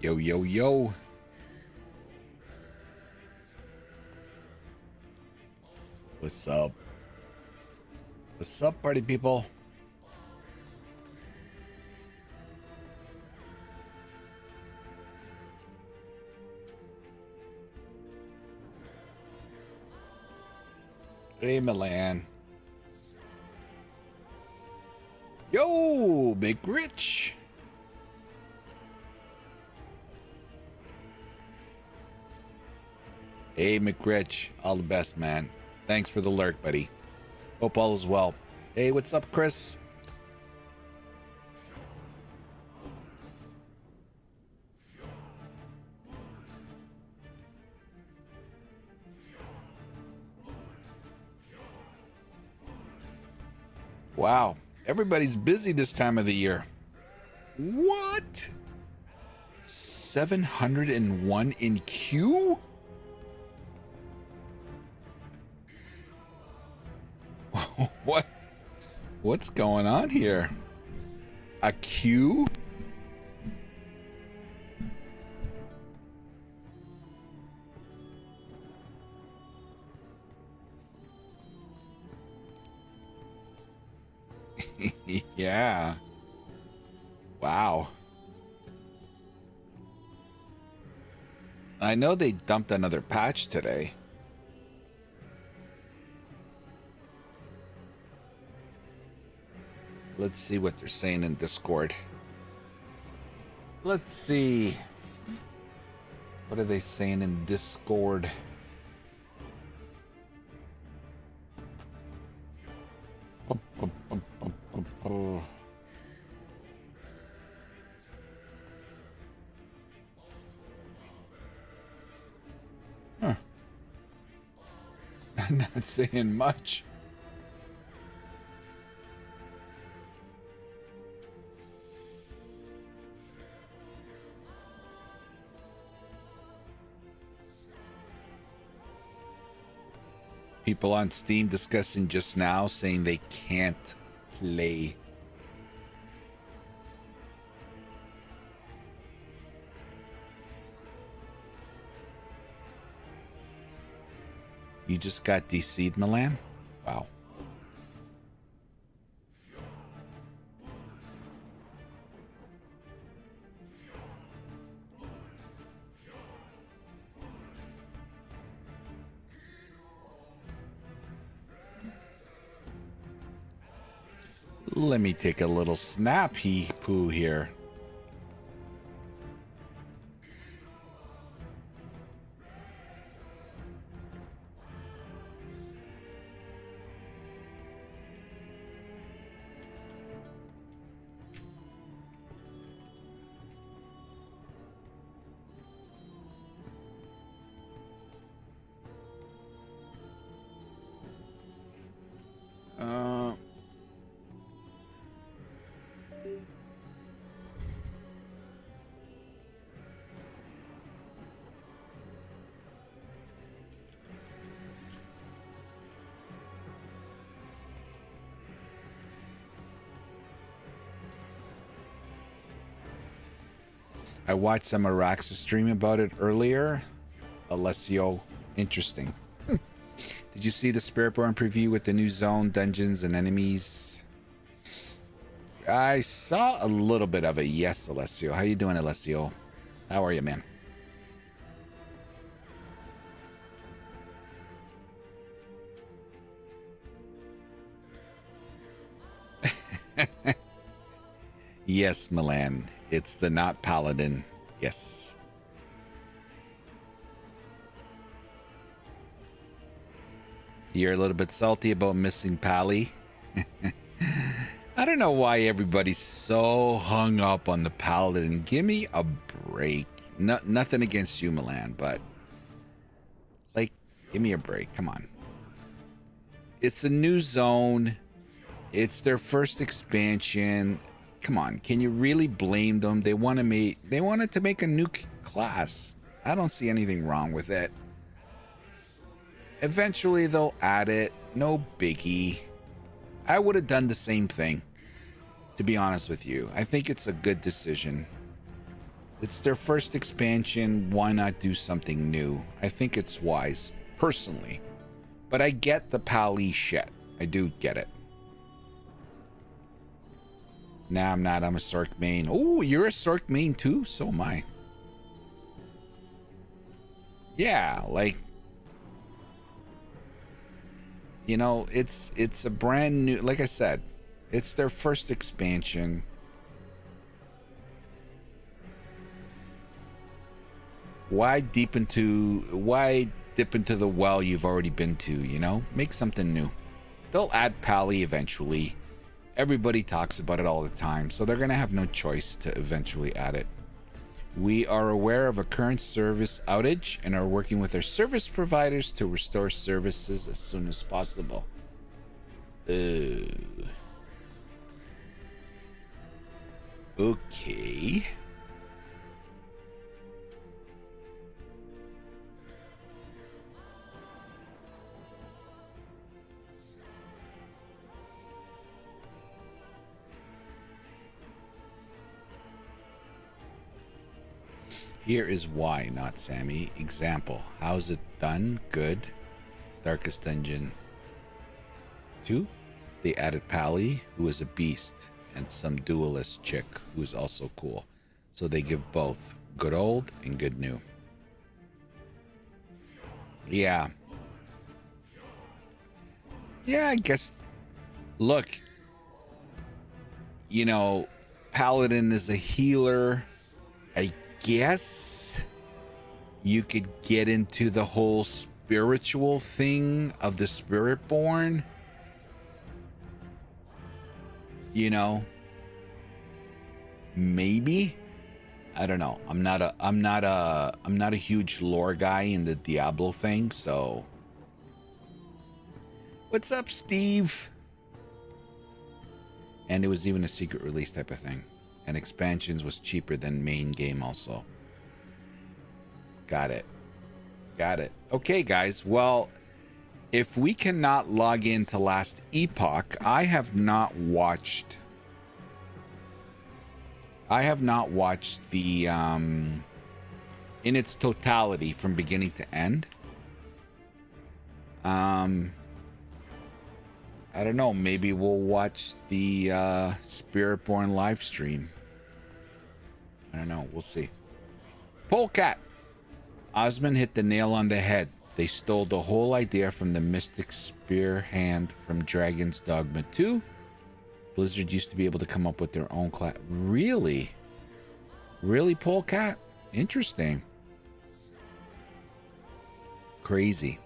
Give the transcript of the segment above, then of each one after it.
Yo, yo, yo. What's up? What's up, party people? Hey, Milan. Yo, Big Rich. Hey, McRich. All the best, man. Thanks for the lurk, buddy. Hope all is well. Hey, what's up, Chris? Wow. Everybody's busy this time of the year. What? 701 in queue? What? What's going on here? A queue? Yeah. Wow. I know they dumped another patch today. Let's see what they're saying in Discord. Let's see. What are they saying in Discord? Huh. I'm not saying much. People on Steam discussing just now saying they can't play. You just got DC'd, Milan? Wow. Let me take a little snappy poo here. I watched some Araxa stream about it earlier. Alessio, interesting. Did you see the Spiritborn preview with the new zone, dungeons, and enemies? I saw a little bit of it. Yes, Alessio. How you doing, Alessio? How are you, man? Yes, Milan. It's the not paladin. Yes. You're a little bit salty about missing Pally. I don't know why everybody's so hung up on the paladin. Give me a break. No, nothing against you, Milan, but like, give me a break. Come on. It's a new zone. It's their first expansion. Come on, can you really blame them? They wanted to make a new class. I don't see anything wrong with it. Eventually they'll add it. No biggie. I would have done the same thing, to be honest with you. I think it's a good decision. It's their first expansion. Why not do something new? I think it's wise, personally. But I get the Pally shit. I do get it. Nah, I'm not. I'm a Sork main. Oh, you're a Sork main too? So am I. Yeah, like, you know, it's a brand new, like I said, it's their first expansion. Why dip into the well you've already been to, you know? Make something new. They'll add Pally eventually. Everybody talks about it all the time, so they're going to have no choice to eventually add it. We are aware of a current service outage and are working with our service providers to restore services as soon as possible. Okay. Here is why, not Sammy. Example. How's it done? Good. Darkest Dungeon 2. They added Pally, who is a beast, and some duelist chick, who is also cool. So they give both good old and good new. Yeah. Yeah, I guess. Look, you know, Paladin is a healer. I guess you could get into the whole spiritual thing of the Spiritborn. You know, maybe. I don't know. I'm not a huge lore guy in the Diablo thing, so. What's up, Steve? And it was even a secret release type of thing. And expansions was cheaper than main game also. Got it. Got it. Okay, guys. Well, if we cannot log into Last Epoch, I have not watched the in its totality from beginning to end. I don't know. Maybe we'll watch the Spiritborn live stream. I don't know. We'll see. Polecat. Osmond hit the nail on the head. They stole the whole idea from the Mystic Spear Hand from Dragon's Dogma 2. Blizzard used to be able to come up with their own class. Really? Really, Polecat? Interesting. Crazy.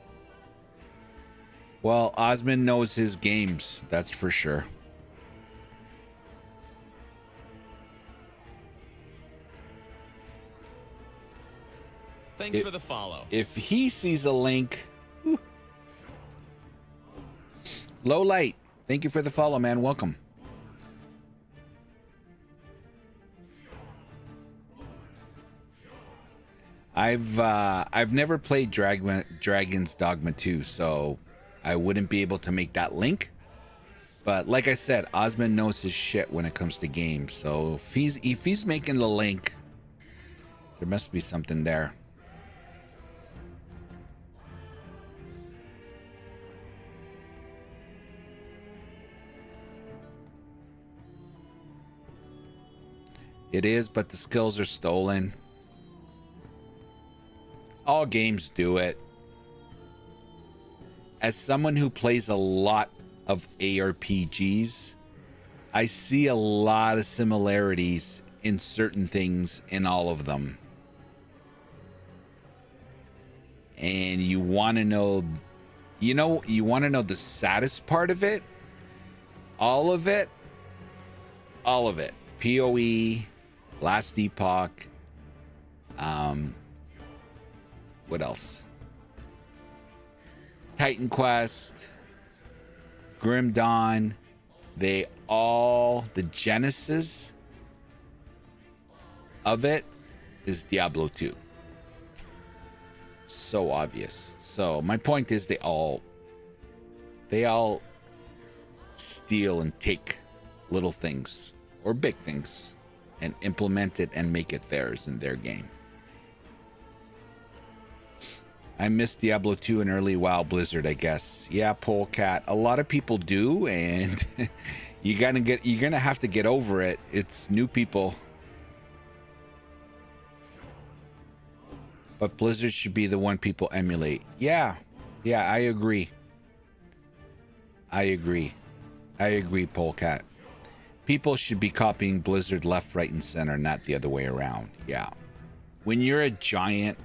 Well, Osmond knows his games, that's for sure. Thanks for the follow. If he sees a link... Whew. Low Light, thank you for the follow, man. Welcome. I've never played Dragon's Dogma 2, so I wouldn't be able to make that link. But like I said, Osmond knows his shit when it comes to games. So if he's making the link, there must be something there. It is, but the skills are stolen. All games do it. As someone who plays a lot of ARPGs, I see a lot of similarities in certain things in all of them. And you want to know, you want to know the saddest part of it? All of it? All of it. PoE, Last Epoch, what else? Titan Quest, Grim Dawn, the genesis of it is Diablo 2. So obvious. So my point is they all steal and take little things or big things. and implement it and make it theirs in their game. I miss Diablo 2 and early WoW Blizzard, I guess. Yeah, Polecat. A lot of people do, and you're gonna have to get over it. It's new people. But Blizzard should be the one people emulate. Yeah, I agree. I agree, Polecat. People should be copying Blizzard left, right, and center, not the other way around. Yeah. When you're a giant,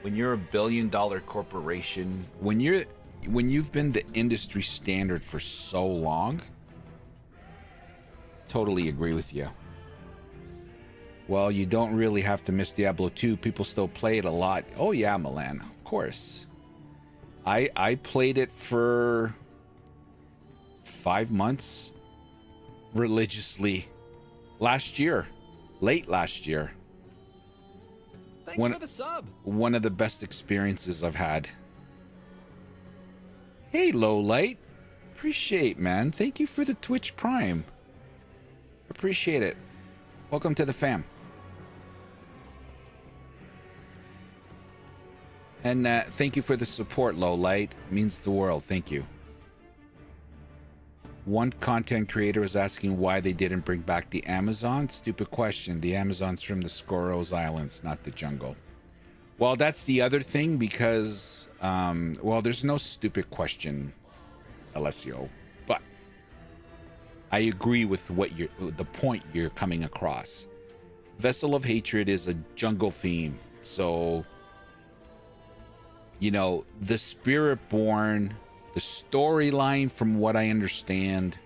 when you're a billion-dollar corporation, when you've been the industry standard for so long, totally agree with you. Well, you don't really have to miss Diablo 2. People still play it a lot. Oh yeah, Milan, of course. I played it for 5 months religiously late last year. Thanks for the sub. One of the best experiences I've had. Hey, Lowlight. Appreciate, man. Thank you for the Twitch Prime. Appreciate it. Welcome to the fam. And thank you for the support, Lowlight. It means the world. Thank you. One content creator was asking why they didn't bring back the Amazon. Stupid question. The Amazon's from the Skoros Islands, not the jungle. Well, that's the other thing because, well, there's no stupid question, Alessio. But I agree with the point you're coming across. Vessel of Hatred is a jungle theme. So, you know, the Spiritborn, the storyline, from what I understand,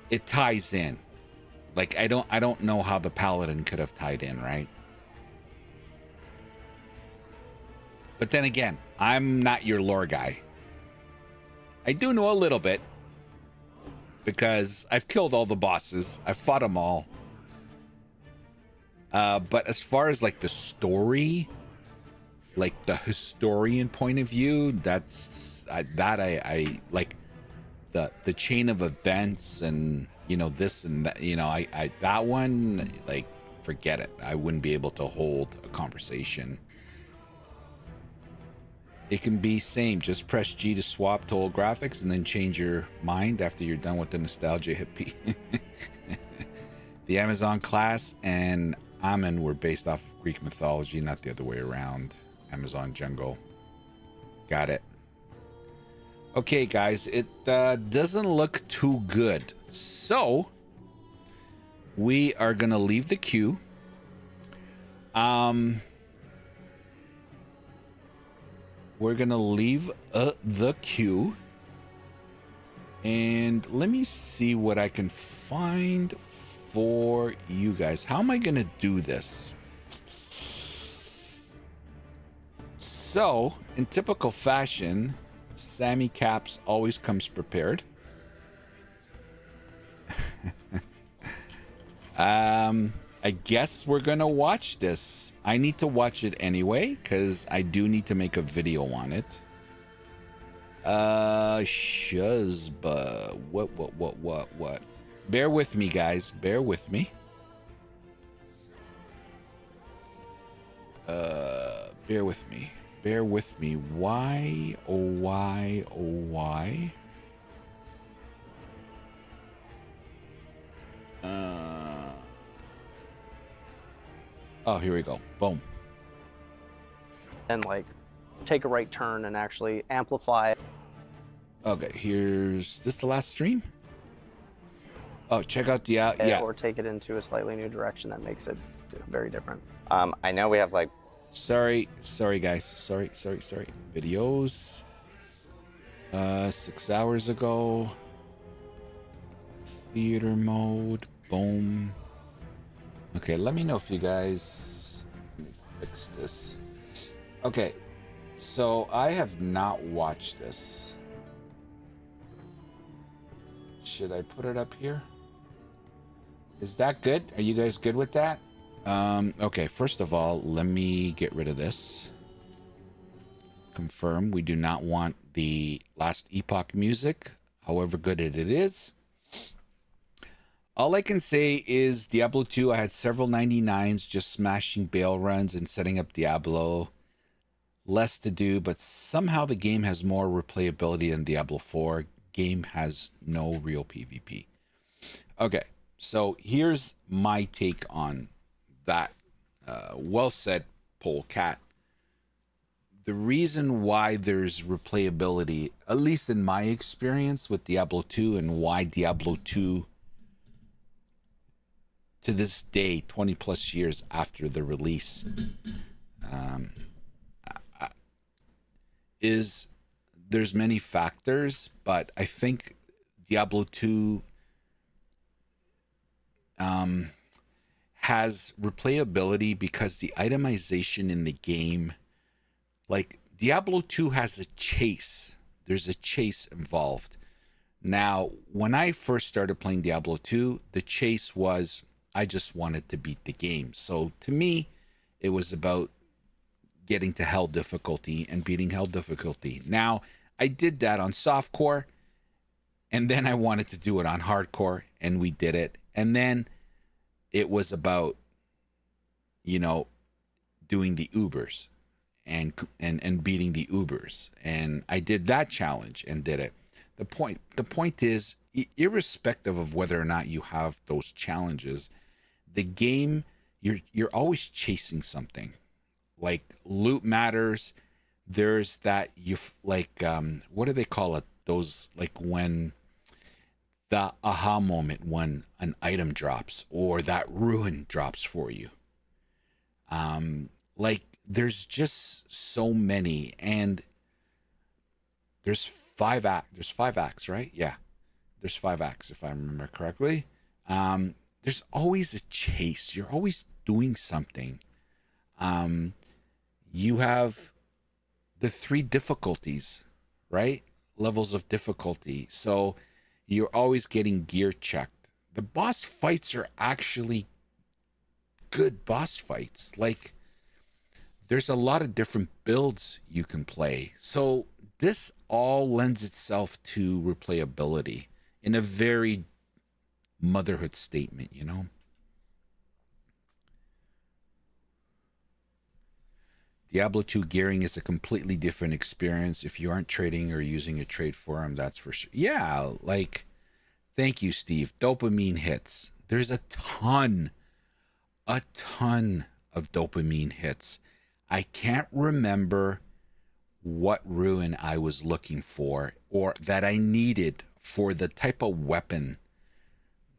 it ties in. Like, I don't know how the Paladin could have tied in, right? But then again, I'm not your lore guy. I do know a little bit because I've killed all the bosses. I've fought them all. But as far as like the story, like the historian point of view, that's I like the chain of events and, you know, this and that, you know, I that one, like, forget it. I wouldn't be able to hold a conversation. It can be same. Just press G to swap to old graphics and then change your mind after you're done with the nostalgia hippie. The Amazon class and Amun were based off of Greek mythology, not the other way around. Amazon jungle. Got it. Okay, guys, it doesn't look too good. So we are gonna leave the queue. We're gonna leave the queue, and let me see what I can find for you guys. How am I gonna do this? So, in typical fashion, SamyCaps always comes prepared. I guess we're gonna watch this. I need to watch it anyway because I do need to make a video on it. Shuzba, what? Bear with me, guys. Bear with me. Bear with me. Bear with me. Why? Oh, why? Oh, why? Oh, here we go. Boom. And like take a right turn and actually amplify it. Okay, here's this the last stream? Oh, check out the yeah. Or take it into a slightly new direction that makes it very different. I know we have like sorry guys. Sorry. Videos. 6 hours ago. Theater mode. Boom. Okay, let me know if you guys... Let me fix this. Okay, so I have not watched this. Should I put it up here? Is that good? Are you guys good with that? Okay, first of all, let me get rid of this. Confirm. We do not want the Last Epoch music, however good it is. All I can say is Diablo 2, I had several 99s just smashing bail runs and setting up Diablo. Less to do, but somehow the game has more replayability than Diablo 4. Game has no real PvP. Okay, so here's my take on that. Well said, Polecat. The reason why there's replayability, at least in my experience with Diablo 2, and why Diablo 2 to this day, 20 plus years after the release, is there's many factors, but I think Diablo 2 has replayability because the itemization in the game, like Diablo 2 has a chase. There's a chase involved. Now, when I first started playing Diablo 2, the chase was I just wanted to beat the game. So to me, it was about getting to hell difficulty and beating hell difficulty. Now, I did that on softcore, and then I wanted to do it on hardcore, and we did it. And then it was about, you know, doing the Ubers and beating the Ubers. And I did that challenge and did it. The point is, irrespective of whether or not you have those challenges, the game, you're always chasing something. Like loot matters. There's that what do they call it? Those, like when the aha moment when an item drops or that ruin drops for you. Like there's just so many, and there's five acts, right? Yeah. There's 5 acts if I remember correctly. There's always a chase. You're always doing something. You have the 3 difficulties, right? Levels of difficulty. So you're always getting gear checked. The boss fights are actually good boss fights. Like there's a lot of different builds you can play. So this all lends itself to replayability in a very motherhood statement, you know? Diablo 2 gearing is a completely different experience. If you aren't trading or using a trade forum, that's for sure. Yeah, like, thank you, Steve. Dopamine hits. There's a ton of dopamine hits. I can't remember what ruin I was looking for or that I needed for the type of weapon.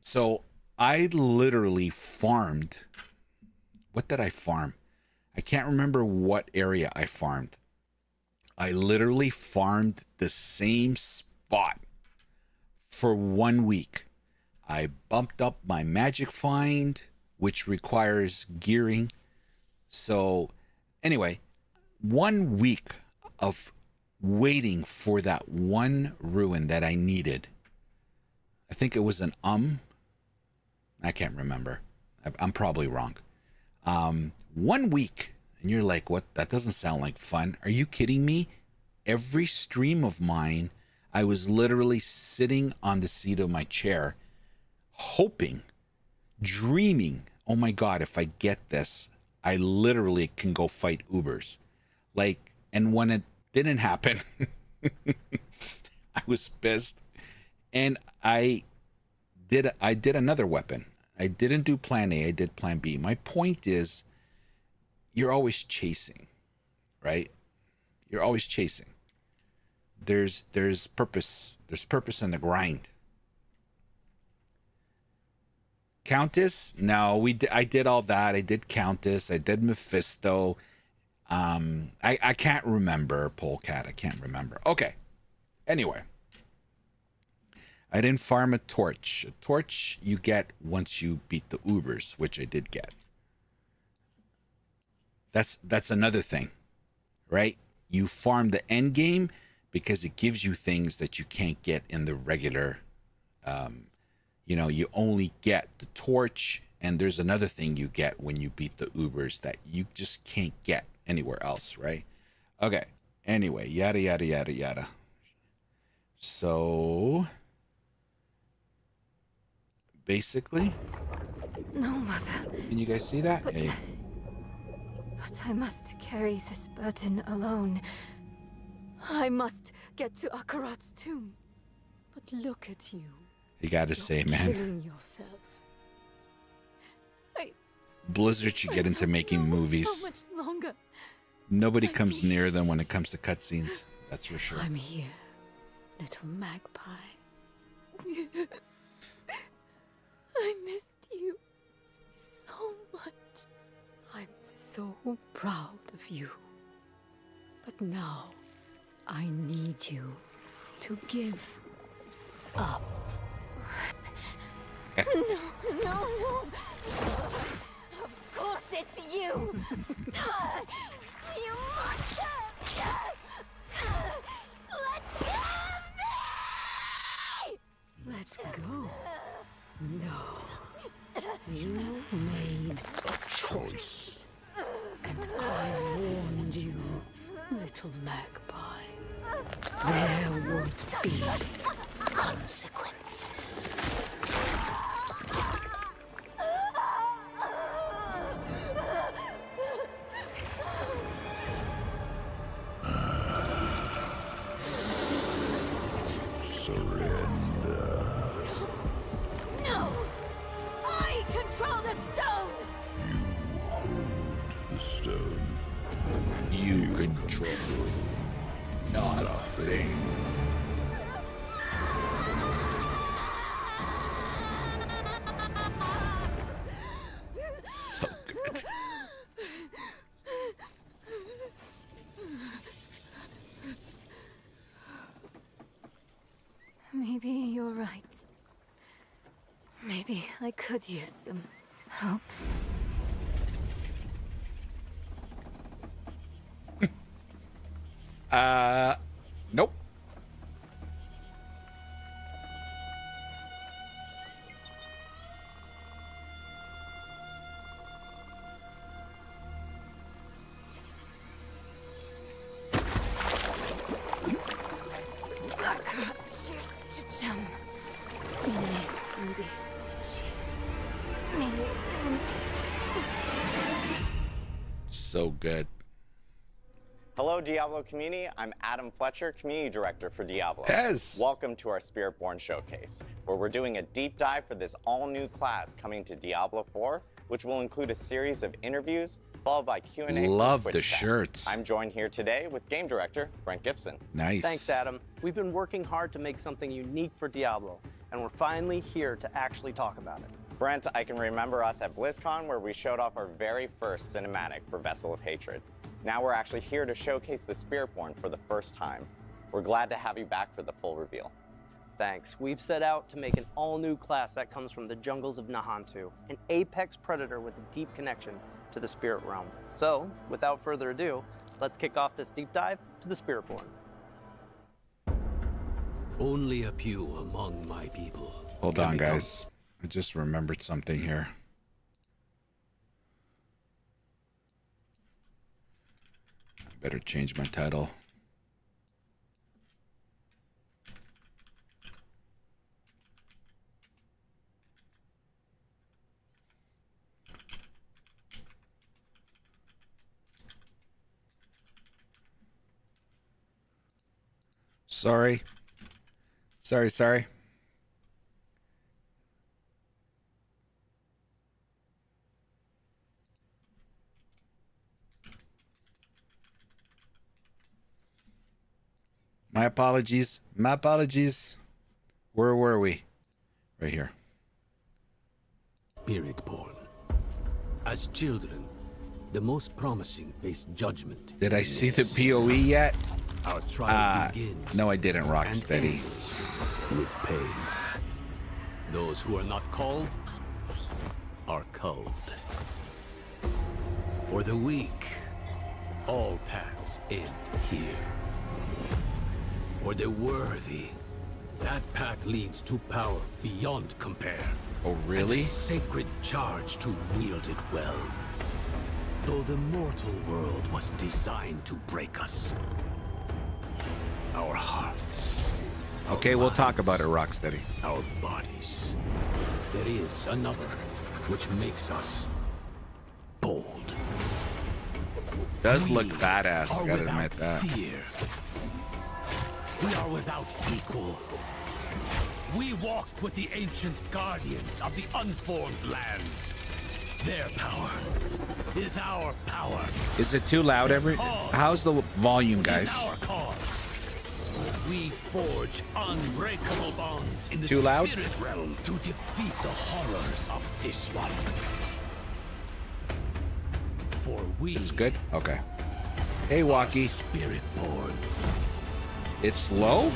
So I literally farmed. What did I farm? I can't remember what area I farmed. I literally farmed the same spot for 1 week. I bumped up my magic find, which requires gearing. So anyway, 1 week of waiting for that one ruin that I needed. I think it was an I can't remember. I'm probably wrong. 1 week, and you're like, what? That doesn't sound like fun. Are you kidding me? Every stream of mine, I was literally sitting on the seat of my chair, hoping, dreaming, oh my God, if I get this, I literally can go fight Ubers. Like, and when it didn't happen, I was pissed. And I did another weapon. I didn't do plan A, I did plan B. My point is, you're always chasing, right? You're always chasing. There's purpose. There's purpose in the grind. Countess? No, I did all that. I did Countess. I did Mephisto. I can't remember Polecat. I can't remember. Okay. Anyway. I didn't farm a torch. A torch you get once you beat the Ubers, which I did get. That's another thing, right? You farm the end game because it gives you things that you can't get in the regular. You only get the torch, and there's another thing you get when you beat the Ubers that you just can't get anywhere else, right? Okay. Anyway, yada yada yada yada. So basically. No, Mother. Can you guys see that? But, Hey. but I must carry this burden alone. I must get to Akarat's tomb. But look at you. You gotta say, man. Killing yourself. Blizzard should get into making movies. How much longer? Nobody comes near them when it comes to cutscenes. That's for sure. I'm here, little magpie. I missed you so much. I'm so proud of you. But now, I need you to give up. No. Of course it's you. You monster. Let go of me! Let go? No. You made a choice. And I warned you, little magpie. There would be consequences. Surrender. No! I control the stone! You hold the stone. You control Nothing. so good. Maybe you're right. Maybe I could use some help. Nope. So good. Hello, Diablo community. I'm Adam Fletcher, Community Director for Diablo. Pez. Welcome to our Spiritborn Showcase, where we're doing a deep dive for this all-new class coming to Diablo 4, which will include a series of interviews, followed by Q&A. Love from the Twitch chat. shirts. I'm joined here today with Game Director Brent Gibson. Nice. Thanks, Adam. We've been working hard to make something unique for Diablo, and we're finally here to actually talk about it. Brent, I can remember us at BlizzCon where we showed off our very first cinematic for Vessel of Hatred. Now we're actually here to showcase the Spiritborn for the first time. We're glad to have you back for the full reveal. Thanks. We've set out to make an all-new class that comes from the jungles of Nahantu, an apex predator with a deep connection to the spirit realm. So, without further ado, let's kick off this deep dive to the Spiritborn. Only a few among my people. Hold can on, become guys. I just remembered something here. I better change my title. Sorry. Sorry. My apologies. My apologies. Where were we? Right here. Spiritborn. As children, the most promising face judgment. Did I see the POE yet? Our trial begins. No, I didn't. and Rocksteady. ends with pain. Those who are not called are culled. For the weak, all paths end here. For the worthy, that path leads to power beyond compare. Oh, And really? a sacred charge to wield it well. Though the mortal world was designed to break us. Our hearts. Okay, we'll talk about it, Rocksteady. Our bodies. there is another, which makes us bold. Does look We badass, I are gotta without admit that. fear. We are without equal. We walk with the ancient guardians of the unformed lands. Their power is our power. Is it too loud, How's the volume, guys? Is our cause. We forge unbreakable bonds in the Too loud? spirit realm to defeat the horrors of this one. For we It's good? Okay. Hey, are Walkie. spirit born. It's low?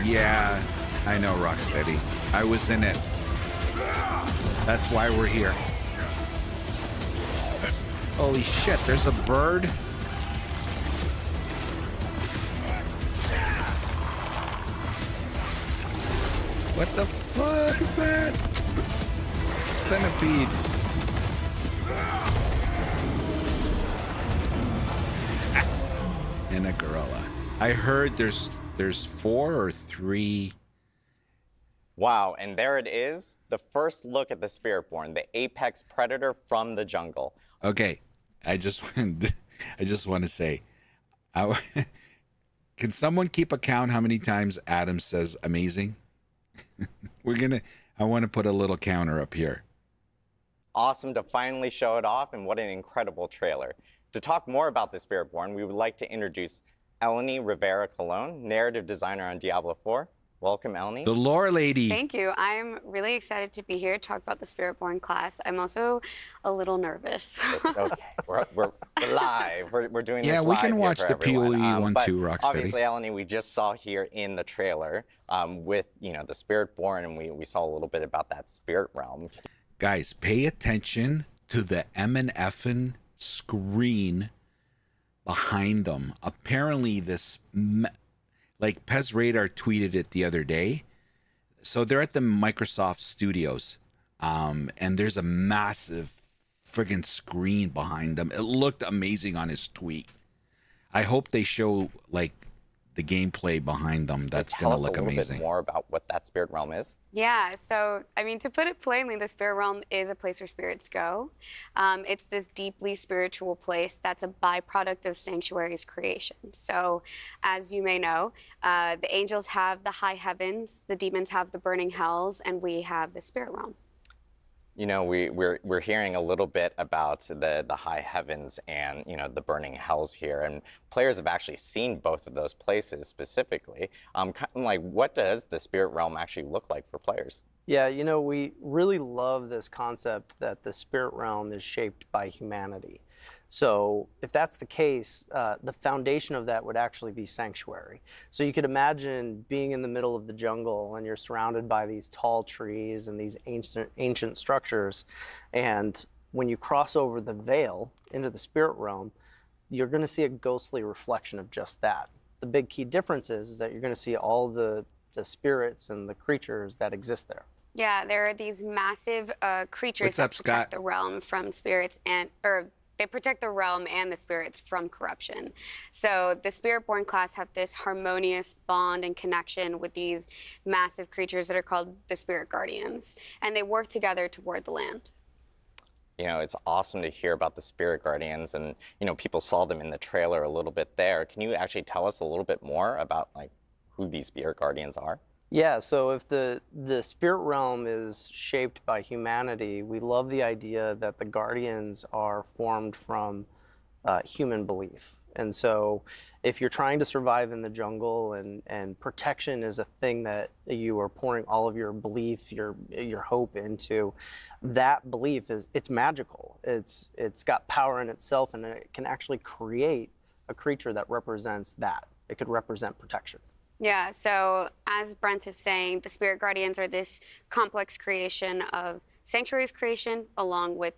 Yeah, I know, Rocksteady. I was in it. That's why we're here. Holy shit, there's a bird. What the fuck is that? Centipede. And a gorilla. I heard there's 4 or 3. Wow, and there it is, the first look at the Spiritborn, the apex predator from the jungle. Okay, I just want to say, can someone keep account how many times Adam says amazing? I want to put a little counter up here. Awesome to finally show it off, and what an incredible trailer. To talk more about the Spiritborn, we would like to introduce Eleni Rivera Colon, narrative designer on Diablo 4. Welcome, Eleni. The lore lady. Thank you. I'm really excited to be here to talk about the Spiritborn class. I'm also a little nervous. It's okay. We're live. We're doing this live. Yeah, we can watch here the for everyone. PoE 1 but too, Rocksteady. obviously, Eleni, we just saw here in the trailer with the Spiritborn, and we saw a little bit about that spirit realm. Guys, pay attention to the M&F'n screen behind them. Apparently this, like Pez Radar tweeted it the other day. So they're at the Microsoft Studios, and there's a massive friggin' screen behind them. It looked amazing on his tweet. I hope they show like the gameplay behind them. That's gonna look Tell us a little amazing. bit more about what that spirit realm is. Yeah, so I mean, to put it plainly, the spirit realm is a place where spirits go. It's this deeply spiritual place that's a byproduct of Sanctuary's creation. So, as you may know, the angels have the high heavens, the demons have the burning hells, and we have the spirit realm. We're hearing a little bit about the high heavens and the burning hells here, and players have actually seen both of those places specifically. Kind of like, what does the spirit realm actually look like for players? Yeah, we really love this concept that the spirit realm is shaped by humanity. So if that's the case, the foundation of that would actually be Sanctuary. So you could imagine being in the middle of the jungle and you're surrounded by these tall trees and these ancient structures. And when you cross over the veil into the spirit realm, you're going to see a ghostly reflection of just that. The big key difference is that you're going to see all the spirits and the creatures that exist there. Yeah, there are these massive creatures What's that up, protect Scott? the realm from spirits they protect the realm and the spirits from corruption. So the Spiritborn class have this harmonious bond and connection with these massive creatures that are called the Spirit Guardians, and they work together to ward the land. It's awesome to hear about the spirit guardians, and people saw them in the trailer a little bit there. Can you actually tell us a little bit more about who these spirit guardians are? Yeah, so if the spirit realm is shaped by humanity, we love the idea that the guardians are formed from human belief. And so if you're trying to survive in the jungle and protection is a thing that you are pouring all of your belief, your hope into, that belief it's magical. It's got power in itself, and it can actually create a creature that represents that. It could represent protection. Yeah, so as Brent is saying, the Spirit Guardians are this complex creation of Sanctuary's creation along with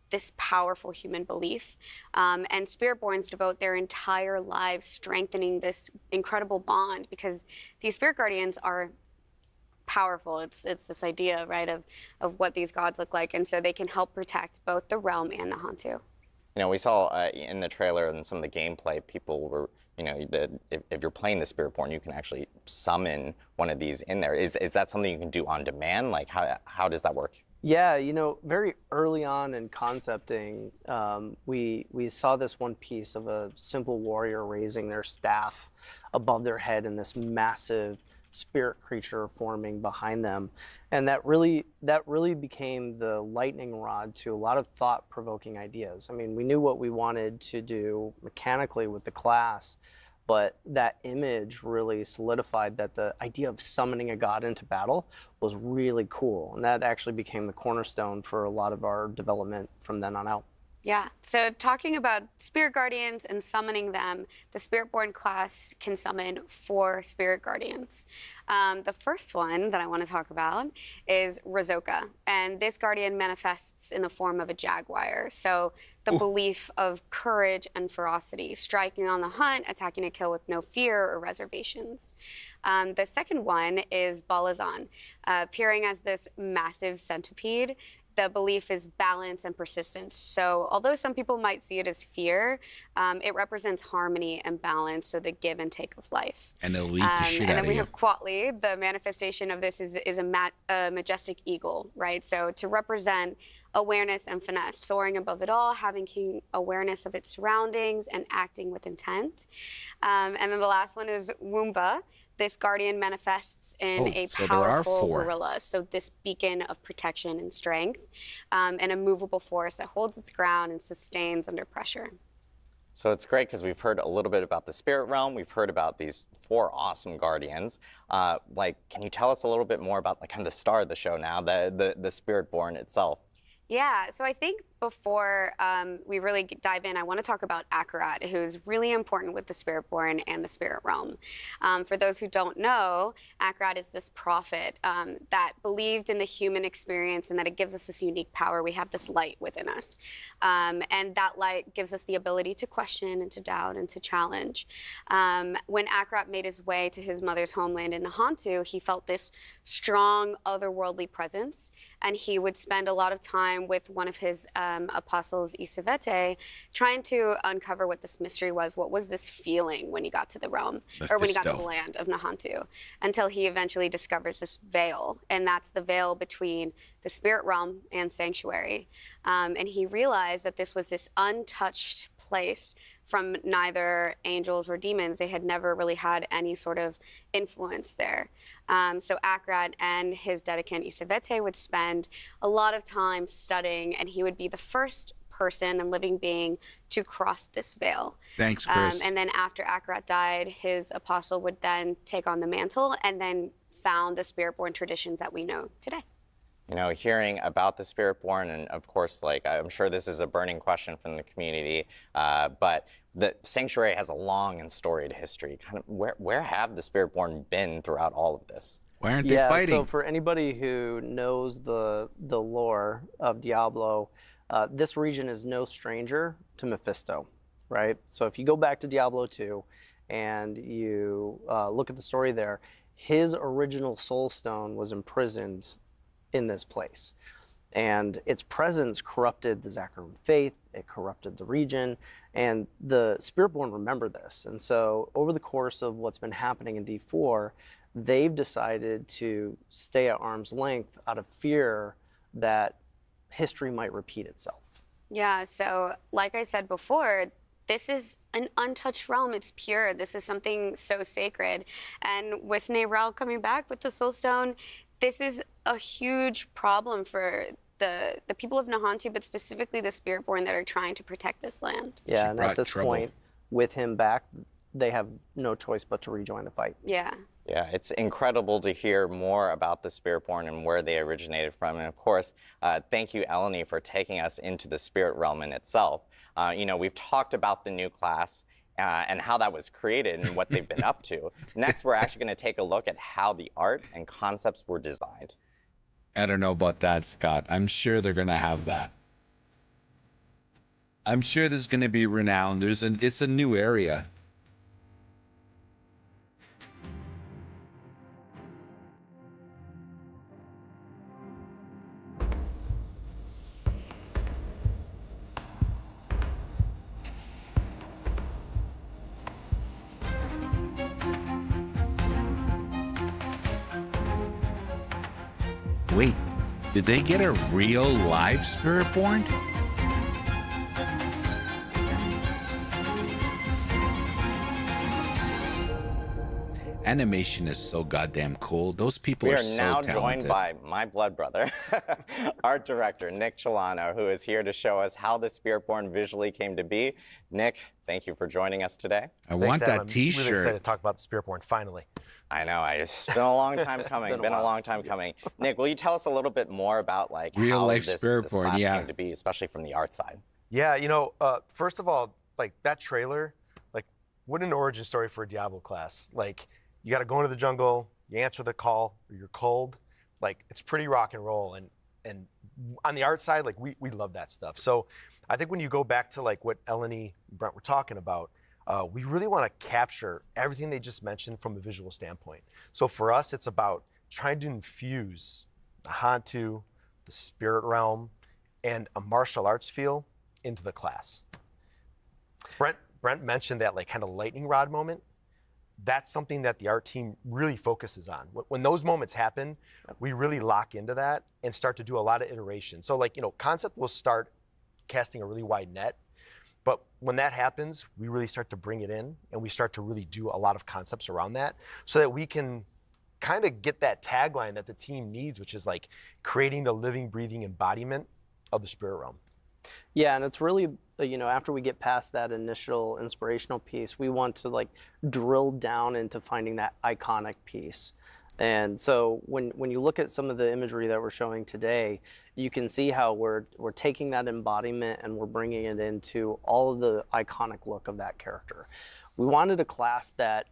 this powerful human belief. And Spiritborns devote their entire lives strengthening this incredible bond, because these spirit guardians are powerful. It's this idea, right, of what these gods look like. And so they can help protect both the realm and Nahantu. You know, we saw in the trailer and some of the gameplay, people were, you know, if you're playing the Spiritborn, you can actually summon one of these in there. Is that something you can do on demand? Like, how does that work? Yeah, you know, very early on in concepting, we saw this one piece of a simple warrior raising their staff above their head and this massive spirit creature forming behind them. And that really became the lightning rod to a lot of thought-provoking ideas. I mean, we knew what we wanted to do mechanically with the class, but that image really solidified that the idea of summoning a god into battle was really cool. And that actually became the cornerstone for a lot of our development from then on out. Yeah, so talking about spirit guardians and summoning them, the Spiritborn class can summon 4 spirit guardians. The first one that I want to talk about is Razoka, and this guardian manifests in the form of a jaguar. So the belief of courage and ferocity, striking on the hunt, attacking a kill with no fear or reservations. The second one is Balazan, appearing as this massive centipede. The belief is balance and persistence. So although some people might see it as fear, it represents harmony and balance, so the give and take of life. And it'll eat the shit And out then of we you. have Quatli. The manifestation of this is a majestic eagle, right? So to represent awareness and finesse, soaring above it all, having keen awareness of its surroundings, and acting with intent. And then the last one is Woomba. This guardian manifests in a so there are powerful 4. gorilla, so this beacon of protection and strength, and a movable force that holds its ground and sustains under pressure. So it's great because we've heard a little bit about the spirit realm. We've heard about these 4 awesome guardians. Like, can you tell us a little bit more about kind of the star of the show now, the Spiritborn itself? Yeah, so I think before we really dive in, I want to talk about Akarat, who's really important with the Spiritborn and the spirit realm. For those who don't know, Akarat is this prophet that believed in the human experience and that it gives us this unique power. We have this light within us. And that light gives us the ability to question and to doubt and to challenge. When Akarat made his way to his mother's homeland in Nahantu, he felt this strong otherworldly presence, and he would spend a lot of time with one of his apostles, Isavete, trying to uncover what this mystery was. What was this feeling when he got to the realm, or when he got to the land of Nahantu, until he eventually discovers this veil, and that's the veil between the spirit realm and sanctuary. And he realized that this was this untouched place from neither angels or demons. They had never really had any sort of influence there. So Akarat and his dedicant Isavete would spend a lot of time studying, and he would be the first person and living being to cross this veil. Thanks, Chris. And then after Akarat died, his apostle would then take on the mantle and then found the Spiritborn traditions that we know today. You know, hearing about the Spiritborn, and of course, like, I'm sure this is a burning question from the community, but the Sanctuary has a long and storied history. Kind of, where have the Spiritborn been throughout all of this? Why aren't they fighting? So for anybody who knows the lore of Diablo, this region is no stranger to Mephisto, right? So if you go back to Diablo 2 and you look at the story there, his original soul stone was imprisoned in this place. And its presence corrupted the Zakarum faith, it corrupted the region, and the Spiritborn remember this. And so over the course of what's been happening in D4, they've decided to stay at arm's length out of fear that history might repeat itself. Yeah, so like I said before, this is an untouched realm. It's pure. This is something so sacred. And with Neyrel coming back with the Soul Stone, this is a huge problem for the people of Nahantu, but specifically the Spiritborn that are trying to protect this land. Yeah, and at this point, with him back, they have no choice but to rejoin the fight. Yeah. Yeah, it's incredible to hear more about the Spiritborn and where they originated from. And of course, thank you, Eleni, for taking us into the spirit realm in itself. You know, we've talked about the new class and how that was created and what they've been up to. Next, we're actually going to take a look at how the art and concepts were designed. I don't know about that, Scott. I'm sure they're going to have that. I'm sure there's going to be renown. It's a new area. Wait, did they get a real live Spiritborn? Animation is so goddamn cool. Those people We are are so now talented. joined by my blood brother, art director Nick Chelano, who is here to show us how the Spiritborn visually came to be. Nick, thank you for joining us today. I want that I'm really T-shirt. excited to talk about the Spiritborn finally. I know, it's been a long time coming. Been a long time coming. Nick, will you tell us a little bit more about like Real how life this Spiritborn, class yeah. came to be, especially from the art side? Yeah, first of all, like that trailer, like what an origin story for a Diablo class. Like you got to go into the jungle, you answer the call, or you're cold. Like it's pretty rock and roll, and on the art side, like we love that stuff. So I think when you go back to like what Eleni and Brent were talking about, we really want to capture everything they just mentioned from a visual standpoint. So for us, it's about trying to infuse the Hantu, the spirit realm, and a martial arts feel into the class. Brent mentioned that like kind of lightning rod moment. That's something that the art team really focuses on. When those moments happen, we really lock into that and start to do a lot of iteration. So like, concept will start casting a really wide net, but when that happens, we really start to bring it in and we start to really do a lot of concepts around that so that we can kind of get that tagline that the team needs, which is like creating the living, breathing embodiment of the spirit realm. Yeah, and it's really, after we get past that initial inspirational piece, we want to like drill down into finding that iconic piece. And so when you look at some of the imagery that we're showing today, you can see how we're taking that embodiment and we're bringing it into all of the iconic look of that character. We wanted a class that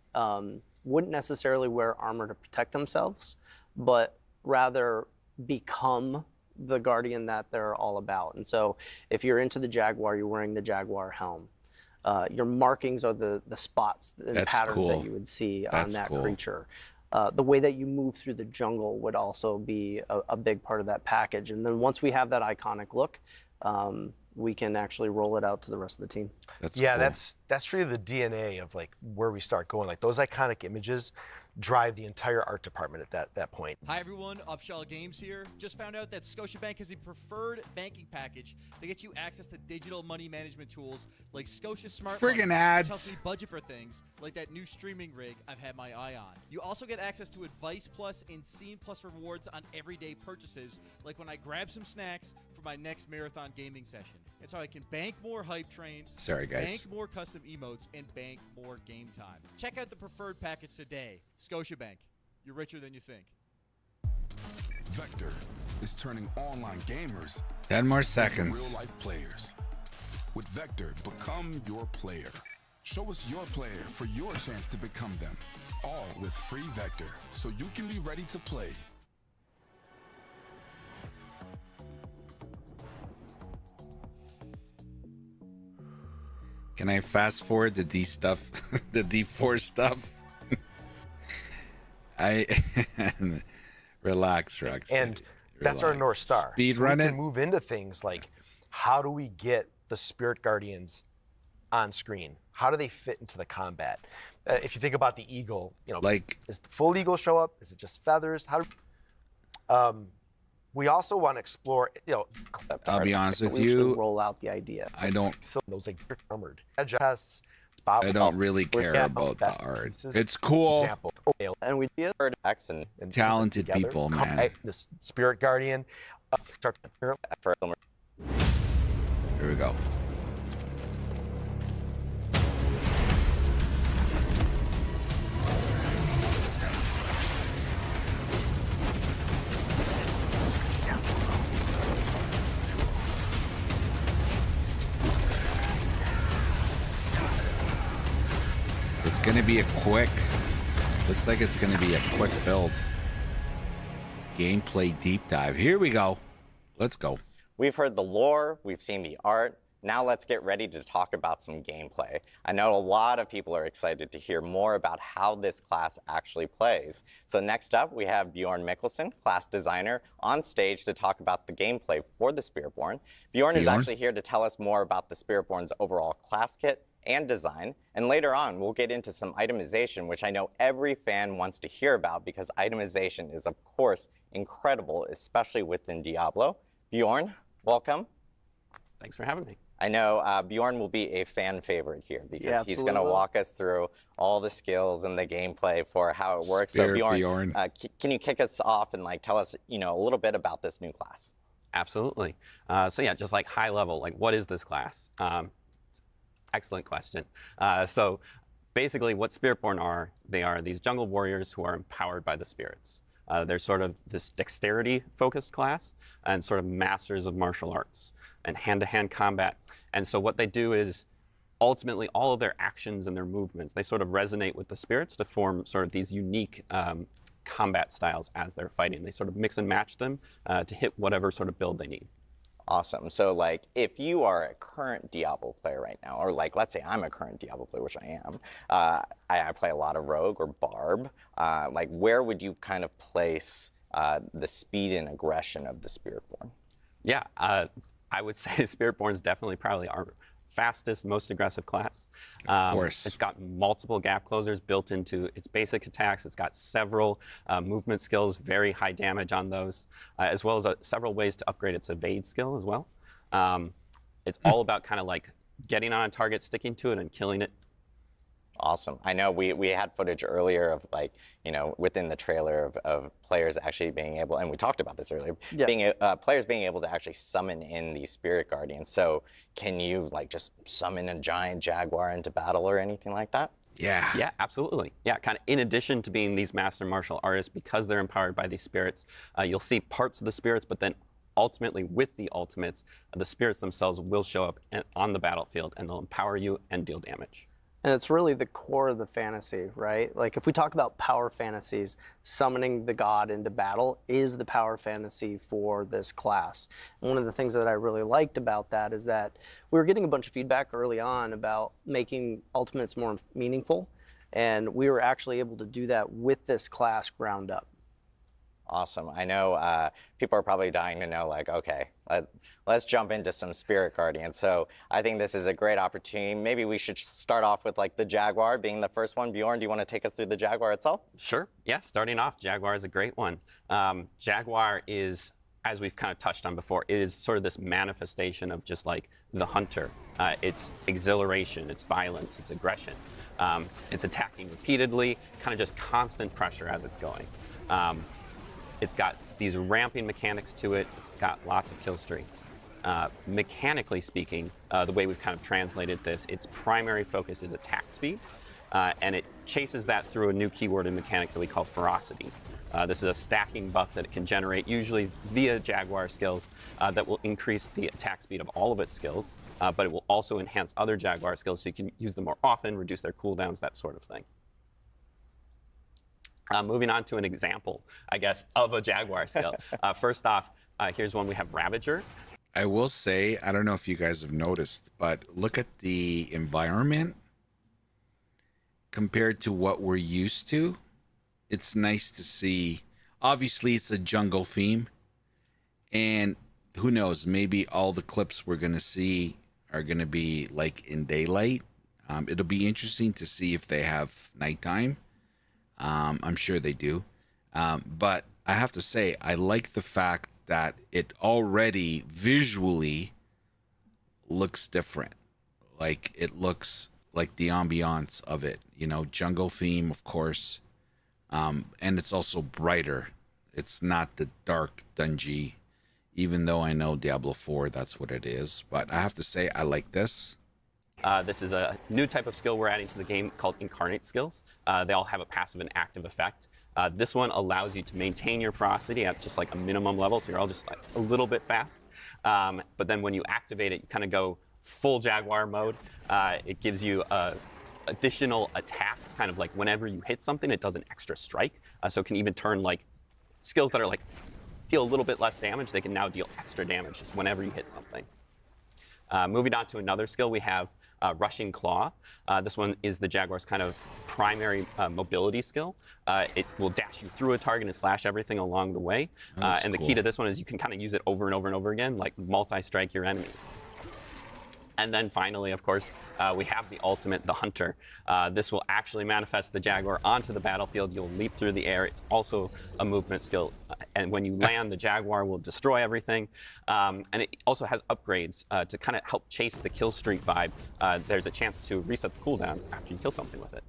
wouldn't necessarily wear armor to protect themselves, but rather become the guardian that they're all about. And so if you're into the Jaguar, you're wearing the Jaguar helm. Your markings are the spots and patterns that you would see on that creature. The way that you move through the jungle would also be a big part of that package. And then once we have that iconic look, we can actually roll it out to the rest of the team. That's really the DNA of like where we start going. Like those iconic images drive the entire art department at that point. Hi everyone, Upshall Games here. Just found out that Scotiabank has a preferred banking package that gets you access to digital money management tools like Scotia Smart Money, Friggin' ads. which helps me budget for things like that new streaming rig I've had my eye on. You also get access to Advice Plus and Scene Plus rewards on everyday purchases, like when I grab some snacks for my next marathon gaming session. It's how I can bank more hype trains, Sorry, guys. bank more custom emotes, and bank more game time. Check out the preferred package today. Scotiabank. You're richer than you think. Vector is turning online gamers 10 more into seconds. real-life players. With Vector, become your player. Show us your player for your chance to become them. All with free Vector, so you can be ready to play. Can I fast forward the D stuff, the D4 stuff? Relax, Rox. And that's our North Star. Speed so run we it. can move into things like how do we get the Spirit Guardians on screen? How do they fit into the combat? If you think about the eagle, like, is the full eagle show up? Is it just feathers? How do we also want to explore, I'll be honest with we should you. roll out the idea. I don't. So those like armored. I don't really care about the art. It's cool. Example. And we did And Talented together. people, man. The Spirit Guardian. Start to Here we go. It's gonna be a quick. Looks like it's gonna be a quick build. Gameplay deep dive. Here we go. Let's go. We've heard the lore, we've seen the art. Now let's get ready to talk about some gameplay. I know a lot of people are excited to hear more about how this class actually plays. So next up, we have Bjorn Mikkelsen, class designer, on stage to talk about the gameplay for the Spiritborn. Bjorn is actually here to tell us more about the Spiritborn's overall class kit and design. And later on, we'll get into some itemization, which I know every fan wants to hear about because itemization is, of course, incredible, especially within Diablo. Bjorn, welcome. Thanks for having me. I know Bjorn will be a fan favorite here because he's going to walk us through all the skills and the gameplay for how it works. So Bjorn, can you kick us off and tell us, a little bit about this new class? Absolutely. So yeah, just high level, what is this class? Excellent question. So basically what Spiritborn are, they are these jungle warriors who are empowered by the spirits. They're sort of this dexterity-focused class and sort of masters of martial arts and hand-to-hand combat. And so what they do is ultimately all of their actions and their movements, they sort of resonate with the spirits to form sort of these unique combat styles as they're fighting. They sort of mix and match them to hit whatever sort of build they need. Awesome. So if you are a current Diablo player right now, or let's say I'm a current Diablo player, which I am, I play a lot of Rogue or Barb, where would you kind of place the speed and aggression of the Spiritborn? Yeah, I would say Spiritborn is definitely probably our fastest, most aggressive class. Of course. It's got multiple gap closers built into its basic attacks. It's got several movement skills, very high damage on those, as well as several ways to upgrade its evade skill as well. It's all about kind of getting on a target, sticking to it, and killing it. Awesome. I know we had footage earlier of within the trailer of players actually being able, and we talked about this earlier, players being able to actually summon in these spirit guardians. So can you just summon a giant jaguar into battle or anything like that? Yeah. Yeah, absolutely. Yeah, kind of in addition to being these master martial artists, because they're empowered by these spirits, you'll see parts of the spirits, but then ultimately with the ultimates, the spirits themselves will show up on the battlefield and they'll empower you and deal damage. And it's really the core of the fantasy, right? If we talk about power fantasies, summoning the god into battle is the power fantasy for this class. And one of the things that I really liked about that is that we were getting a bunch of feedback early on about making ultimates more meaningful, and we were actually able to do that with this class ground up. Awesome. I know people are probably dying to know, okay, let's jump into some Spirit Guardians. So I think this is a great opportunity. Maybe we should start off with the Jaguar being the first one. Bjorn, do you want to take us through the Jaguar itself? Sure. Yeah, starting off, Jaguar is a great one. Jaguar is, as we've kind of touched on before, it is sort of this manifestation of just the hunter. It's exhilaration, it's violence, it's aggression. It's attacking repeatedly, kind of just constant pressure as it's going. It's got these ramping mechanics to it. It's got lots of kill streaks. Mechanically speaking, the way we've kind of translated this, its primary focus is attack speed, and it chases that through a new keyword and mechanic that we call ferocity. This is a stacking buff that it can generate, usually via Jaguar skills, that will increase the attack speed of all of its skills, but it will also enhance other Jaguar skills so you can use them more often, reduce their cooldowns, that sort of thing. Moving on to an example, I guess, of a Jaguar skill. First off, here's one we have Ravager. I will say, I don't know if you guys have noticed, but look at the environment compared to what we're used to. It's nice to see. Obviously, it's a jungle theme. And who knows, maybe all the clips we're going to see are going to be in daylight. It'll be interesting to see if they have nighttime. I'm sure they do. But I have to say, I like the fact that it already visually looks different. It looks like the ambiance of it, jungle theme, of course. And it's also brighter. It's not the dark, dungy, even though I know Diablo 4, that's what it is. But I have to say, I like this. This is a new type of skill we're adding to the game called Incarnate skills. They all have a passive and active effect. This one allows you to maintain your ferocity at just a minimum level, so you're all just a little bit fast. But then when you activate it, you kind of go full Jaguar mode. It gives you additional attacks, kind of whenever you hit something, it does an extra strike. So it can even turn skills that are deal a little bit less damage, they can now deal extra damage just whenever you hit something. Moving on to another skill, we have Rushing Claw. This one is the Jaguar's kind of primary mobility skill. It will dash you through a target and slash everything along the way. And the key to this one is you can kind of use it over and over and over again, like multi-strike your enemies. And then finally, of course, we have the ultimate, the Hunter. This will actually manifest the Jaguar onto the battlefield. You'll leap through the air. It's also a movement skill. And when you land, the Jaguar will destroy everything. And it also has upgrades to kind of help chase the kill streak vibe. There's a chance to reset the cooldown after you kill something with it.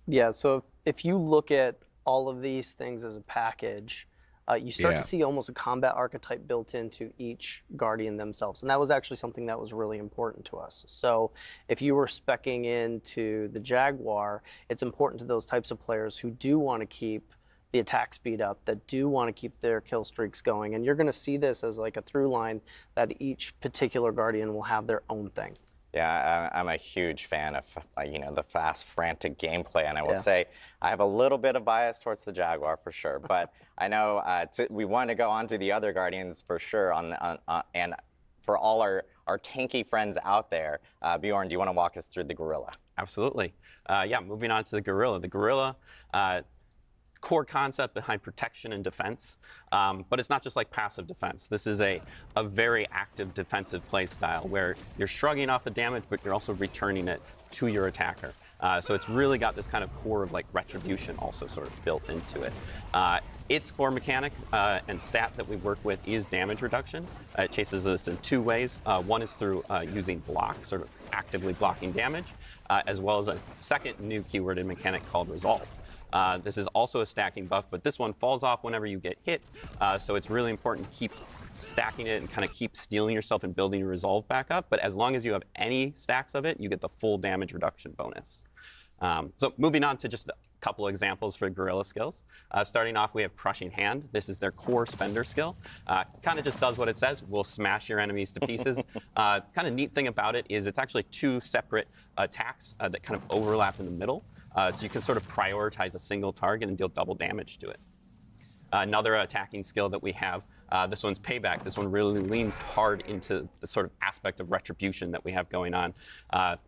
Yeah, so if you look at all of these things as a package, you start to see almost a combat archetype built into each Guardian themselves. And that was actually something that was really important to us. So if you were speccing into the Jaguar, it's important to those types of players who do want to keep the attack speed up, that do want to keep their kill streaks going. And you're going to see this as like a through line that each particular Guardian will have their own thing. Yeah, I'm a huge fan of the fast, frantic gameplay, and I will say I have a little bit of bias towards the Jaguar for sure. But I know we want to go on to the other Guardians for sure. And for all our tanky friends out there, Bjorn, do you want to walk us through the Gorilla? Absolutely. Yeah, moving on to the Gorilla. The Gorilla. Core concept behind protection and defense, but it's not just like passive defense. This is a very active defensive play style where you're shrugging off the damage, but you're also returning it to your attacker. So it's really got this kind of core of like retribution also sort of built into it. Its core mechanic and stat that we work with is damage reduction. It chases this in two ways. One is through using block, sort of actively blocking damage, as well as a second new keyworded mechanic called resolve. This is also a stacking buff, but this one falls off whenever you get hit, so it's really important to keep stacking it and kind of keep stealing yourself and building your resolve back up. But as long as you have any stacks of it, you get the full damage reduction bonus. So moving on to just a couple examples for Gorilla skills. Starting off, we have Crushing Hand. This is their core spender skill. Kind of just does what it says. Will smash your enemies to pieces. Kind of neat thing about it is it's actually two separate attacks that kind of overlap in the middle. So you can sort of prioritize a single target and deal double damage to it. Another attacking skill that we have, this one's Payback. This one really leans hard into the sort of aspect of retribution that we have going on.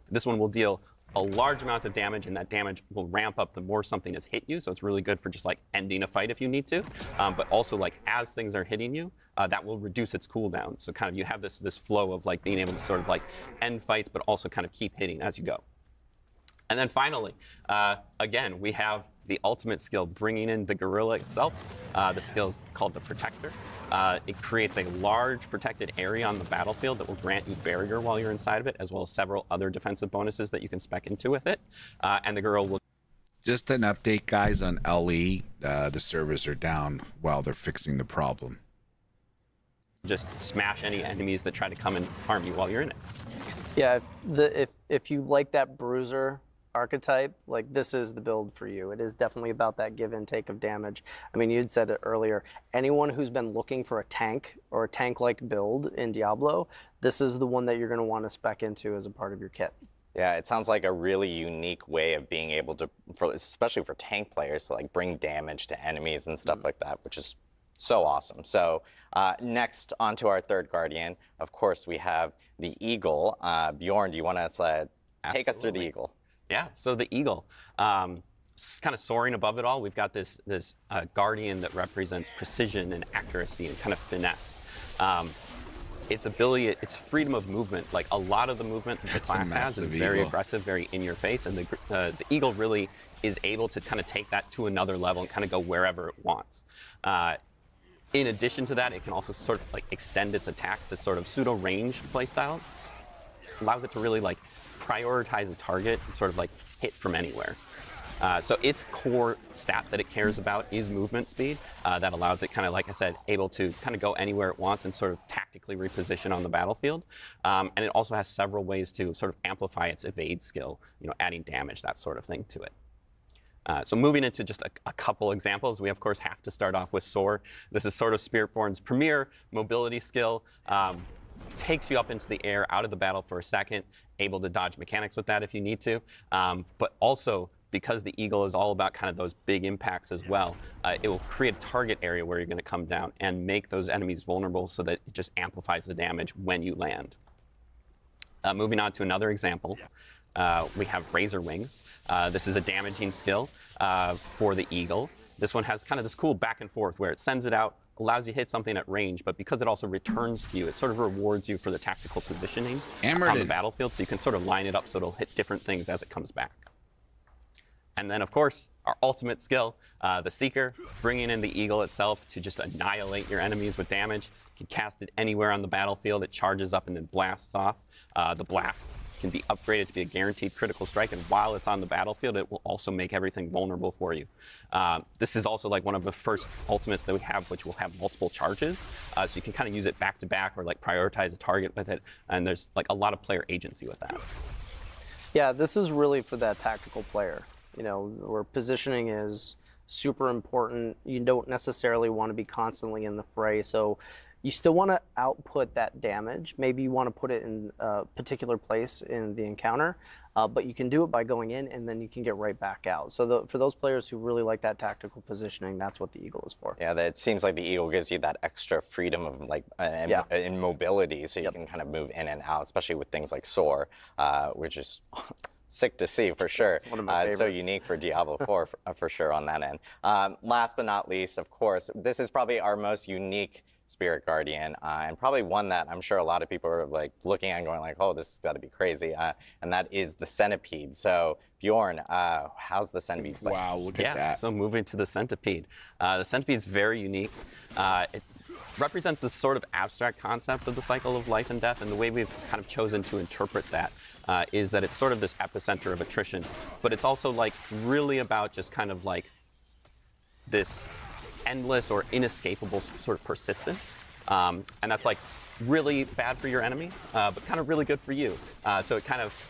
This one will deal a large amount of damage, and that damage will ramp up the more something has hit you. So it's really good for just like ending a fight if you need to. But also like as things are hitting you, that will reduce its cooldown. So kind of you have this flow of like being able to sort of like end fights, but also kind of keep hitting as you go. And then finally, again, we have the ultimate skill, bringing in the Gorilla itself. The skill is called the Protector. It creates a large protected area on the battlefield that will grant you barrier while you're inside of it, as well as several other defensive bonuses that you can spec into with it. And the Gorilla will... Just an update, guys, on LE. The servers are down while they're fixing the problem. just smash any enemies that try to come and harm you while you're in it. Yeah, if you like that bruiser archetype, like this is the build for you. It is definitely about that give and take of damage. I mean, you'd said it earlier. Anyone who's been looking for a tank or a tank-like build in Diablo, this is the one that you're going to want to spec into as a part of your kit. Yeah, it sounds like a really unique way of being able to, especially for tank players, to like bring damage to enemies and stuff like that, which is so awesome. So next, on to our third Guardian. Of course, we have the Eagle. Bjorn, do you want to take us through the Eagle? Yeah, so the Eagle, kind of soaring above it all, we've got this Guardian that represents precision and accuracy and kind of finesse. Its ability, its freedom of movement, like a lot of the movement that the class has is very aggressive, very in your face, and the Eagle really is able to kind of take that to another level and kind of go wherever it wants. In addition to that, it can also sort of like extend its attacks to sort of pseudo-ranged playstyle. Allows it to really like prioritize a target and sort of like hit from anywhere. So its core stat that it cares about is movement speed. That allows it kind of, like I said, able to kind of go anywhere it wants and sort of tactically reposition on the battlefield. And it also has several ways to sort of amplify its evade skill, you know, adding damage, that sort of thing to it. So moving into just a couple examples, we of course have to start off with Soar. This is sort of Spiritborn's premier mobility skill. Takes you up into the air, out of the battle for a second, able to dodge mechanics with that if you need to. But also, because the Eagle is all about kind of those big impacts as well, it will create a target area where you're going to come down and make those enemies vulnerable so that it just amplifies the damage when you land. Moving on to another example, we have Razor Wings. This is a damaging skill for the Eagle. This one has kind of this cool back and forth where it sends it out, allows you to hit something at range, but because it also returns to you, it sort of rewards you for the tactical positioning on the battlefield, so you can sort of line it up so it'll hit different things as it comes back. And then, of course, our ultimate skill, the Seeker, bringing in the Eagle itself to just annihilate your enemies with damage. You can cast it anywhere on the battlefield. It charges up and then blasts off. The blast can be upgraded to be a guaranteed critical strike, and while it's on the battlefield, it will also make everything vulnerable for you. This is also like one of the first ultimates that we have, which will have multiple charges, so you can kind of use it back to back or like prioritize a target with it, and there's like a lot of player agency with that. Yeah, this is really for that tactical player, you know, where positioning is super important. You don't necessarily want to be constantly in the fray, so you still want to output that damage. Maybe you want to put it in a particular place in the encounter, but you can do it by going in and then you can get right back out. So for those players who really like that tactical positioning, that's what the Eagle is for. Yeah, it seems like the Eagle gives you that extra freedom of like in mobility, so you can kind of move in and out, especially with things like Soar, which is sick to see for sure. It's one of my favorites. So unique for Diablo 4 for sure on that end. Last but not least, of course, this is probably our most unique Spirit Guardian, and probably one that I'm sure a lot of people are like looking at and going like, oh, this has got to be crazy, and that is the Centipede. So Bjorn, how's the Centipede play? Wow, look at that. So moving to the Centipede. The Centipede is very unique. It represents this sort of abstract concept of the cycle of life and death, and the way we've kind of chosen to interpret that is that it's sort of this epicenter of attrition, but it's also like really about just kind of like this endless or inescapable sort of persistence, and that's like really bad for your enemies, but kind of really good for you. So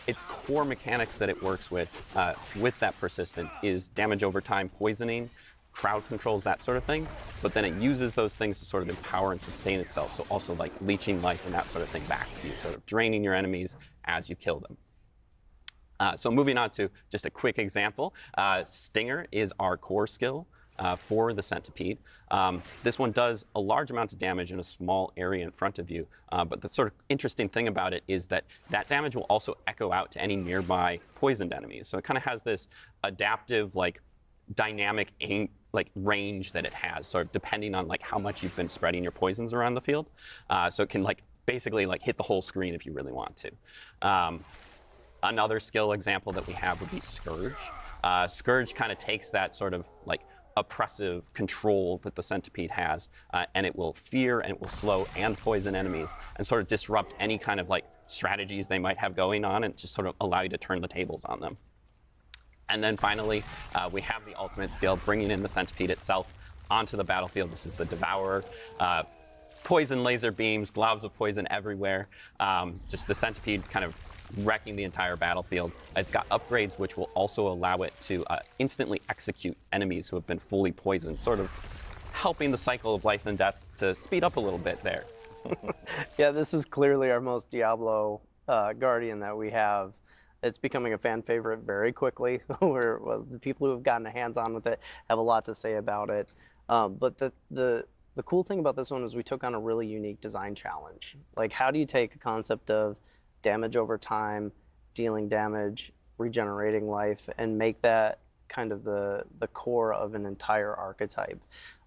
its core mechanics that it works with that persistence is damage over time, poisoning, crowd controls, that sort of thing, but then it uses those things to sort of empower and sustain itself, so also like leeching life and that sort of thing back to you, sort of draining your enemies as you kill them. So moving on to just a quick example, Stinger is our core skill for the Centipede. This one does a large amount of damage in a small area in front of you, but the sort of interesting thing about it is that that damage will also echo out to any nearby poisoned enemies. So it kind of has this adaptive, like, dynamic aim, like range that it has, sort of depending on like how much you've been spreading your poisons around the field. So it can like basically like hit the whole screen if you really want to. Another skill example that we have would be Scourge. Scourge kind of takes that sort of like oppressive control that the Centipede has, and it will fear and it will slow and poison enemies and sort of disrupt any kind of like strategies they might have going on and just sort of allow you to turn the tables on them. And then finally, we have the ultimate skill, bringing in the Centipede itself onto the battlefield. This is the Devourer. Poison laser beams, globs of poison everywhere. Just the Centipede kind of wrecking the entire battlefield. It's got upgrades which will also allow it to instantly execute enemies who have been fully poisoned, sort of helping the cycle of life and death to speed up a little bit there. Yeah, this is clearly our most Diablo Guardian that we have. It's becoming a fan favorite very quickly. The people who have gotten a hands-on with it have a lot to say about it. But the cool thing about this one is we took on a really unique design challenge. Like, how do you take a concept of damage over time, dealing damage, regenerating life, and make that kind of the core of an entire archetype?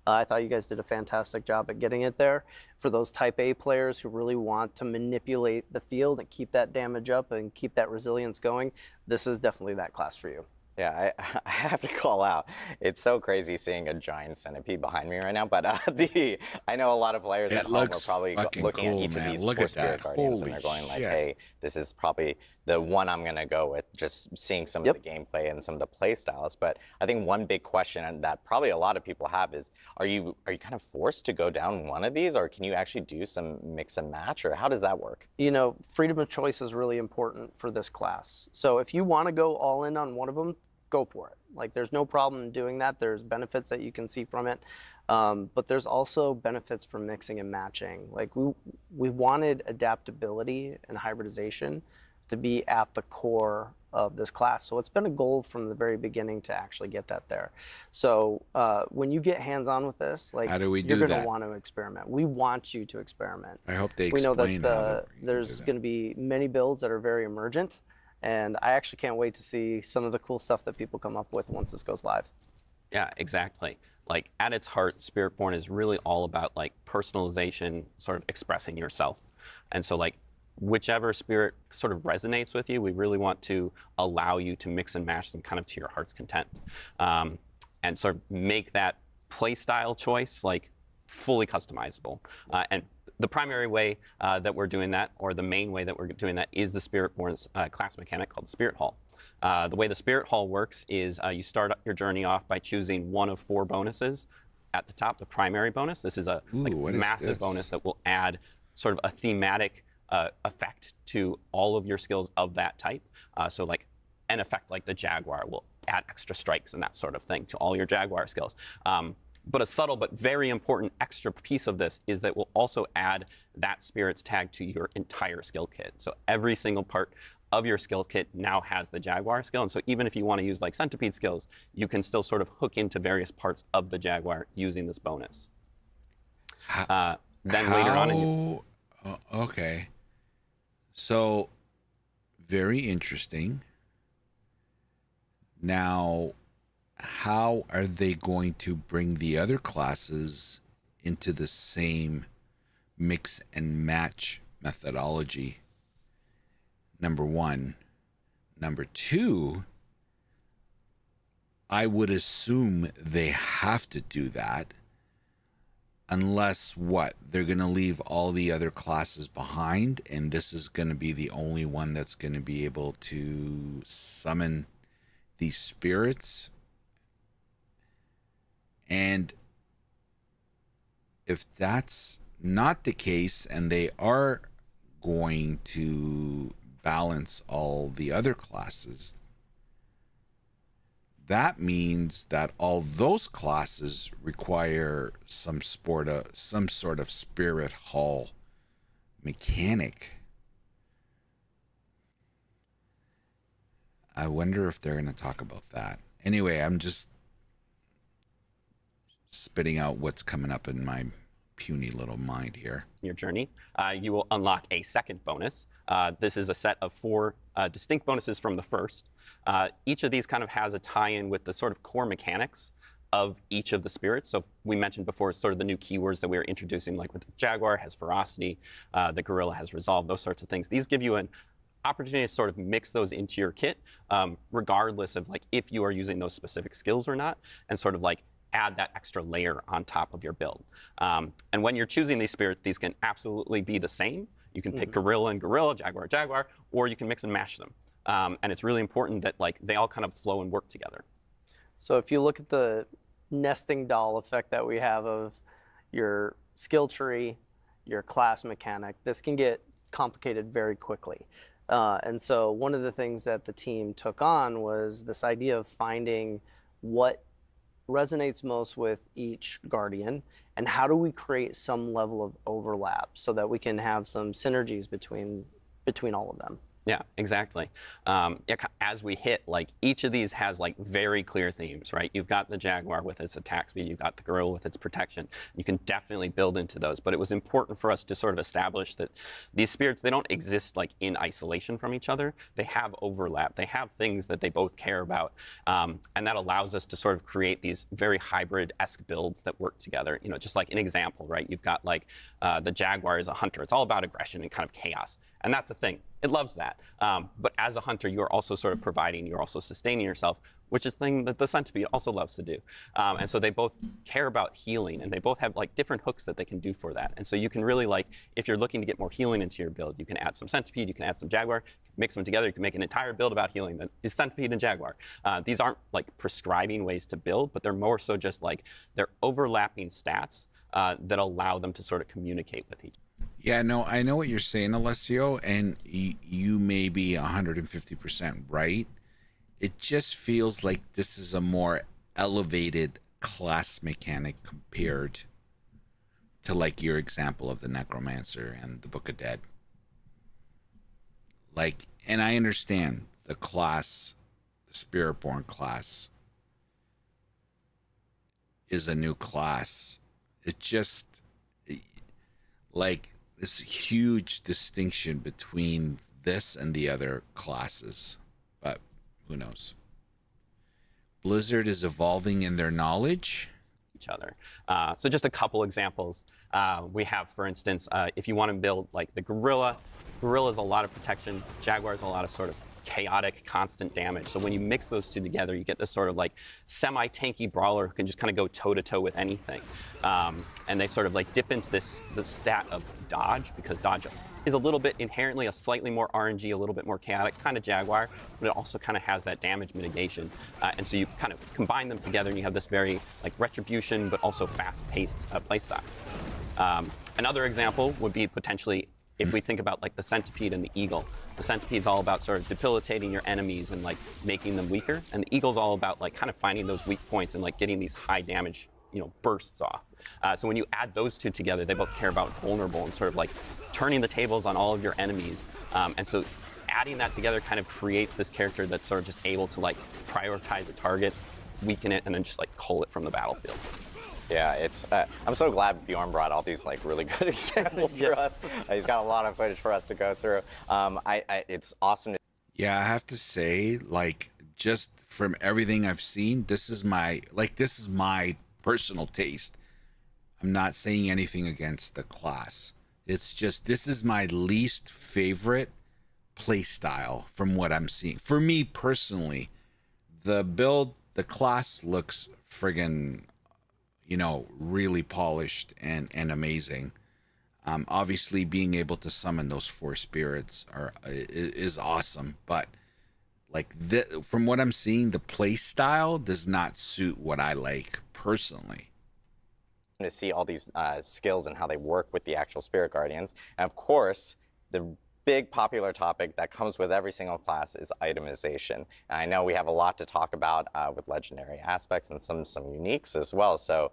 I thought you guys did a fantastic job at getting it there. For those Type A players who really want to manipulate the field and keep that damage up and keep that resilience going, this is definitely that class for you. Yeah, I have to call out. It's so crazy seeing a giant centipede behind me right now, but I know a lot of players at home are probably looking at each of these four Spirit Guardians and they're going like, hey, this is probably the one I'm going to go with, just seeing some of the gameplay and some of the play styles. But I think one big question that probably a lot of people have is, are you kind of forced to go down one of these, or can you actually do some mix and match, or how does that work? You know, freedom of choice is really important for this class. So if you want to go all in on one of them, go for it. Like, there's no problem in doing that. There's benefits that you can see from it, but there's also benefits from mixing and matching. Like, we wanted adaptability and hybridization to be at the core of this class. So it's been a goal from the very beginning to actually get that there. So when you get hands-on with this, like, how do we do you're going that? to want to experiment. We want you to experiment. I hope they We know explain that there's going to be many builds that are very emergent, and I actually can't wait to see some of the cool stuff that people come up with once this goes live. Yeah, exactly. Like, at its heart, Spiritborn is really all about like personalization, sort of expressing yourself. And so like whichever spirit sort of resonates with you, we really want to allow you to mix and match them kind of to your heart's content, and sort of make that play style choice like fully customizable. And the primary way that we're doing that, or the main way that we're doing that, is the Spiritborn's class mechanic called Spirit Hall. The way the Spirit Hall works is you start your journey off by choosing one of 4 bonuses at the top, the primary bonus. This is a massive bonus that will add sort of a thematic effect to all of your skills of that type. So like an effect like the Jaguar will add extra strikes and that sort of thing to all your Jaguar skills. But a subtle but very important extra piece of this is that we'll also add that spirit's tag to your entire skill kit. So every single part of your skill kit now has the Jaguar skill. And so even if you want to use like centipede skills, you can still sort of hook into various parts of the Jaguar using this bonus. Then later on... okay. So, very interesting. Now, how are they going to bring the other classes into the same mix and match methodology? Number one. Number two, I would assume they have to do that, unless what? They're going to leave all the other classes behind, and this is going to be the only one that's going to be able to summon these spirits. And if that's not the case, and they are going to balance all the other classes, that means that all those classes require some sort of Spirit Hall mechanic. I wonder if they're going to talk about that. Anyway, I'm just spitting out what's coming up in my puny little mind here. Your journey, you will unlock a second bonus. This is a set of 4 distinct bonuses from the first. Each of these kind of has a tie-in with the sort of core mechanics of each of the spirits. So we mentioned before sort of the new keywords that we were introducing, like with the Jaguar has ferocity, the Gorilla has resolve, those sorts of things. These give you an opportunity to sort of mix those into your kit, regardless of like if you are using those specific skills or not, and sort of like add that extra layer on top of your build. And when you're choosing these spirits, these can absolutely be the same. You can pick Gorilla and Gorilla, Jaguar, Jaguar, or you can mix and match them. And it's really important that like they all kind of flow and work together. So if you look at the nesting doll effect that we have of your skill tree, your class mechanic, this can get complicated very quickly. And so one of the things that the team took on was this idea of finding what resonates most with each Guardian, and how do we create some level of overlap so that we can have some synergies between all of them. Yeah, exactly. As we hit, like each of these has like very clear themes, right? You've got the Jaguar with its attack speed, you've got the Gorilla with its protection. You can definitely build into those, but it was important for us to sort of establish that these spirits, they don't exist like in isolation from each other. They have overlap. They have things that they both care about, and that allows us to sort of create these very hybrid-esque builds that work together. You know, just like an example, right? You've got like the Jaguar is a hunter. It's all about aggression and kind of chaos, and that's a thing. It loves that. But as a hunter, you're also sort of providing, you're also sustaining yourself, which is a thing that the centipede also loves to do. And so they both care about healing, and they both have like different hooks that they can do for that. And so you can really like, if you're looking to get more healing into your build, you can add some centipede, you can add some Jaguar, mix them together, you can make an entire build about healing that is centipede and Jaguar. These aren't like prescribing ways to build, but they're more so just like, they're overlapping stats that allow them to sort of communicate with each other. Yeah, no, I know what you're saying, Alessio, and you may be 150% right. It just feels like this is a more elevated class mechanic compared to like your example of the Necromancer and the Book of Dead. Like, and I understand the class, the Spiritborn class, is a new class. It just, like, this huge distinction between this and the other classes. But who knows? Blizzard is evolving in their knowledge. Each other. So just a couple examples. We have, for instance, if you want to build like the Gorilla, Gorilla's a lot of protection, Jaguar's a lot of sort of chaotic, constant damage. So when you mix those two together, you get this sort of like semi-tanky brawler who can just kind of go toe-to-toe with anything. And they sort of like dip into the stat of dodge, because dodge is a little bit inherently a slightly more RNG, a little bit more chaotic, kind of Jaguar, but it also kind of has that damage mitigation. And so you kind of combine them together and you have this very like retribution, but also fast-paced playstyle. Another example would be potentially if we think about like the Centipede and the Eagle. The Centipede's all about sort of debilitating your enemies and like making them weaker, and the Eagle's all about like kind of finding those weak points and like getting these high damage, you know, bursts off. So when you add those two together, they both care about vulnerable and sort of like turning the tables on all of your enemies. And so adding that together kind of creates this character that's sort of just able to like prioritize a target, weaken it, and then just like cull it from the battlefield. Yeah, it's. I'm so glad Bjorn brought all these like really good examples for us. He's got a lot of footage for us to go through. It's awesome. Yeah, I have to say, like, just from everything I've seen, this is my personal taste. I'm not saying anything against the class. It's just this is my least favorite play style from what I'm seeing. For me personally, the class looks friggin', you know, really polished and amazing. Obviously, being able to summon those 4 spirits is awesome, but like from what I'm seeing, the play style does not suit what I like personally. To see all these skills and how they work with the actual Spirit Guardians, and of course, the big popular topic that comes with every single class is itemization. And I know we have a lot to talk about with legendary aspects and some uniques as well. So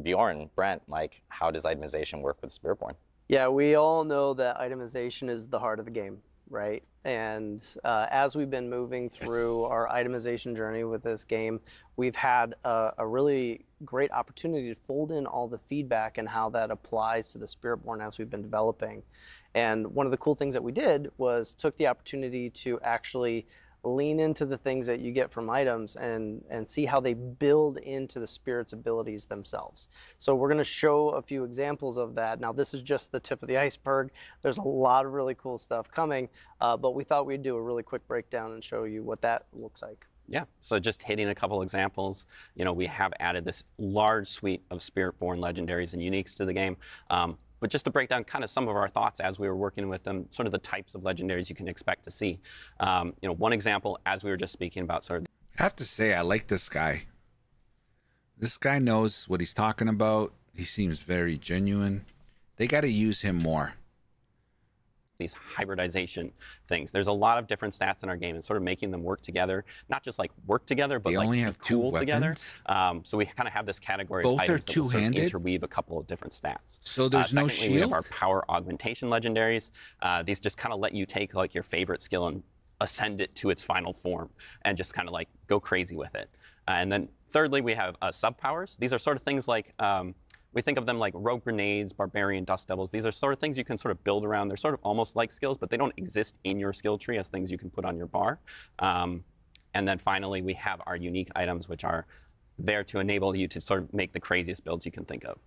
Bjorn, Brent, like, how does itemization work with Spiritborn? Yeah, we all know that itemization is the heart of the game, right? And as we've been moving through our itemization journey with this game, we've had a really great opportunity to fold in all the feedback and how that applies to the Spiritborn as we've been developing. And one of the cool things that we did was took the opportunity to actually lean into the things that you get from items and see how they build into the spirit's abilities themselves. So we're going to show a few examples of that. Now, this is just the tip of the iceberg. There's a lot of really cool stuff coming, but we thought we'd do a really quick breakdown and show you what that looks like. Yeah, so just hitting a couple examples, you know, we have added this large suite of Spiritborn legendaries and uniques to the game. But just to break down kind of some of our thoughts as we were working with them, sort of the types of legendaries you can expect to see. You know, one example, as we were just speaking about, sort of. I have to say, I like this guy. This guy knows what he's talking about. He seems very genuine. They got to use him more. These hybridization things. There's a lot of different stats in our game and sort of making them work together, not just like work together, but they like only be have cool 2 together. So we kind of have this category Both of items are that will sort of two-handed? interweave a couple of different stats. So there's no secondly, we have shield? our power augmentation legendaries. These just kind of let you take like your favorite skill and ascend it to its final form and just kind of like go crazy with it. And then thirdly, we have sub powers. These are sort of things like we think of them like rogue grenades, barbarian dust devils. These are sort of things you can sort of build around. They're sort of almost like skills, but they don't exist in your skill tree as things you can put on your bar. And then finally, we have our unique items, which are there to enable you to sort of make the craziest builds you can think of.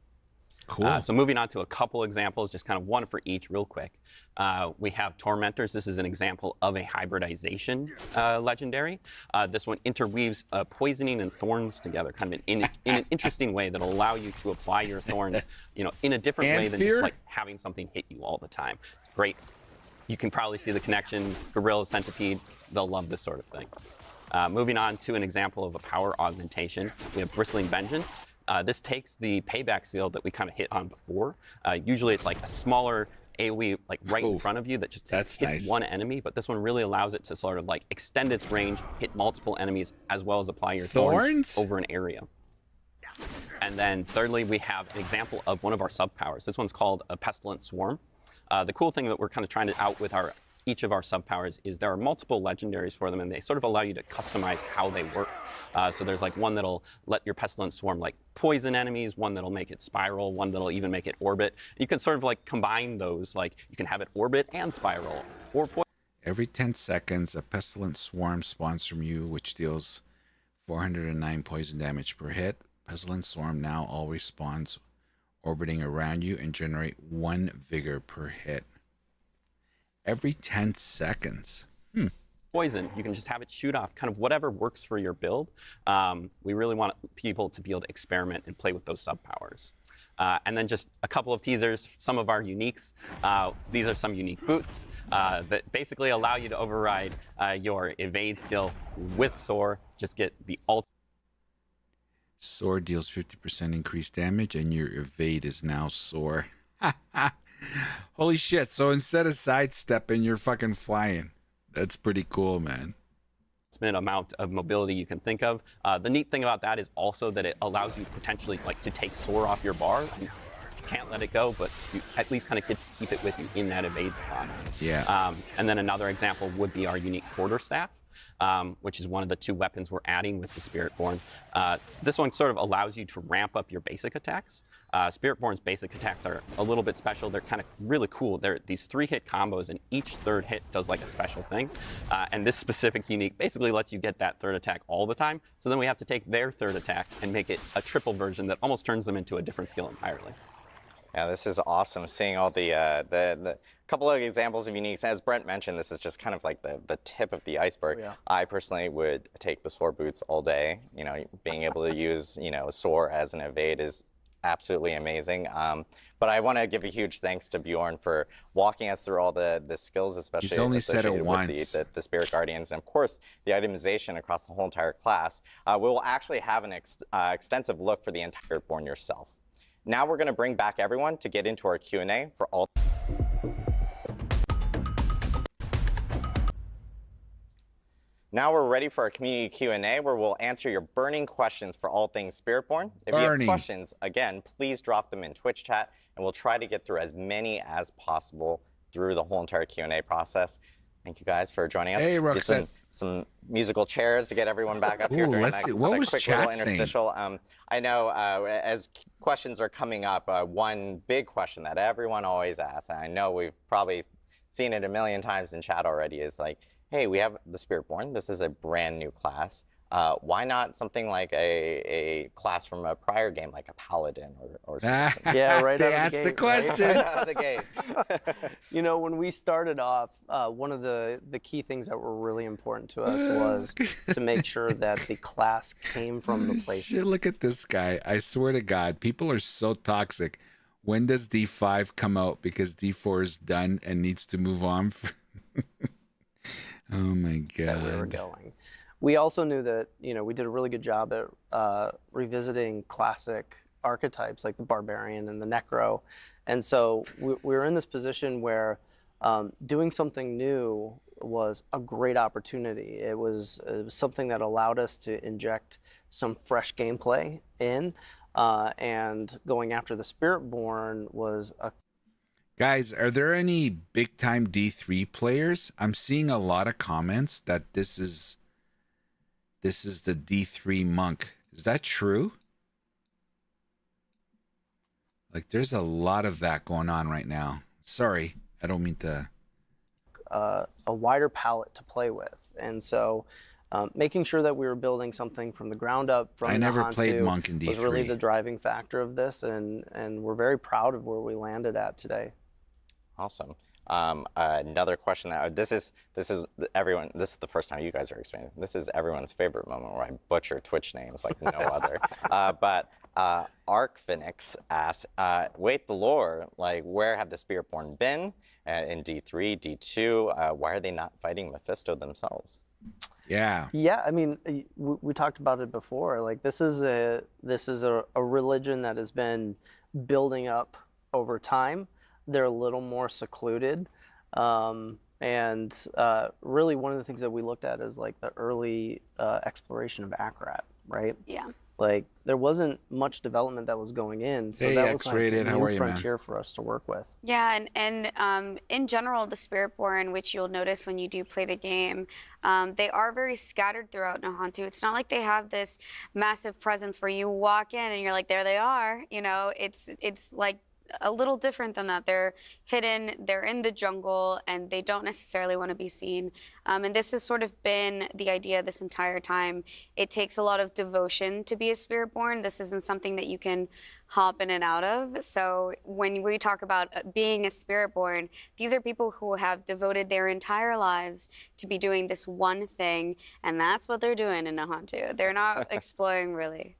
Cool. So moving on to a couple examples, just kind of one for each real quick. We have Tormentors. This is an example of a hybridization legendary. This one interweaves poisoning and thorns together, kind of in an interesting way that'll allow you to apply your thorns, you know, in a different way than just like having something hit you all the time. It's great. You can probably see the connection. Gorilla, Centipede, they'll love this sort of thing. Moving on to an example of a power augmentation, we have Bristling Vengeance. This takes the payback seal that we kind of hit on before. Usually it's like a smaller AoE like right in front of you that just hits one enemy, but this one really allows it to sort of like extend its range, hit multiple enemies, as well as apply your thorns over an area. And then thirdly, we have an example of one of our sub powers. This one's called a Pestilent Swarm. The cool thing that we're kind of trying to out with our each of our sub-powers is there are multiple legendaries for them, and they sort of allow you to customize how they work. So there's like one that'll let your Pestilent Swarm like poison enemies, one that'll make it spiral, one that'll even make it orbit. You can sort of like combine those, like you can have it orbit and spiral, or poison. Every 10 seconds, a Pestilent Swarm spawns from you, which deals 409 poison damage per hit. Pestilent Swarm now always spawns orbiting around you and generate 1 vigor per hit. Every 10 seconds. Poison, you can just have it shoot off kind of whatever works for your build. We really want people to be able to experiment and play with those sub-powers. And then just a couple of teasers, some of our uniques. These are some unique boots that basically allow you to override your evade skill with Soar. Just get the ult. Soar deals 50% increased damage, and your evade is now Soar. Holy shit, so instead of sidestepping, you're fucking flying. That's pretty cool, man. Amount of mobility you can think of. The neat thing about that is also that it allows you potentially like to take Soar off your bar. You can't let it go, but you at least kind of get to keep it with you in that evade slot. Yeah. And then another example would be our unique quarterstaff, which is one of the 2 weapons we're adding with the Spiritborn. This one sort of allows you to ramp up your basic attacks. Spiritborn's basic attacks are a little bit special. They're kind of really cool. They're these 3-hit combos, and each 3rd hit does like a special thing. And this specific unique basically lets you get that 3rd attack all the time. So then we have to take their 3rd attack and make it a triple version that almost turns them into a different skill entirely. Yeah, this is awesome. Seeing all the couple of examples of uniques. As Brent mentioned, this is just kind of like the tip of the iceberg. Yeah. I personally would take the Soar boots all day. You know, being able to use Soar as an evade is absolutely amazing. But I want to give a huge thanks to Bjorn for walking us through all the skills, especially He's only said it associated once. with the Spirit Guardians, and of course the itemization across the whole entire class. We will actually have an extensive look for the entire Born yourself. Now we're going to bring back everyone to get into our Q&A for all. Now we're ready for our community Q&A, where we'll answer your burning questions for all things Spiritborn. If you have questions, again, please drop them in Twitch chat, and we'll try to get through as many as possible through the whole entire Q&A process. Thank you guys for joining us. Hey, Roxanne. Some musical chairs to get everyone back up here. Ooh, let's see. What was quick little chat saying? interstitial. I know as questions are coming up, one big question that everyone always asks, and I know we've probably seen it a million times in chat already, is like, hey, we have the Spiritborn. This is a brand new class. Why not something like a class from a prior game, like a Paladin or something? Yeah, right They out of asked the the gate, question. Right out of the gate. You know, when we started off, one of the key things that were really important to us was to make sure that the class came from the place. Shit, look at this guy. I swear to God, people are so toxic. When does D5 come out? Because D4 is done and needs to move on. Oh my God. That's where we were going. We also knew that, we did a really good job at revisiting classic archetypes like the Barbarian and the Necro. And so we were in this position where doing something new was a great opportunity. It was something that allowed us to inject some fresh gameplay in, and going after the Spiritborn was a... Guys, are there any big-time D3 players? I'm seeing a lot of comments that this is the D3 monk. Is that true? Like, there's a lot of that going on right now. Sorry, I don't mean to... a wider palette to play with. And so making sure that we were building something from the ground up from I never Nahantu played monk in D3. was really the driving factor of this, and we're very proud of where we landed at today. Awesome. Another question that this is everyone. This is the first time you guys are explaining. This is everyone's favorite moment where I butcher Twitch names like no other. But Arcphoenix asks, wait, the lore, like where have the Spiritborn been in D3, D2? Why are they not fighting Mephisto themselves? Yeah. Yeah, I mean, we talked about it before. Like this is a religion that has been building up over time. They're a little more secluded. And really one of the things that we looked at is like the early exploration of Akarat, right? Yeah. Like there wasn't much development that was going in, so Hey, that was like a X-rated, how new are you, man? frontier for us to work with. Yeah, and in general, the Spiritborn, which you'll notice when you do play the game, they are very scattered throughout Nahantu. It's not like they have this massive presence where you walk in and you're like, there they are. You know, it's like a little different than that. They're hidden, they're in the jungle, and they don't necessarily want to be seen. And this has sort of been the idea this entire time. It takes a lot of devotion to be a Spiritborn. This isn't something that you can hop in and out of. So when we talk about being a Spiritborn, these are people who have devoted their entire lives to be doing this one thing, and that's what they're doing in Nahantu. They're not exploring really.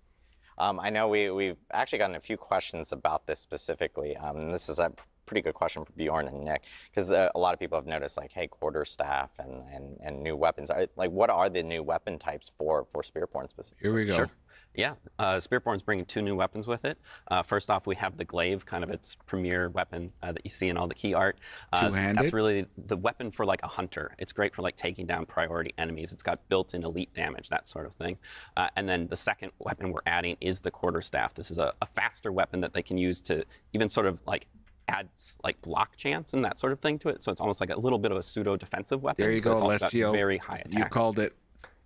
I know we've actually gotten a few questions about this specifically. And this is a pretty good question for Bjorn and Nick, because a lot of people have noticed, like, hey, quarterstaff and new weapons. Like, what are the new weapon types for Spiritborn specifically? Here we go. Sure. Yeah, Spiritborn's bringing 2 new weapons with it. First off, we have the glaive, kind of its premier weapon that you see in all the key art. Two-handed? That's really the weapon for like a hunter. It's great for like taking down priority enemies. It's got built-in elite damage, that sort of thing. And then the second weapon we're adding is the quarterstaff. This is a faster weapon that they can use to even sort of like add like block chance and that sort of thing to it. So it's almost like a little bit of a pseudo-defensive weapon. There you go, but it's also got Alessio. very high attacks. You called it.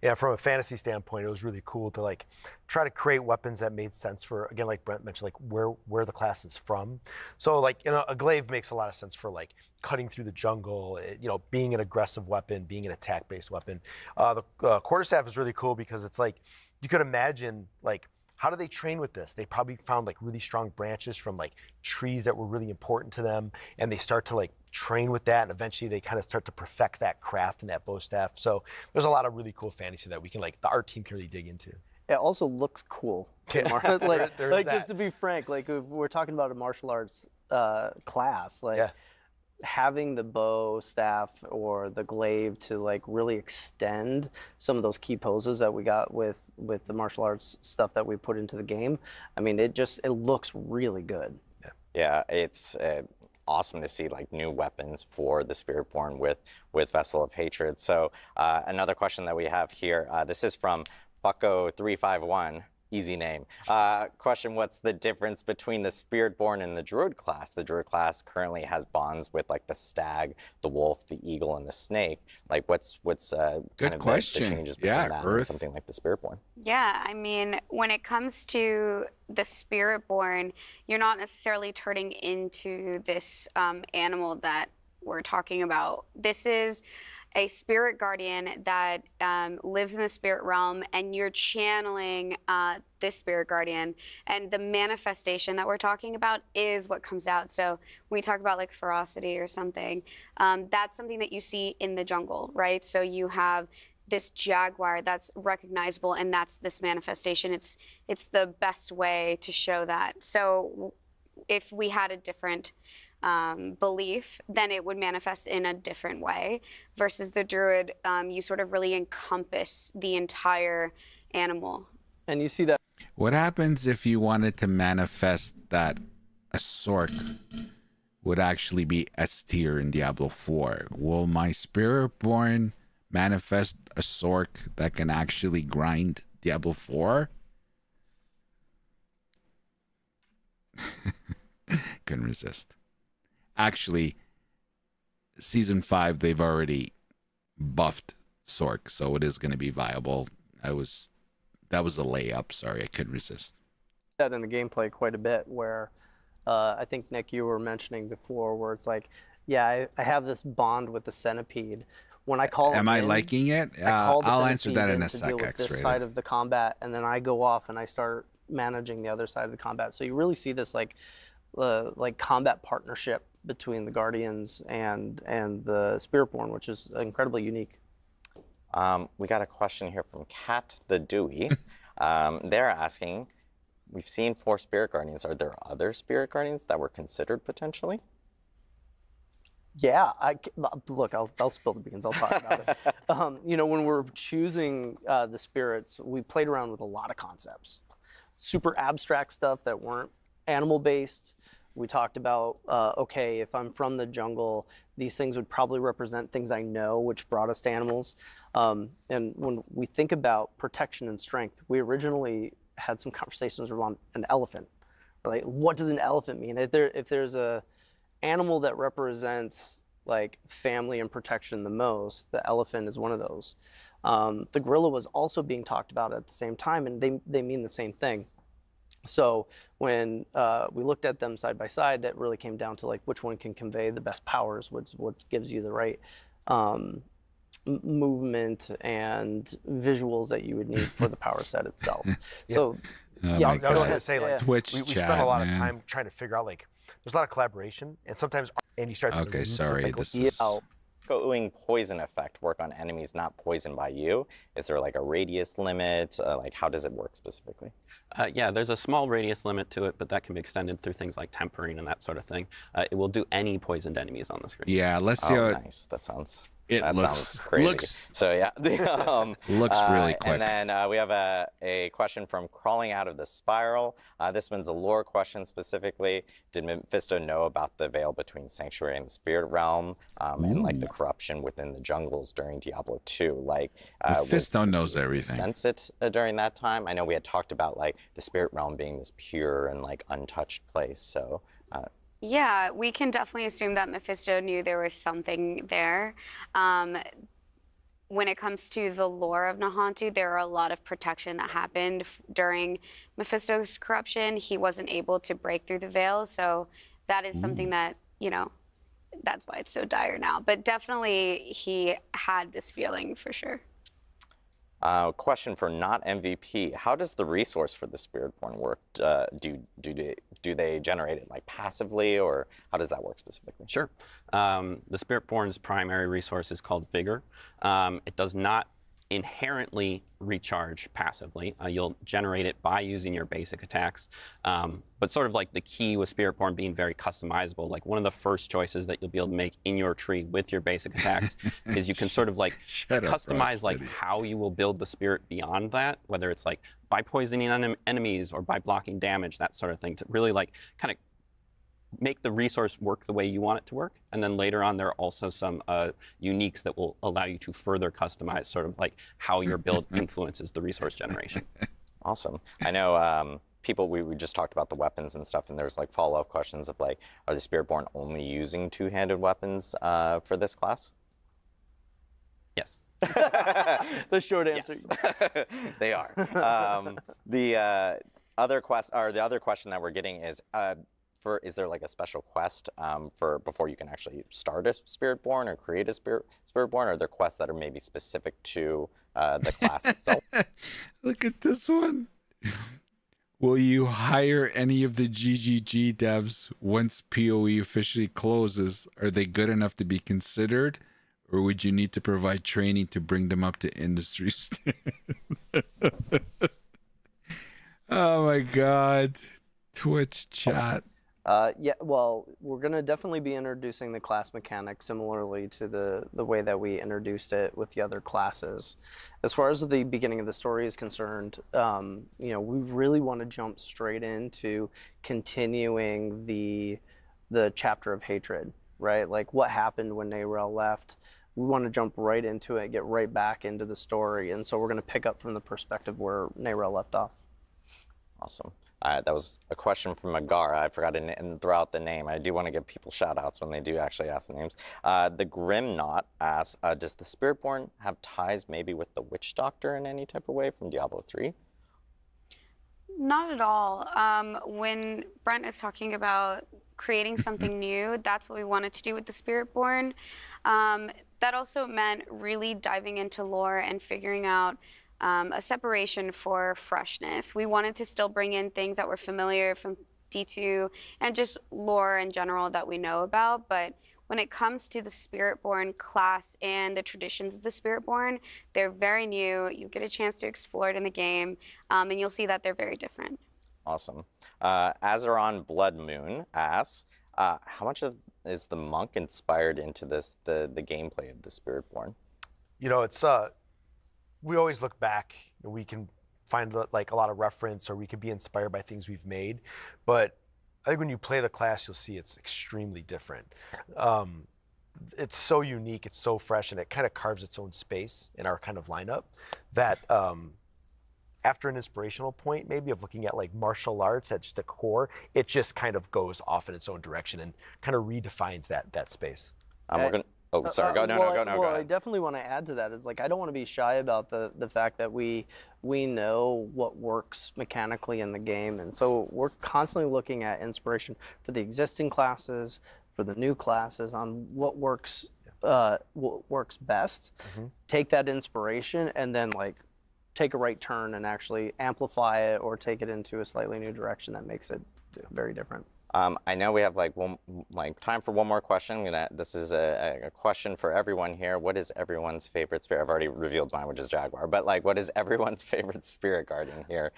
Yeah, from a fantasy standpoint, it was really cool to like try to create weapons that made sense for, again, like Brent mentioned, like where the class is from. So like, you know, a glaive makes a lot of sense for like cutting through the jungle, you know, being an aggressive weapon, being an attack-based weapon. The quarterstaff is really cool because it's like, you could imagine like, how do they train with this? They probably found like really strong branches from like trees that were really important to them, and they start to like train with that, and eventually they kind of start to perfect that craft and that bow staff. So there's a lot of really cool fantasy that we can, like, the art team can really dig into. It also looks cool. Yeah. like, There's like that. just to be frank, like if we're talking about a martial arts class, like Yeah. having the bow staff or the glaive to like really extend some of those key poses that we got with the martial arts stuff that we put into the game. I mean, it looks really good. Yeah, it's awesome to see like new weapons for the Spiritborn with Vessel of Hatred. So another question that we have here, this is from Bucko351. Easy name. Question, what's the difference between the Spiritborn and the Druid class? The Druid class currently has bonds with like the stag, the wolf, the eagle, and the snake. Like what's kind of the changes between that and something like the Spiritborn? Yeah, I mean, when it comes to the Spiritborn, you're not necessarily turning into this animal that we're talking about. This is a spirit guardian that lives in the spirit realm, and you're channeling this spirit guardian, and the manifestation that we're talking about is what comes out. So when we talk about like ferocity or something, that's something that you see in the jungle, right? So you have this jaguar that's recognizable, and that's this manifestation. It's the best way to show that. So if we had a different belief, then it would manifest in a different way. Versus the druid, you sort of really encompass the entire animal. And you see that. What happens if you wanted to manifest that a Sork would actually be S tier in Diablo 4? Will my Spiritborn manifest a Sork that can actually grind Diablo 4? Couldn't resist. Actually, season 5 they've already buffed Sork, so it is going to be viable. That was a layup. Sorry, I couldn't resist. That in the gameplay quite a bit, where I think Nick, you were mentioning before, where it's like, yeah, I have this bond with the centipede. When I call, am I liking it? I'll answer that in a sec. This side of the combat, and then I go off and I start managing the other side of the combat. So you really see this like combat partnership between the Guardians and the Spiritborn, which is incredibly unique. We got a question here from Kat the Dewey. They're asking, we've seen 4 Spirit Guardians. Are there other Spirit Guardians that were considered potentially? Yeah, look, I'll spill the beans. I'll talk about it. You know, when we're choosing the spirits, we played around with a lot of concepts. Super abstract stuff that weren't animal-based. We talked about, okay, if I'm from the jungle, these things would probably represent things I know, which brought us to animals. And when we think about protection and strength, we originally had some conversations around an elephant. Like, what does an elephant mean? If there's a animal that represents like family and protection the most, the elephant is one of those. The gorilla was also being talked about at the same time, and they mean the same thing. So when we looked at them side by side, that really came down to like which one can convey the best powers, what gives you the right movement and visuals that you would need for the power set itself. So I was going to say, like, Twitch we chat, spent a lot of man. time trying to figure out, like, there's a lot of collaboration, and sometimes Andy starts with the Okay, roots sorry. and, like, This is. Going poison effect work on enemies not poisoned by you? Is there like a radius limit? Like how does it work specifically? Yeah, there's a small radius limit to it, but that can be extended through things like tempering and that sort of thing. It will do any poisoned enemies on the screen. Yeah, let's see how it. Nice. That sounds. It That looks sounds crazy. looks So yeah, looks really quick. And then we have a question from Crawling Out of the Spiral. This one's a lore question specifically. Did Mephisto know about the veil between Sanctuary and the Spirit Realm, and like the corruption within the jungles during Diablo 2? Like Mephisto knows everything. Sense it during that time. I know we had talked about like the Spirit Realm being this pure and like untouched place. So. Yeah, we can definitely assume that Mephisto knew there was something there. When it comes to the lore of Nahantu, there are a lot of protection that happened during Mephisto's corruption. He wasn't able to break through the veil, so that is something that, you know, that's why it's so dire now. But definitely he had this feeling for sure. Question for not MVP. How does the resource for the Spiritborn work? Do they generate it like passively, or how does that work specifically? Sure. The Spiritborn's primary resource is called Vigor. It does not inherently recharge passively. You'll generate it by using your basic attacks. But sort of like the key with Spiritborn being very customizable, like one of the first choices that you'll be able to make in your tree with your basic attacks is you can sort of like customize like how you will build the spirit beyond that, whether it's like by poisoning enemies or by blocking damage, that sort of thing, to really like kind of make the resource work the way you want it to work. And then later on, there are also some uniques that will allow you to further customize sort of like how your build influences the resource generation. Awesome. I know we just talked about the weapons and stuff, and there's like follow-up questions of like, are the Spiritborn only using two-handed weapons for this class? Yes. The short answer. Yes. They are. The other question that we're getting is, is there like a special quest for before you can actually start a Spiritborn or create a Spiritborn? Or are there quests that are maybe specific to the class itself? Look at this one. Will you hire any of the GGG devs once PoE officially closes? Are they good enough to be considered? Or would you need to provide training to bring them up to industry standards? Oh my God. Twitch chat. Yeah, well, we're going to definitely be introducing the class mechanic similarly to the way that we introduced it with the other classes. As far as the beginning of the story is concerned, you know, we really want to jump straight into continuing the chapter of hatred, right? Like what happened when Nayrel left. We want to jump right into it, get right back into the story. And so we're going to pick up from the perspective where Nayrel left off. Awesome. That was a question from Agar. I forgot to throw out the name. I do want to give people shout outs when they do actually ask the names. The Grim Knot asks, does the Spiritborn have ties maybe with the Witch Doctor in any type of way from Diablo 3? Not at all. When Brent is talking about creating something new, that's what we wanted to do with the Spiritborn. That also meant really diving into lore and figuring out a separation for freshness. We wanted to still bring in things that were familiar from D2 and just lore in general that we know about, but when it comes to the Spiritborn class and the traditions of the Spiritborn, they're very new. You get a chance to explore it in the game, and you'll see that they're very different. Awesome. Azeron Blood Moon asks, how much is the monk inspired into the gameplay of the Spiritborn? You know, it's we always look back and we can find like a lot of reference, or we can be inspired by things we've made. But I think when you play the class, you'll see it's extremely different. It's so unique, it's so fresh, and it kind of carves its own space in our kind of lineup that after an inspirational point, maybe of looking at like martial arts at just the core, it just kind of goes off in its own direction and kind of redefines that space. We're gonna. Oh, sorry. Go. No. Go. Well, I definitely want to add to that. Is like I don't want to be shy about the fact that we know what works mechanically in the game, and so we're constantly looking at inspiration for the existing classes, for the new classes, on what works best. Take that inspiration and then like take a right turn and actually amplify it or take it into a slightly new direction that makes it very different. I know we have time for one more question. This is a question for everyone here. What is everyone's favorite spirit? I've already revealed mine, which is Jaguar. But like, what is everyone's favorite spirit guardian here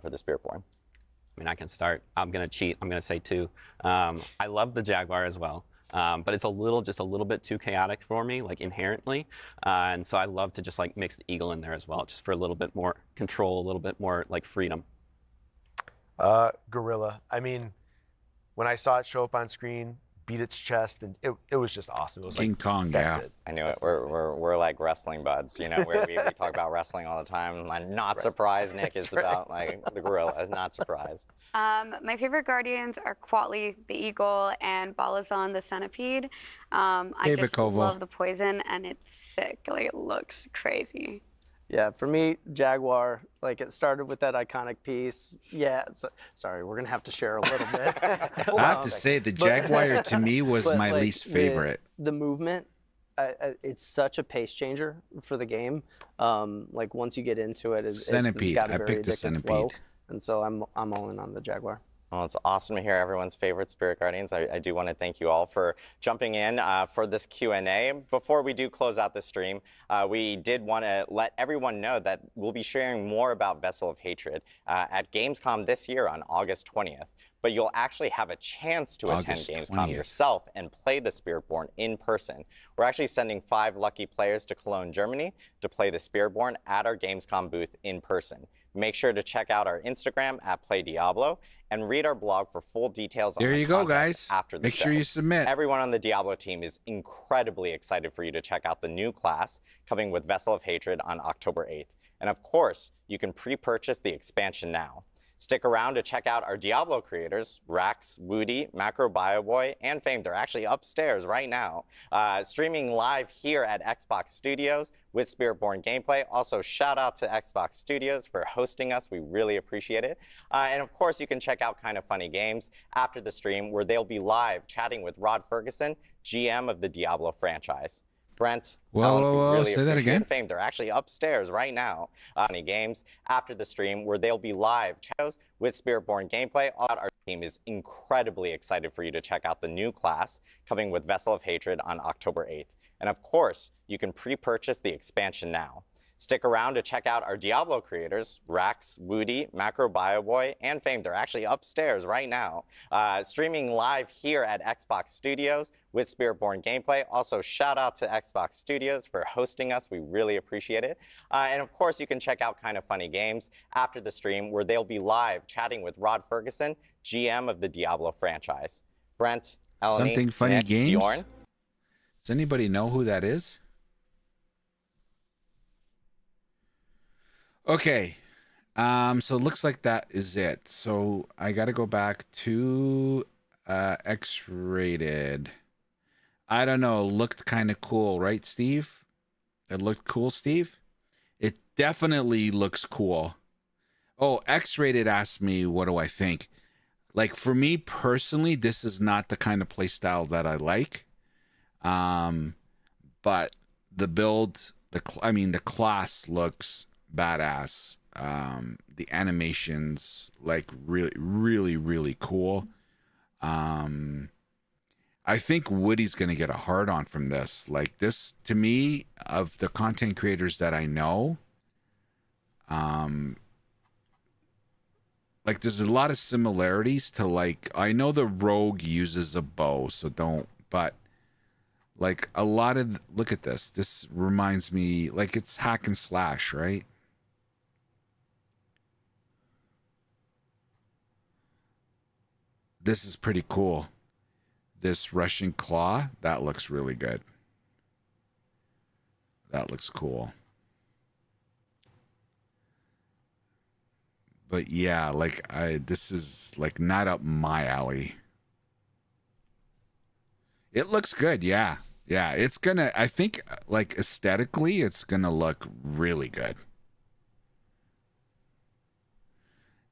for the Spiritborn? I mean, I can start. I'm gonna cheat. I'm gonna say 2. I love the Jaguar as well. But it's just a little bit too chaotic for me, like inherently. And so I love to just like mix the Eagle in there as well, just for a little bit more control, a little bit more like freedom. Gorilla. I mean, when I saw it show up on screen, beat its chest, and it was just awesome. It was King like, Kong, that's yeah. it. I knew it. We're like wrestling buds, you know, where we talk about wrestling all the time. I'm not surprised Nick is about like the gorilla. Not surprised. My favorite guardians are Quatley, the eagle, and Balazon, the centipede. I just love the poison, and it's sick. Like, it looks crazy. Yeah, for me, Jaguar, like it started with that iconic piece. Yeah, sorry, we're gonna have to share a little bit. I have to say, the Jaguar to me was my like, least favorite. The movement, it's such a pace changer for the game. Like once you get into it, Centipede. It's got a I very picked the addictive Centipede. flow, and so I'm all in on the Jaguar. Well, it's awesome to hear everyone's favorite Spirit Guardians. I do want to thank you all for jumping in for this Q&A. Before we do close out the stream, we did want to let everyone know that we'll be sharing more about Vessel of Hatred at Gamescom this year on August 20th. But you'll actually have a chance to attend Gamescom yourself and play the Spiritborn in person. We're actually sending 5 lucky players to Cologne, Germany to play the Spiritborn at our Gamescom booth in person. Make sure to check out our Instagram at PlayDiablo and read our blog for full details on the contest after the Make sure you submit. Everyone on the Diablo team is incredibly excited for you to check out the new class coming with Vessel of Hatred on October 8th. And of course, you can pre-purchase the expansion now. Stick around to check out our Diablo creators, Rax, Woody, Macro Bioboy, and Fame. They're actually upstairs right now, streaming live here at Xbox Studios with Spiritborn gameplay. Also, shout out to Xbox Studios for hosting us. We really appreciate it. And of course, you can check out Kind of Funny Games after the stream, where they'll be live chatting with Rod Ferguson, GM of the Diablo franchise. Brent, whoa, say that again. Fame. They're actually upstairs right now. Funny Games after the stream, where they'll be live chats with Spiritborn gameplay. Our team is incredibly excited for you to check out the new class coming with Vessel of Hatred on October 8th. And of course, you can pre-purchase the expansion now. Stick around to check out our Diablo creators, Rax, Woody, Macro Bioboy, and Fame. They're actually upstairs right now, streaming live here at Xbox Studios with Spiritborn gameplay. Also, shout out to Xbox Studios for hosting us. We really appreciate it. And of course, you can check out Kind of Funny Games after the stream, where they'll be live chatting with Rod Ferguson, GM of the Diablo franchise. Brent, Eleni, Something Funny Nick, Games? Bjorn. Does anybody know who that is? Okay, so it looks like that is it. So I got to go back to X-rated. I don't know. Looked kind of cool, right, Steve? It looked cool, Steve? It definitely looks cool. Oh, X-rated asked me, what do I think? Like, for me personally, this is not the kind of play style that I like. But the build, the class looks badass. The animations, like, really cool. I think Woody's gonna get a hard on from this. Like, this, to me, of the content creators that I know, like, there's a lot of similarities to, like, I know the rogue uses a bow, so don't, but like a lot of, look at this. This reminds me, like, it's hack and slash, right? This is pretty cool. This Russian claw, that looks really good. That looks cool. But yeah, like this is like not up my alley. It looks good, yeah. Yeah, it's gonna, I think, like, aesthetically, it's gonna look really good.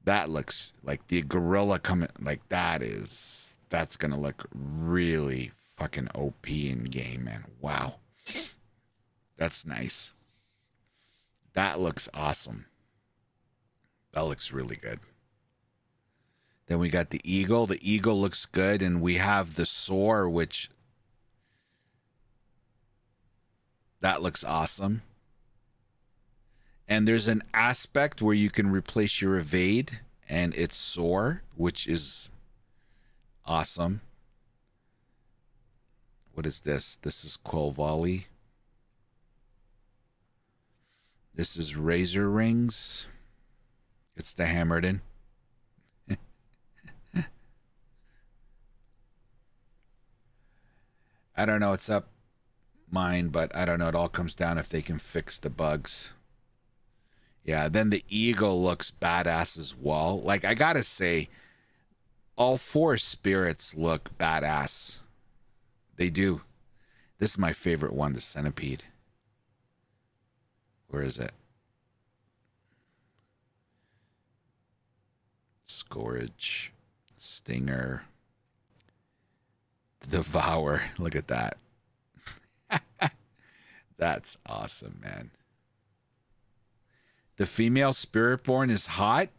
That looks like the gorilla coming, like, that's gonna look really fucking OP in game, man. Wow. That's nice. That looks awesome. That looks really good. Then we got the eagle. The eagle looks good, and we have the soar, which that looks awesome. And there's an aspect where you can replace your evade and it's soar, which is awesome. What is this? This is Quill Volley. This is Razor Rings. It's the Hammerden. I don't know. It's up mine, but I don't know. It all comes down if they can fix the bugs. Yeah, then the eagle looks badass as well. Like, I gotta say, all four spirits look badass. They do. This is my favorite one, the centipede. Where is it? Scourge, Stinger, Devour. Look at that. That's awesome, man. The female Spiritborn is hot.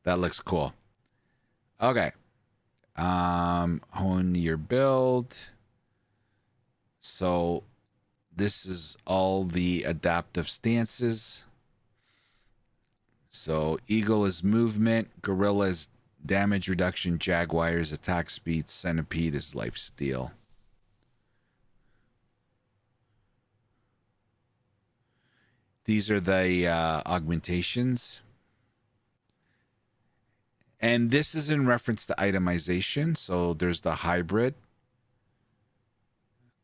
That looks cool. Okay. Hone your build. So this is all the adaptive stances. So eagle is movement, gorilla is damage reduction, jaguar is attack speed, centipede is life steal. These are the augmentations. And this is in reference to itemization. So there's the hybrid,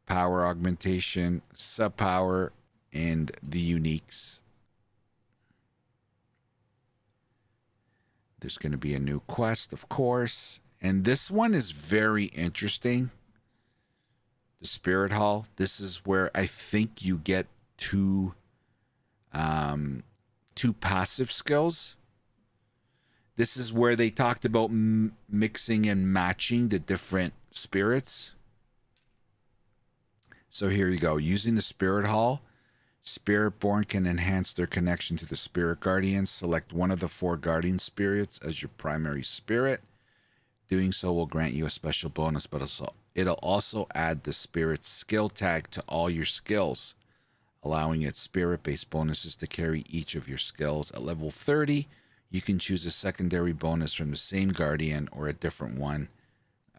power augmentation, sub power, and the uniques. There's going to be a new quest, of course. And this one is very interesting. The Spirit Hall. This is where I think you get two passive skills. This is where they talked about mixing and matching the different spirits. So here you go. Using the Spirit Hall, Spiritborn can enhance their connection to the Spirit Guardians. Select one of the 4 Guardian Spirits as your primary spirit. Doing so will grant you a special bonus, but it'll also add the Spirit skill tag to all your skills, allowing its Spirit-based bonuses to carry each of your skills. At level 30, you can choose a secondary bonus from the same Guardian or a different one.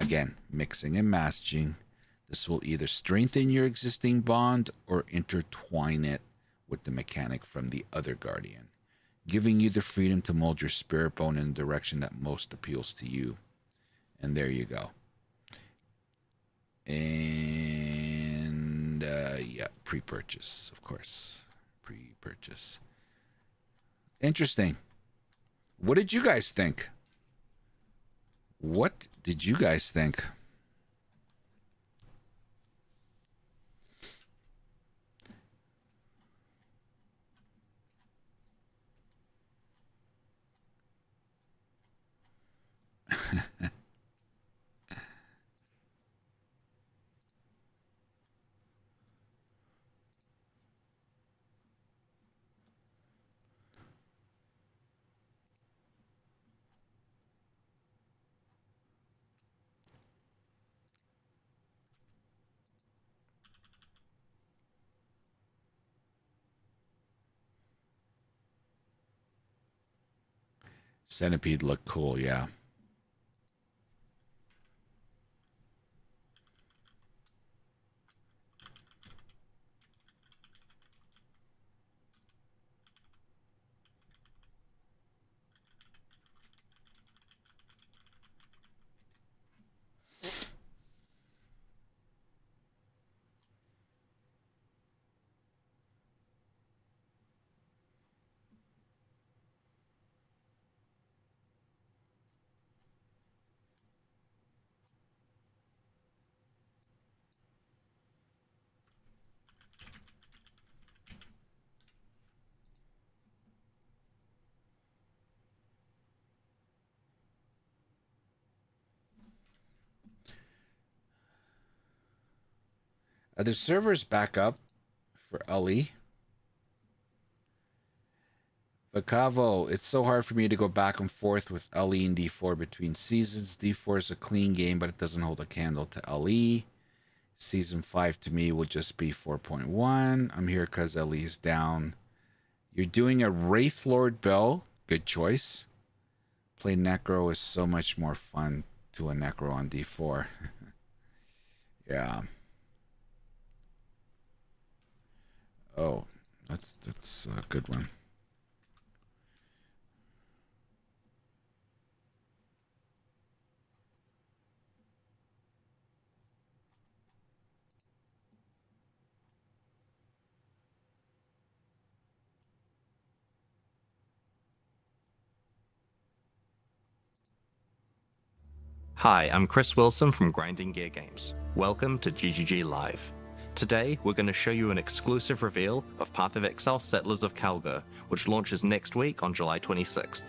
Again, mixing and matching. This will either strengthen your existing bond or intertwine it with the mechanic from the other Guardian, giving you the freedom to mold your spirit bone in the direction that most appeals to you. And there you go. And, yeah, pre-purchase, of course. Pre-purchase. Interesting. What did you guys think? What did you guys think? Centipede looked cool, yeah. Are the servers back up for Ali? Vakavo, it's so hard for me to go back and forth with Ali and D4 between seasons. D4 is a clean game, but it doesn't hold a candle to Ali. Season 5 to me will just be 4.1. I'm here because Ali is down. You're doing a Wraith Lord Bell. Good choice. Play Necro is so much more fun to a Necro on D4. Yeah. Oh, that's a good one. Hi, I'm Chris Wilson from Grinding Gear Games. Welcome to GGG Live. Today, we're going to show you an exclusive reveal of Path of Exile Settlers of Kalgur, which launches next week on July 26th.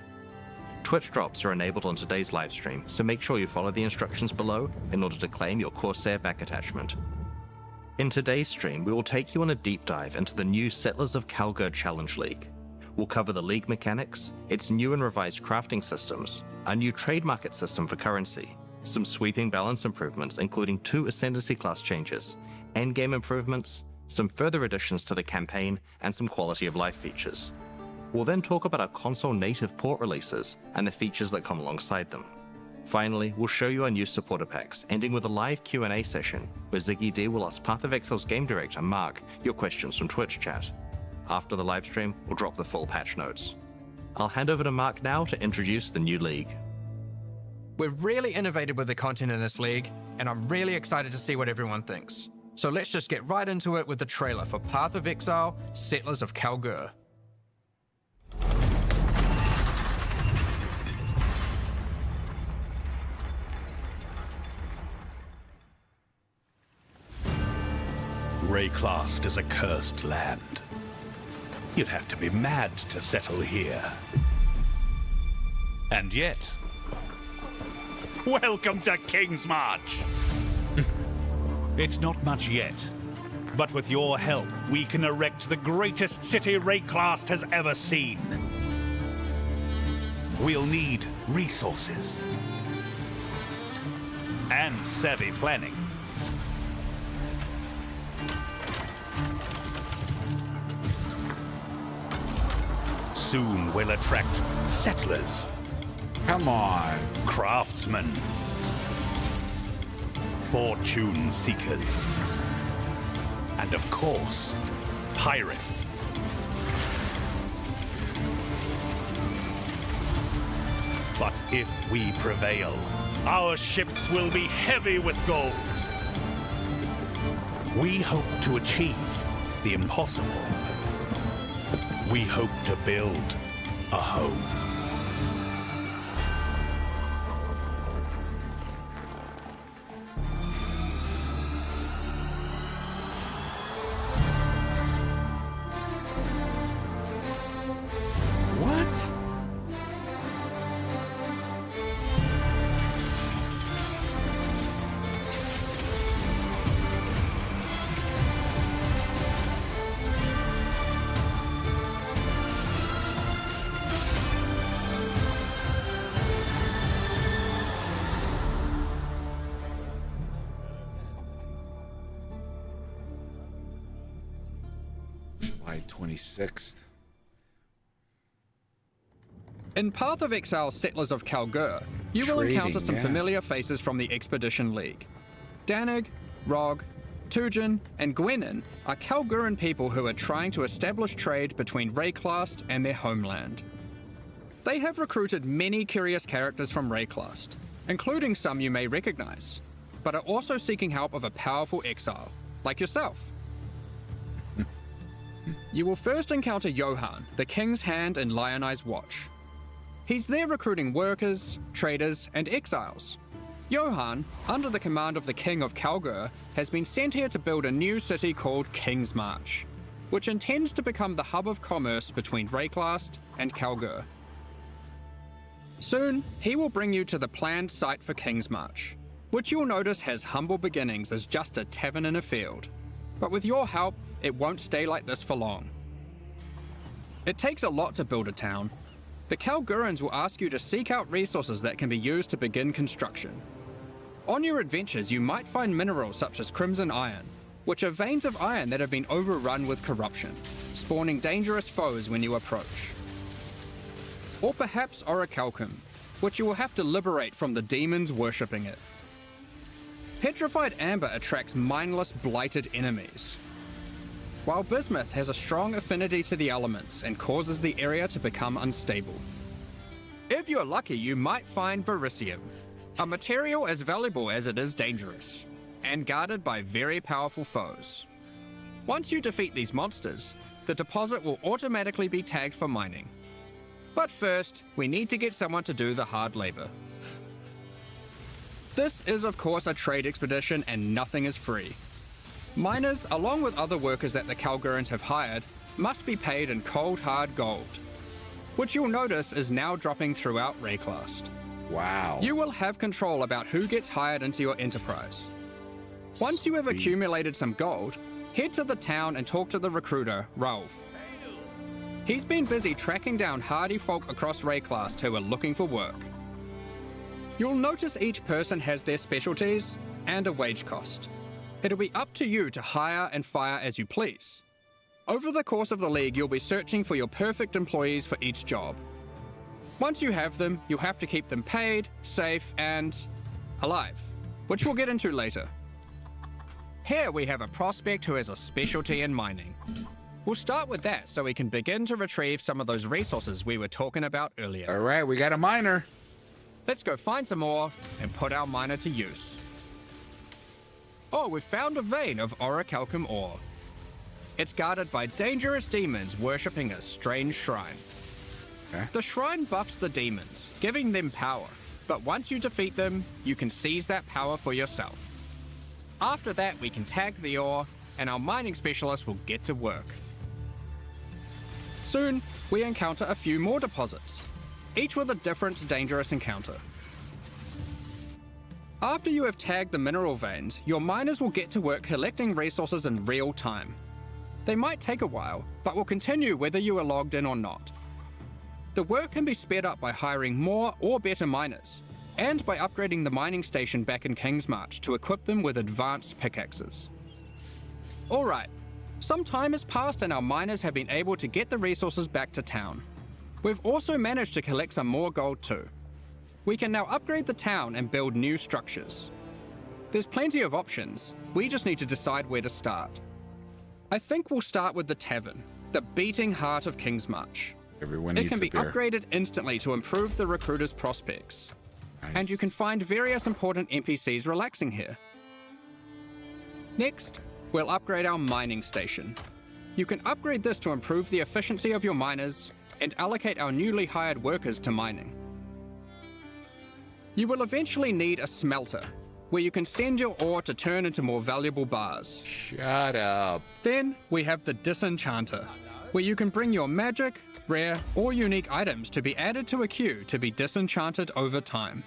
Twitch drops are enabled on today's livestream, so make sure you follow the instructions below in order to claim your Corsair back attachment. In today's stream, we will take you on a deep dive into the new Settlers of Kalgur Challenge League. We'll cover the league mechanics, its new and revised crafting systems, a new trade market system for currency, some sweeping balance improvements including 2 Ascendancy class changes, endgame improvements, some further additions to the campaign, and some quality of life features. We'll then talk about our console native port releases and the features that come alongside them. Finally, we'll show you our new supporter packs, ending with a live Q&A session where Ziggy D will ask Path of Exile's game director Mark your questions from Twitch chat. After the livestream, we'll drop the full patch notes. I'll hand over to Mark now to introduce the new league. We've really innovated with the content in this league, and I'm really excited to see what everyone thinks. So let's just get right into it with the trailer for Path of Exile, Settlers of Kalgur. Rayclast is a cursed land. You'd have to be mad to settle here. And yet, welcome to King's March! It's not much yet, but with your help, we can erect the greatest city Rayclast has ever seen. We'll need resources and savvy planning. Soon we'll attract settlers. Come on. Craftsmen. Fortune seekers. And of course, pirates. But if we prevail, our ships will be heavy with gold. We hope to achieve the impossible. We hope to build a home. July 26th. In Path of Exile Settlers of Kalgur, you will encounter some familiar faces from the Expedition League. Danig, Rog, Tujin, and Gwenin are Kalguran people who are trying to establish trade between Rayclast and their homeland. They have recruited many curious characters from Rayclast, including some you may recognize, but are also seeking help of a powerful exile, like yourself. You will first encounter Johan, the King's Hand in Lionized Watch. He's there recruiting workers, traders, and exiles. Johan, under the command of the King of Kalgur, has been sent here to build a new city called King's March, which intends to become the hub of commerce between Rayclast and Kalgur. Soon, he will bring you to the planned site for King's March, which you'll notice has humble beginnings as just a tavern in a field. But with your help, it won't stay like this for long. It takes a lot to build a town. The Kalgurans will ask you to seek out resources that can be used to begin construction. On your adventures, you might find minerals such as crimson iron, which are veins of iron that have been overrun with corruption, spawning dangerous foes when you approach. Or perhaps orichalcum, which you will have to liberate from the demons worshipping it. Petrified amber attracts mindless, blighted enemies, while bismuth has a strong affinity to the elements and causes the area to become unstable. If you're lucky, you might find vericium, a material as valuable as it is dangerous, and guarded by very powerful foes. Once you defeat these monsters, the deposit will automatically be tagged for mining. But first, we need to get someone to do the hard labor. This is of course a trade expedition and nothing is free. Miners, along with other workers that the Kalgurans have hired, must be paid in cold hard gold, which you'll notice is now dropping throughout Rayclast. Wow. You will have control about who gets hired into your enterprise. Once you have accumulated some gold, head to the town and talk to the recruiter, Rauf. He's been busy tracking down hardy folk across Rayclast who are looking for work. You'll notice each person has their specialties and a wage cost. It'll be up to you to hire and fire as you please. Over the course of the League, you'll be searching for your perfect employees for each job. Once you have them, you'll have to keep them paid, safe, and alive, which we'll get into later. Here we have a prospect who has a specialty in mining. We'll start with that so we can begin to retrieve some of those resources we were talking about earlier. All right, we got a miner. Let's go find some ore and put our miner to use. Oh, we've found a vein of orichalcum ore. It's guarded by dangerous demons worshipping a strange shrine. Okay. The shrine buffs the demons, giving them power, but once you defeat them, you can seize that power for yourself. After that, we can tag the ore, and our mining specialist will get to work. Soon, we encounter a few more deposits, each with a different dangerous encounter. After you have tagged the mineral veins, your miners will get to work collecting resources in real time. They might take a while, but will continue whether you are logged in or not. The work can be sped up by hiring more or better miners, and by upgrading the mining station back in Kingsmarch to equip them with advanced pickaxes. Alright, some time has passed and our miners have been able to get the resources back to town. We've also managed to collect some more gold too. We can now upgrade the town and build new structures. There's plenty of options, we just need to decide where to start. I think we'll start with the tavern, the beating heart of Kingsmarch. Everyone needs It can be a beer. upgraded instantly to improve the recruiter's prospects. Nice. And you can find various important NPCs relaxing here. Next, we'll upgrade our mining station. You can upgrade this to improve the efficiency of your miners and allocate our newly hired workers to mining. You will eventually need a smelter, where you can send your ore to turn into more valuable bars. Shut up. Then we have the Disenchanter, where you can bring your magic, rare, or unique items to be added to a queue to be disenchanted over time.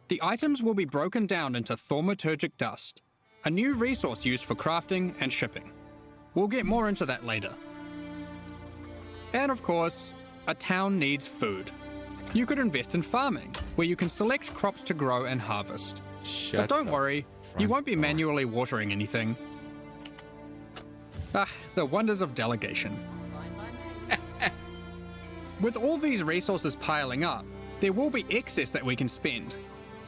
The items will be broken down into thaumaturgic dust, a new resource used for crafting and shipping. We'll get more into that later. And of course, a town needs food. You could invest in farming, where you can select crops to grow and harvest. But don't worry, you won't be manually watering anything. Ah, the wonders of delegation. With all these resources piling up, there will be excess that we can spend.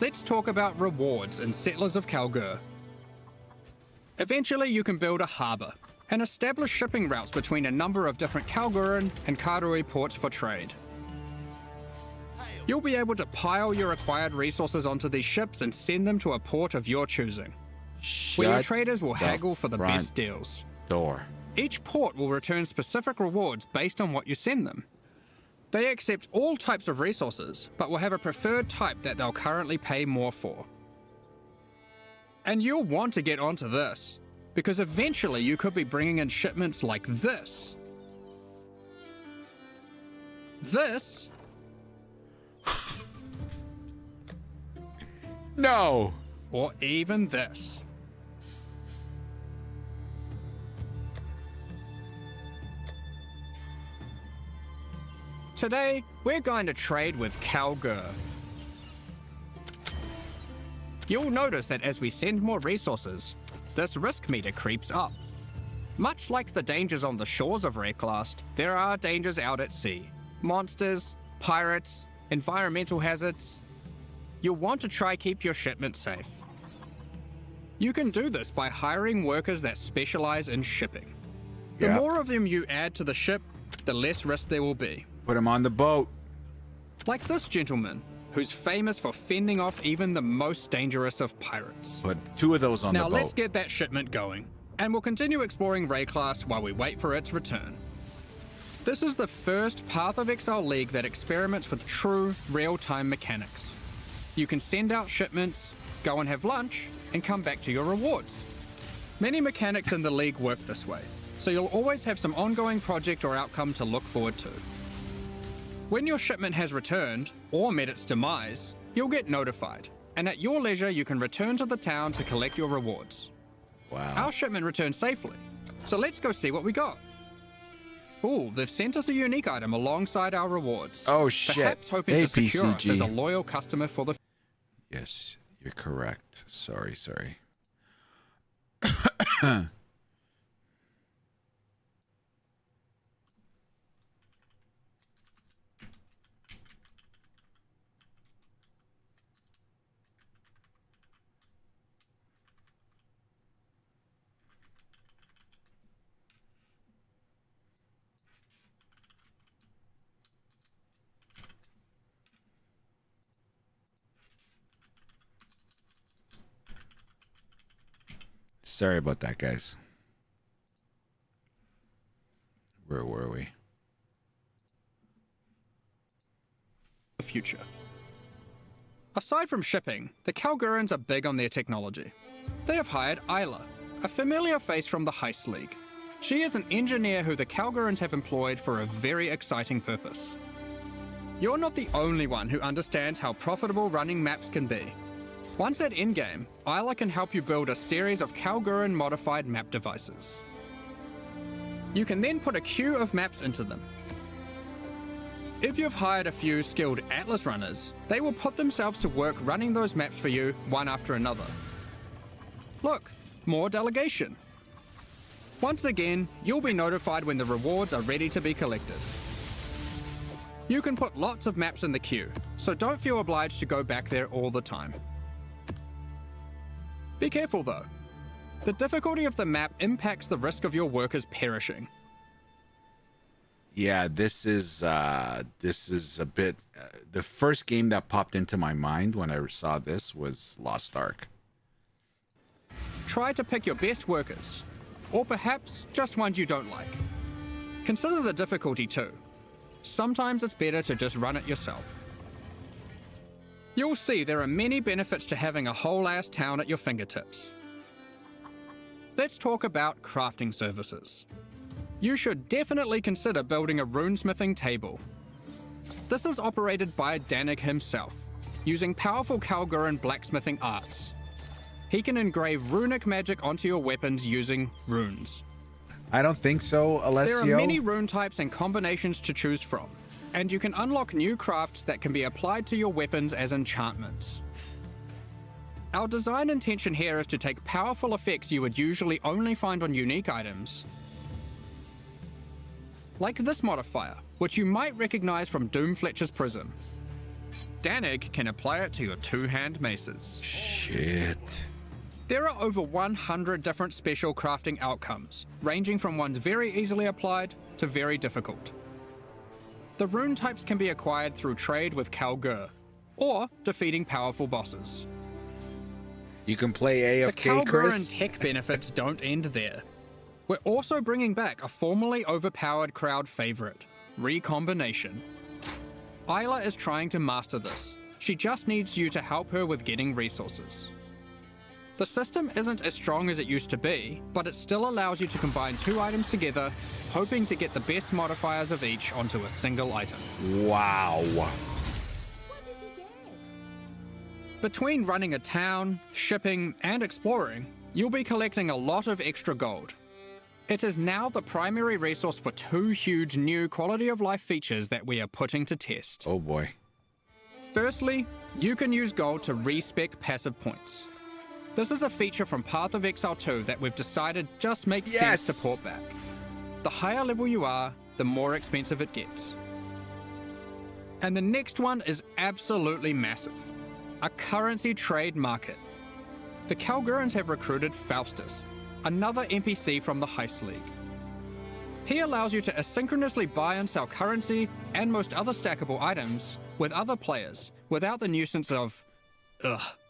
Let's talk about rewards in Settlers of Kalgur. Eventually you can build a harbour and establish shipping routes between a number of different Kalguran and Karui ports for trade. You'll be able to pile your acquired resources onto these ships and send them to a port of your choosing, where your traders will haggle for the best deals. Door. Each port will return specific rewards based on what you send them. They accept all types of resources, but will have a preferred type that they'll currently pay more for. And you'll want to get onto this, because eventually you could be bringing in shipments like this. This. No. Or even this. Today, we're going to trade with Kalgur. You'll notice that as we send more resources, this risk meter creeps up. Much like the dangers on the shores of Wrecklast, there are dangers out at sea. Monsters, pirates, environmental hazards. You'll want to try keep your shipment safe. You can do this by hiring workers that specialize in shipping. The more of them you add to the ship, the less risk there will be. Put him on the boat. Like this gentleman, who's famous for fending off even the most dangerous of pirates. Put 2 of those on the boat. Now let's get that shipment going, and we'll continue exploring Wrecklast while we wait for its return. This is the first Path of Exile League that experiments with true, real-time mechanics. You can send out shipments, go and have lunch, and come back to your rewards. Many mechanics in the League work this way, so you'll always have some ongoing project or outcome to look forward to. When your shipment has returned, or met its demise, you'll get notified, and at your leisure you can return to the town to collect your rewards. Wow. Our shipment returned safely, so let's go see what we got. Ooh, they've sent us a unique item alongside our rewards. Oh shit. Perhaps hoping to secure us APCG. as a loyal customer for the... Yes, you're correct. Sorry. Sorry about that, guys. Where were we? The future. Aside from shipping, the Kalgurans are big on their technology. They have hired Isla, a familiar face from the Heist League. She is an engineer who the Kalgurans have employed for a very exciting purpose. You're not the only one who understands how profitable running maps can be. Once at endgame, Isla can help you build a series of Kalguran modified map devices. You can then put a queue of maps into them. If you've hired a few skilled Atlas runners, they will put themselves to work running those maps for you one after another. Look, more delegation. Once again, you'll be notified when the rewards are ready to be collected. You can put lots of maps in the queue, so don't feel obliged to go back there all the time. Be careful though. The difficulty of the map impacts the risk of your workers perishing. Yeah, this is a bit... the first game that popped into my mind when I saw this was Lost Ark. Try to pick your best workers, or perhaps just ones you don't like. Consider the difficulty too. Sometimes it's better to just run it yourself. You'll see there are many benefits to having a whole-ass town at your fingertips. Let's talk about crafting services. You should definitely consider building a runesmithing table. This is operated by Danig himself, using powerful Kalguran blacksmithing arts. He can engrave runic magic onto your weapons using runes. I don't think so, Alessio. There are many rune types and combinations to choose from, and you can unlock new crafts that can be applied to your weapons as enchantments. Our design intention here is to take powerful effects you would usually only find on unique items, like this modifier, which you might recognize from Doomfletcher's Prism. Danig can apply it to your two-hand maces. Shit. There are over 100 different special crafting outcomes, ranging from ones very easily applied to very difficult. The rune types can be acquired through trade with Kalgur, or defeating powerful bosses. You can play AFK, The Kalguran Chris. tech benefits don't end there. We're also bringing back a formerly overpowered crowd favorite, Recombination. Isla is trying to master this. She just needs you to help her with getting resources. The system isn't as strong as it used to be, but it still allows you to combine two items together, hoping to get the best modifiers of each onto a single item. Wow. Between running a town, shipping, and exploring, you'll be collecting a lot of extra gold. It is now the primary resource for 2 huge new quality of life features that we are putting to test. Oh boy. Firstly, you can use gold to respec passive points. This is a feature from Path of Exile 2 that we've decided just makes sense to port back. The higher level you are, the more expensive it gets. And the next one is absolutely massive. A currency trade market. The Kalgurans have recruited Faustus, another NPC from the Heist League. He allows you to asynchronously buy and sell currency and most other stackable items with other players without the nuisance of,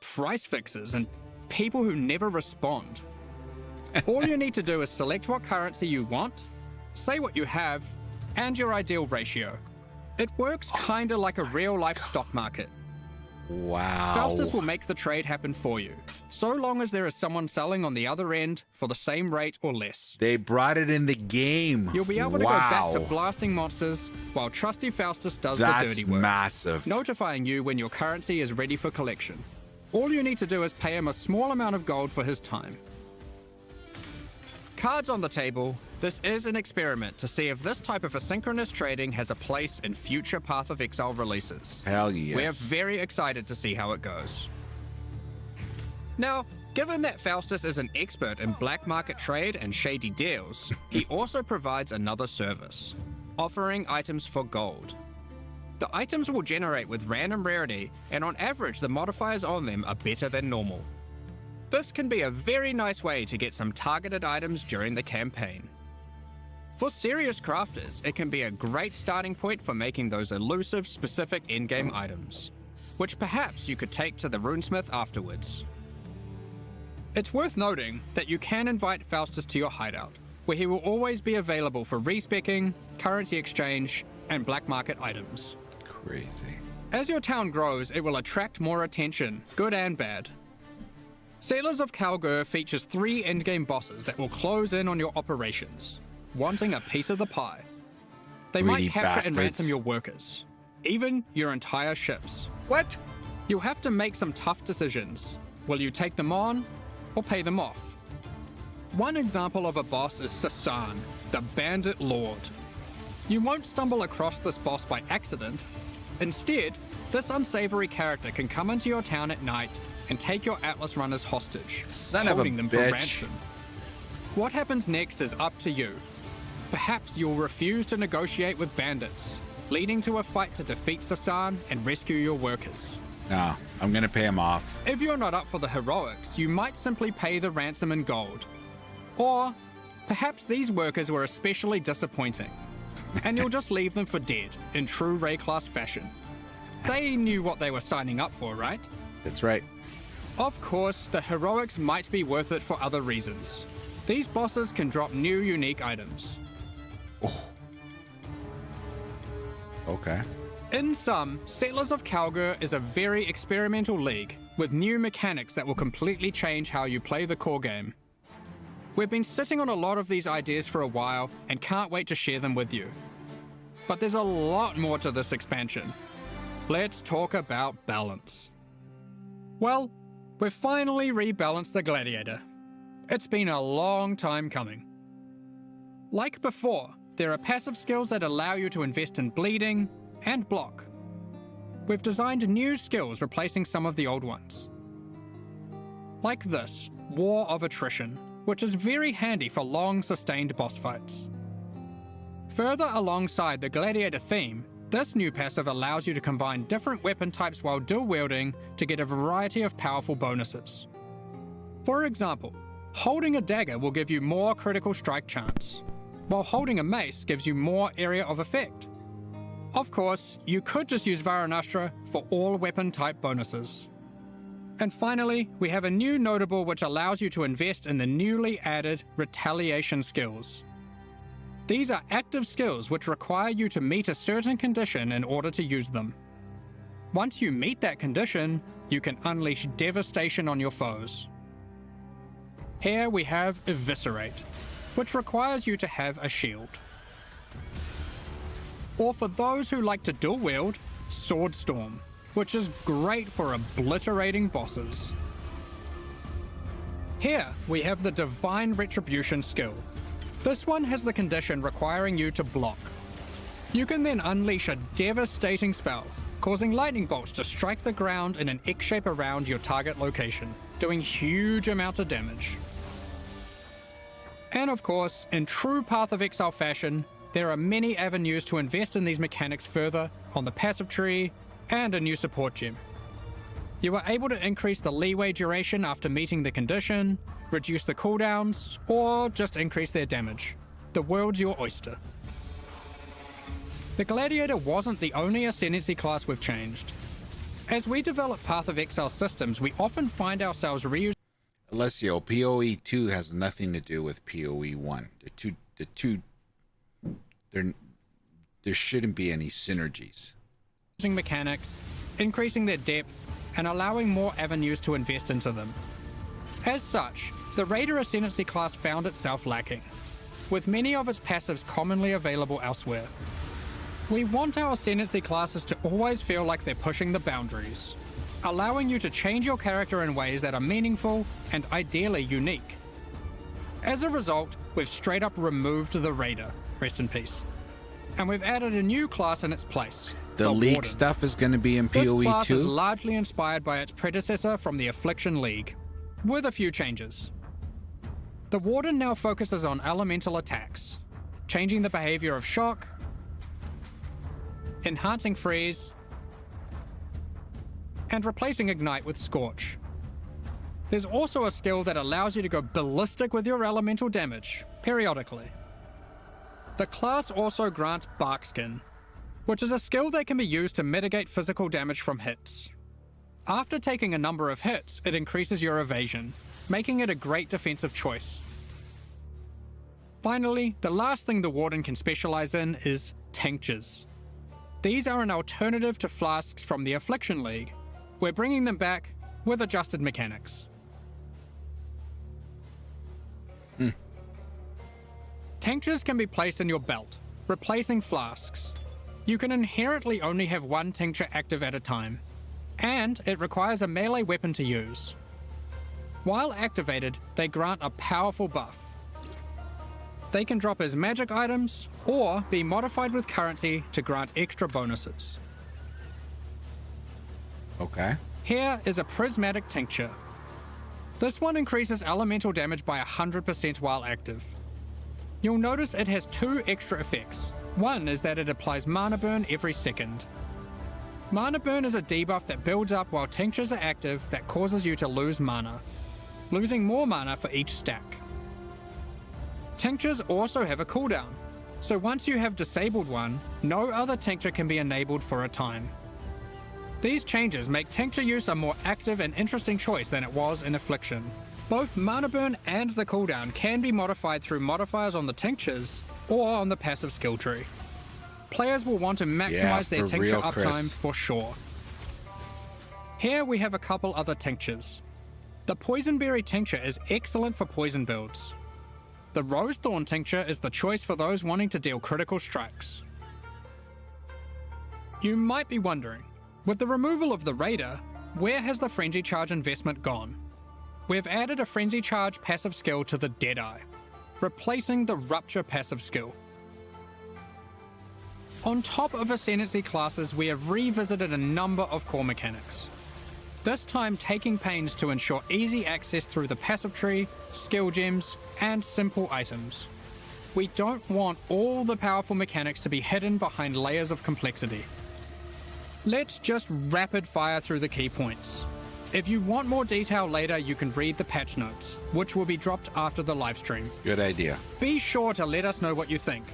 price fixes and people who never respond. All you need to do is select what currency you want, say what you have, and your ideal ratio. It works kinda like a real-life stock market. Wow. Faustus will make the trade happen for you, so long as there is someone selling on the other end for the same rate or less. They brought it in the game. You'll be able to go back to blasting monsters while trusty Faustus does the dirty work. That's massive. Notifying you when your currency is ready for collection. All you need to do is pay him a small amount of gold for his time. Cards on the table. This is an experiment to see if this type of asynchronous trading has a place in future Path of Exile releases. Hell yes. We're very excited to see how it goes. Now, given that Faustus is an expert in black market trade and shady deals, he also provides another service, offering items for gold. The items will generate with random rarity, and on average the modifiers on them are better than normal. This can be a very nice way to get some targeted items during the campaign. For serious crafters, it can be a great starting point for making those elusive, specific in-game items, which perhaps you could take to the runesmith afterwards. It's worth noting that you can invite Faustus to your hideout, where he will always be available for respecking, currency exchange, and black market items. Crazy. As your town grows, it will attract more attention, good and bad. Settlers of Kalgur features 3 endgame bosses that will close in on your operations, wanting a piece of the pie. They might capture and ransom your workers, even your entire ships. What? You'll have to make some tough decisions. Will you take them on, or pay them off? One example of a boss is Sasan, the Bandit Lord. You won't stumble across this boss by accident. Instead, this unsavory character can come into your town at night and take your Atlas runners hostage, holding them for ransom. What happens next is up to you. Perhaps you'll refuse to negotiate with bandits, leading to a fight to defeat Sasan and rescue your workers. No, I'm gonna pay him off. If you're not up for the heroics, you might simply pay the ransom in gold. Or perhaps these workers were especially disappointing, and you'll just leave them for dead in true Ray class fashion. They knew what they were signing up for, right? That's right. Of course, the heroics might be worth it for other reasons. These bosses can drop new unique items. Oh. Okay. In sum, Settlers of Kalgur is a very experimental league with new mechanics that will completely change how you play the core game. We've been sitting on a lot of these ideas for a while and can't wait to share them with you. But there's a lot more to this expansion. Let's talk about balance. Well, we've finally rebalanced the Gladiator. It's been a long time coming. Like before, there are passive skills that allow you to invest in bleeding and block. We've designed new skills replacing some of the old ones. Like this, War of Attrition, which is very handy for long sustained boss fights. Further alongside the Gladiator theme, this new passive allows you to combine different weapon types while dual wielding to get a variety of powerful bonuses. For example, holding a dagger will give you more critical strike chance, while holding a mace gives you more area of effect. Of course, you could just use Varanastra for all weapon type bonuses. And finally, we have a new notable which allows you to invest in the newly added Retaliation skills. These are active skills which require you to meet a certain condition in order to use them. Once you meet that condition, you can unleash devastation on your foes. Here we have Eviscerate, which requires you to have a shield. Or for those who like to dual wield, Swordstorm, which is great for obliterating bosses. Here we have the Divine Retribution skill. This one has the condition requiring you to block. You can then unleash a devastating spell, causing lightning bolts to strike the ground in an X shape around your target location, doing huge amounts of damage. And of course, in true Path of Exile fashion, there are many avenues to invest in these mechanics further on the passive tree and a new support gem. You are able to increase the leeway duration after meeting the condition, reduce the cooldowns, or just increase their damage. The world's your oyster. The Gladiator wasn't the only Ascendancy class we've changed. As we develop Path of Exile systems, we often find ourselves reusing. Alessio, PoE 2 has nothing to do with PoE 1. There shouldn't be any synergies. Mechanics, increasing their depth, and allowing more avenues to invest into them. As such, the Raider Ascendancy class found itself lacking, with many of its passives commonly available elsewhere. We want our Ascendancy classes to always feel like they're pushing the boundaries, allowing you to change your character in ways that are meaningful and ideally unique. As a result, we've straight up removed the Raider, rest in peace, and we've added a new class in its place. The League Warden. stuff is going to be in PoE 2? This class is largely inspired by its predecessor from the Affliction League, with a few changes. The Warden now focuses on elemental attacks, changing the behavior of Shock, enhancing Freeze, and replacing Ignite with Scorch. There's also a skill that allows you to go ballistic with your elemental damage, periodically. The class also grants Barkskin, which is a skill that can be used to mitigate physical damage from hits. After taking a number of hits, it increases your evasion, making it a great defensive choice. Finally, the last thing the Warden can specialize in is tinctures. These are an alternative to flasks from the Affliction League. We're bringing them back with adjusted mechanics. Tinctures can be placed in your belt, replacing flasks. You can inherently only have one tincture active at a time, and it requires a melee weapon to use. While activated, they grant a powerful buff. They can drop as magic items, or be modified with currency to grant extra bonuses. Okay. Here is a prismatic tincture. This one increases elemental damage by 100% while active. You'll notice it has two extra effects. One is that it applies mana burn every second. Mana burn is a debuff that builds up while tinctures are active that causes you to lose mana, losing more mana for each stack. Tinctures also have a cooldown, so once you have disabled one, no other tincture can be enabled for a time. These changes make tincture use a more active and interesting choice than it was in Affliction. Both mana burn and the cooldown can be modified through modifiers on the tinctures or on the passive skill tree. Players will want to maximize their tincture uptime for sure. Here we have a couple other tinctures. The Poisonberry tincture is excellent for poison builds. The Rosethorn tincture is the choice for those wanting to deal critical strikes. You might be wondering, with the removal of the Raider, where has the Frenzy Charge investment gone? We've added a Frenzy Charge passive skill to the Deadeye, replacing the Rupture passive skill. On top of Ascendancy classes, we have revisited a number of core mechanics. This time taking pains to ensure easy access through the passive tree, skill gems, and simple items. We don't want all the powerful mechanics to be hidden behind layers of complexity. Let's just rapid fire through the key points. If you want more detail later, you can read the patch notes, which will be dropped after the livestream. Good idea. Be sure to let us know what you think.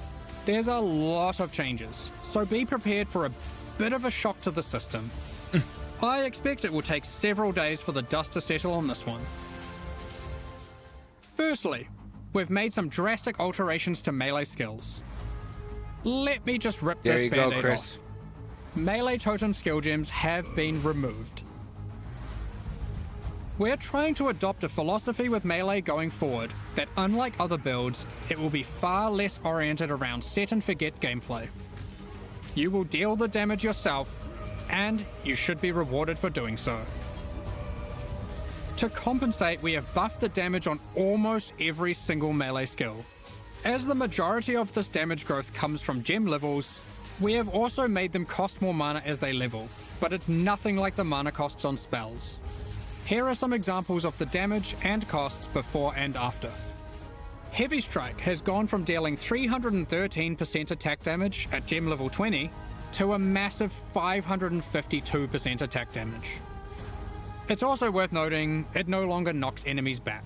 There's a lot of changes, so be prepared for a bit of a shock to the system. I expect it will take several days for the dust to settle on this one. Firstly, we've made some drastic alterations to melee skills. Let me just rip this band-aid off. Melee totem skill gems have been removed. We're trying to adopt a philosophy with melee going forward that, unlike other builds, it will be far less oriented around set and forget gameplay. You will deal the damage yourself, and you should be rewarded for doing so. To compensate, we have buffed the damage on almost every single melee skill. As the majority of this damage growth comes from gem levels, we have also made them cost more mana as they level, but it's nothing like the mana costs on spells. Here are some examples of the damage and costs before and after. Heavy Strike has gone from dealing 313% attack damage at gem level 20 to a massive 552% attack damage. It's also worth noting it no longer knocks enemies back.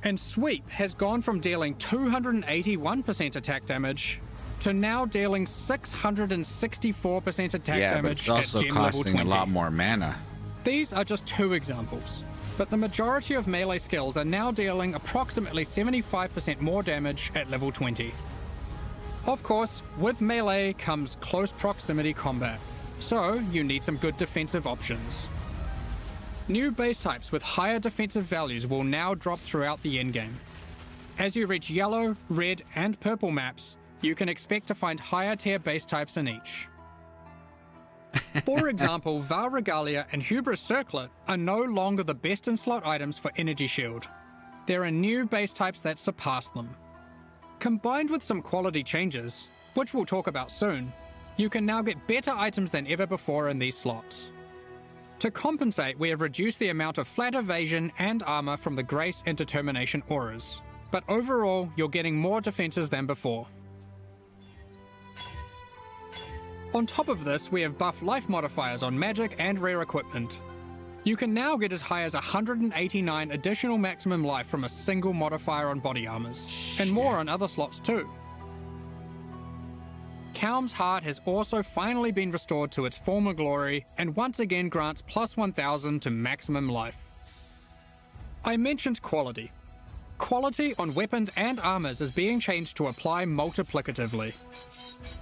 And Sweep has gone from dealing 281% attack damage to now dealing 664% attack Yeah, but damage it's also at gem level costing 20. a lot more mana. These are just two examples, but the majority of melee skills are now dealing approximately 75% more damage at level 20. Of course, with melee comes close proximity combat, so you need some good defensive options. New base types with higher defensive values will now drop throughout the endgame. As you reach yellow, red, and purple maps, you can expect to find higher tier base types in each. For example, Val Regalia and Hubris Circlet are no longer the best in slot items for Energy Shield. There are new base types that surpass them. Combined with some quality changes, which we'll talk about soon, you can now get better items than ever before in these slots. To compensate, we have reduced the amount of flat evasion and armor from the Grace and Determination auras, but overall you're getting more defenses than before. On top of this, we have buff life modifiers on magic and rare equipment. You can now get as high as 189 additional maximum life from a single modifier on body armors, and more on other slots too. Kaum's Heart has also finally been restored to its former glory and once again grants plus 1000 to maximum life. I mentioned quality. Quality on weapons and armors is being changed to apply multiplicatively.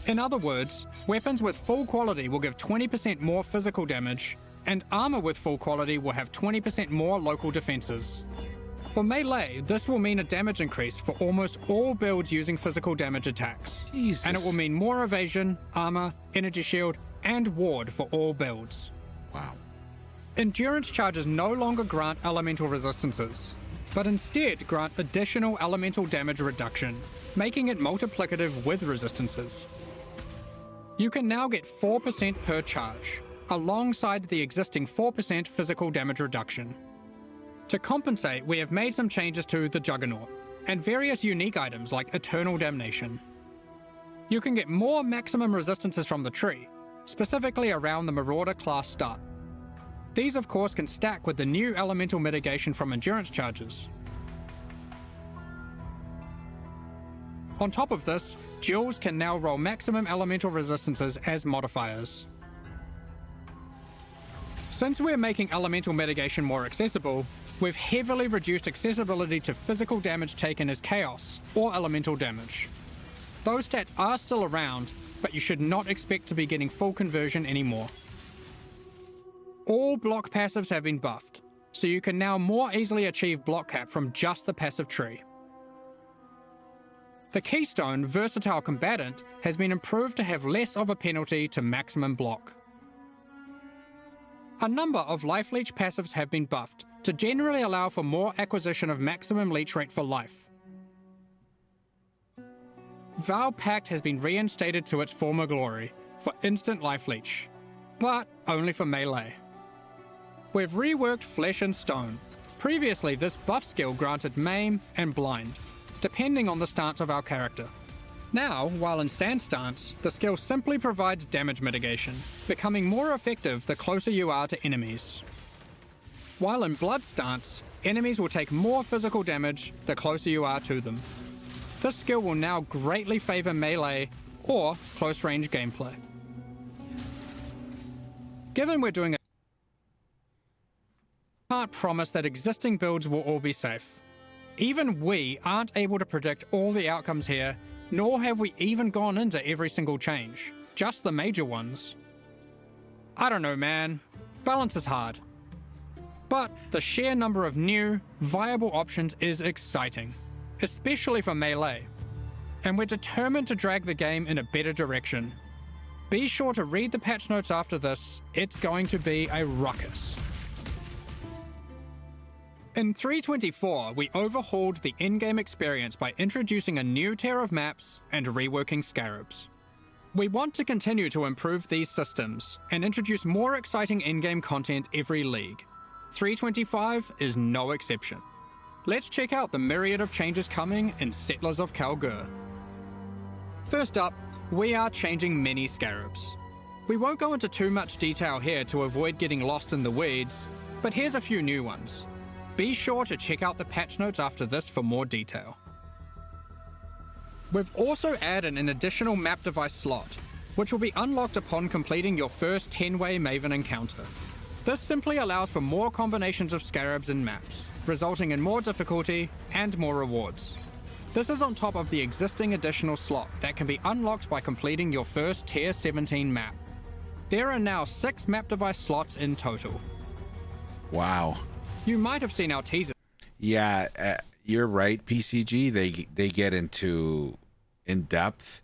In other words, weapons with full quality will give 20% more physical damage, and armor with full quality will have 20% more local defenses. For melee, this will mean a damage increase for almost all builds using physical damage attacks. Jesus. And it will mean more evasion, armor, energy shield, and ward for all builds. Wow. Endurance charges no longer grant elemental resistances, but instead grant additional elemental damage reduction, making it multiplicative with resistances. You can now get 4% per charge, alongside the existing 4% physical damage reduction. To compensate, we have made some changes to the Juggernaut, and various unique items like Eternal Damnation. You can get more maximum resistances from the tree, specifically around the Marauder class start. These of course can stack with the new elemental mitigation from endurance charges. On top of this, Duels can now roll maximum elemental resistances as modifiers. Since we're making elemental mitigation more accessible, we've heavily reduced accessibility to physical damage taken as chaos or elemental damage. Those stats are still around, but you should not expect to be getting full conversion anymore. All block passives have been buffed, so you can now more easily achieve block cap from just the passive tree. The Keystone Versatile Combatant has been improved to have less of a penalty to maximum block. A number of Life Leech passives have been buffed to generally allow for more acquisition of maximum leech rate for life. Vow Pact has been reinstated to its former glory for instant Life Leech, but only for melee. We've reworked Flesh and Stone. Previously, this buff skill granted Maim and Blind, depending on the stance of our character. Now, while in Sand stance, the skill simply provides damage mitigation, becoming more effective the closer you are to enemies. While in Blood stance, enemies will take more physical damage the closer you are to them. This skill will now greatly favor melee or close range gameplay. Given we're doing I can't promise that existing builds will all be safe. Even we aren't able to predict all the outcomes here, nor have we even gone into every single change, just the major ones. I don't know, man. Balance is hard. But the sheer number of new, viable options is exciting, especially for melee. And we're determined to drag the game in a better direction. Be sure to read the patch notes after this, it's going to be a ruckus. In 3.24, we overhauled the in-game experience by introducing a new tier of maps and reworking scarabs. We want to continue to improve these systems and introduce more exciting in-game content every league. 3.25 is no exception. Let's check out the myriad of changes coming in Settlers of Kalgur. First up, we are changing many scarabs. We won't go into too much detail here to avoid getting lost in the weeds, but here's a few new ones. Be sure to check out the patch notes after this for more detail. We've also added an additional map device slot, which will be unlocked upon completing your first 10-way Maven encounter. This simply allows for more combinations of scarabs and maps, resulting in more difficulty and more rewards. This is on top of the existing additional slot that can be unlocked by completing your first Tier 17 map. There are now 6 map device slots in total. Wow. You might have seen our teaser. Yeah, you're right, PCG. They get into in-depth,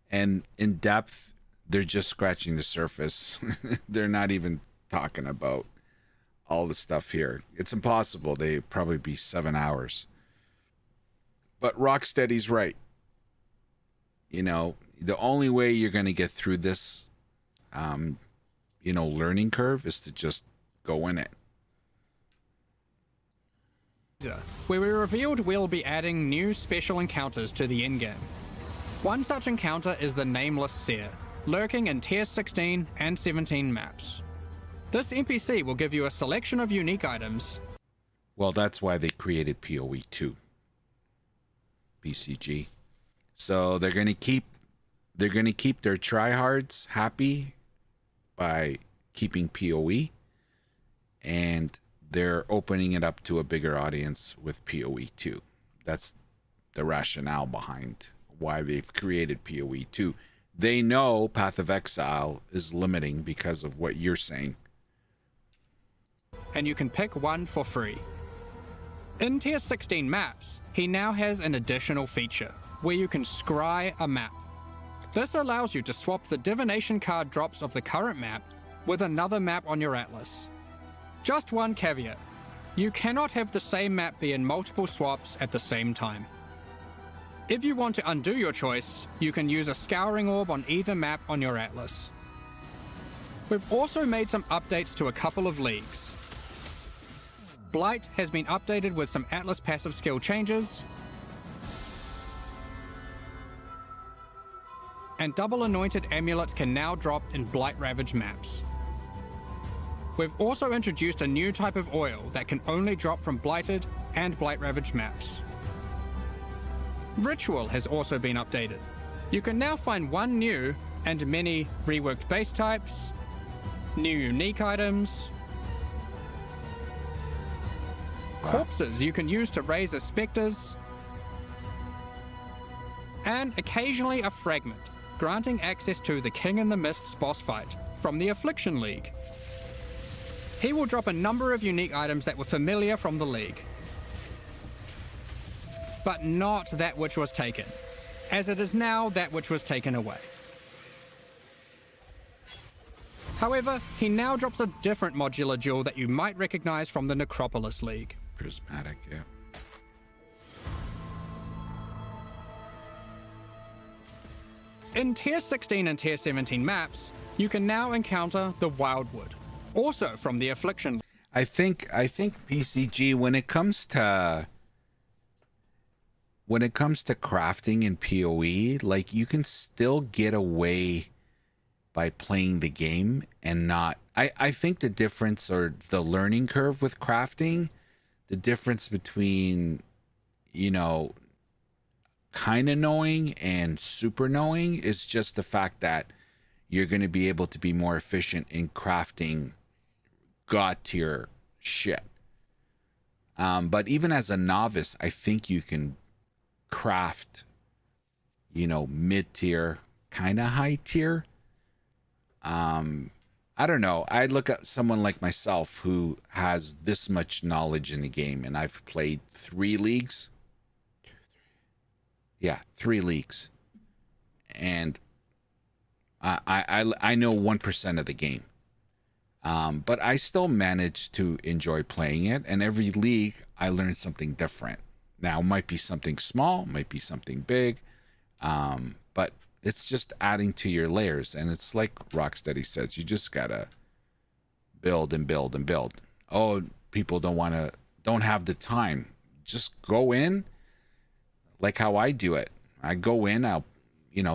and in-depth, they're just scratching the surface. They're not even talking about all the stuff here. It's impossible. They'd probably be 7 hours. But Rocksteady's right. You know, the only way you're going to get through this, learning curve is to just go in it. Where we revealed we'll be adding new special encounters to the in-game. One such encounter is the Nameless Seer, lurking in Tier 16 and 17 maps. This NPC will give you a selection of unique items. Well, that's why they created PoE 2. BCG. So they're going to keep their tryhards happy by keeping PoE, and they're opening it up to a bigger audience with PoE 2. That's the rationale behind why they've created PoE 2. They know Path of Exile is limiting because of what you're saying. And you can pick one for free. In Tier 16 maps, he now has an additional feature, where you can scry a map. This allows you to swap the divination card drops of the current map with another map on your atlas. Just one caveat, you cannot have the same map be in multiple swaps at the same time. If you want to undo your choice, you can use a scouring orb on either map on your atlas. We've also made some updates to a couple of leagues. Blight has been updated with some atlas passive skill changes, and double anointed amulets can now drop in Blight Ravaged maps. We've also introduced a new type of oil that can only drop from Blighted and Blight Ravaged maps. Ritual has also been updated. You can now find one new and many reworked base types, new unique items, corpses you can use to raise as specters, and occasionally a fragment, granting access to the King in the Mists boss fight from the Affliction League. He will drop a number of unique items that were familiar from the league, but not that which was taken, as it is now that which was taken away. However, he now drops a different modular jewel that you might recognize from the Necropolis League. Prismatic, yeah. In Tier 16 and Tier 17 maps, you can now encounter the Wildwood, also from the Affliction. I think PCG, when it comes to crafting in PoE, like, you can still get away by playing the game and not. I think the difference, or the learning curve with crafting, the difference between, kind of knowing and super knowing is just the fact that you're going to be able to be more efficient in crafting god tier shit. But even as a novice, I think you can craft, mid tier, kind of high tier. I don't know. I look at someone like myself who has this much knowledge in the game, and I've played 3 leagues. Yeah, 3 leagues. And I know 1% of the game. But I still manage to enjoy playing it, and every league I learn something different. Now, it might be something small, might be something big, but it's just adding to your layers. And it's like Rocksteady says, you just gotta build and build and build. Oh, people don't have the time. Just go in like how I do it. I go in,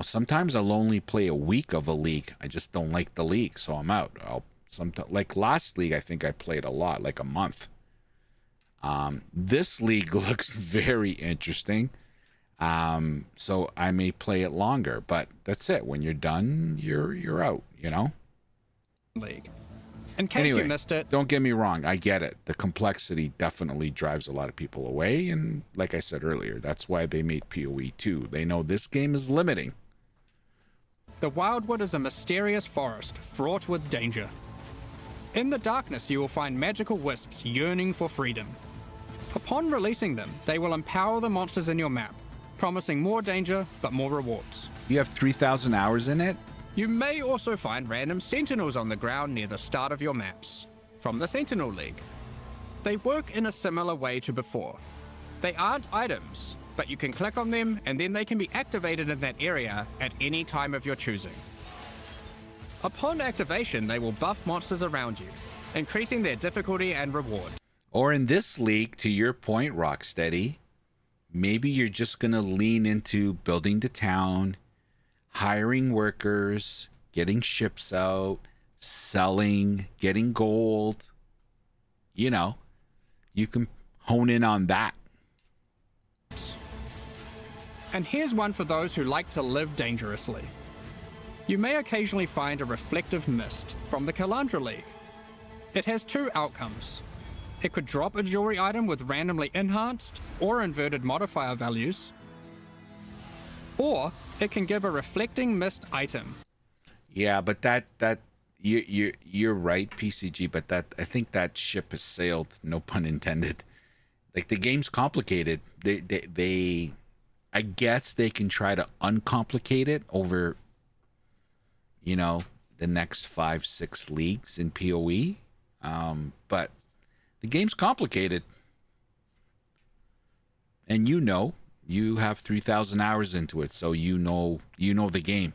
sometimes I'll only play a week of a league. I just don't like the league, so I'm out. Like last league, I think I played a lot, like a month. This league looks very interesting. So I may play it longer, but that's it. When you're done, you're out, League. In case you missed it, don't get me wrong, I get it. The complexity definitely drives a lot of people away, and like I said earlier, that's why they made PoE 2. They know this game is limiting. The Wildwood is a mysterious forest fraught with danger. In the darkness, you will find magical wisps yearning for freedom. Upon releasing them, they will empower the monsters in your map, promising more danger but more rewards. You have 3,000 hours in it? You may also find random sentinels on the ground near the start of your maps, from the Sentinel League. They work in a similar way to before. They aren't items, but you can click on them and then they can be activated in that area at any time of your choosing. Upon activation, they will buff monsters around you, increasing their difficulty and reward. Or in this league, to your point, Rocksteady, maybe you're just going to lean into building the town, hiring workers, getting ships out, selling, getting gold. You can hone in on that. And here's one for those who like to live dangerously. You may occasionally find a reflective mist from the Kalandra League. It has two outcomes. It could drop a jewelry item with randomly enhanced or inverted modifier values, or it can give a reflecting mist item. Yeah, but you're right, PCG, but I think that ship has sailed, no pun intended. Like, the game's complicated. They I guess they can try to uncomplicate it over the next 5-6 leagues in PoE. But the game's complicated. And you have 3,000 hours into it, so you know the game.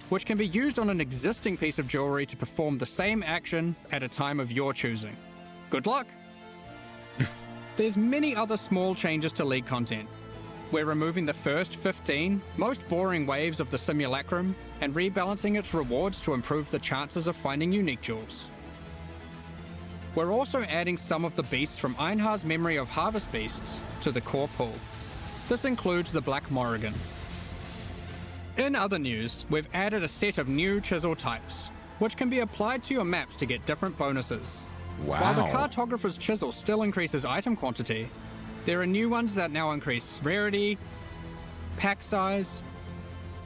Which can be used on an existing piece of jewelry to perform the same action at a time of your choosing. Good luck! There's many other small changes to League content. We're removing the first 15 most boring waves of the simulacrum and rebalancing its rewards to improve the chances of finding unique jewels. We're also adding some of the beasts from Einhar's Memory of Harvest Beasts to the core pool. This includes the Black Morrigan. In other news, we've added a set of new chisel types, which can be applied to your maps to get different bonuses. Wow. While the Cartographer's Chisel still increases item quantity, there are new ones that now increase rarity, pack size,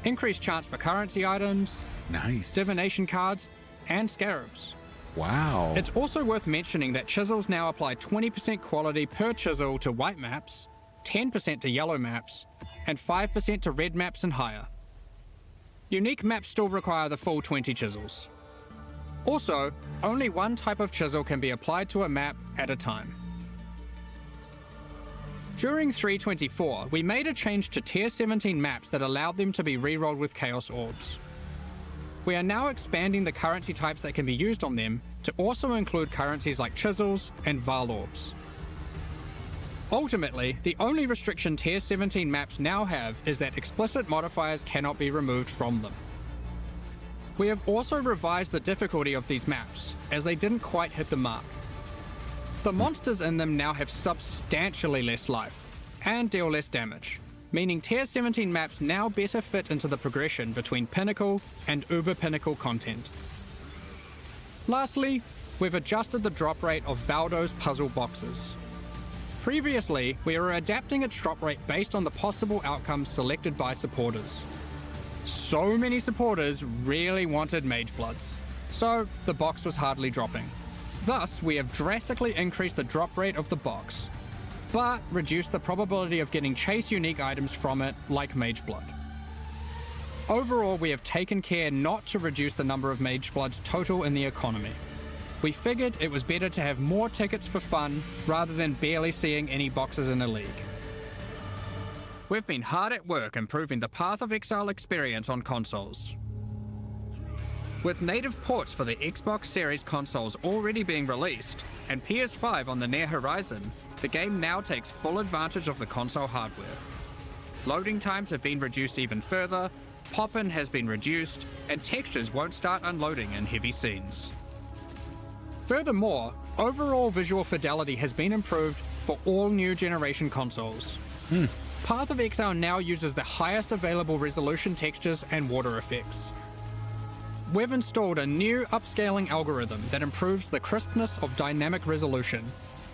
increased chance for currency items, nice, divination cards, and scarabs. Wow. It's also worth mentioning that chisels now apply 20% quality per chisel to white maps, 10% to yellow maps, and 5% to red maps and higher. Unique maps still require the full 20 chisels. Also, only one type of chisel can be applied to a map at a time. During 3.24, we made a change to Tier 17 maps that allowed them to be rerolled with Chaos Orbs. We are now expanding the currency types that can be used on them to also include currencies like chisels and Val Orbs. Ultimately, the only restriction Tier 17 maps now have is that explicit modifiers cannot be removed from them. We have also revised the difficulty of these maps, as they didn't quite hit the mark. The monsters in them now have substantially less life, and deal less damage, meaning Tier 17 maps now better fit into the progression between Pinnacle and Uber Pinnacle content. Lastly, we've adjusted the drop rate of Valdo's puzzle boxes. Previously, we were adapting its drop rate based on the possible outcomes selected by supporters. So many supporters really wanted Mage Bloods, so the box was hardly dropping. Thus, we have drastically increased the drop rate of the box, but reduced the probability of getting chase unique items from it like Mage Blood. Overall, we have taken care not to reduce the number of Mage Bloods total in the economy. We figured it was better to have more tickets for fun rather than barely seeing any boxes in a league. We've been hard at work improving the Path of Exile experience on consoles. With native ports for the Xbox Series consoles already being released, and PS5 on the near horizon, the game now takes full advantage of the console hardware. Loading times have been reduced even further, pop-in has been reduced, and textures won't start unloading in heavy scenes. Furthermore, overall visual fidelity has been improved for all new generation consoles. Path of Exile now uses the highest available resolution textures and water effects. We've installed a new upscaling algorithm that improves the crispness of dynamic resolution,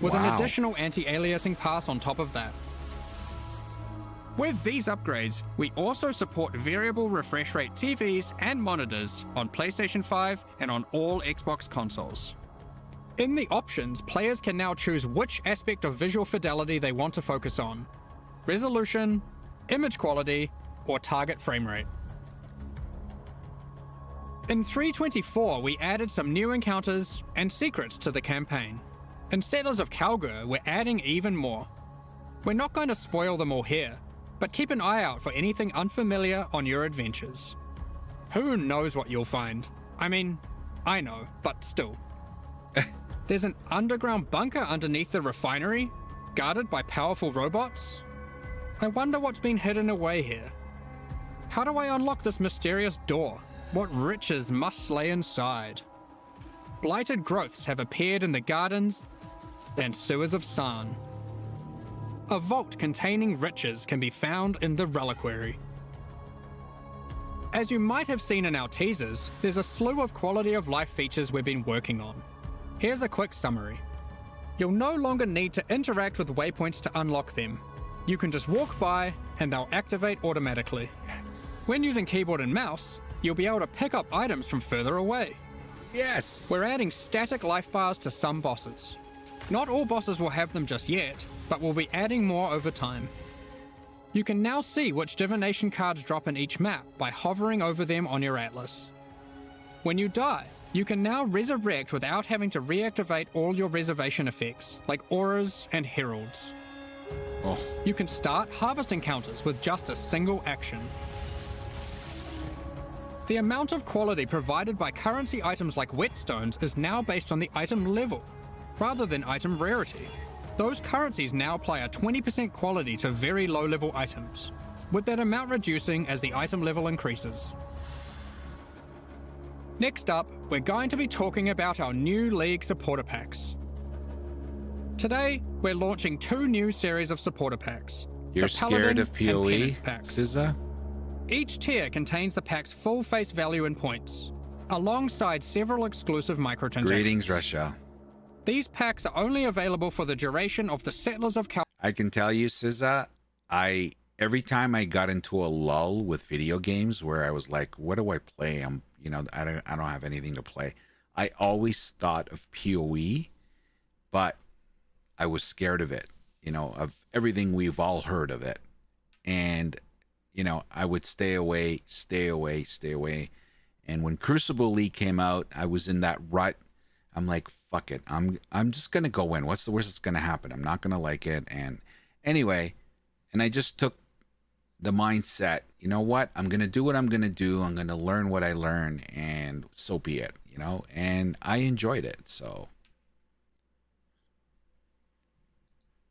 with an additional anti-aliasing pass on top of that. With these upgrades, we also support variable refresh rate TVs and monitors on PlayStation 5 and on all Xbox consoles. In the options, players can now choose which aspect of visual fidelity they want to focus on: resolution, image quality, or target frame rate. In 3.24, we added some new encounters and secrets to the campaign. In Settlers of Kalgur, we're adding even more. We're not going to spoil them all here, but keep an eye out for anything unfamiliar on your adventures. Who knows what you'll find? I mean, I know, but still. There's an underground bunker underneath the refinery, guarded by powerful robots. I wonder what's been hidden away here. How do I unlock this mysterious door? What riches must lay inside? Blighted growths have appeared in the gardens and sewers of Sarn. A vault containing riches can be found in the reliquary. As you might have seen in our teasers, there's a slew of quality of life features we've been working on. Here's a quick summary. You'll no longer need to interact with waypoints to unlock them. You can just walk by and they'll activate automatically. When using keyboard and mouse, you'll be able to pick up items from further away. Yes! We're adding static life bars to some bosses. Not all bosses will have them just yet, but we'll be adding more over time. You can now see which divination cards drop in each map by hovering over them on your atlas. When you die, you can now resurrect without having to reactivate all your reservation effects, like auras and heralds. You can start harvest encounters with just a single action. The amount of quality provided by currency items like whetstones is now based on the item level, rather than item rarity. Those currencies now apply a 20% quality to very low-level items, with that amount reducing as the item level increases. Next up, we're going to be talking about our new League supporter packs. Today, we're launching 2 new series of supporter packs. You're scared of PoE, SZA? Each tier contains the pack's full face value in points, alongside several exclusive microtransactions. Greetings, Russia. These packs are only available for the duration of the Settlers of Kalgur. I can tell you, SZA, every time I got into a lull with video games where I was like, what do I play? I don't have anything to play. I always thought of PoE, but I was scared of it, of everything we've all heard of it. And, I would stay away. And when Crucible League came out, I was in that rut. I'm like, fuck it. I'm just going to go in. What's the worst that's going to happen? I'm not going to like it. And anyway, and I just took the mindset, you know what? I'm going to do what I'm going to do. I'm going to learn what I learn, and so be it, and I enjoyed it. So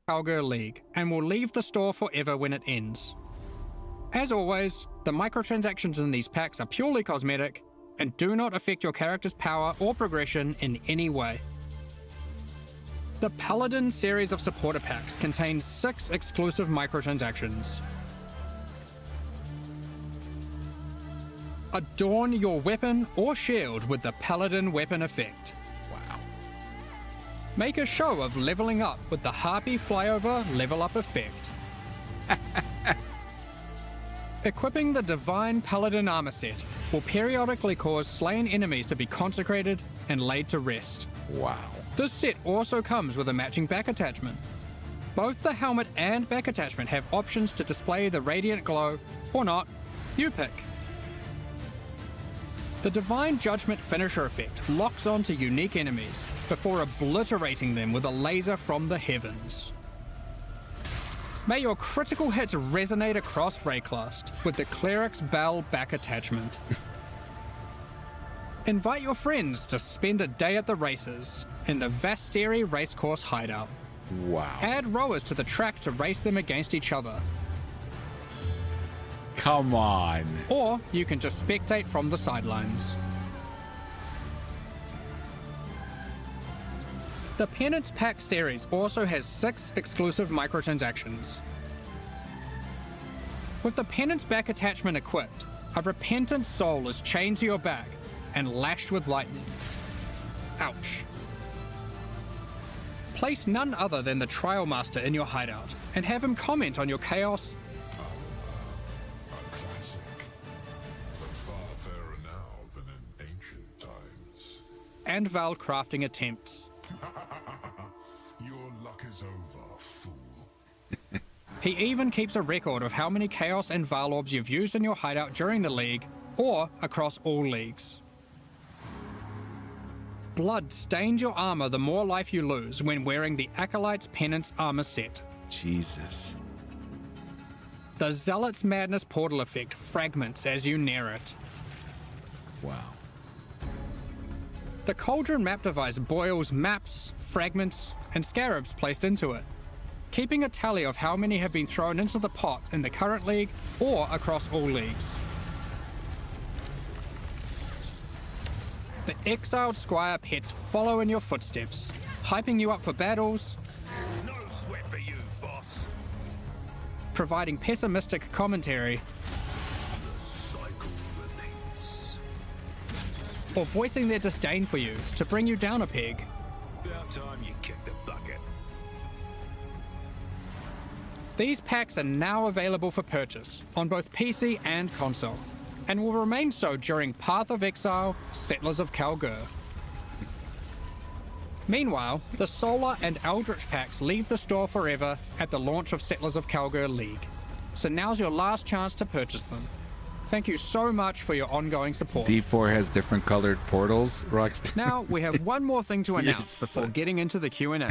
Kalgur League, and will leave the store forever when it ends. As always, the microtransactions in these packs are purely cosmetic and do not affect your character's power or progression in any way. The Paladin series of supporter packs contains 6 exclusive microtransactions. Adorn your weapon or shield with the Paladin weapon effect. Wow. Make a show of leveling up with the Harpy flyover level up effect. Equipping the Divine Paladin armor set will periodically cause slain enemies to be consecrated and laid to rest. Wow. This set also comes with a matching back attachment. Both the helmet and back attachment have options to display the radiant glow, or not, you pick. The Divine Judgment finisher effect locks onto unique enemies before obliterating them with a laser from the heavens. May your critical hits resonate across Rayclast with the Cleric's Bell back attachment. Invite your friends to spend a day at the races in the Vasteri Racecourse hideout. Wow. Add rowers to the track to race them against each other. Come on. Or you can just spectate from the sidelines. The Penance Pack series also has 6 exclusive microtransactions. With the Penance back attachment equipped, a repentant soul is chained to your back and lashed with lightning. Ouch. Place none other than the Trial Master in your hideout and have him comment on your chaos A classic, but far fairer now than in ancient times. and Val crafting attempts. Your luck is over, fool. He even keeps a record of how many Chaos and Val orbs you've used in your hideout during the league, or across all leagues. Blood stains your armor the more life you lose when wearing the Acolyte's Penance armor set. Jesus. The Zealot's Madness portal effect fragments as you near it. Wow. The Cauldron map device boils maps, fragments, and scarabs placed into it, keeping a tally of how many have been thrown into the pot in the current league or across all leagues. The Exiled Squire pets follow in your footsteps, hyping you up for battles, No sweat for you, boss. providing pessimistic commentary, The cycle repeats. or voicing their disdain for you to bring you down a peg. About time you kicked the bucket. These packs are now available for purchase on both PC and console, and will remain so during Path of Exile, Settlers of Kalgur. Meanwhile, the Solar and Eldritch packs leave the store forever at the launch of Settlers of Kalgur League, so now's your last chance to purchase them. Thank you so much for your ongoing support. D4 has different colored portals, Rockstar. Now, we have one more thing to announce Yes. before getting into the Q&A.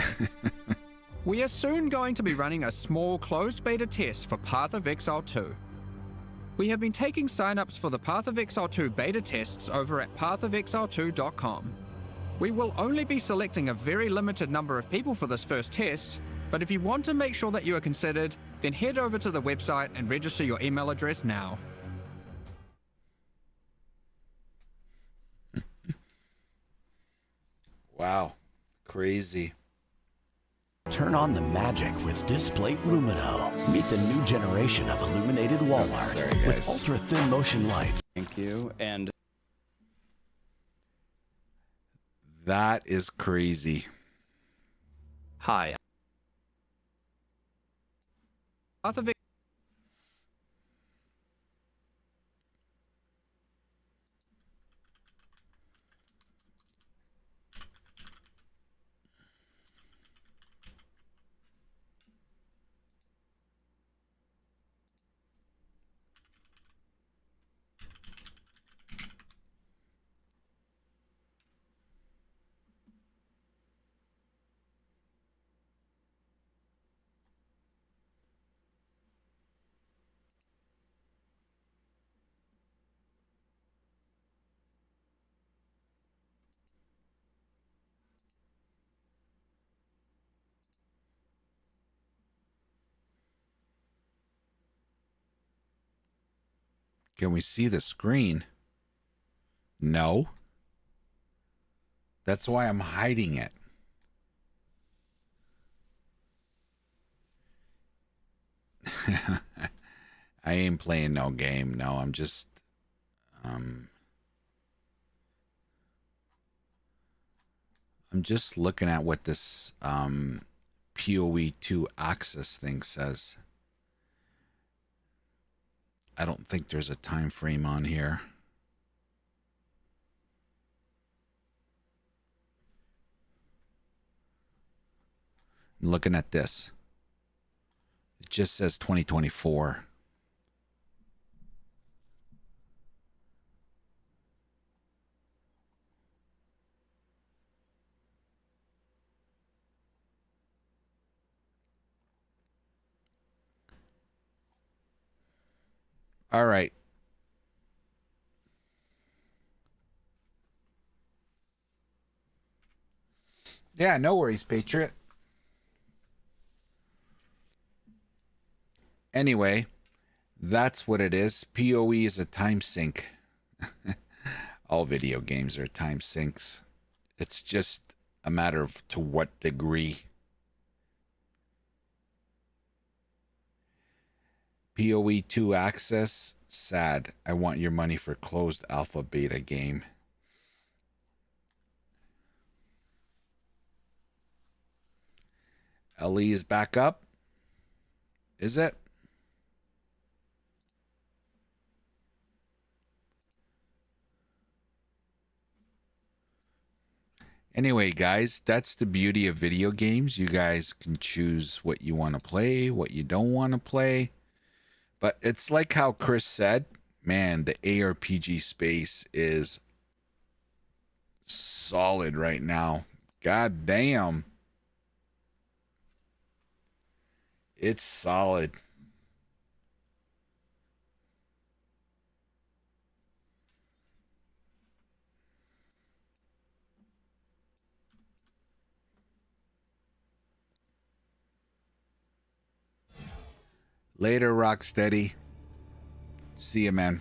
We are soon going to be running a small closed beta test for Path of Exile 2. We have been taking signups for the Path of Exile 2 beta tests over at pathofexile2.com. We will only be selecting a very limited number of people for this first test, but if you want to make sure that you are considered, then head over to the website and register your email address now. Wow. Crazy. Turn on the magic with Displate Lumino. Meet the new generation of illuminated wall art sorry, with guys. ultra-thin motion lights. Thank you. And That is crazy. Hi. Path of Can we see the screen? No. That's why I'm hiding it. I ain't playing no game. No, I'm just I'm just looking at what this PoE2 access thing says. I don't think there's a time frame on here. I'm looking at this. It just says 2024. All right. Yeah, no worries, Patriot. Anyway, that's what it is. PoE is a time sink. All video games are time sinks. It's just a matter of to what degree. PoE 2 access, sad. I want your money for closed alpha beta game. LE is back up. Is it? Anyway, guys, that's the beauty of video games. You guys can choose what you want to play, what you don't want to play. But it's like how Chris said, man, the ARPG space is solid right now. God damn. It's solid. Later, Rocksteady. See ya, man.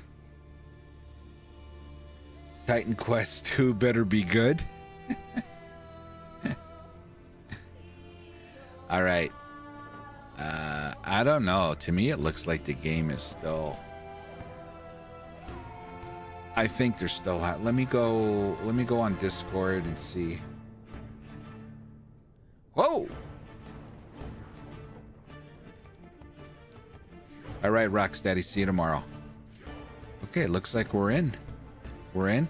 Titan Quest 2 better be good. All right. I don't know. To me, it looks like the game is still... I think they're still... Let me go on Discord and see. Whoa! All right, Rocksteady. See you tomorrow. Okay, looks like we're in. We're in?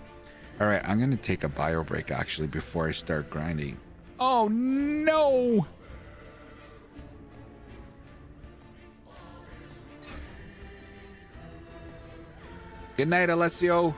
All right, I'm going to take a bio break, actually, before I start grinding. Oh, no! Good night, Alessio.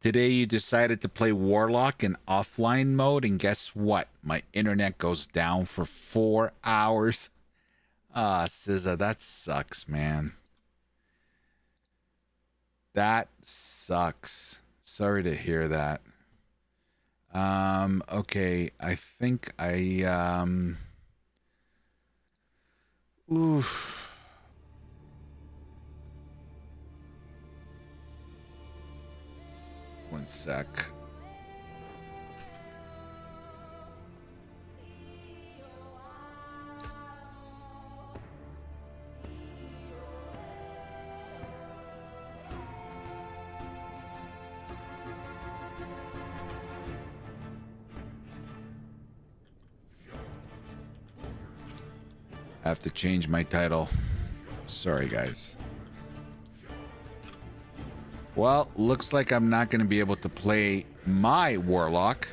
Today you decided to play Warlock in offline mode, and guess what? My internet goes down for 4 hours. Ah, SZA, that sucks, man. That sucks. Sorry to hear that. Okay, I think oof. One sec. I have to change my title. Sorry, guys. Well, looks like I'm not going to be able to play my Warlock.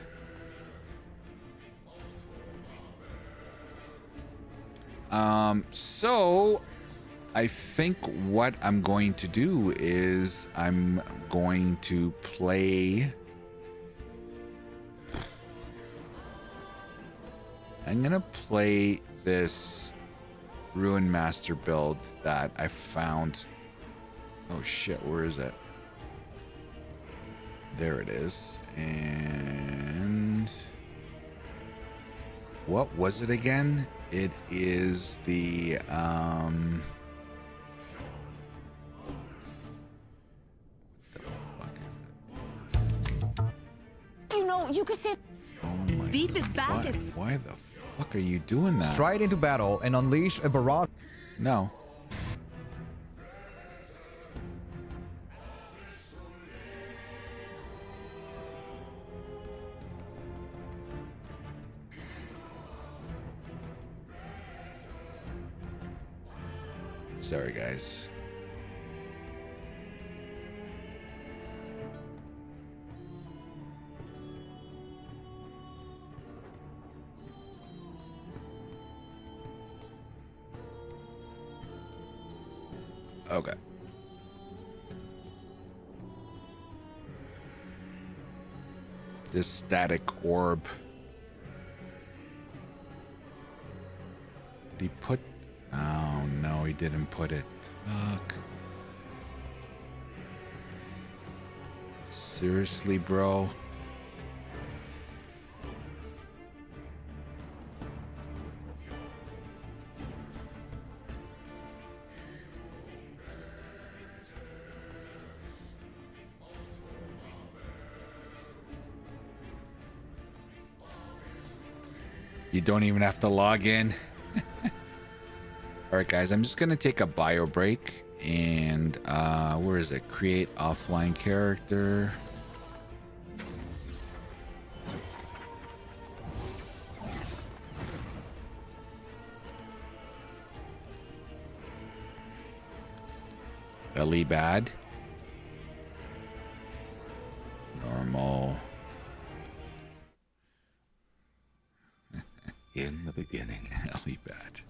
So I think what I'm going to do is I'm going to play... I'm going to play this Ruin Master build that I found. Oh shit, where is it? There it is. And what was it again? It is the what the fuck is it? You know, you could say Thief is back. Why the fuck are you doing that? Stride into battle and unleash a barrage. No. Sorry, guys. Okay. This static orb. Did he put... Oh, no, he didn't put it. Fuck. Seriously, bro? You don't even have to log in. All right, guys, I'm just going to take a bio break. And where is it? Create offline character. Ellie bad. Normal. In the beginning. Ellie bad.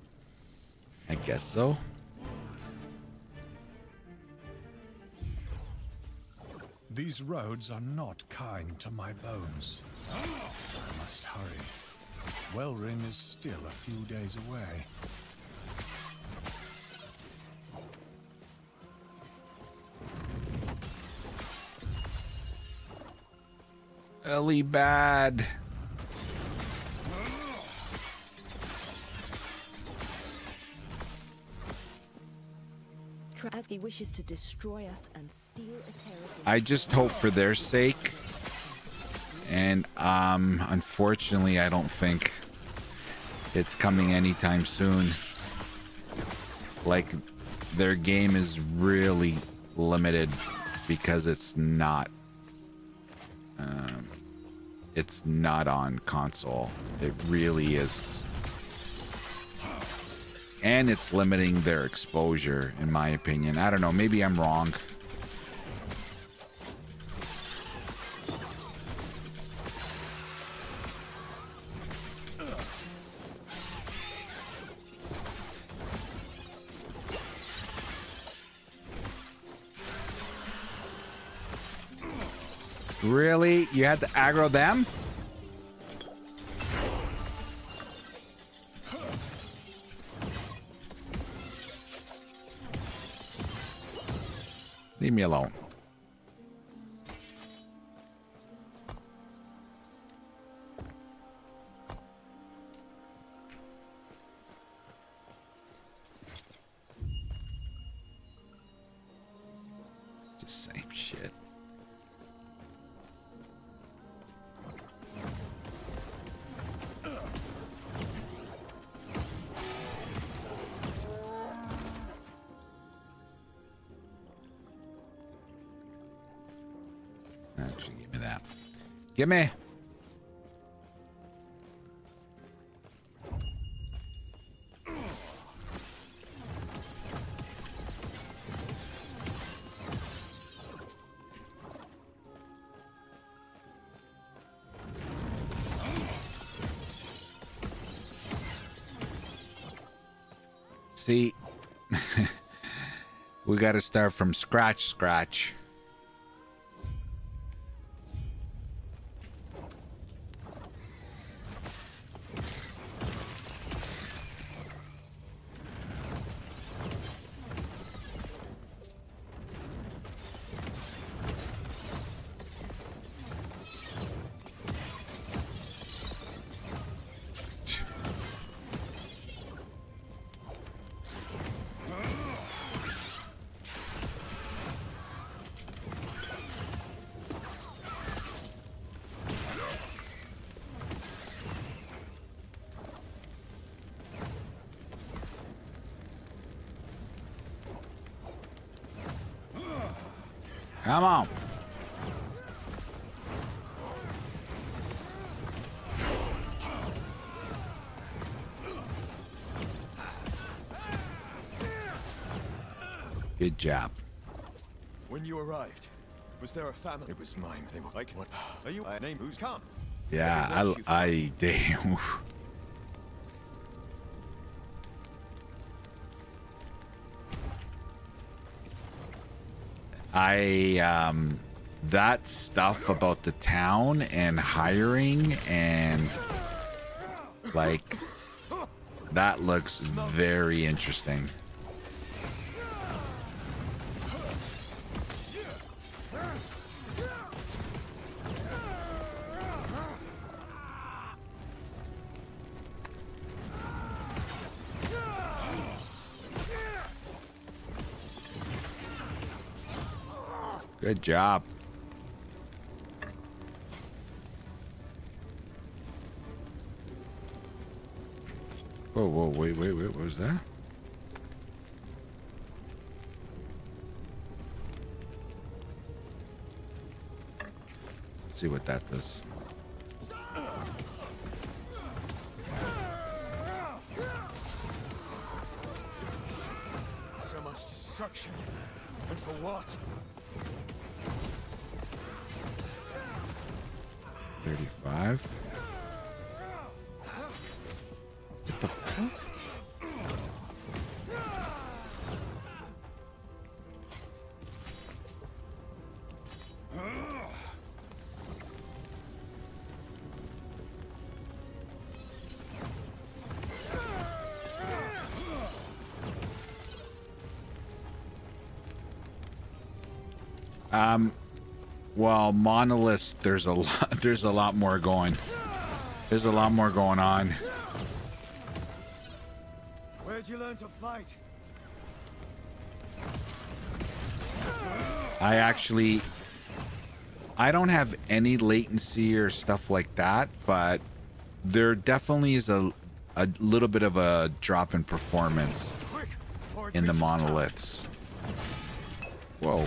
I guess so. These roads are not kind to my bones. I must hurry. Wellring is still a few days away. Ellie bad. Krasky wishes to destroy us and steal a terrace. I just hope for their sake. And unfortunately, I don't think it's coming anytime soon. Like, their game is really limited because it's not on console. It really is. And it's limiting their exposure, in my opinion. I don't know, maybe I'm wrong. Really? You had to aggro them? Leave me alone. It's the same shit. Actually, give me that. Give me. See, we got to start from scratch. Come on. Good job. When you arrived, was there a family? It was mine. They were like, what? Are you a name? Who's come? Yeah, damn. That stuff about the town and hiring and like that looks very interesting. Good job. Whoa, wait, what was that? Let's see what that does. So much destruction. And for what? 35. What the fuck? Well, monoliths, there's a lot more going. There's a lot more going on. Where'd you learn to fight? I don't have any latency or stuff like that, but there definitely is a little bit of a drop in performance in the monoliths. Whoa.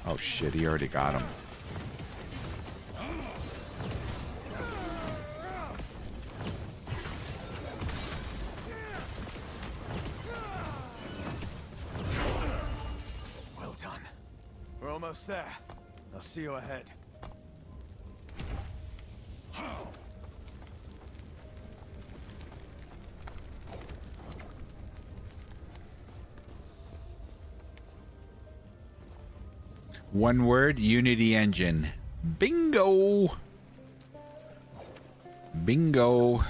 Oh shit, he already got him. Well done. We're almost there. I'll see you ahead. One word, Unity Engine. Bingo! Bingo.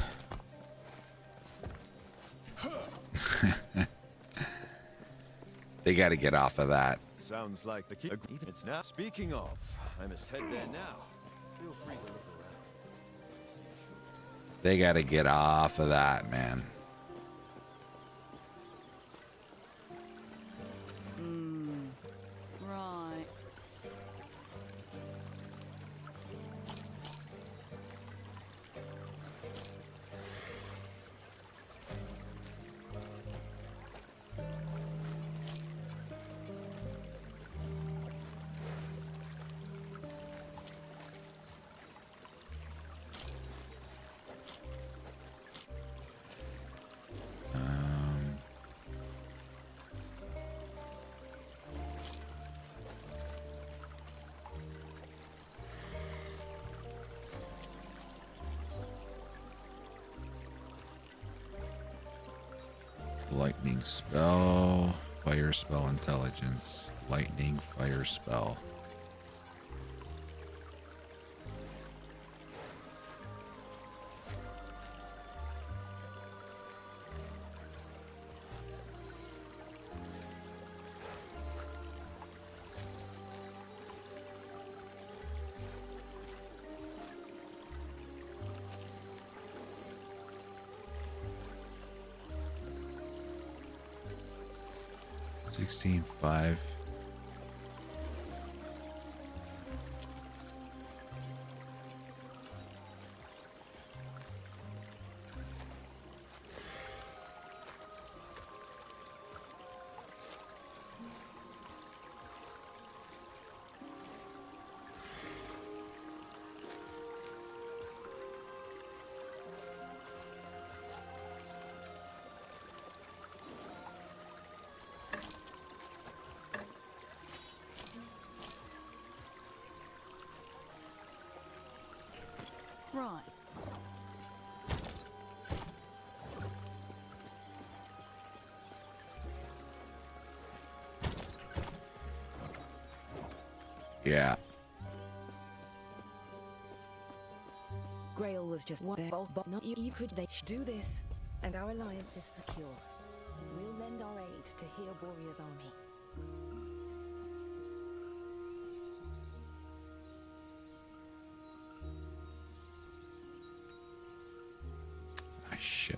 They gotta get off of that. Sounds like the key. It's now. Speaking of, I must head there now. Feel free to look around. They gotta get off of that, man. Right. Lightning spell, fire spell, intelligence, lightning, fire spell. $16.5. Right. Yeah. Grail was just one bolt, but not you could they do this, and our alliance is secure. We'll lend our aid to heal Borea's army. Ah, shit.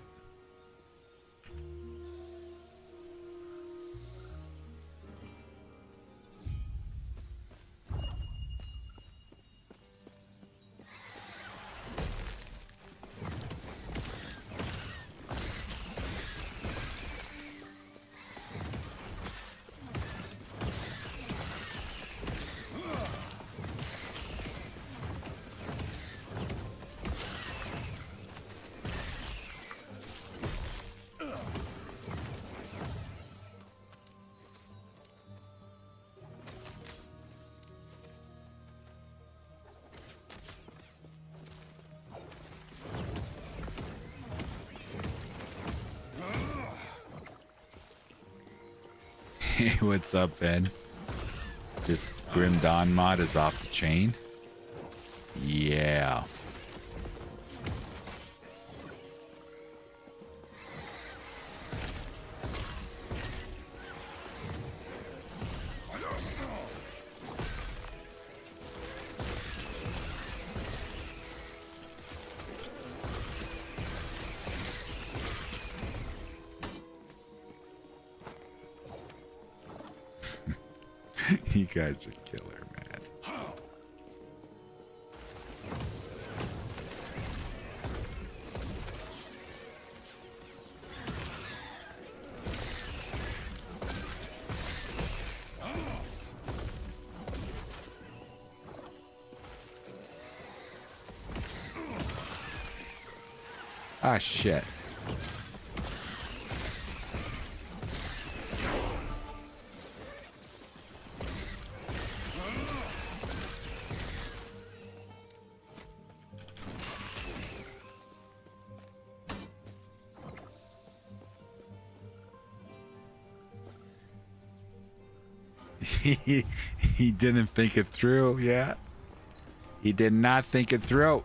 Hey, what's up, Ben? Just Grim Dawn mod is off the chain. Yeah. You guys are killer, man. Ah, shit. He didn't think it through, yeah. He did not think it through.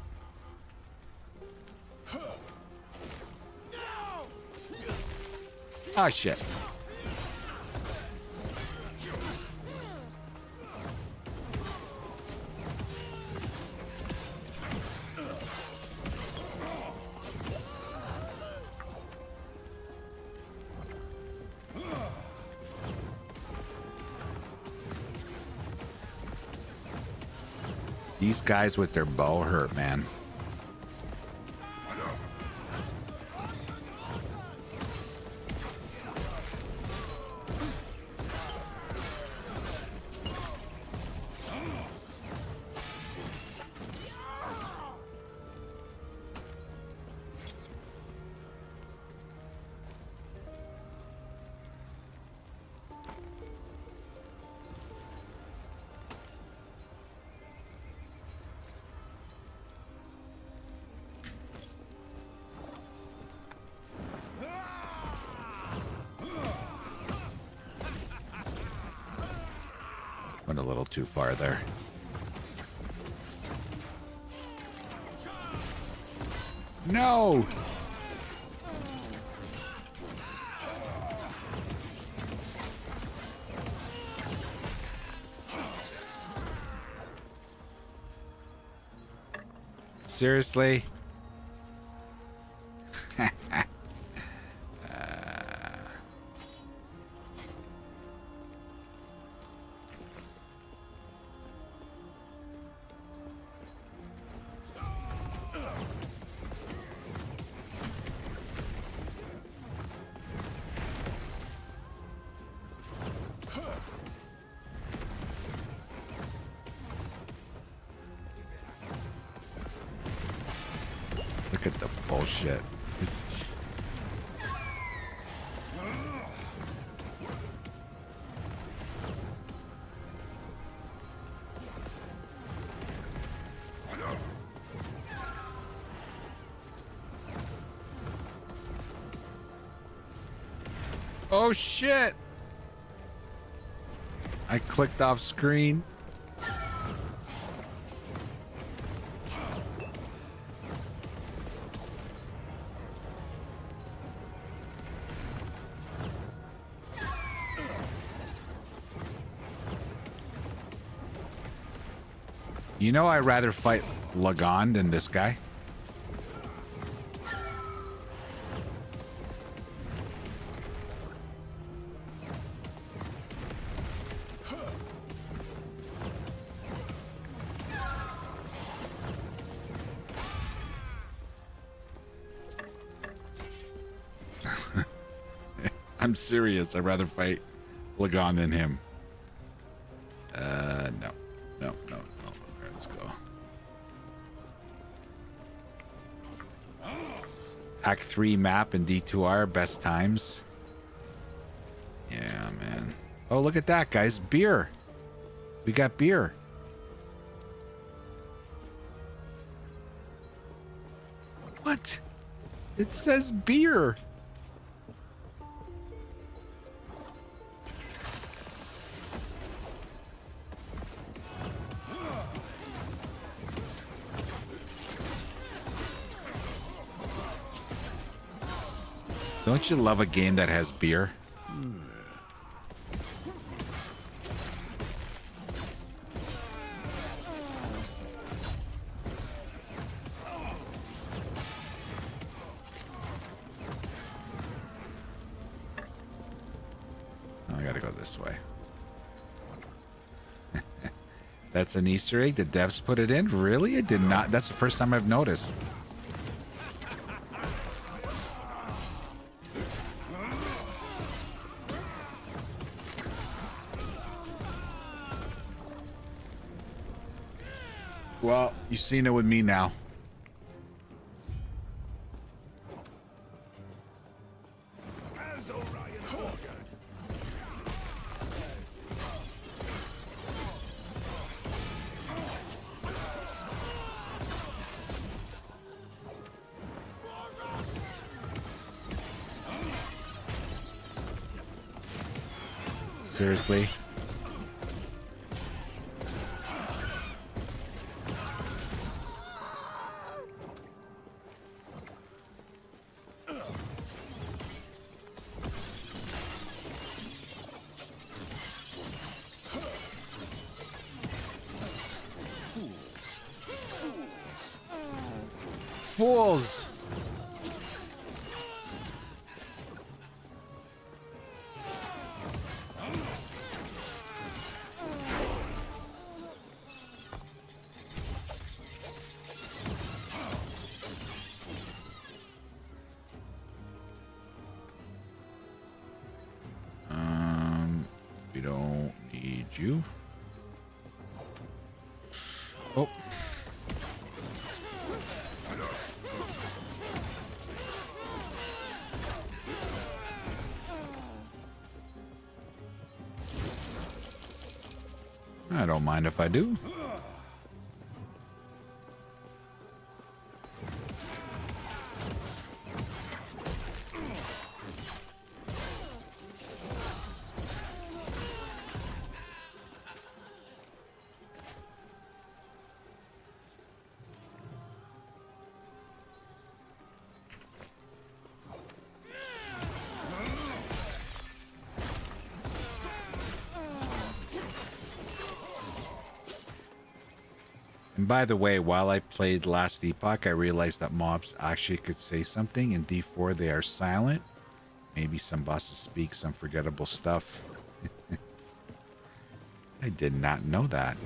Oh, shit. These guys with their bow hurt, man. Went a little too far there. No! Seriously? Look at the bullshit. It's... Oh shit! I clicked off screen. You know, I'd rather fight Lagon than this guy. I'm serious. I'd rather fight Lagon than him. No. Let's go. Act 3 map and D2R best times. Yeah, man. Oh, look at that, guys. Beer. We got beer. What? It says beer. Don't you love a game that has beer? Oh, I gotta go this way. That's an Easter egg? The devs put it in? Really? I did not. That's the first time I've noticed. Well, you've seen it with me now. Seriously? Fools! We don't need you. Oh. I don't mind if I do. And by the way, while I played Last Epoch, I realized that mobs actually could say something. In D4, they are silent. Maybe some bosses speak some forgettable stuff. I did not know that.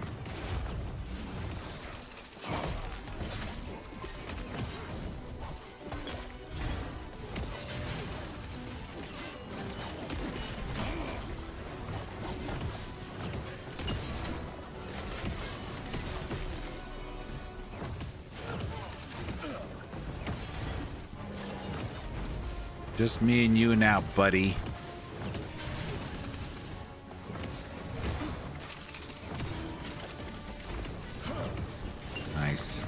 Just me and you now, buddy. Nice.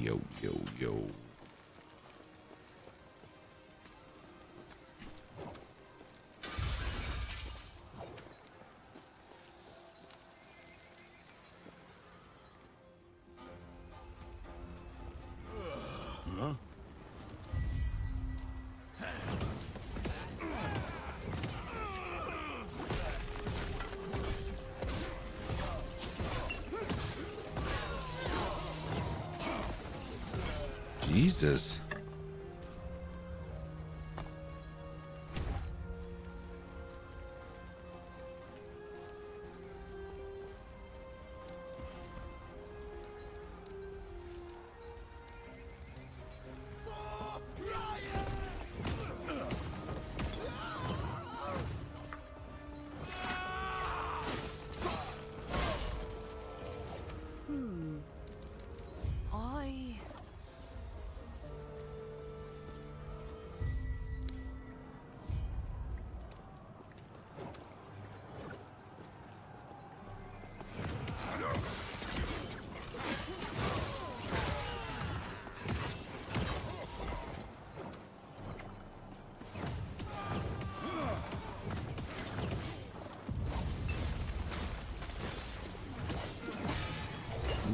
Yo, yo, yo. Huh? Jesus. I...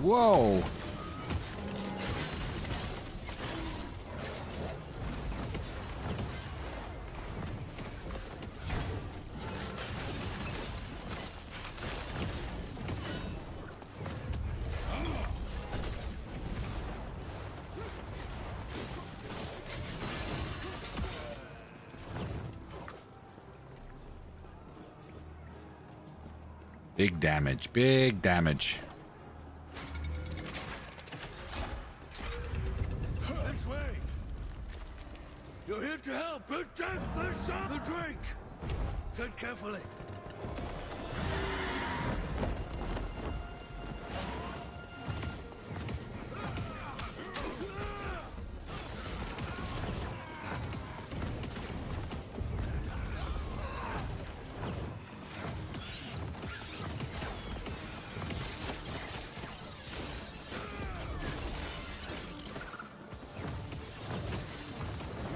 Whoa. Big damage, big damage. This way! You're here to help protect the son of the Drake! Tread carefully.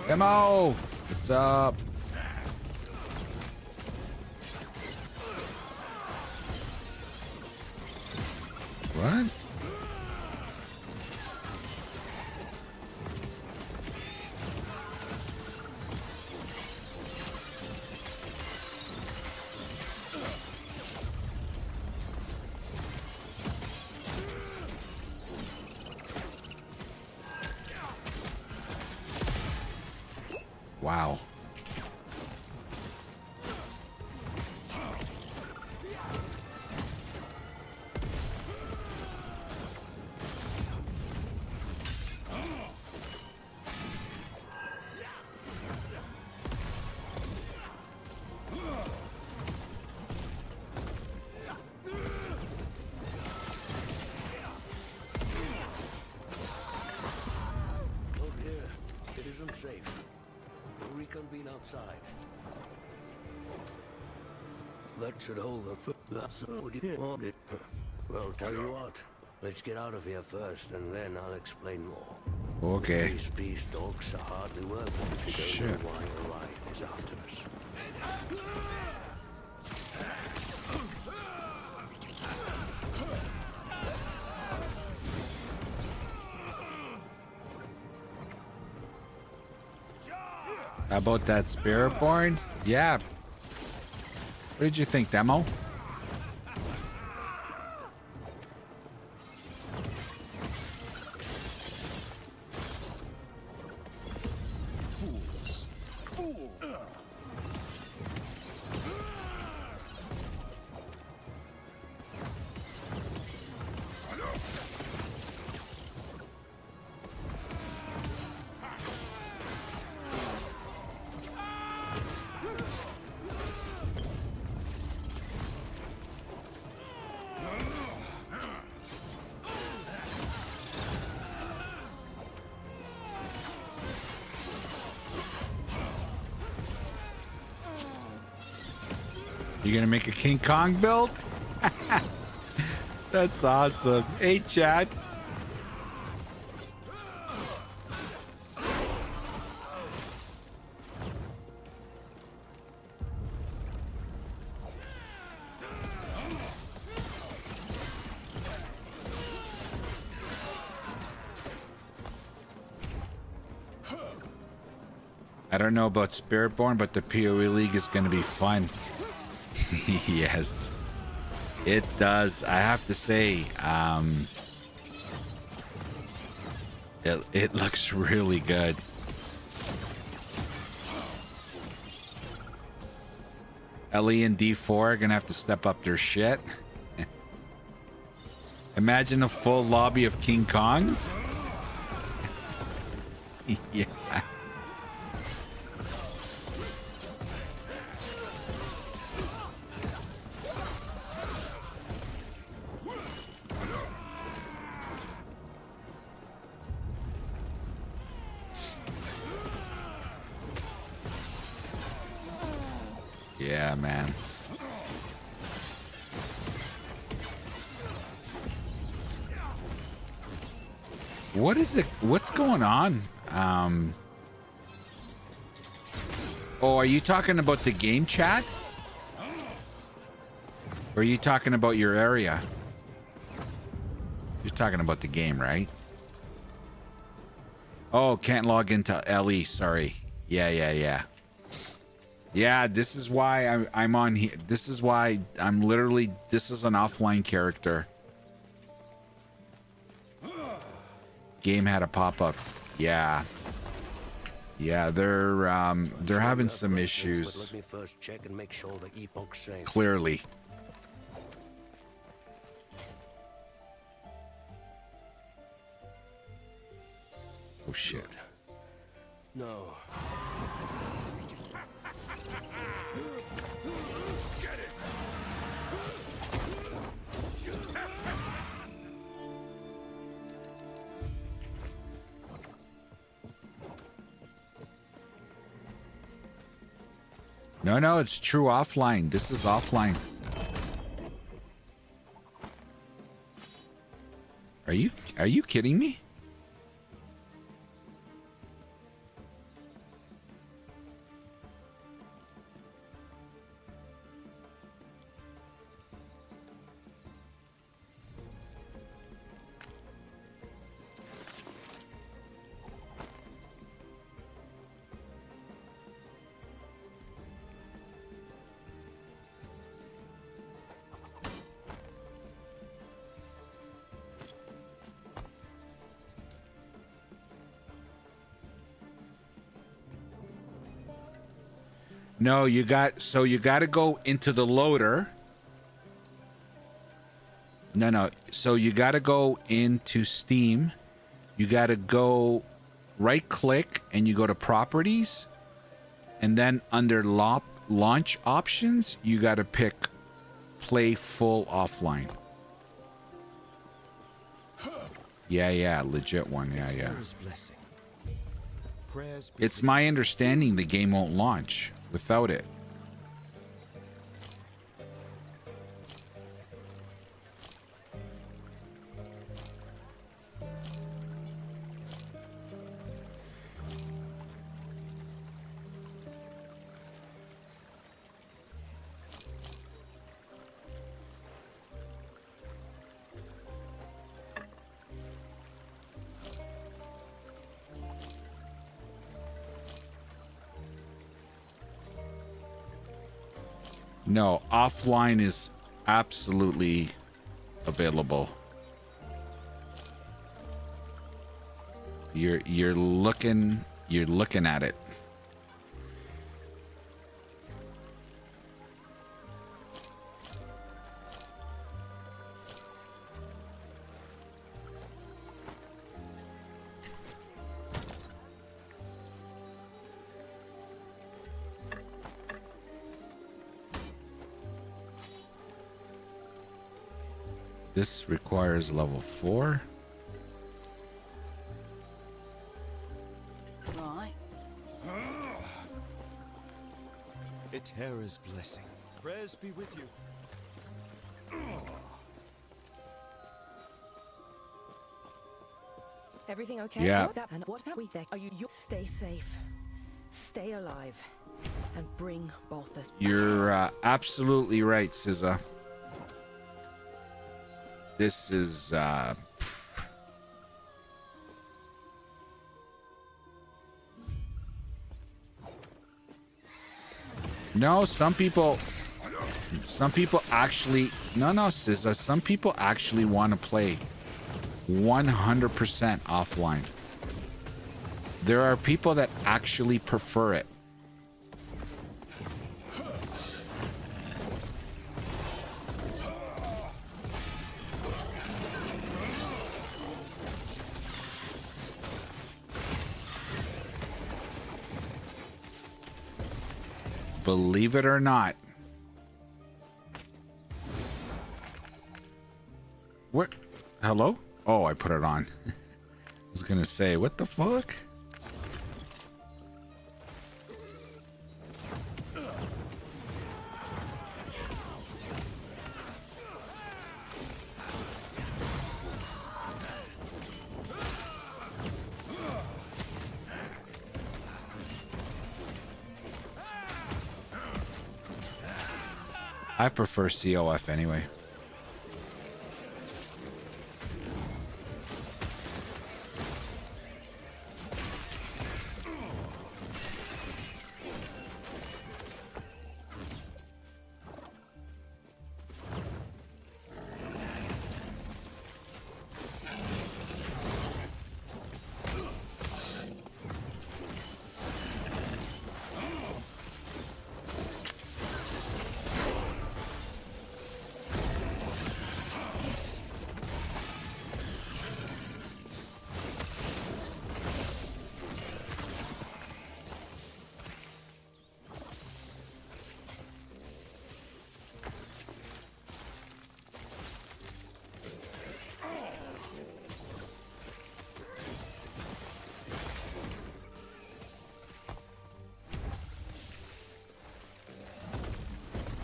Demo! What's up? What? Wow. Look here. It isn't safe. We'll reconvene outside. That should hold the... Well, tell you what. Let's get out of here first, and then I'll explain more. Okay. These dogs are hardly worth it if you don't know why Orion is after us. How about that Spiritborn? Yeah. What did you think, Demo? Fools. Fools. You gonna make a King Kong build? That's awesome. Hey, chat. I don't know about Spiritborn, but the PoE League is going to be fun. Yes, it does. I have to say, it looks really good. LE and D4 are going to have to step up their shit. Imagine a full lobby of King Kongs. Yeah. Yeah, man. What is it? What's going on? Oh, are you talking about the game chat? Or are you talking about your area? You're talking about the game, right? Oh, can't log into LE. Sorry. Yeah. Yeah, this is why I'm on here. This is why I'm literally... This is an offline character. Game had a pop-up. Yeah. Yeah, they're having some issues. Let me first check and make sure the epoch's safe. Clearly. Oh shit. No. No, it's true offline. This is offline. Are you kidding me? No, you got to go into the loader. No. So you got to go into Steam. You got to go right click and you go to properties. And then under launch options, you got to pick play full offline. Yeah, legit one. Yeah. It's my understanding the game won't launch without it. No, offline is absolutely available. You're looking at it. This requires level 4. Right. A terror's blessing. Prayers be with you. Everything okay? Yeah. What that we think? Are you stay safe, stay alive, and bring both us. You're absolutely right, SZA. This is No, some people actually, no, SZA, some people actually want to play 100% offline. There are people that actually prefer it. Believe it or not. What? Hello? Oh, I put it on. I was gonna say, what the fuck? I prefer COF anyway.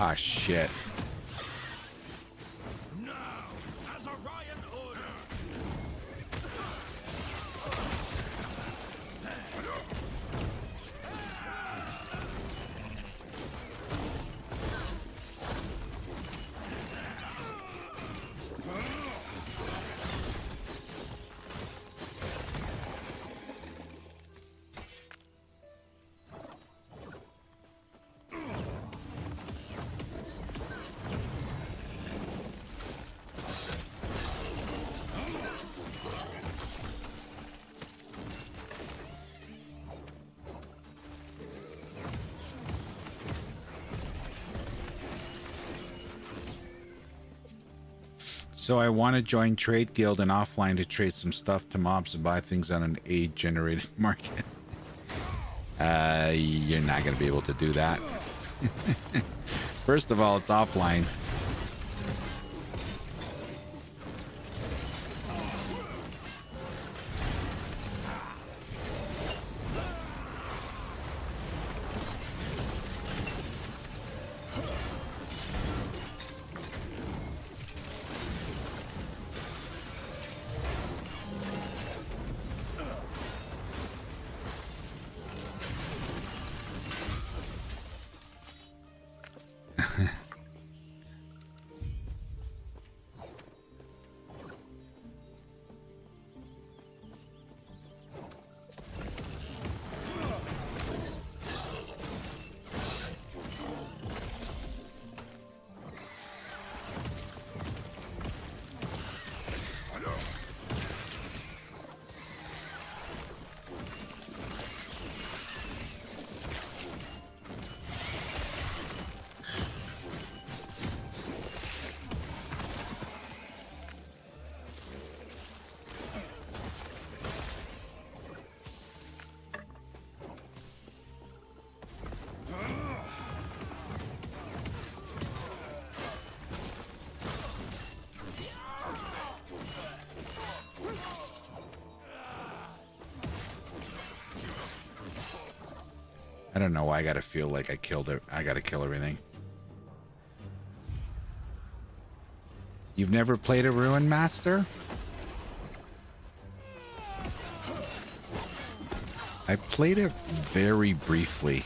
Ah, shit. So I want to join Trade Guild and offline to trade some stuff to mobs and buy things on an age-generated market. You're not going to be able to do that. First of all, it's offline. I don't know why I gotta feel like I killed it. I gotta kill everything. You've never played a Ruin Master? I played it very briefly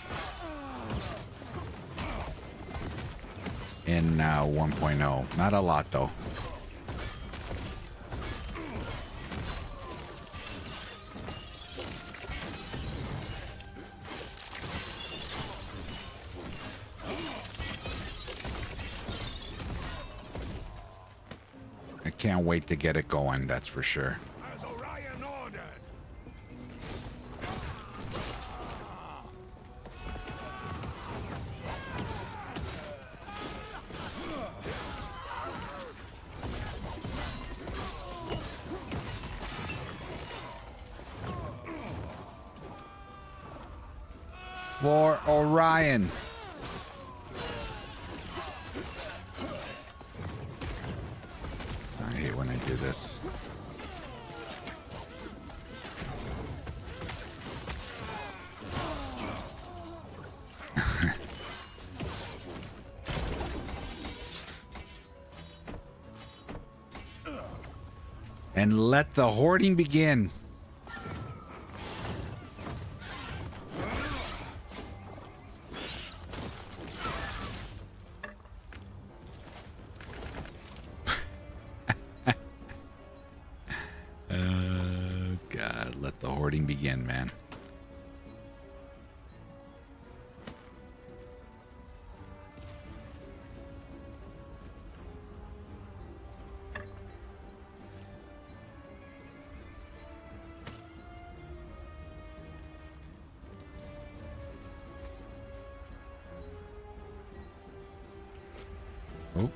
in 1.0. Not a lot though. can't wait to get it going, that's for sure. As Orion ordered. For Orion. I hate when I do this. And let the hoarding begin. God, let the hoarding begin, man. Oh.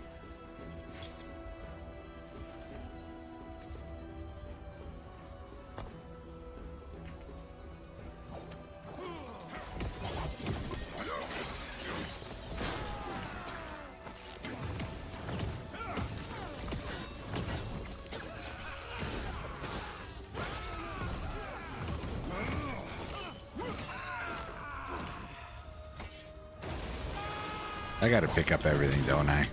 I gotta pick up everything, don't I?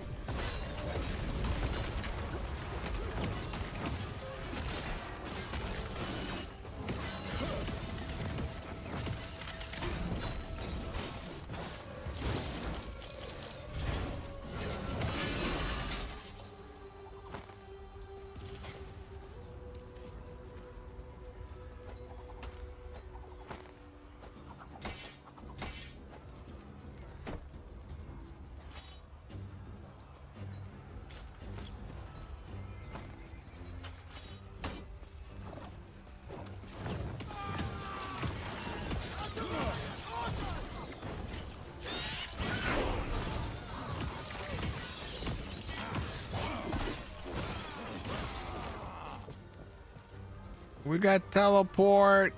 We got teleport.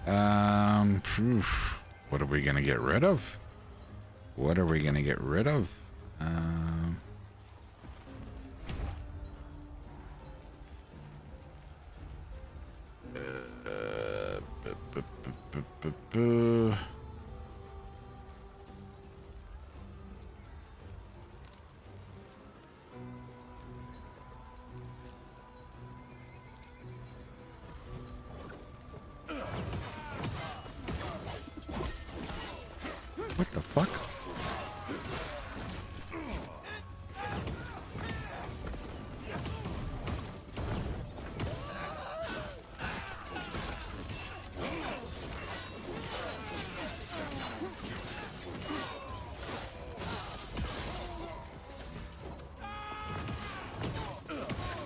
What are we gonna get rid of? What are we gonna get rid of? What the fuck?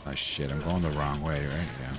Oh shit, I'm going the wrong way, right? Yeah.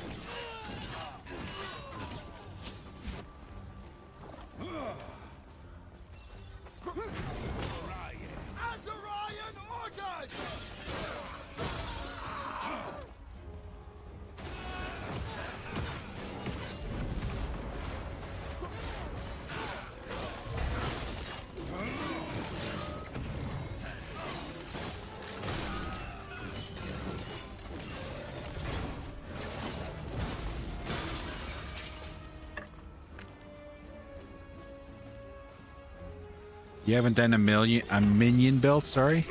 You haven't done a minion build, sorry?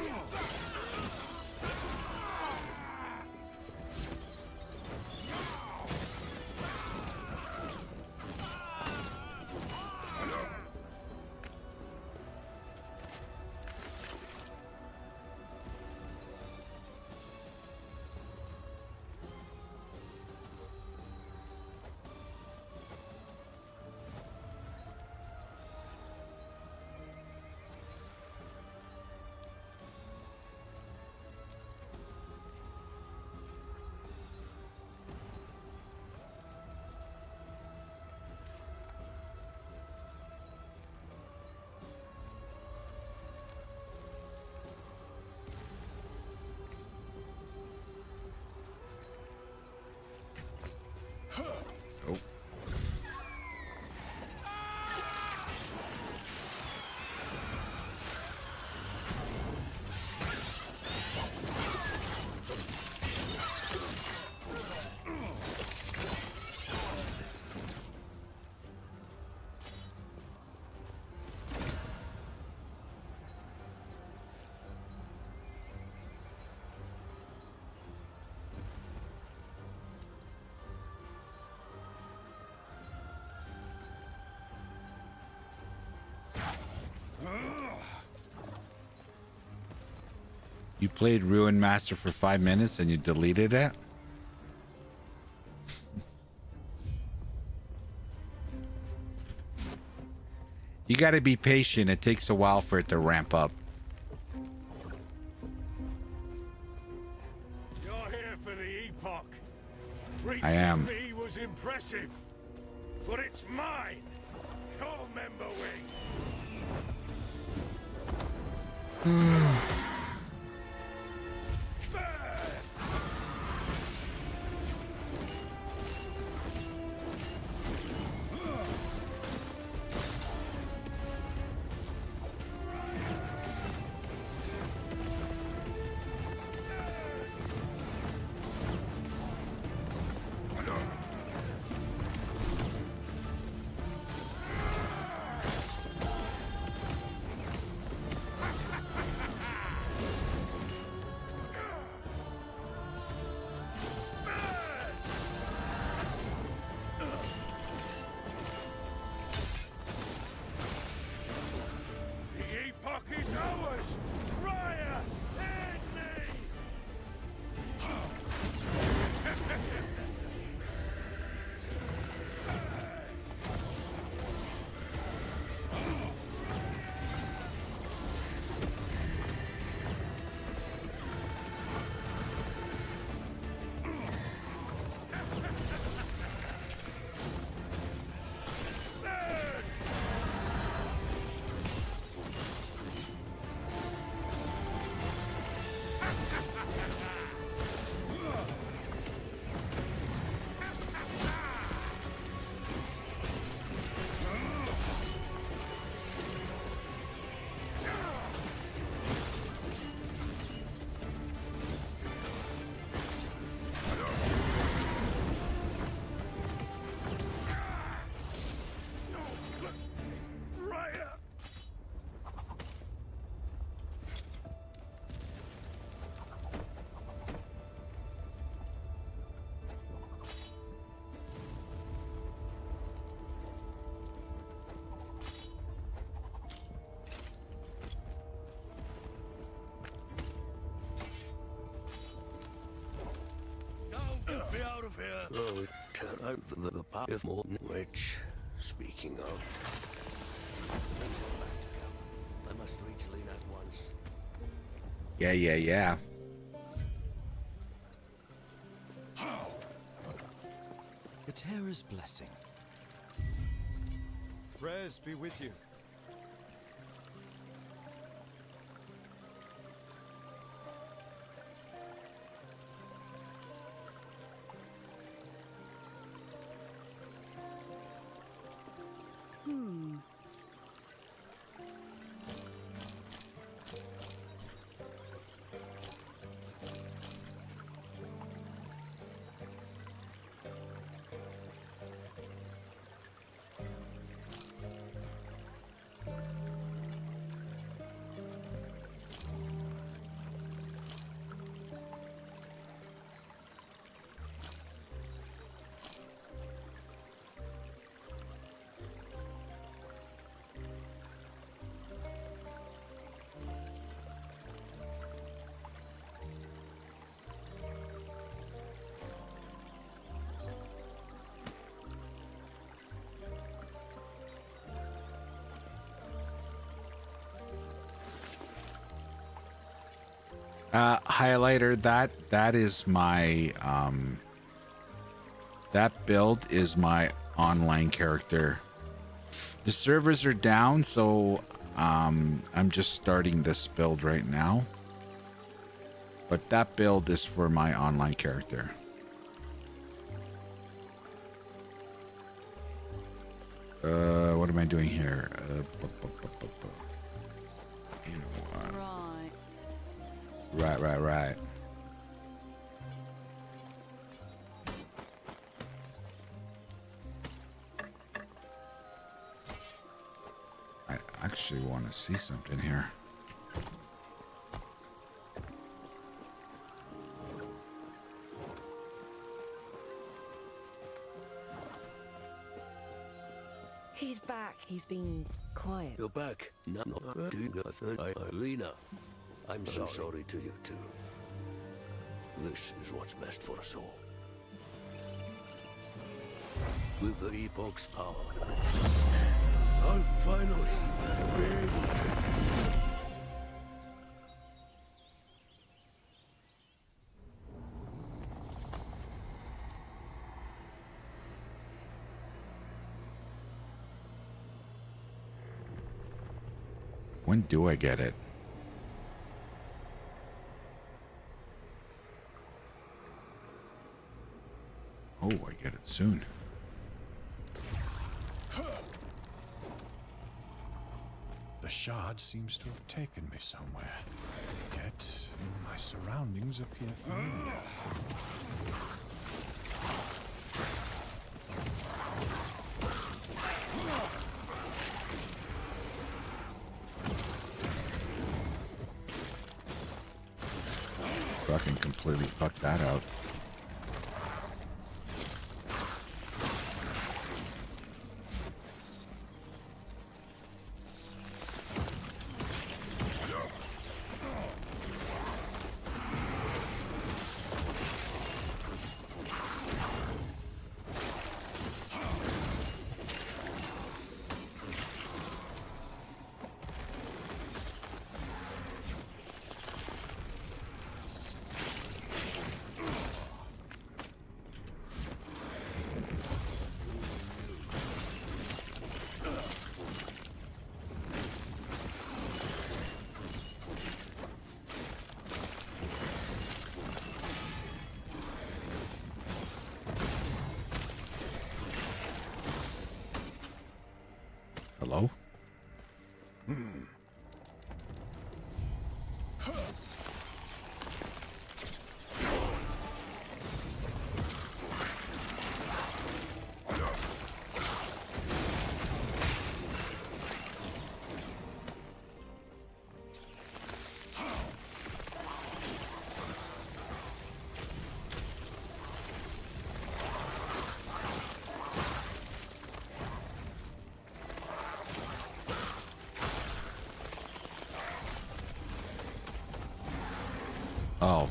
You played Ruin Master for 5 minutes and you deleted it? You gotta be patient. It takes a while for it to ramp up. You're here for the epoch. I am. Reaching me was impressive, but it's mine. Call member wing. Get me out of here. Oh, turn out the path of Morton, which, speaking of, I must reach Lena at once. Yeah. The Terror's blessing. Prayers be with you. Highlighter, that is my that build is my online character. The servers are down, so I'm just starting this build right now. But that build is for my online character. What am I doing here? You know what? Right. I actually want to see something here. He's back. He's been quiet. You're back. No, Lena. I'm sorry to you too. This is what's best for us all. With the Epoch's power, I'll finally be able to... When do I get it? Oh, I get it soon. The shard seems to have taken me somewhere. Yet, my surroundings appear familiar. Fucking completely fucked that out. Hello? Oh.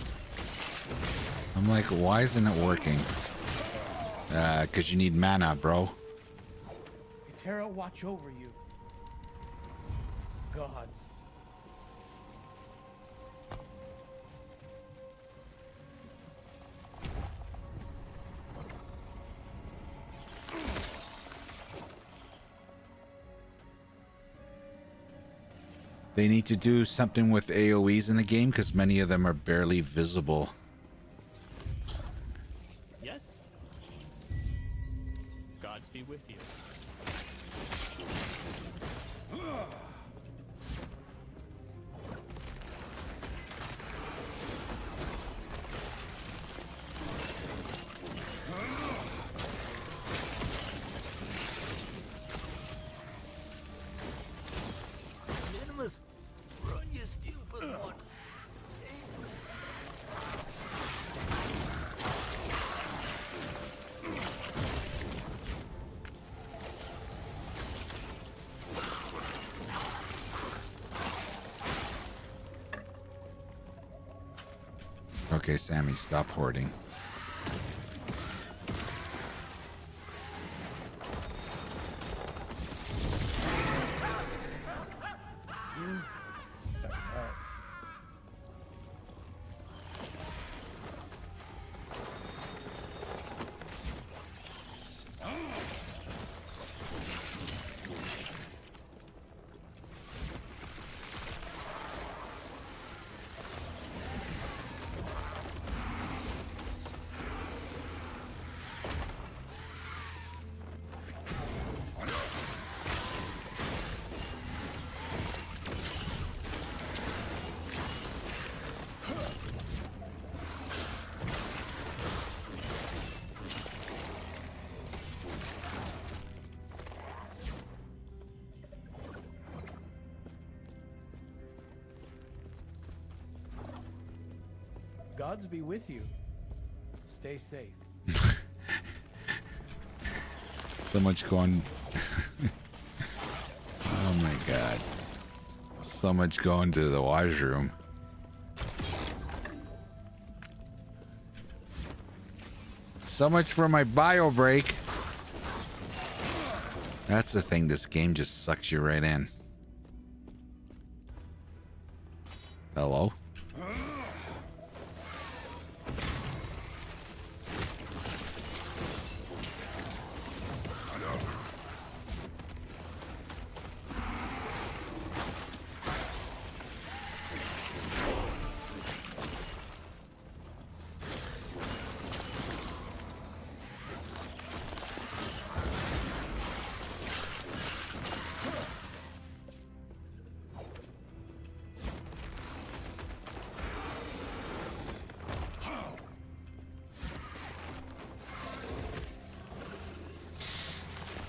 I'm like, why isn't it working? 'Cause you need mana, bro. Terra watch over you. Gods. They need to do something with AoEs in the game because many of them are barely visible. Yes. Gods be with you. Run, you stupid one. Okay, Sammy, stop hoarding. Gods be with you. Stay safe. So much going. Oh my god. So much going to the washroom. So much for my bio break. That's the thing. This game just sucks you right in. Hello?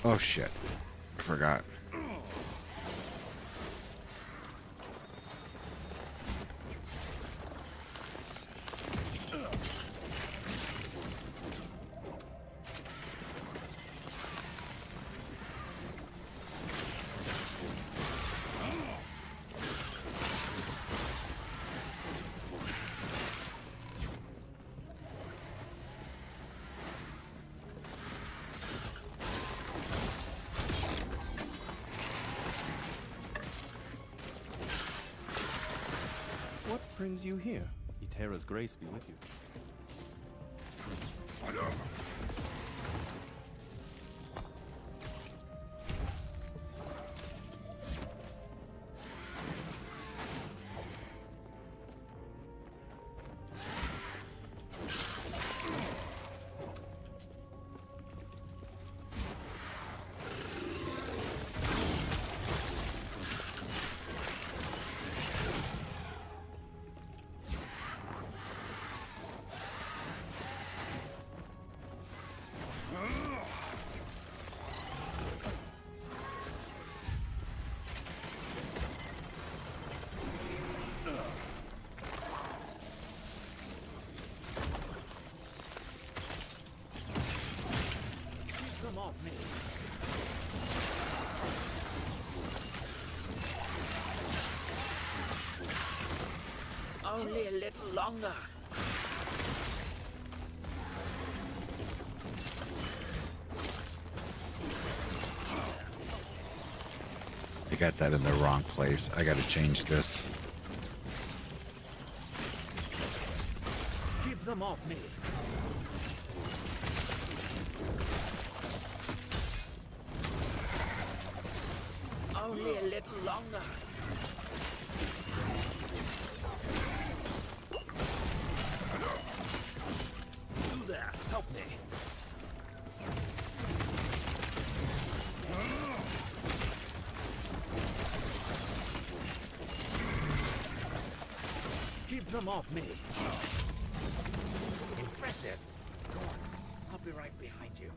Oh shit. I forgot. What brings you here? Etera's grace be with you. Come off me. Only a little longer. I got that in the wrong place. I gotta change this. Keep them off me. Only a little longer. You there, help me. Keep them off me. Impressive. Go on. I'll be right behind you.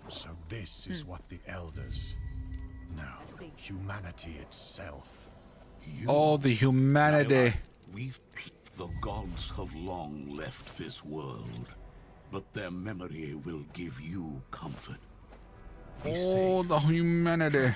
So this is what the Elders... No, humanity itself. Oh, the humanity. The gods have long left this world, but their memory will give you comfort. Oh, the humanity.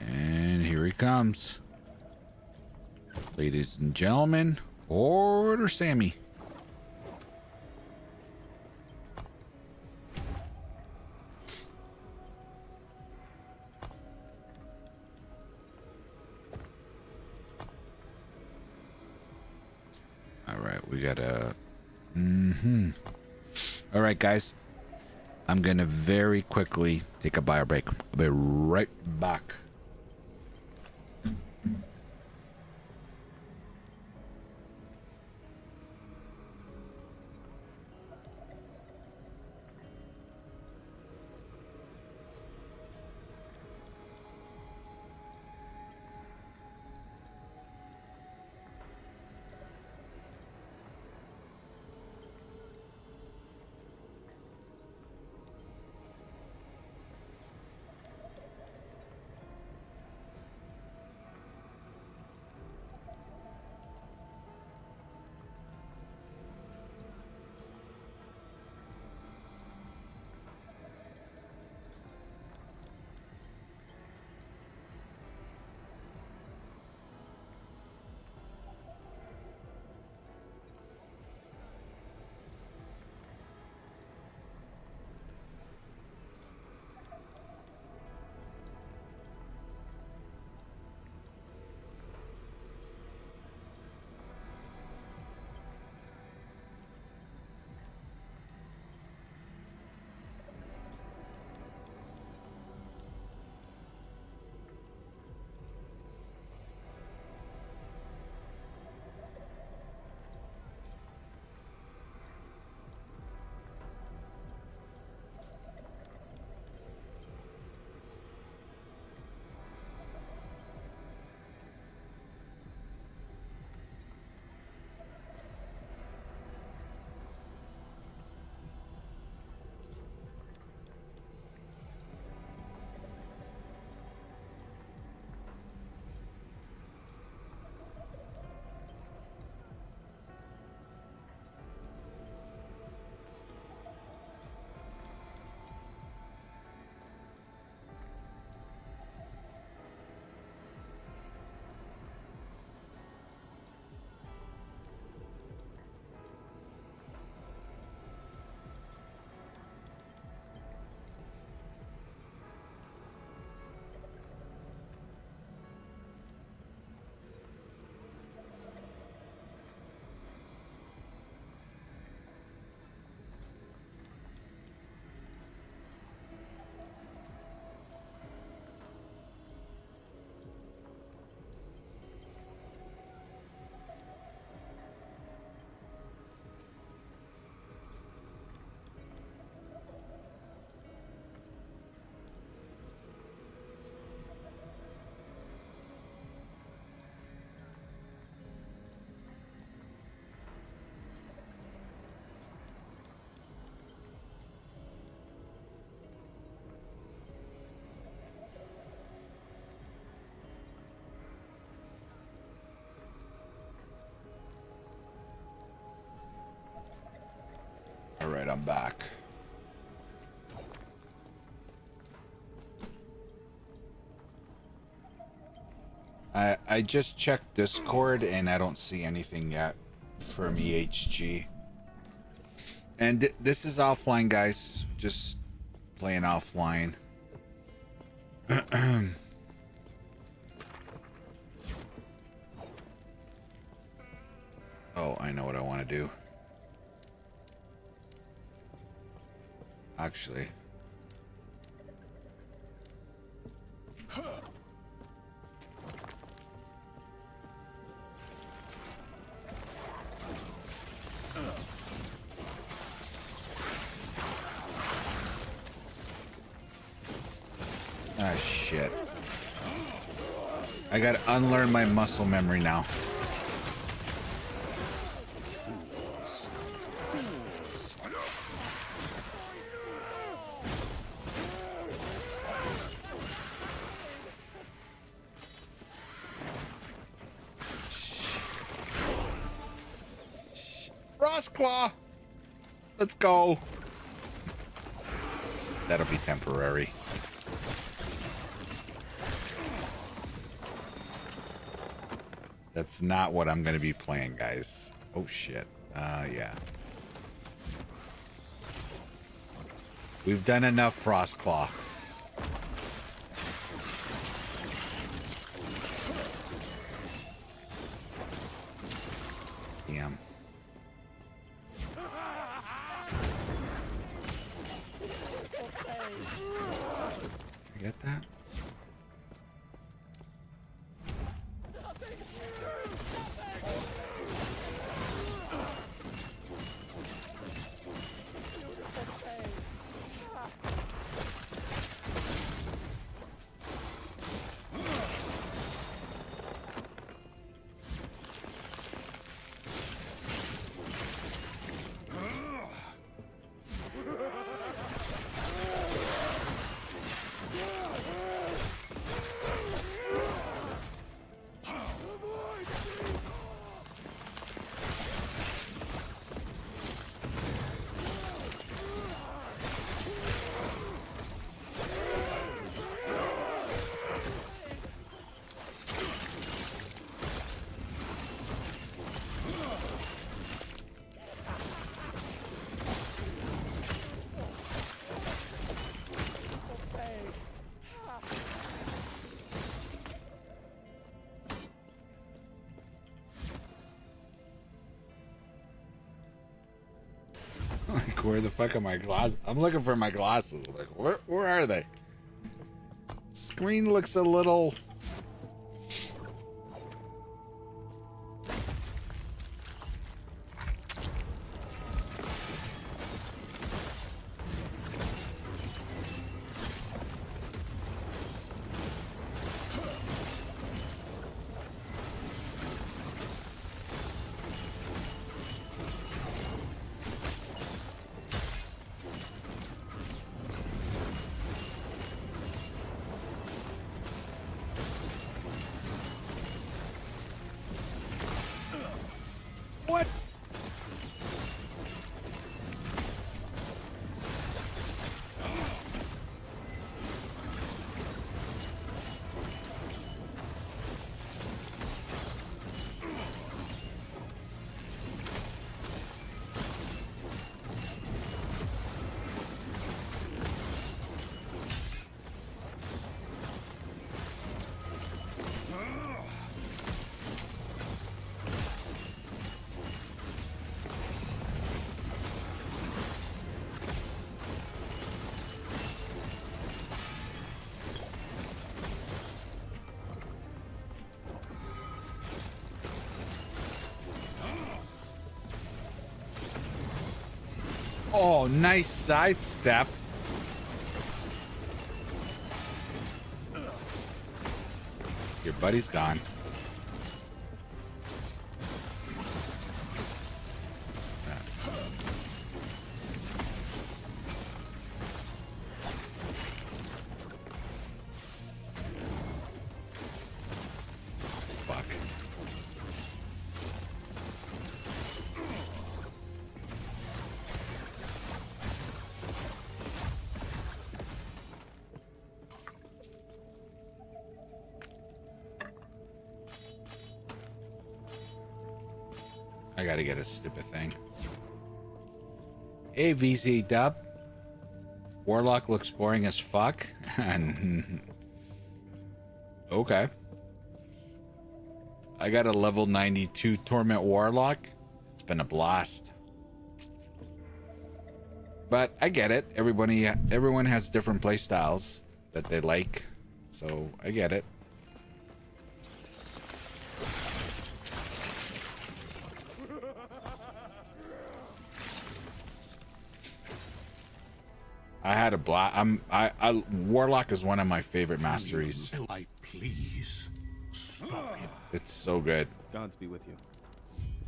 And here he comes. Ladies and gentlemen, Order Sammy. gotta... All right, guys. I'm gonna very quickly take a bio break. I'll be right back. All right, I'm back. I just checked Discord and I don't see anything yet from EHG. And this is offline, guys. Just playing offline. Oh, I know what I want to do. Actually. Ah, shit. I gotta unlearn my muscle memory now. Frostclaw! Let's go. That'll be temporary. That's not what I'm going to be playing, guys. Oh, shit. Yeah. We've done enough Frostclaw. Damn. get that? Like, where the fuck are my glasses? I'm looking for my glasses. Like, where are they? Screen looks a little... What? Oh, nice sidestep. Your buddy's gone. Fuck. I gotta get a stupid thing. Hey, VC Dub. Warlock looks boring as fuck. Okay. I got a level 92 Torment Warlock. It's been a blast. But I get it. Everyone has different play styles that they like. So I get it. I had a blast. Warlock is one of my favorite masteries. I please stop him. It's so good. Gods be with you.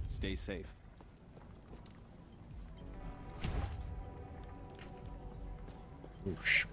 Stay safe. Whoosh.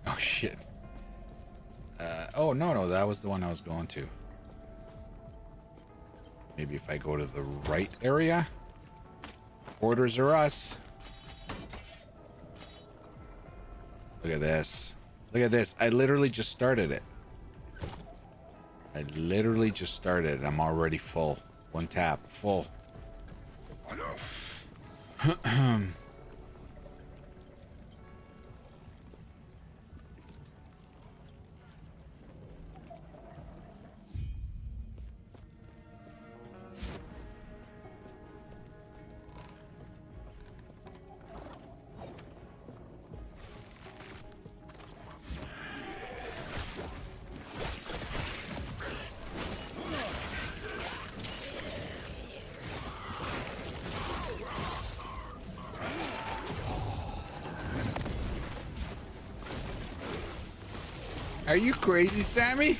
Oh shit. Oh no, that was the one I was going to. Maybe if I go to the right area. Orders are us. Look at this. Look at this. I literally just started it. I literally just started it. I'm already full. One tap. Full. Are you crazy, Sammy?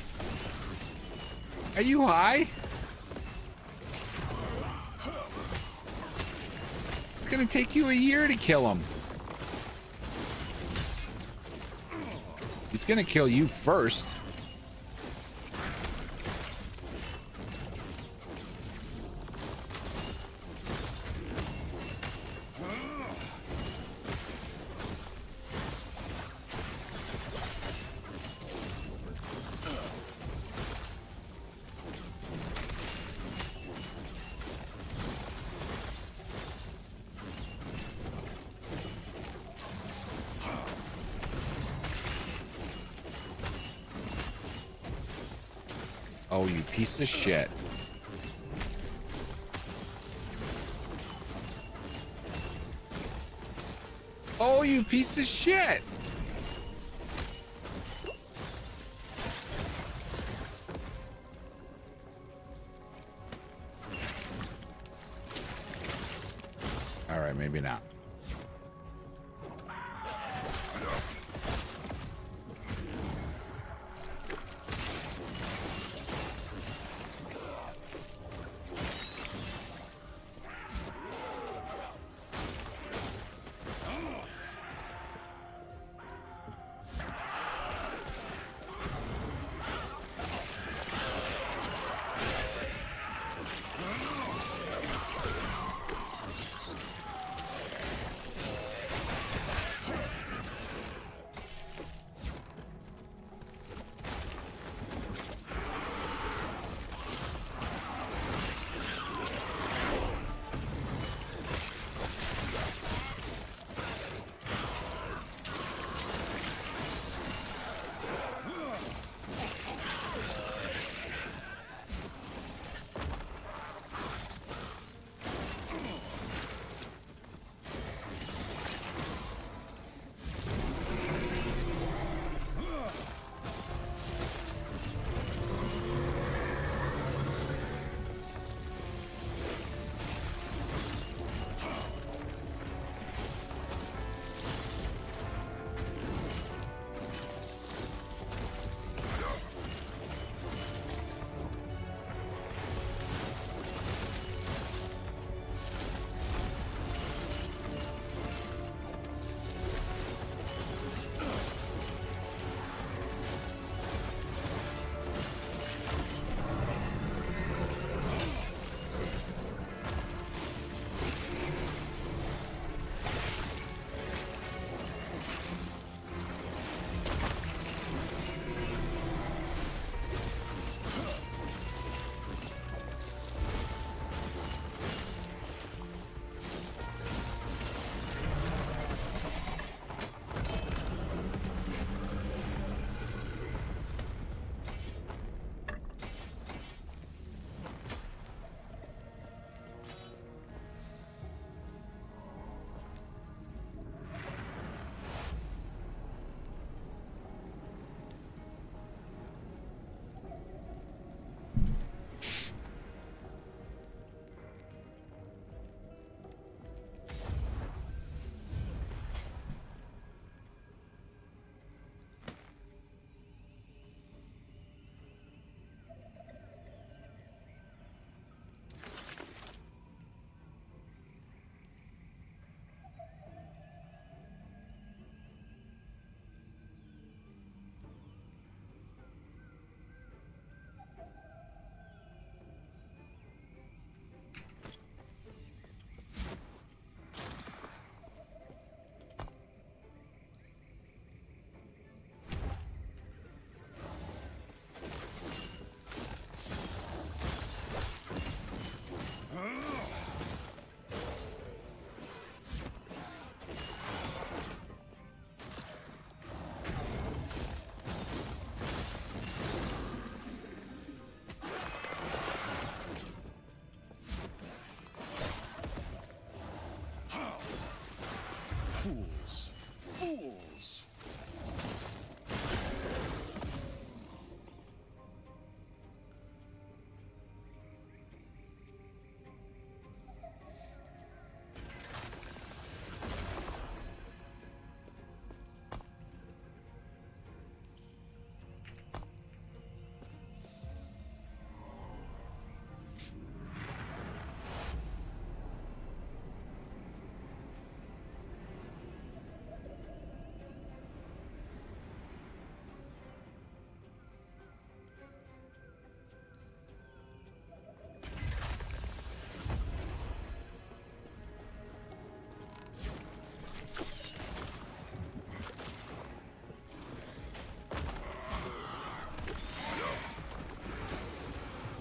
Are you high? It's gonna take you a year to kill him. He's gonna kill you first. Oh, you piece of shit. Oh, you piece of shit. All right, maybe not. Fools. Fools.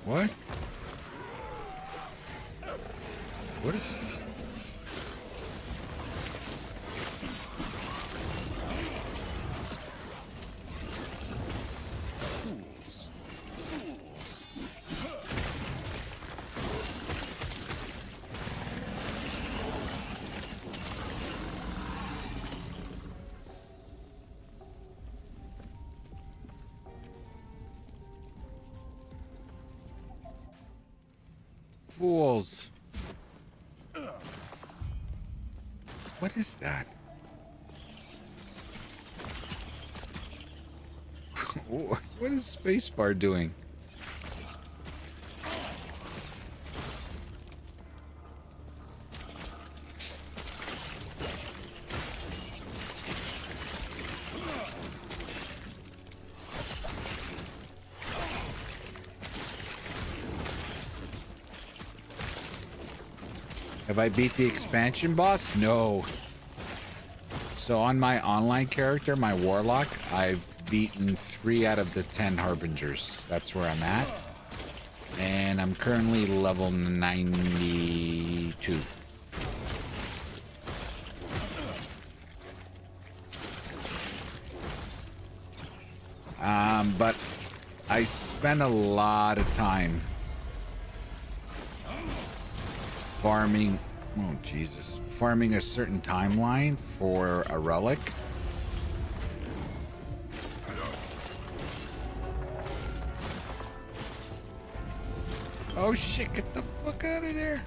What? What is... Fools. Fools. Fools. What is that? What is spacebar doing? Have I beat the expansion boss? No. So on my online character, my Warlock, I've beaten 3 out of the 10 Harbingers. That's where I'm at. And I'm currently level 92. But I spent a lot of time farming, oh Jesus, farming a certain timeline for a relic. Oh shit, get the fuck out of there.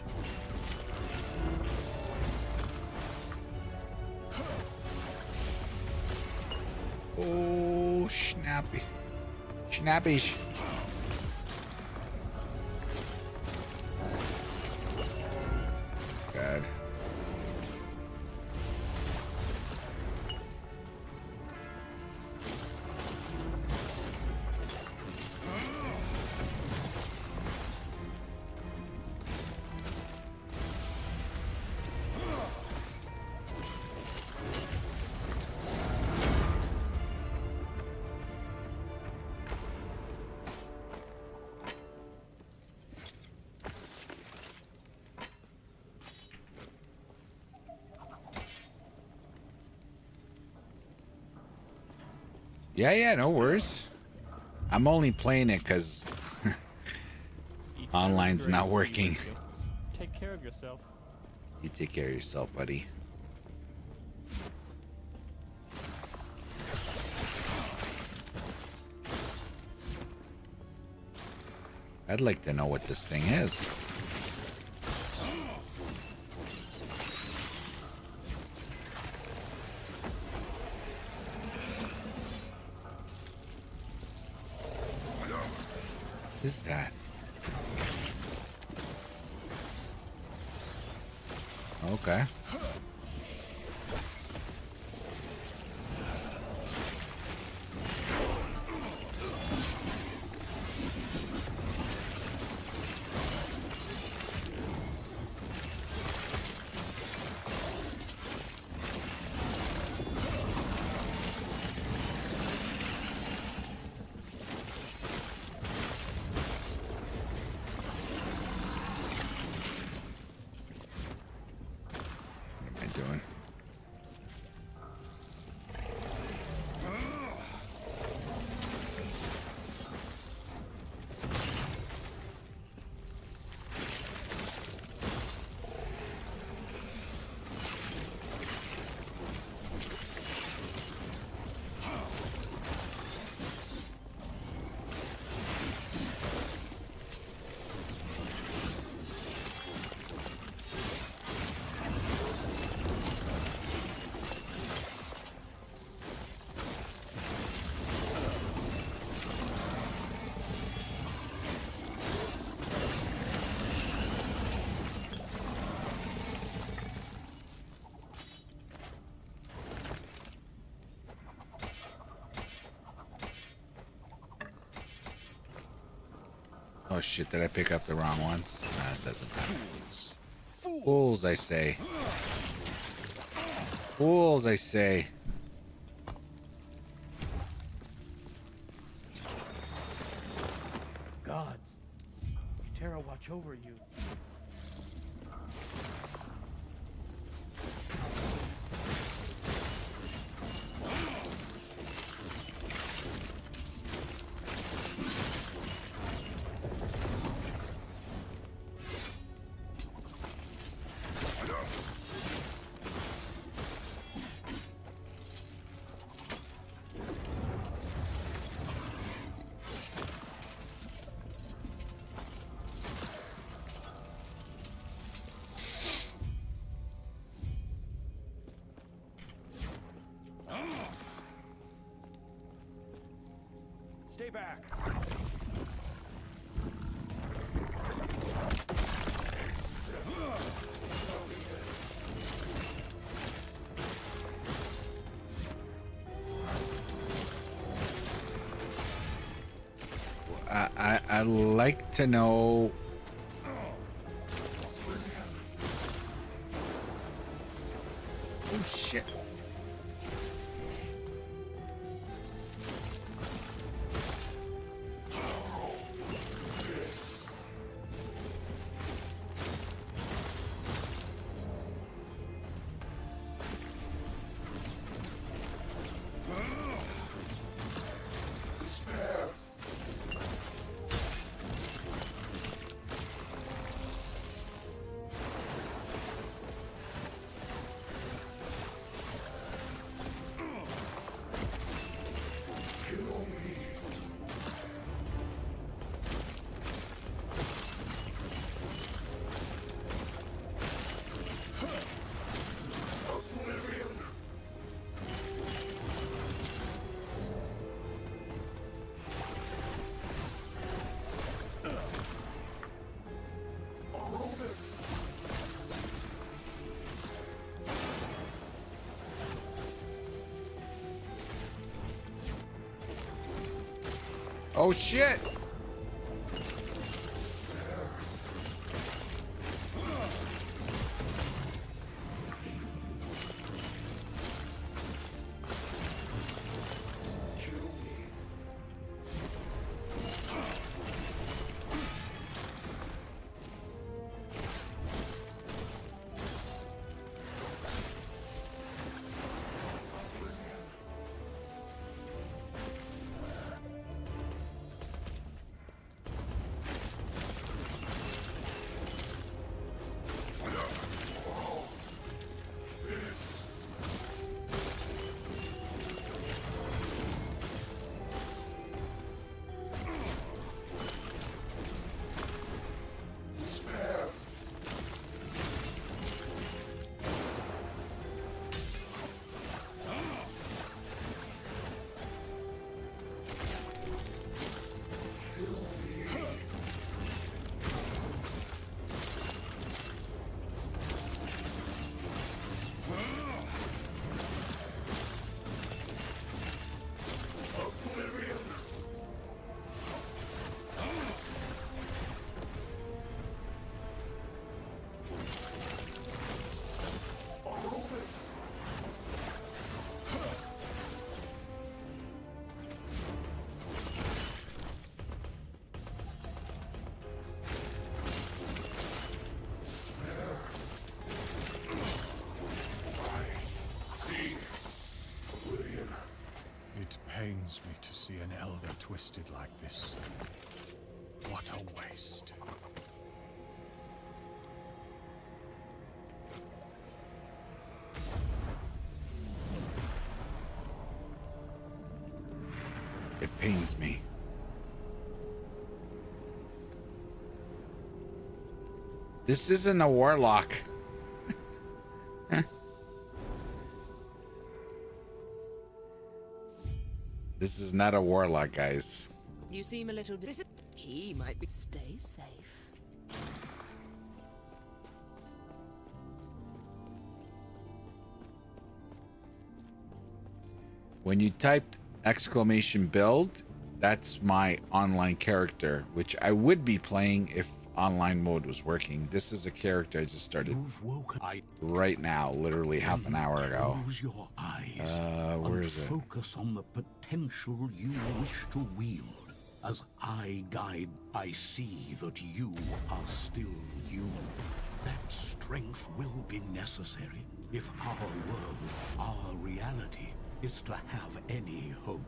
Oh, snappy. Snappish. God. Yeah, no worries. I'm only playing it because online's not working. Take care of yourself. You take care of yourself, buddy. I'd like to know what this thing is. What is that? Okay. shit, did I pick up the wrong ones? Nah, it doesn't matter. Fools, I say. Fools, I say. Gods, Terra watch over you. Stay back. I'd like to know. Oh shit. Oh shit! Pains me to see an elder twisted like this. What a waste. It pains me. This isn't a warlock. This is not a warlock, guys. You seem a little he might be. Stay safe. When you typed exclamation build, That's my online character, which I would be playing if online mode was working. This is a character I just started right now, literally half an hour ago. Close your eyes Where is it? focus on the potential you wish to wield. As I guide, I see that you are still you. That strength will be necessary if our world, our reality, is to have any hope.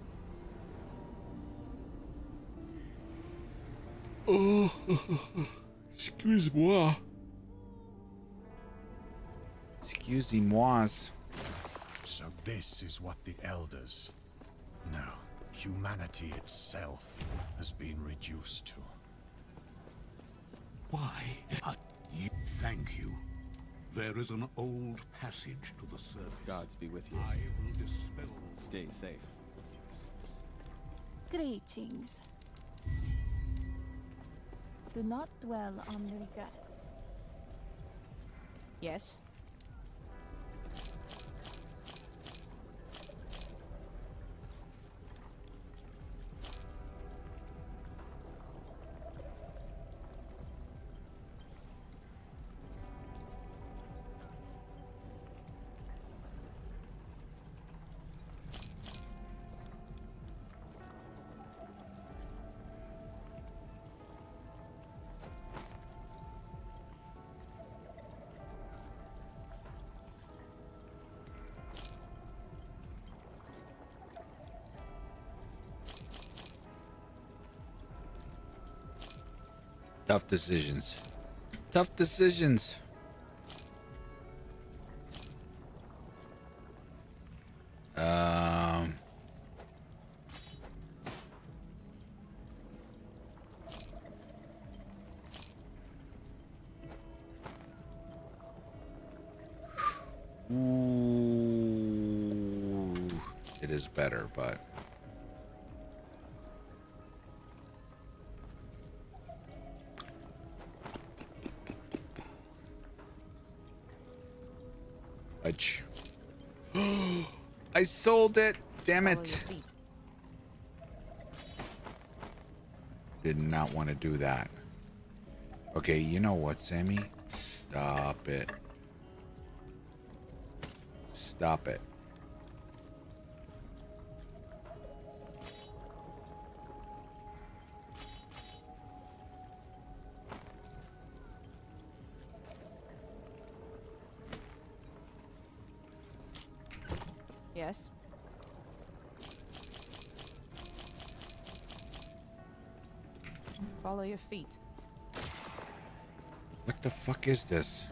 Oh, excuse-moi. Excusez-moi. So this is what the Elders... No, humanity itself has been reduced to. Why? Thank you. There is an old passage to the surface. Gods be with you. I will dispel. Stay safe. Greetings. Do not dwell on regrets. Yes? Tough decisions. Tough decisions. Ooh, it is better, but I sold it. Damn it. Did not want to do that. Okay, you know what, Sammy? Stop it. Stop it. Yes? Follow your feet. What the fuck is this?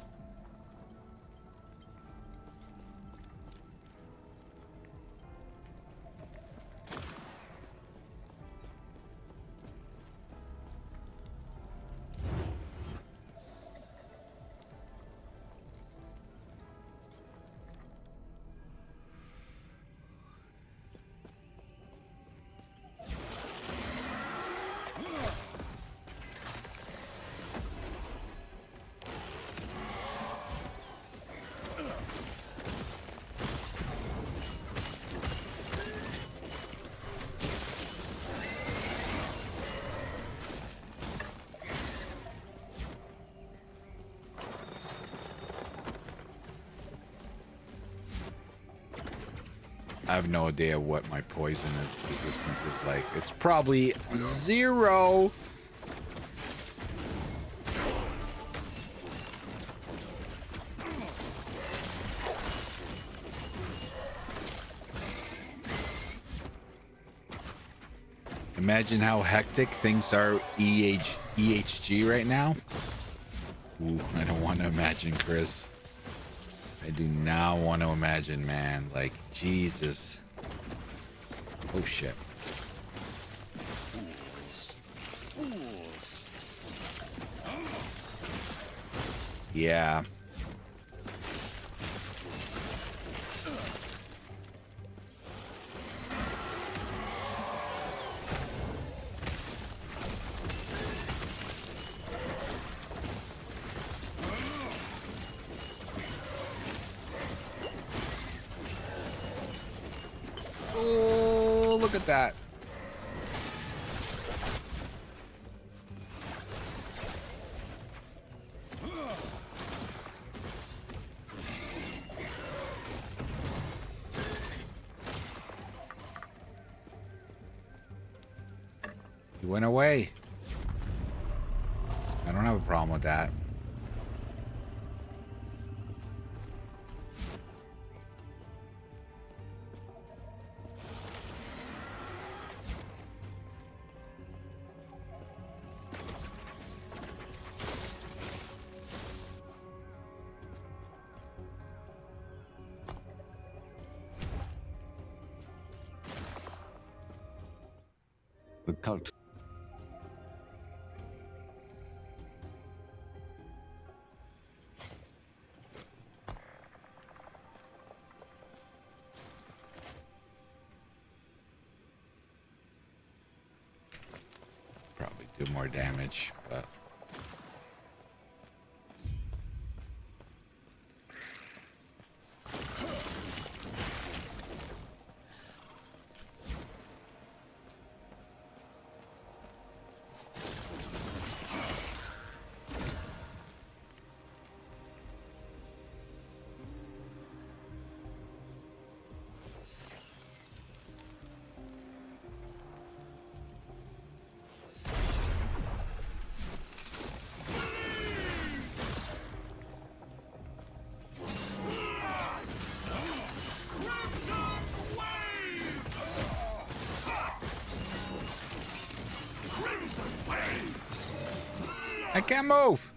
I have no idea what my poison resistance is like. It's probably 0. Imagine how hectic things are EHG right now. Ooh, I don't want to imagine, Chris. I do not want to imagine, man. Like, Jesus. Oh, shit. Fools. Yeah. Oh, look at that. He went away. I don't have a problem with that. The cult. Probably do more damage, but I can't move.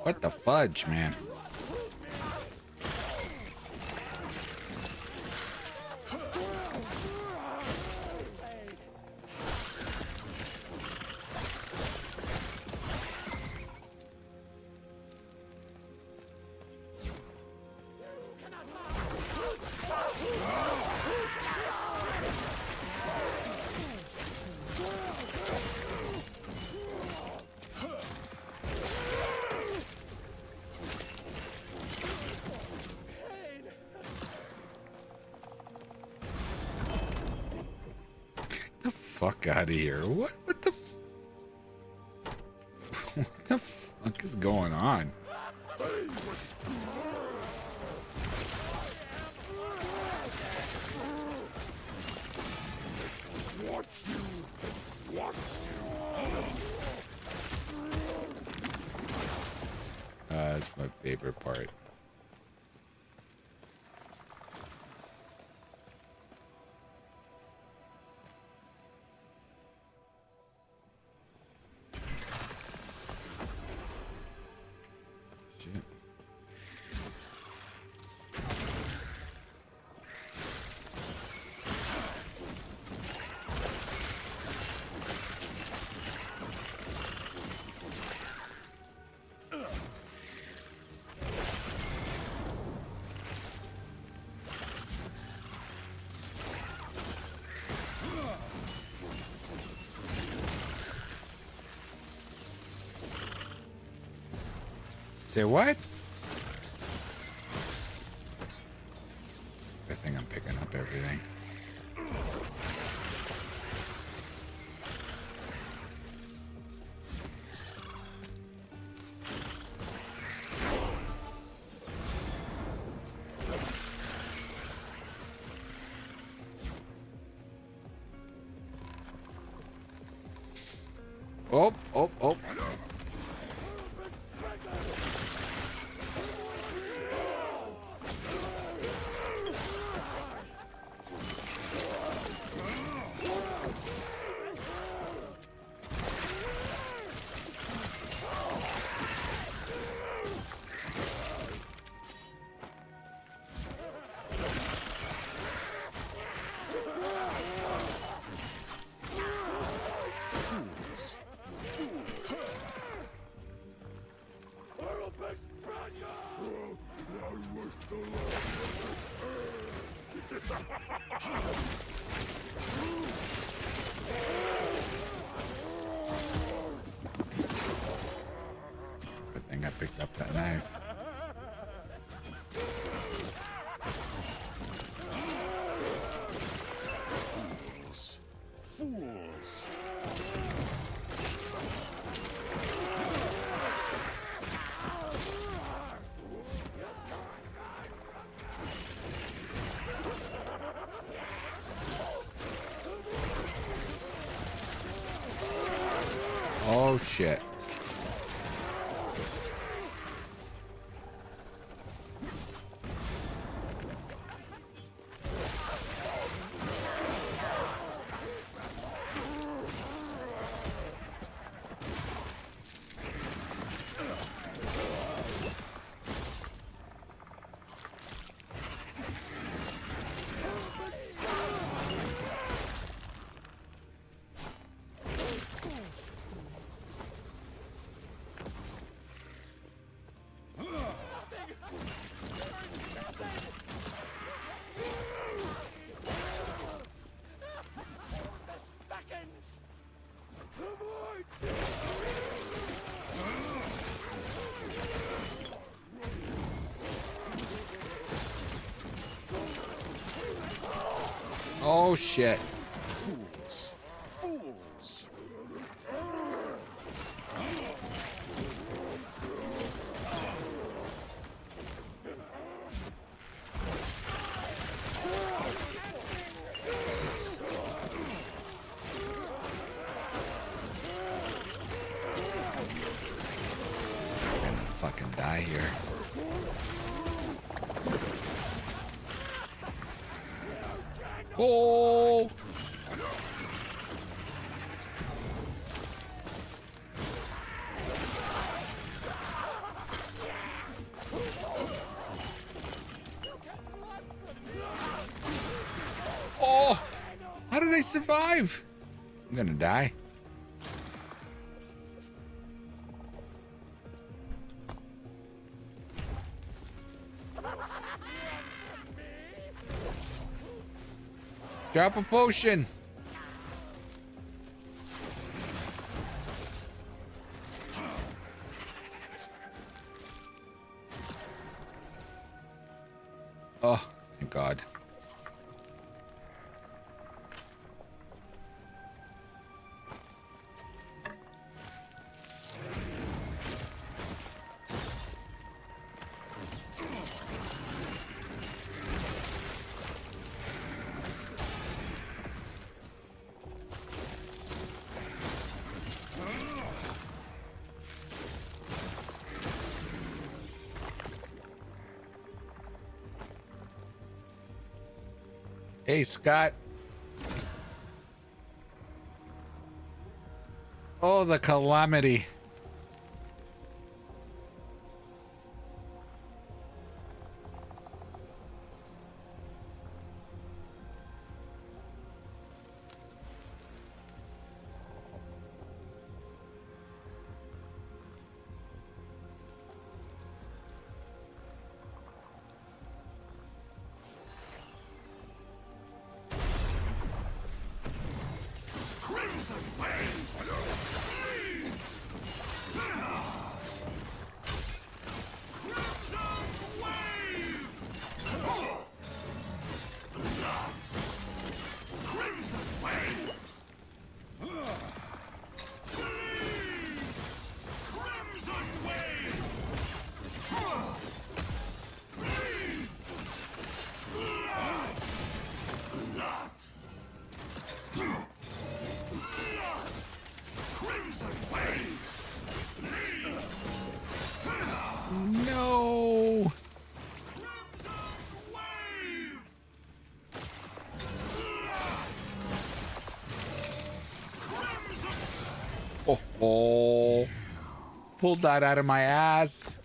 What the fudge, man? Fuck out of here. What the fuck is going on? That's my favorite part. Say what? I think I'm picking up everything. Oh. Good thing I picked up that knife. Fools. Oh shit. Oh shit. Fools. Fools. I'm gonna fucking die here. Oh! Oh! How did I survive? I'm gonna die. Drop a potion. Oh, thank God. Hey, Scott. Oh, the calamity. No. Oh, oh. Pulled that out of my ass.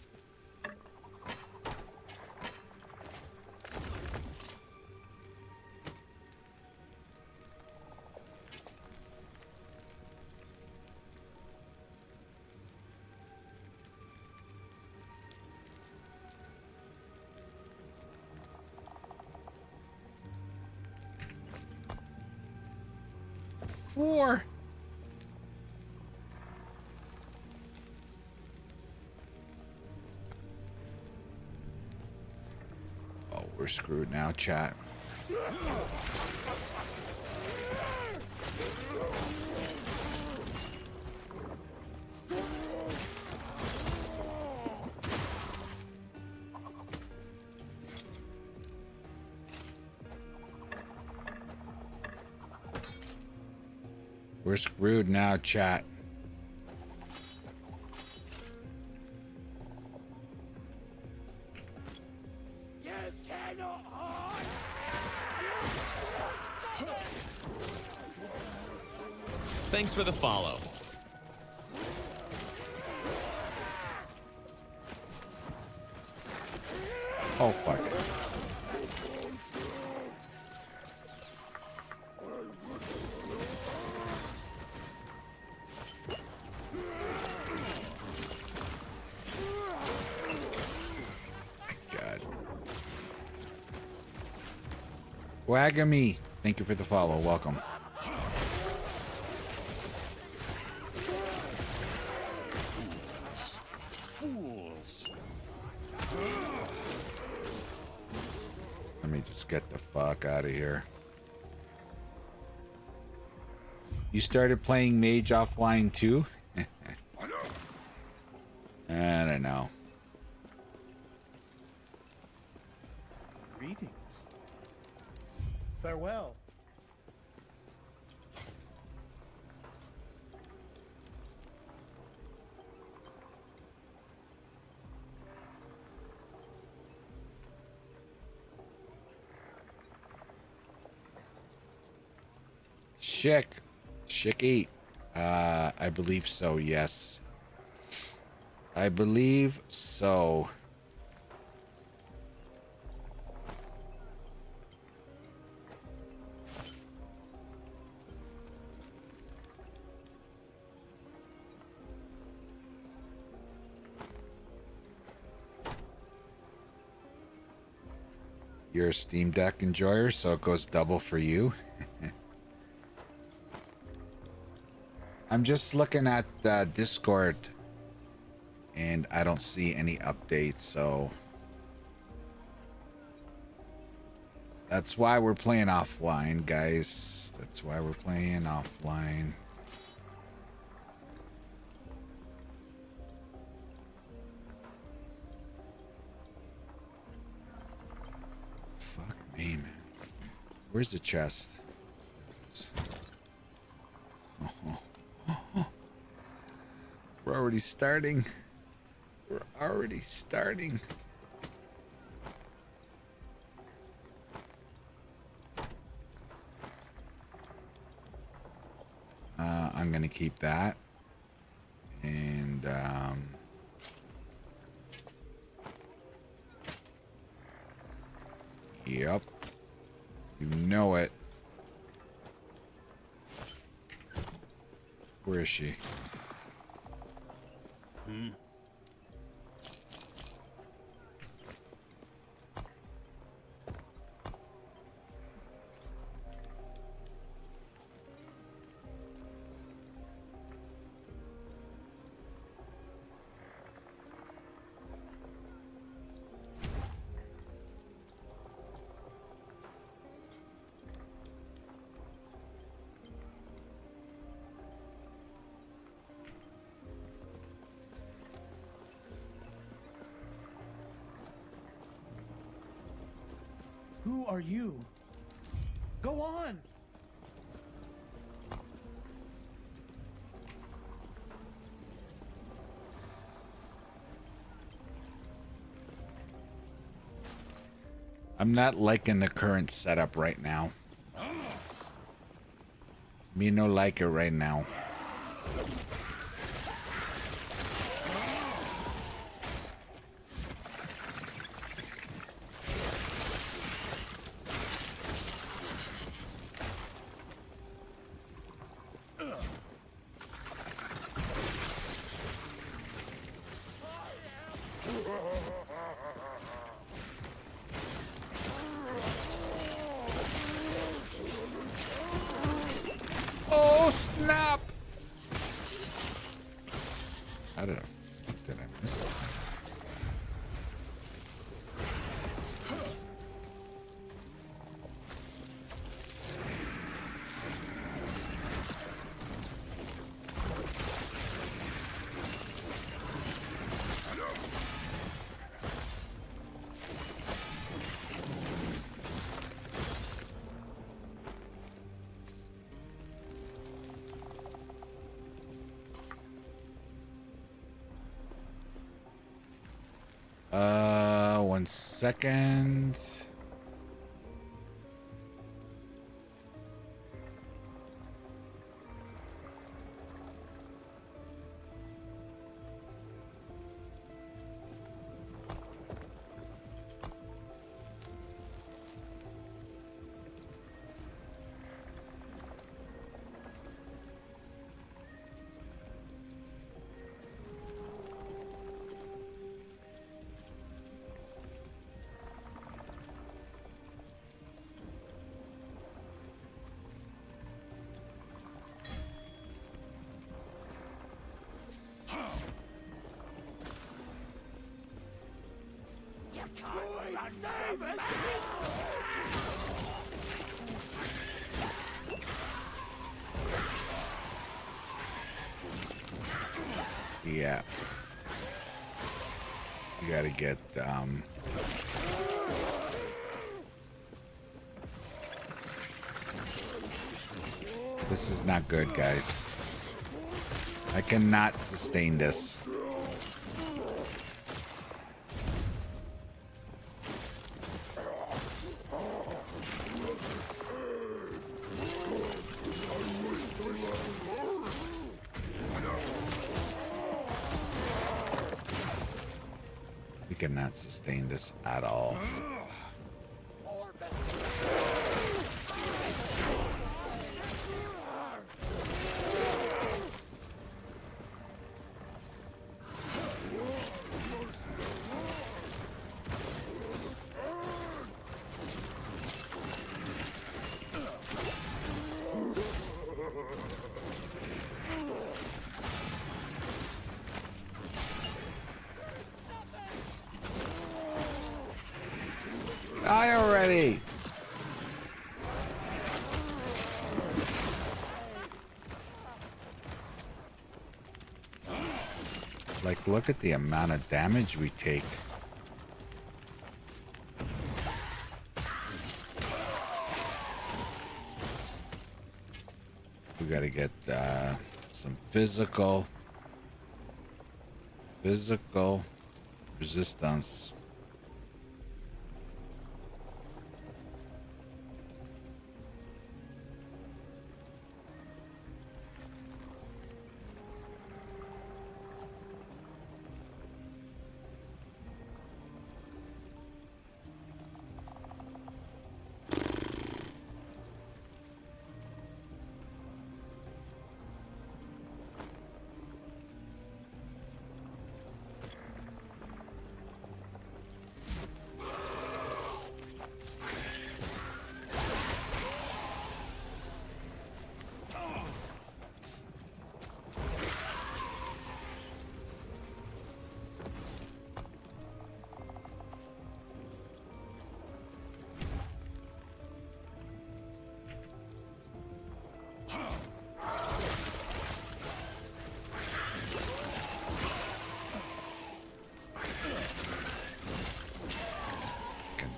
before. Oh, we're screwed now, chat. We're screwed now, chat. You cannot hide. Thanks for the follow. Oh, fuck. God. Wagami, thank you for the follow. Welcome. Fools. Let me just get the fuck out of here. You started playing Mage offline too? I don't know. Greetings. Farewell. Shicky. I believe so, yes. I believe so. You're a Steam Deck enjoyer, so it goes double for you. I'm just looking at Discord and I don't see any updates, so that's why we're playing offline, guys. That's why we're playing offline. Fuck me, man. Where's the chest? We're already starting. We're already starting. I'm gonna keep that. And yep. You know it. Where is she? Who are you? Go on! I'm not liking the current setup right now. Me no like it right now. snap! How did I miss it? One second. Yeah. You gotta get, this is not good, guys. I cannot sustain this. We cannot sustain this at all. Die already! Like, look at the amount of damage we take. We gotta get some physical resistance.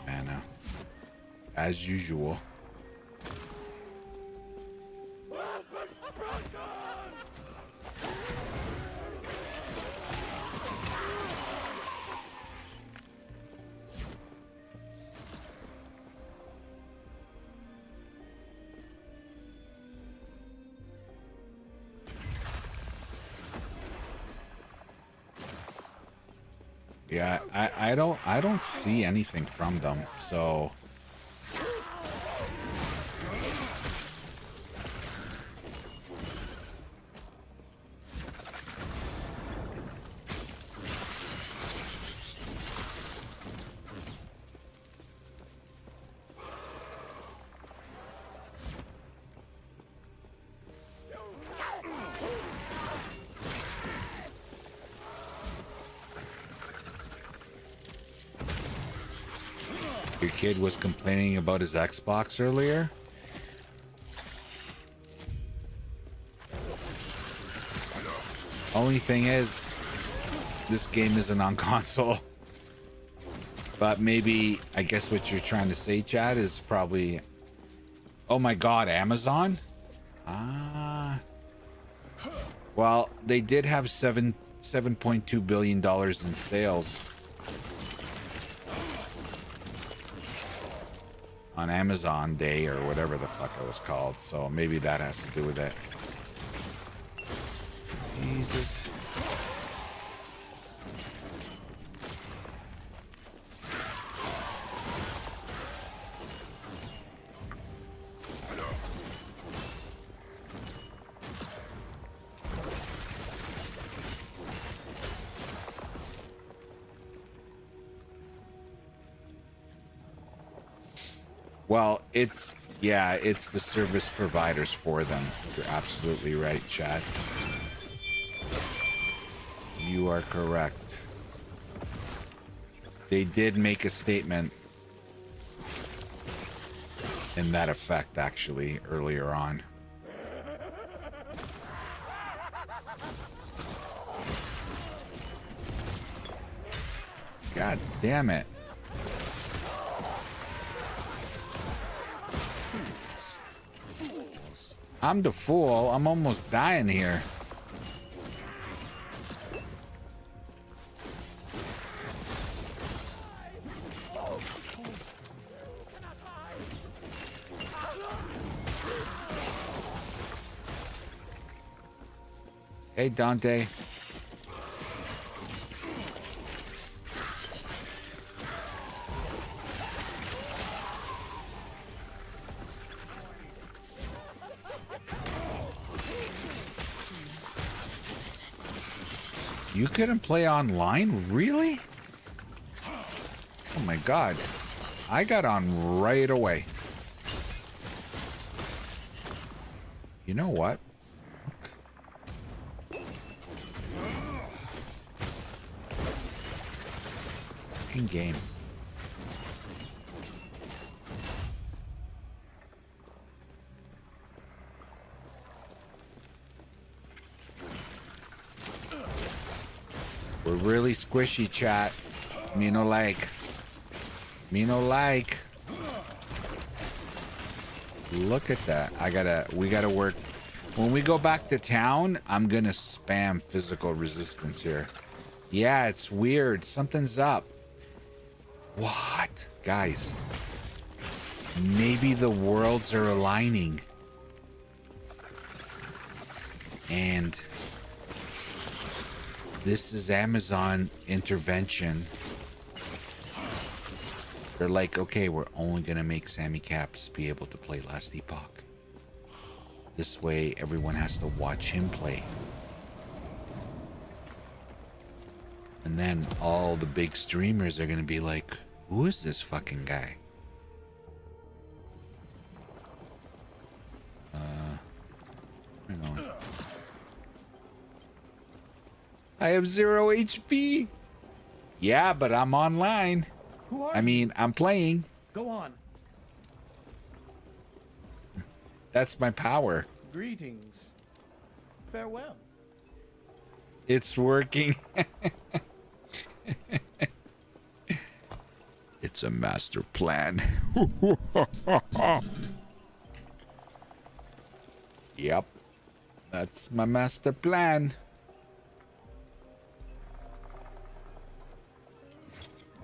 Mana, as usual. Yeah, I don't see anything from them, so your kid was complaining about his Xbox earlier. Only thing is, this game isn't on console. But maybe, I guess what you're trying to say, Chad, is probably... Oh my god, Amazon? Ah. Well, they did have $7.2 billion in sales on Amazon Day, or whatever the fuck it was called. So maybe that has to do with it. Jesus. Well, it's the service providers for them. You're absolutely right, Chad. You are correct. They did make a statement in that effect, actually, earlier on. God damn it. I'm the fool. I'm almost dying here. Hey, Dante. You couldn't play online? Really? Oh my god. I got on right away. You know what? In game. We're really squishy, chat. Me no like. Me no like. Look at that. We gotta work. When we go back to town, I'm gonna spam physical resistance here. Yeah, it's weird. Something's up. What? Guys. Maybe the worlds are aligning. And this is Amazon intervention. They're like, okay, we're only gonna make SamyCaps be able to play Last Epoch. This way, everyone has to watch him play. And then all the big streamers are gonna be like, who is this fucking guy? Where am I going? I have 0 HP. Yeah, but I'm online. Who are I mean, I'm playing. Go on. That's my power. Greetings. Farewell. It's working. It's a master plan. Yep. That's my master plan.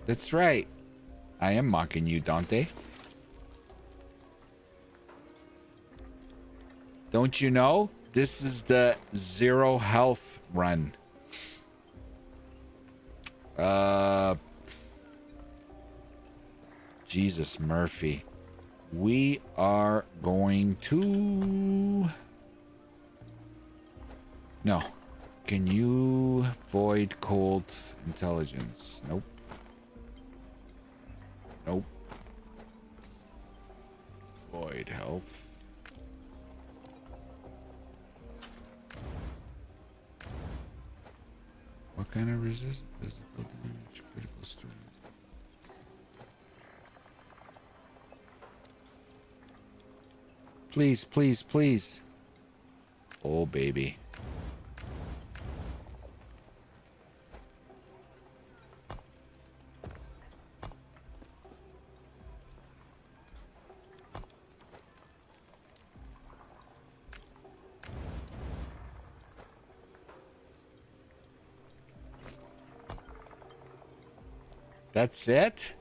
That's right. I am mocking you, Dante. Don't you know? This is the 0 health run. Jesus Murphy. We are going to... No. Can you void cold intelligence? Nope. Nope. Void health. What kind of resist? Physical damage, critical strength. Please, please, please. Oh, baby. That's it?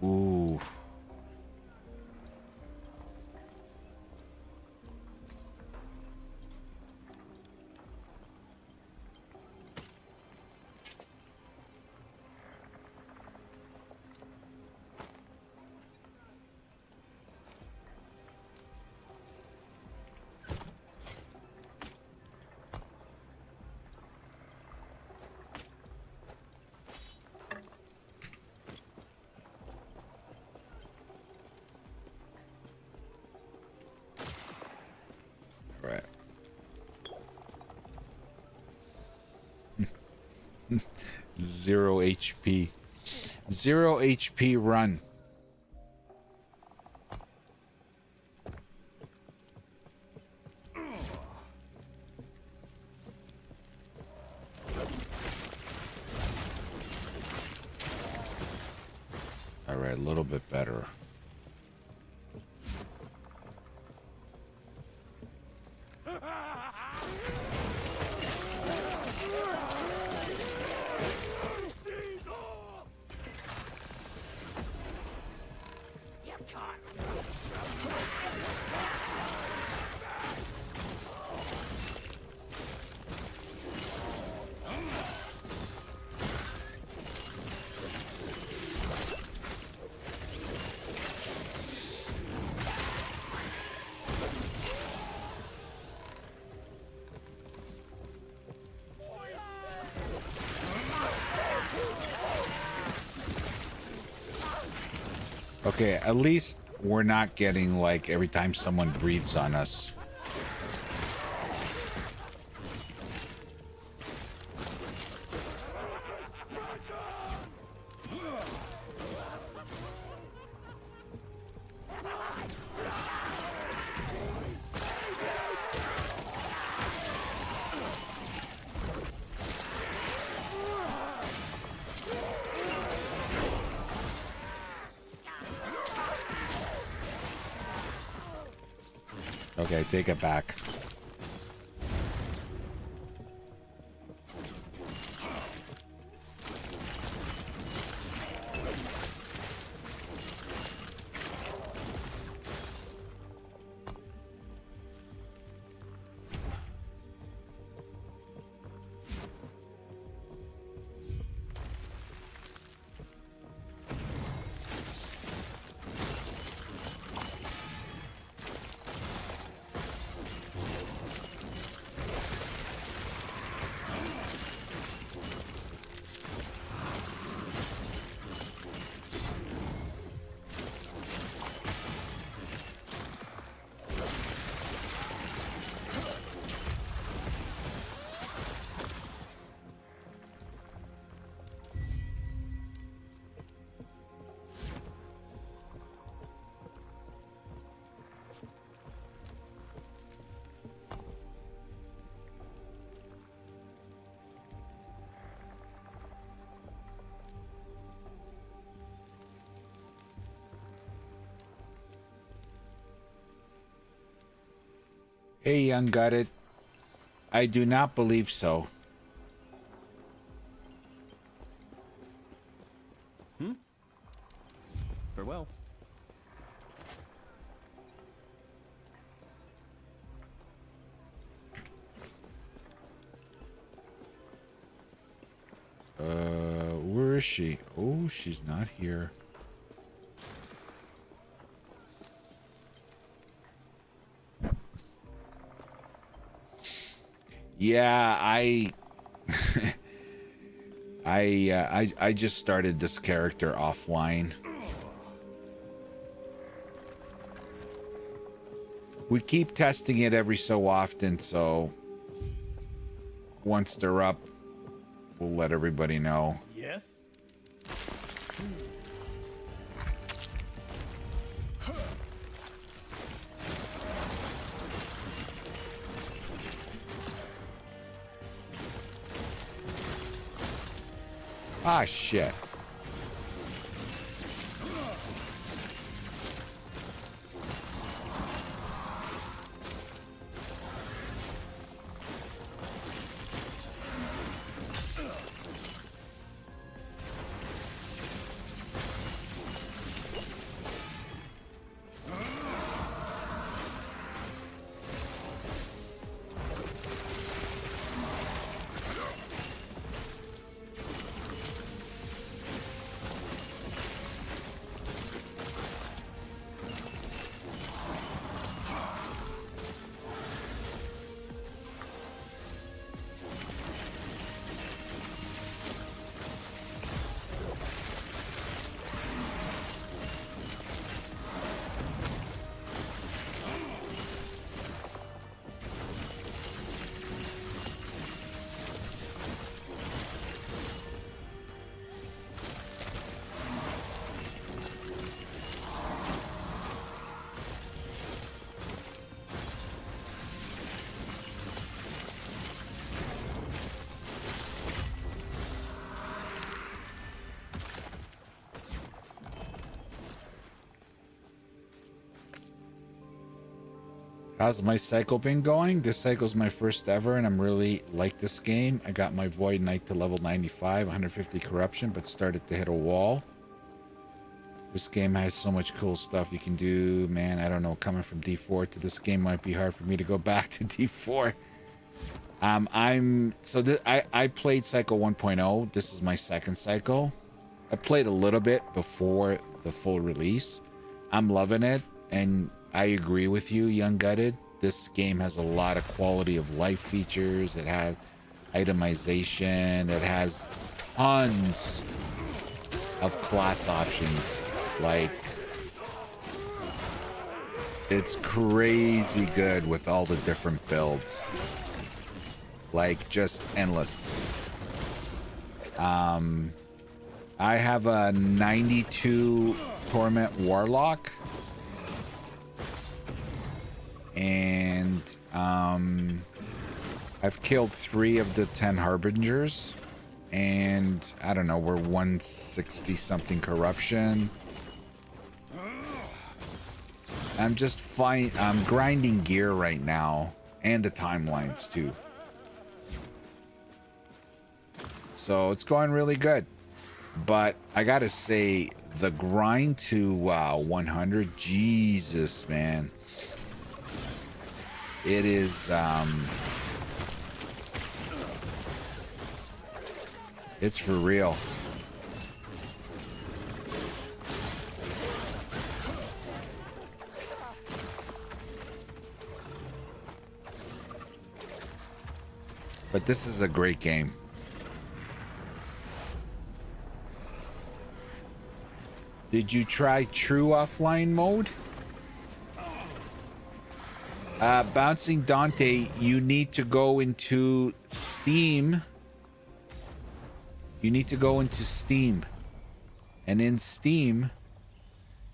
Ooh. Right. 0 HP. 0 HP run. All right, a little bit better. Okay, at least we're not getting like every time someone breathes on us. Okay, take it back. Hey, young gutted. I do not believe so. Farewell. Where is she? Oh, she's not here. Yeah, I just started this character offline. We keep testing it every so often, so once they're up, we'll let everybody know. Yes? Ah, shit. How's my cycle been going? This cycle's my first ever, and I'm really like this game. I got my Void Knight to level 95, 150 corruption, but started to hit a wall. This game has so much cool stuff you can do. Man, I don't know, coming from D4 to this game might be hard for me to go back to D4. I played Cycle 1.0. This is my second cycle. I played a little bit before the full release. I'm loving it, and I agree with you, Young Gutted. This game has a lot of quality of life features. It has itemization. It has tons of class options. Like, it's crazy good with all the different builds. Like, just endless. I have a 92 Torment Warlock. And I've killed 3 of the 10 Harbingers. And I don't know, we're 160 something corruption. I'm just fine. I'm grinding gear right now, and the timelines too. So it's going really good. But I gotta say, the grind to 100, Jesus, man. It is, it's for real. But this is a great game. Did you try true offline mode? Bouncing Dante, you need to go into Steam. You need to go into Steam. And in Steam,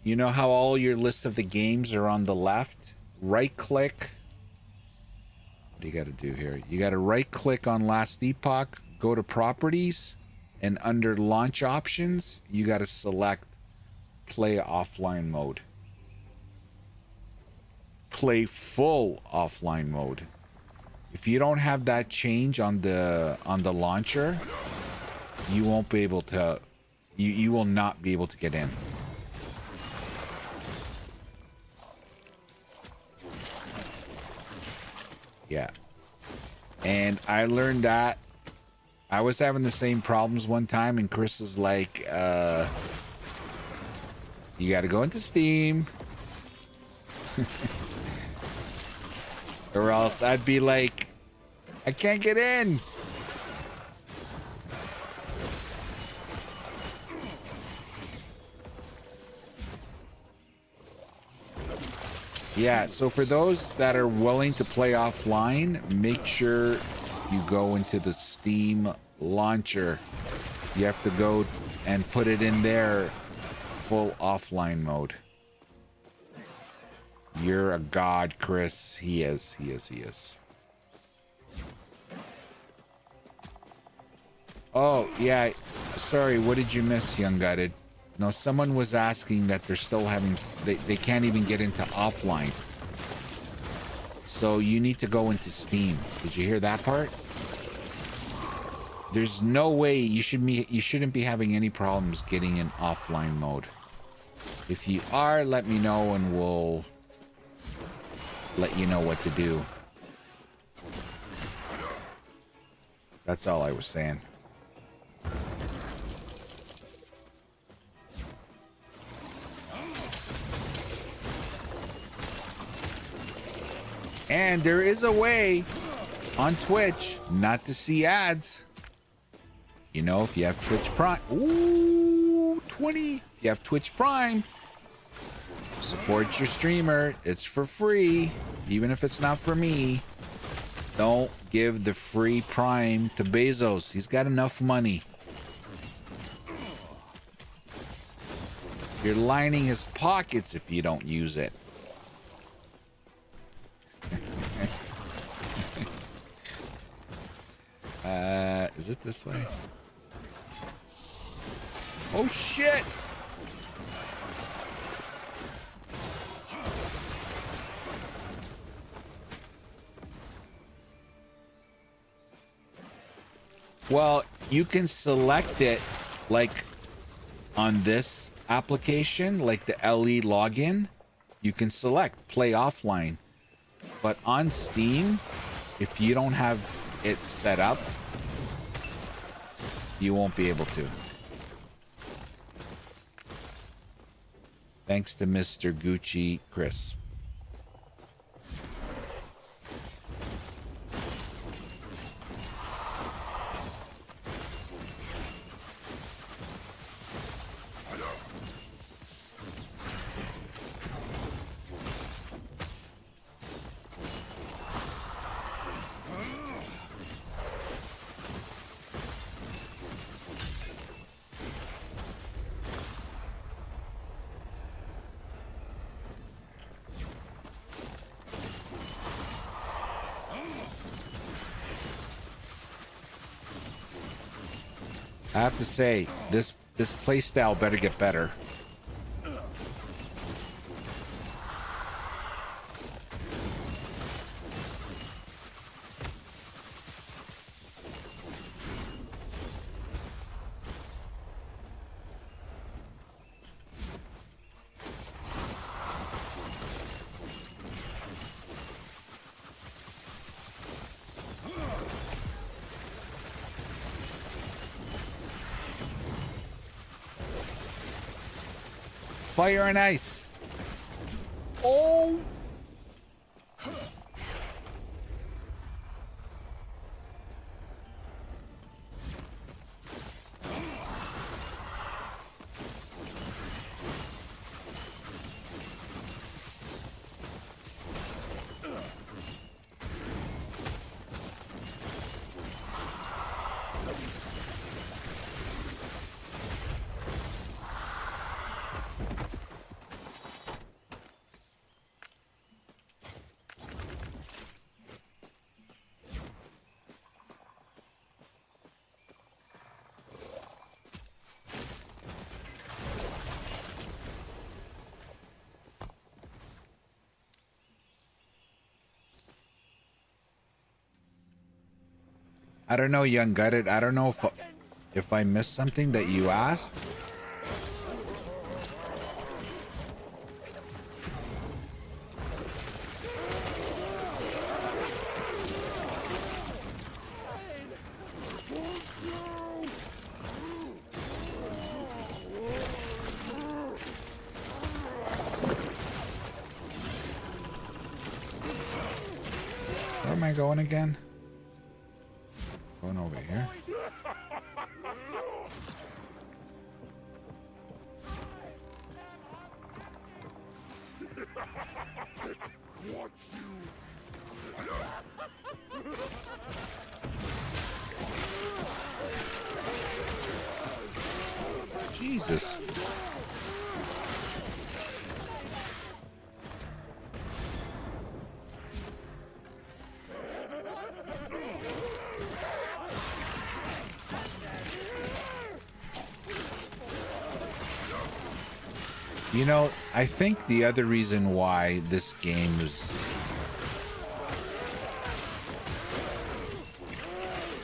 you know how all your lists of the games are on the left? Right click. What do you got to do here? You got to right click on Last Epoch, go to Properties, and under Launch Options, you got to select Play Offline Mode. Play full offline mode. If you don't have that change on the launcher, you won't be able to, you will not be able to get in. Yeah. And I learned that I was having the same problems one time, and Chris is like, you got to go into Steam. Or else I'd be like, I can't get in. Yeah, so for those that are willing to play offline, make sure you go into the Steam launcher. You have to go and put it in there, full offline mode. You're a god, Chris. He is. Oh, yeah. Sorry, what did you miss, Young Gutted? No, someone was asking that they're still having... They can't even get into offline. So you need to go into Steam. Did you hear that part? There's no way you shouldn't be having any problems getting in offline mode. If you are, let me know and we'll let you know what to do. That's all I was saying. And there is a way on Twitch not to see ads. You know, if you have Twitch Prime. Ooh, 20. If you have Twitch Prime, support your streamer. It's for free, even if it's not for me. Don't give the free Prime to Bezos. He's got enough money. You're lining his pockets if you don't use it. Is it this way? Oh shit! Well, you can select it like on this application, like the LE login. You can select play offline. But on Steam, if you don't have it set up, you won't be able to. Thanks to Mr. Gucci Chris. I have to say, this playstyle better get better. Fire and ice. Oh. I don't know, Young Gutted. I don't know if I missed something that you asked. I going again? Going over here. Jesus. You know, I think the other reason why this game is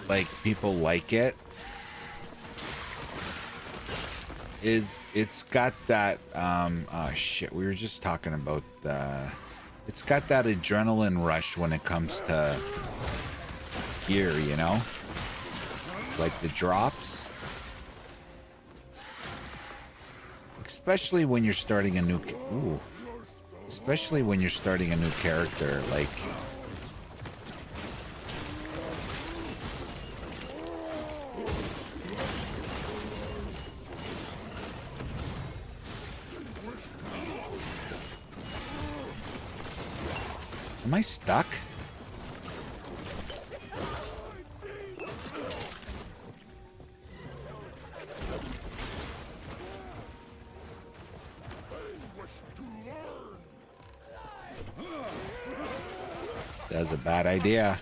like people like it is it's got that oh shit, we were just talking about it's got that adrenaline rush when it comes to gear, you know, like the drops, especially when you're starting a new especially when you're starting a new character. Like, am I stuck? That's a bad idea.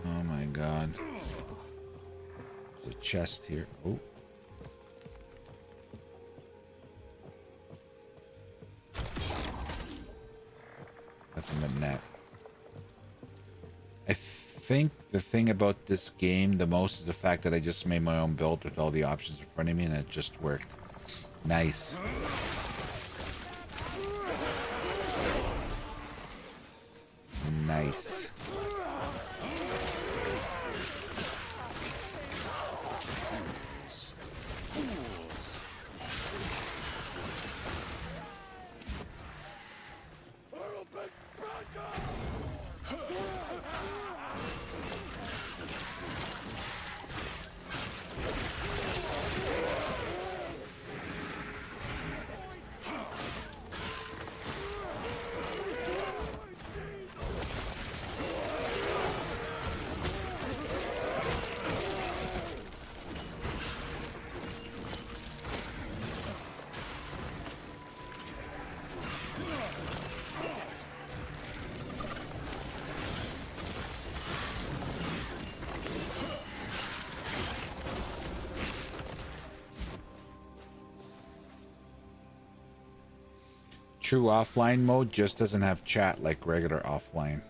Oh my god. There's a chest here. Oh. Nothing but net. I think the thing about this game the most is the fact that I just made my own build with all the options in front of me and it just worked. Nice. Nice. True offline mode just doesn't have chat like regular offline.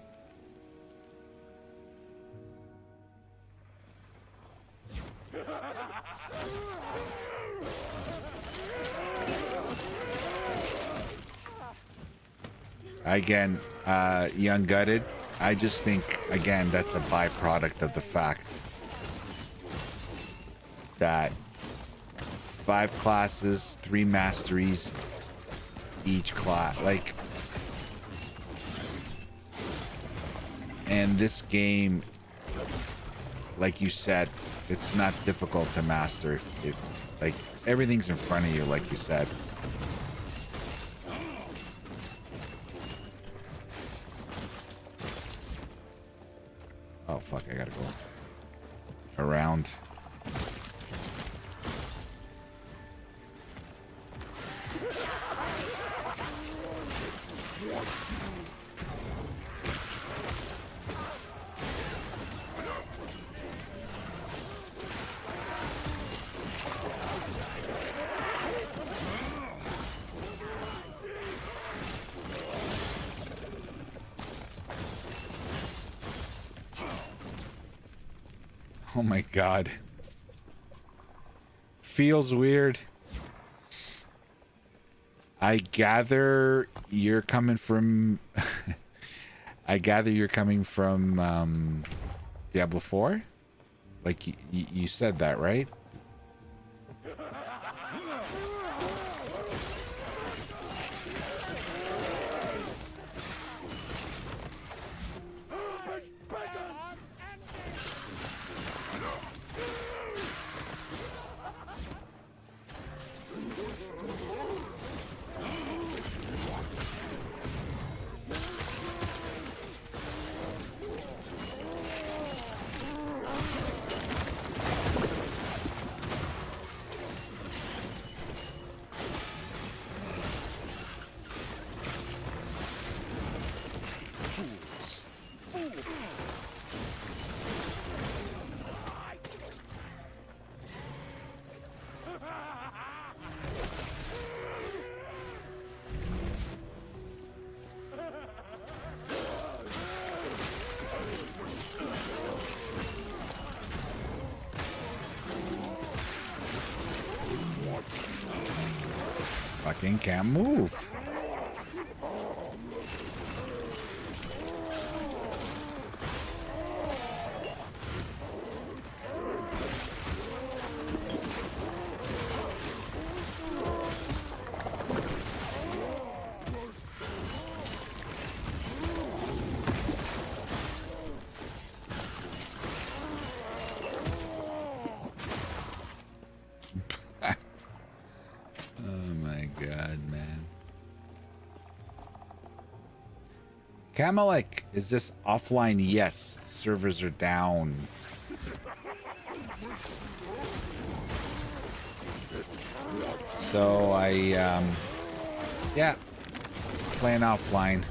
Again, Young Gutted, I just think, again, that's a byproduct of the fact that 5 classes, 3 masteries, each class, like, and this game, like you said, it's not difficult to master. Like, everything's in front of you, like you said. Oh fuck, I gotta go around. Oh my god. Feels weird. I gather you're coming from I gather you're coming from Diablo 4? Like you said that, right? Thing can't move. Kamalek, is this offline? Yes, the servers are down. So yeah, playing offline.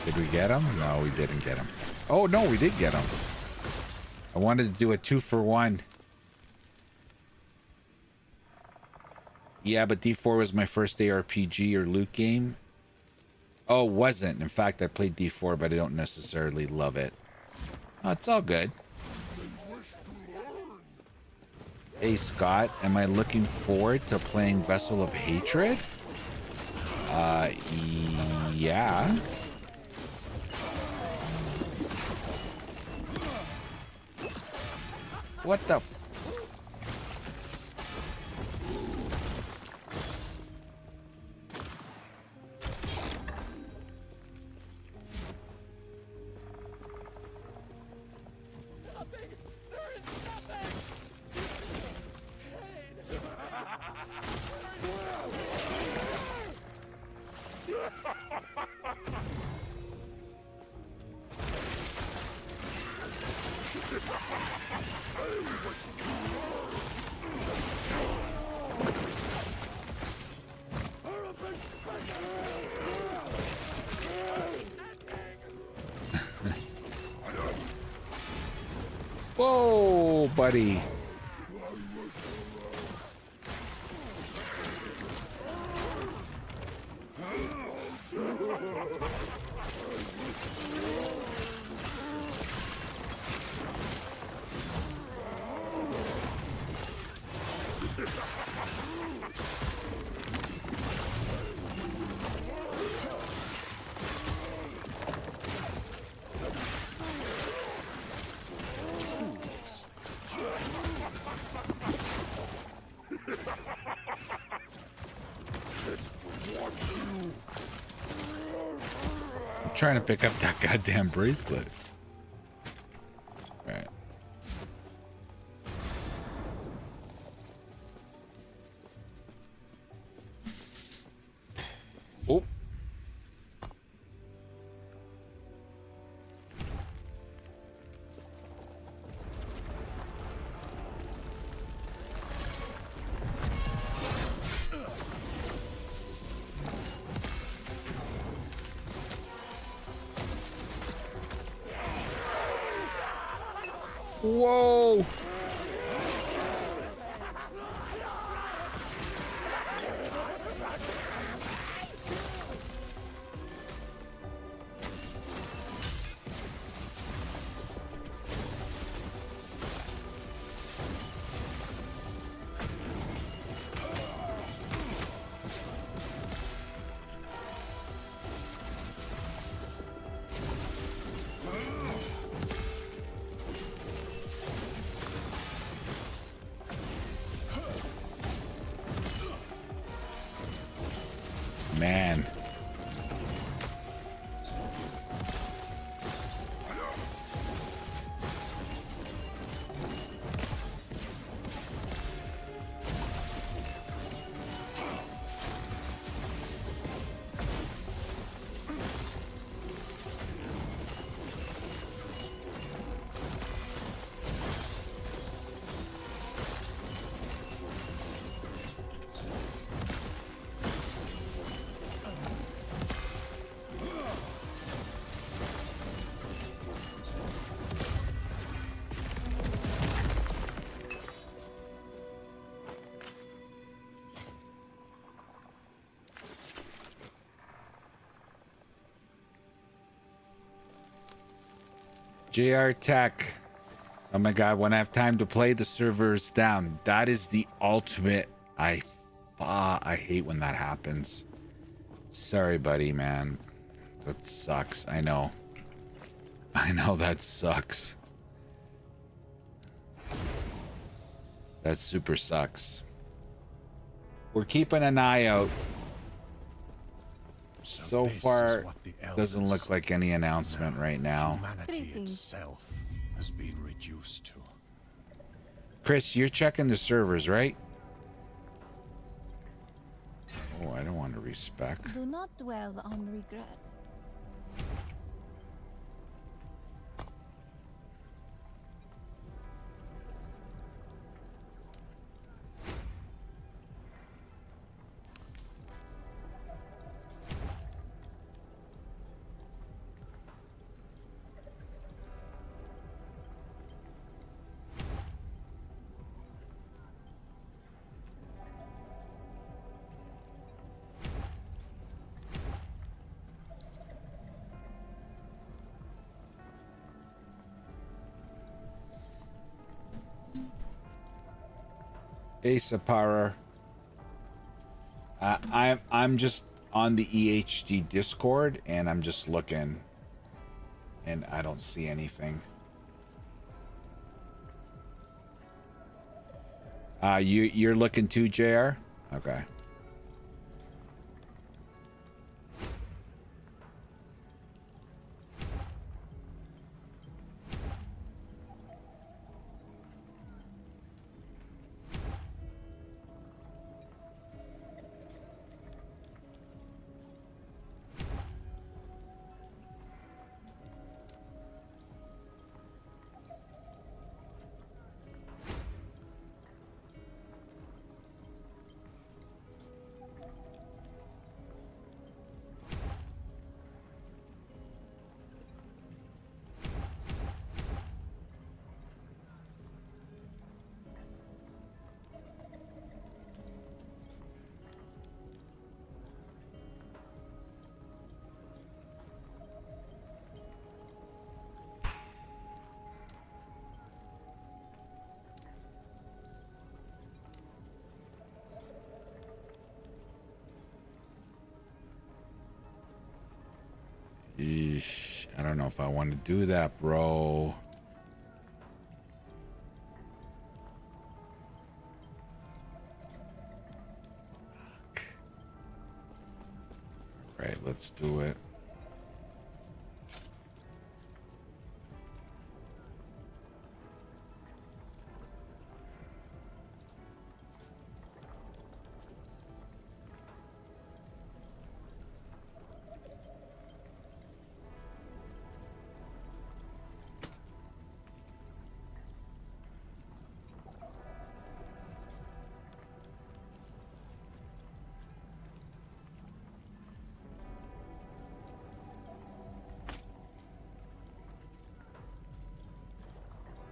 Did we get him? No, we didn't get him. Oh, no, we did get him. I wanted to do a 2-for-1. Yeah, but D4 was my first ARPG or loot game. Oh, it wasn't. In fact, I played D4, but I don't necessarily love it. Oh, it's all good. Hey, Scott, am I looking forward to playing Vessel of Hatred? Yeah. What the? Whoa, buddy. Trying to pick up that goddamn bracelet. All right. Oh. Whoa! JR Tech. Oh my god, when I have time to play, the server's down. That is the ultimate. I hate when that happens. Sorry, buddy, man. That sucks. I know. I know that sucks. That super sucks. We're keeping an eye out. So far, doesn't look like any announcement right now. Humanity itself has been reduced to. Chris, you're checking the servers, right? Oh, I don't want to respec. Do not dwell on regrets. Asapara. I'm just on the EHD Discord and I'm just looking and I don't see anything. You're looking too, JR? Okay. Eesh, I don't know if I want to do that, bro. Fuck. All right, let's do it.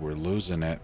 We're losing it.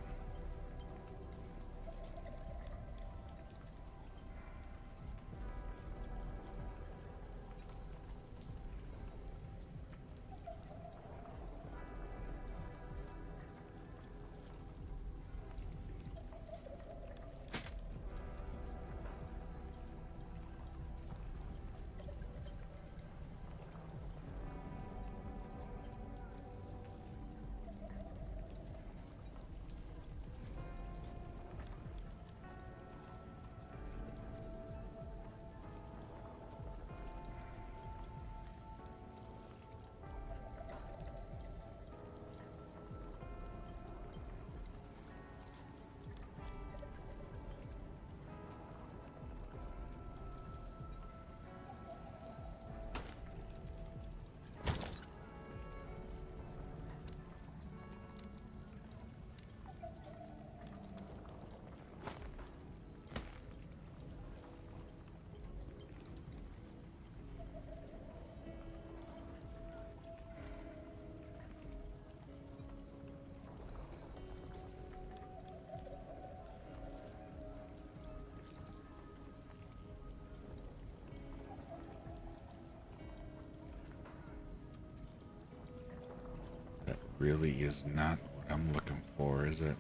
really is not what I'm looking for, is it?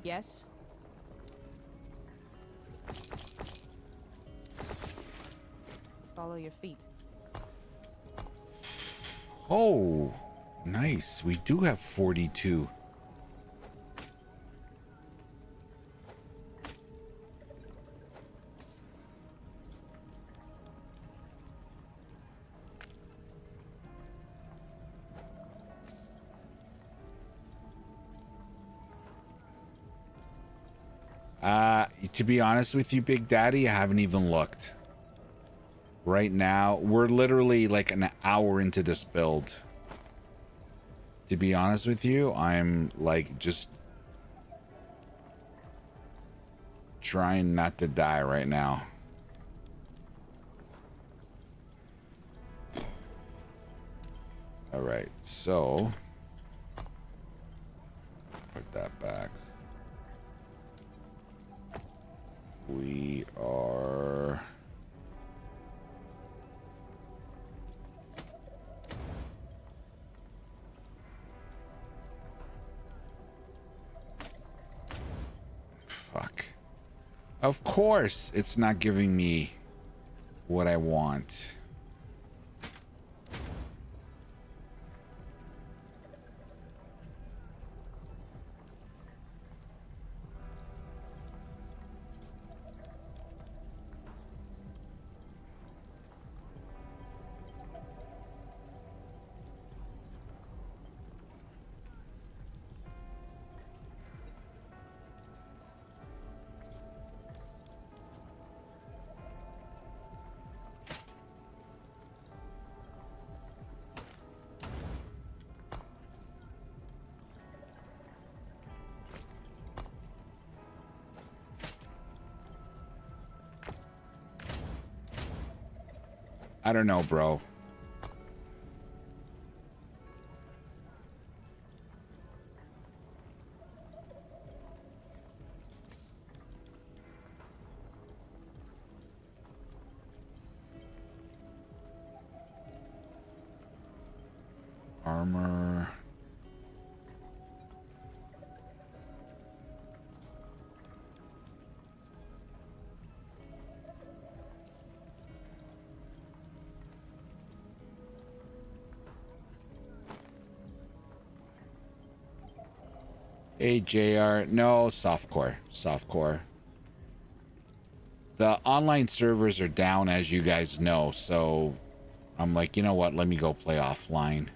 Yes. Follow your feet. Oh, nice. We do have 42. To be honest with you, Big Daddy, I haven't even looked. Right now, we're literally like an hour into this build. To be honest with you, I'm like just trying not to die right now. All right, so put that back. We are fuck. Of course, it's not giving me what I want. I don't know, bro. Armor. Hey, JR. No, softcore. Softcore. The online servers are down, as you guys know, so I'm like, you know what? Let me go play offline.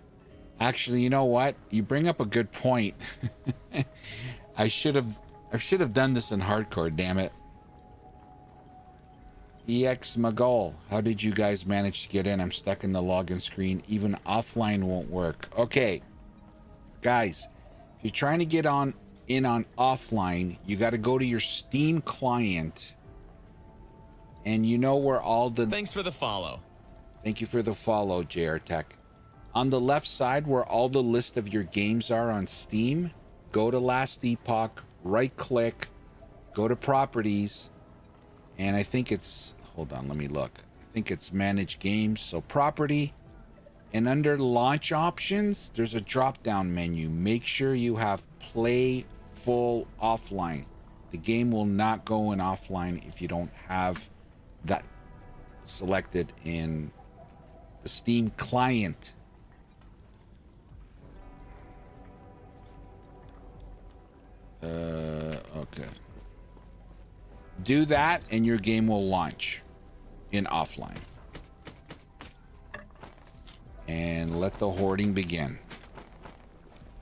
Actually, you know what? You bring up a good point. I should have done this in hardcore, damn it. EX Magol, how did you guys manage to get in? I'm stuck in the login screen. Even offline won't work. Okay. Guys, if you're trying to get in on offline, you got to go to your Steam client, and you know where all the... Thanks for the follow. Thank you for the follow, JR Tech. On the left side where all the list of your games are on Steam, go to Last Epoch, right click, go to properties, and I think it's... Hold on, let me look. I think it's manage games. So property, and under launch options, there's a drop-down menu. Make sure you have play full offline. The game will not go in offline if you don't have that selected in the Steam client. Okay. Do that and your game will launch in offline. And let the hoarding begin.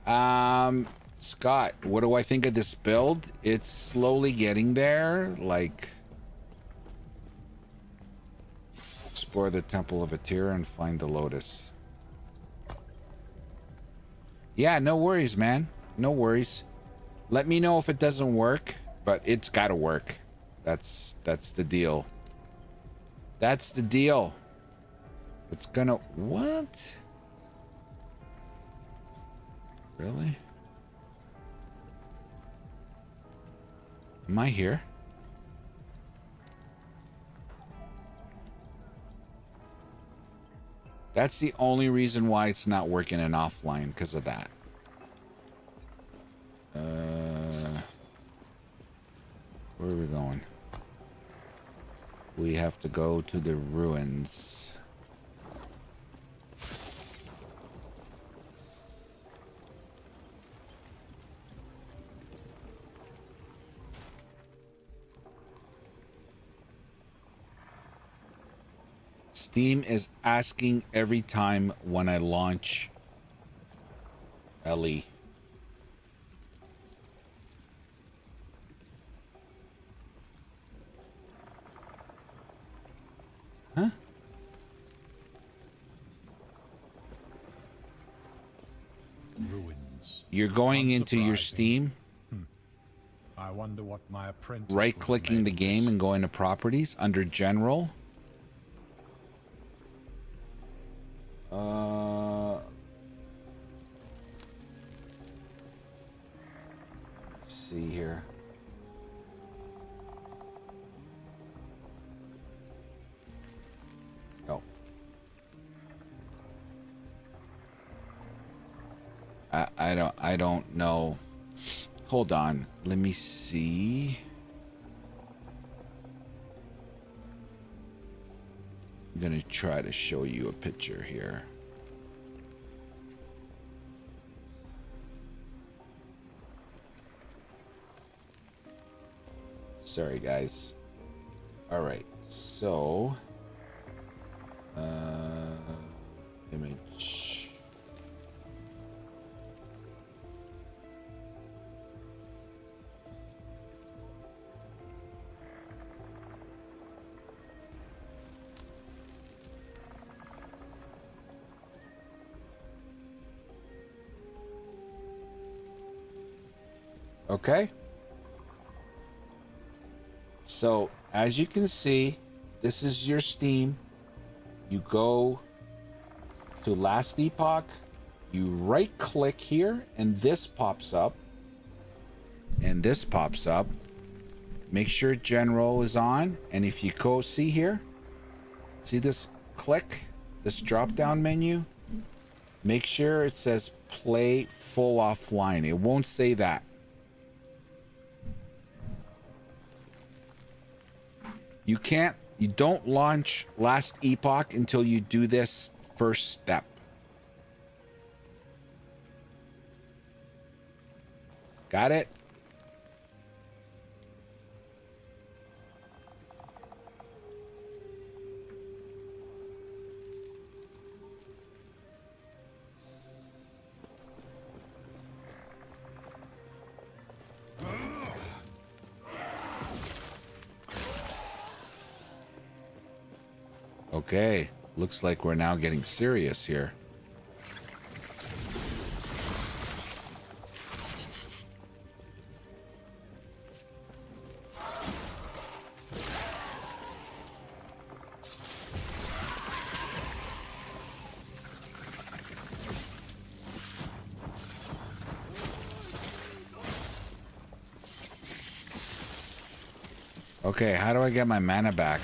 Scott, what do I think of this build? It's slowly getting there. Like, explore the Temple of Atira and find the Lotus. Yeah, no worries, man. No worries. Let me know if it doesn't work, but it's got to work. That's the deal. That's the deal. It's gonna... What? Really? Am I here? That's the only reason why it's not working in offline, because of that. Where are we going? We have to go to the ruins. Steam is asking every time when I launch Ellie. Huh? Ruins. You're going into your Steam, I wonder what my apprentice right-clicking the game and going to properties under General. Let's see here. Oh. I don't know. Hold on. Let me see. I'm gonna try to show you a picture here. Sorry, guys. All right, so image. Okay. So, as you can see, this is your Steam. You go to Last Epoch, you right click here, and this pops up. And this pops up. Make sure General is on, and if you go see here, see this click, this drop down menu, make sure it says play full offline. It won't say that. You don't launch Last Epoch until you do this first step. Got it? Okay, looks like we're now getting serious here. Okay, how do I get my mana back?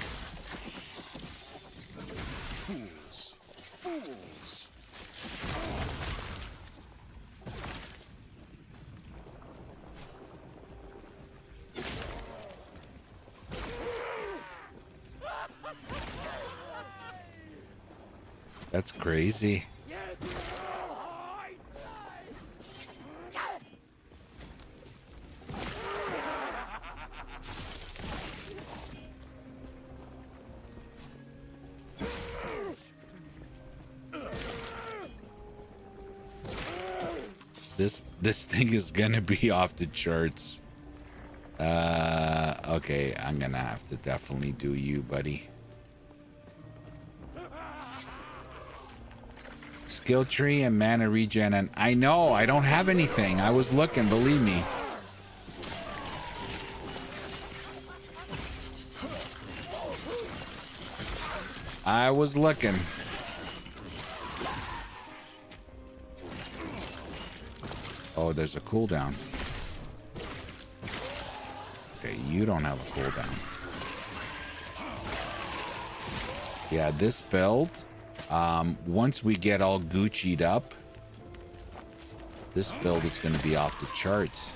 That's crazy. This thing is gonna be off the charts. Okay, I'm gonna have to definitely do you, buddy. Skill tree and mana regen, and I know I don't have anything. I was looking, believe me. I was looking. Oh, there's a cooldown. Okay, you don't have a cooldown. Yeah, this build Once we get all Gucci'd up, this build is going to be off the charts.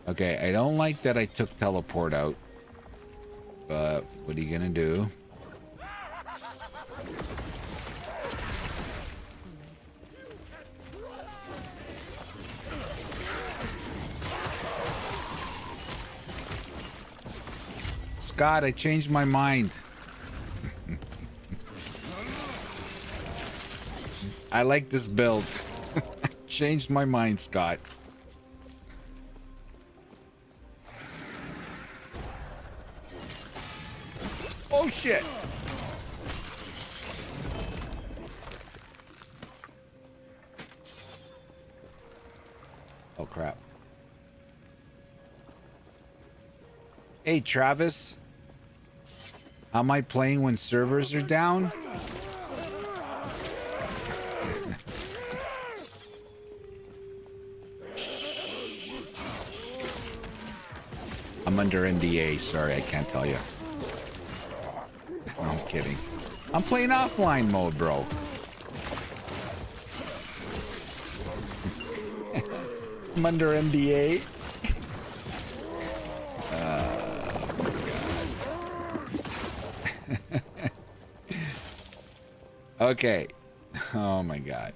Okay, I don't like that I took teleport out, but what are you going to do? Scott, I changed my mind. I like this build. Changed my mind, Scott. Oh shit. Oh crap. Hey Travis. How am I playing when servers are down? I'm under NDA. Sorry, I can't tell you. No, I'm kidding. I'm playing offline mode, bro. I'm under NDA. Okay. Oh my god.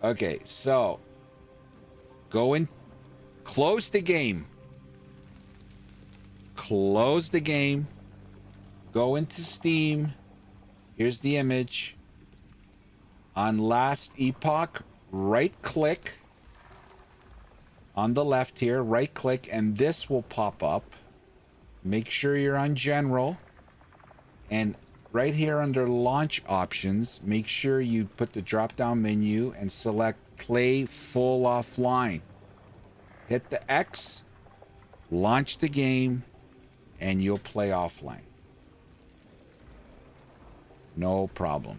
Okay, so go in, close the game. Close the game. Go into Steam. Here's the image. On Last Epoch, right click. On the left here, right click, and this will pop up. Make sure you're on General. And right here under Launch Options, make sure you put the drop-down menu and select Play Full Offline. Hit the X, launch the game, and you'll play offline. No problem.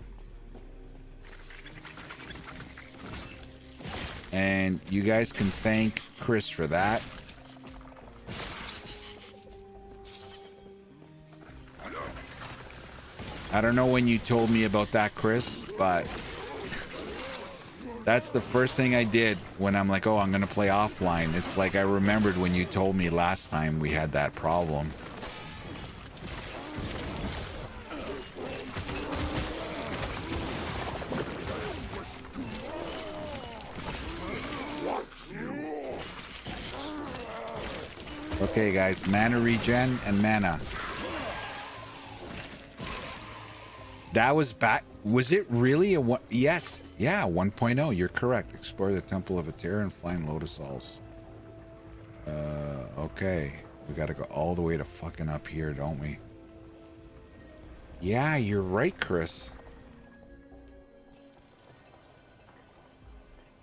And you guys can thank Chris for that. I don't know when you told me about that, Chris, but that's the first thing I did when I'm like, oh, I'm going to play offline. It's like I remembered when you told me last time we had that problem. Okay, guys, mana regen and mana. That was back. Was it really a one? Yes. Yeah, 1.0. You're correct. Explore the Temple of Aether and find Lotus Halls. Okay. We gotta go all the way to fucking up here, don't we? Yeah, you're right, Chris.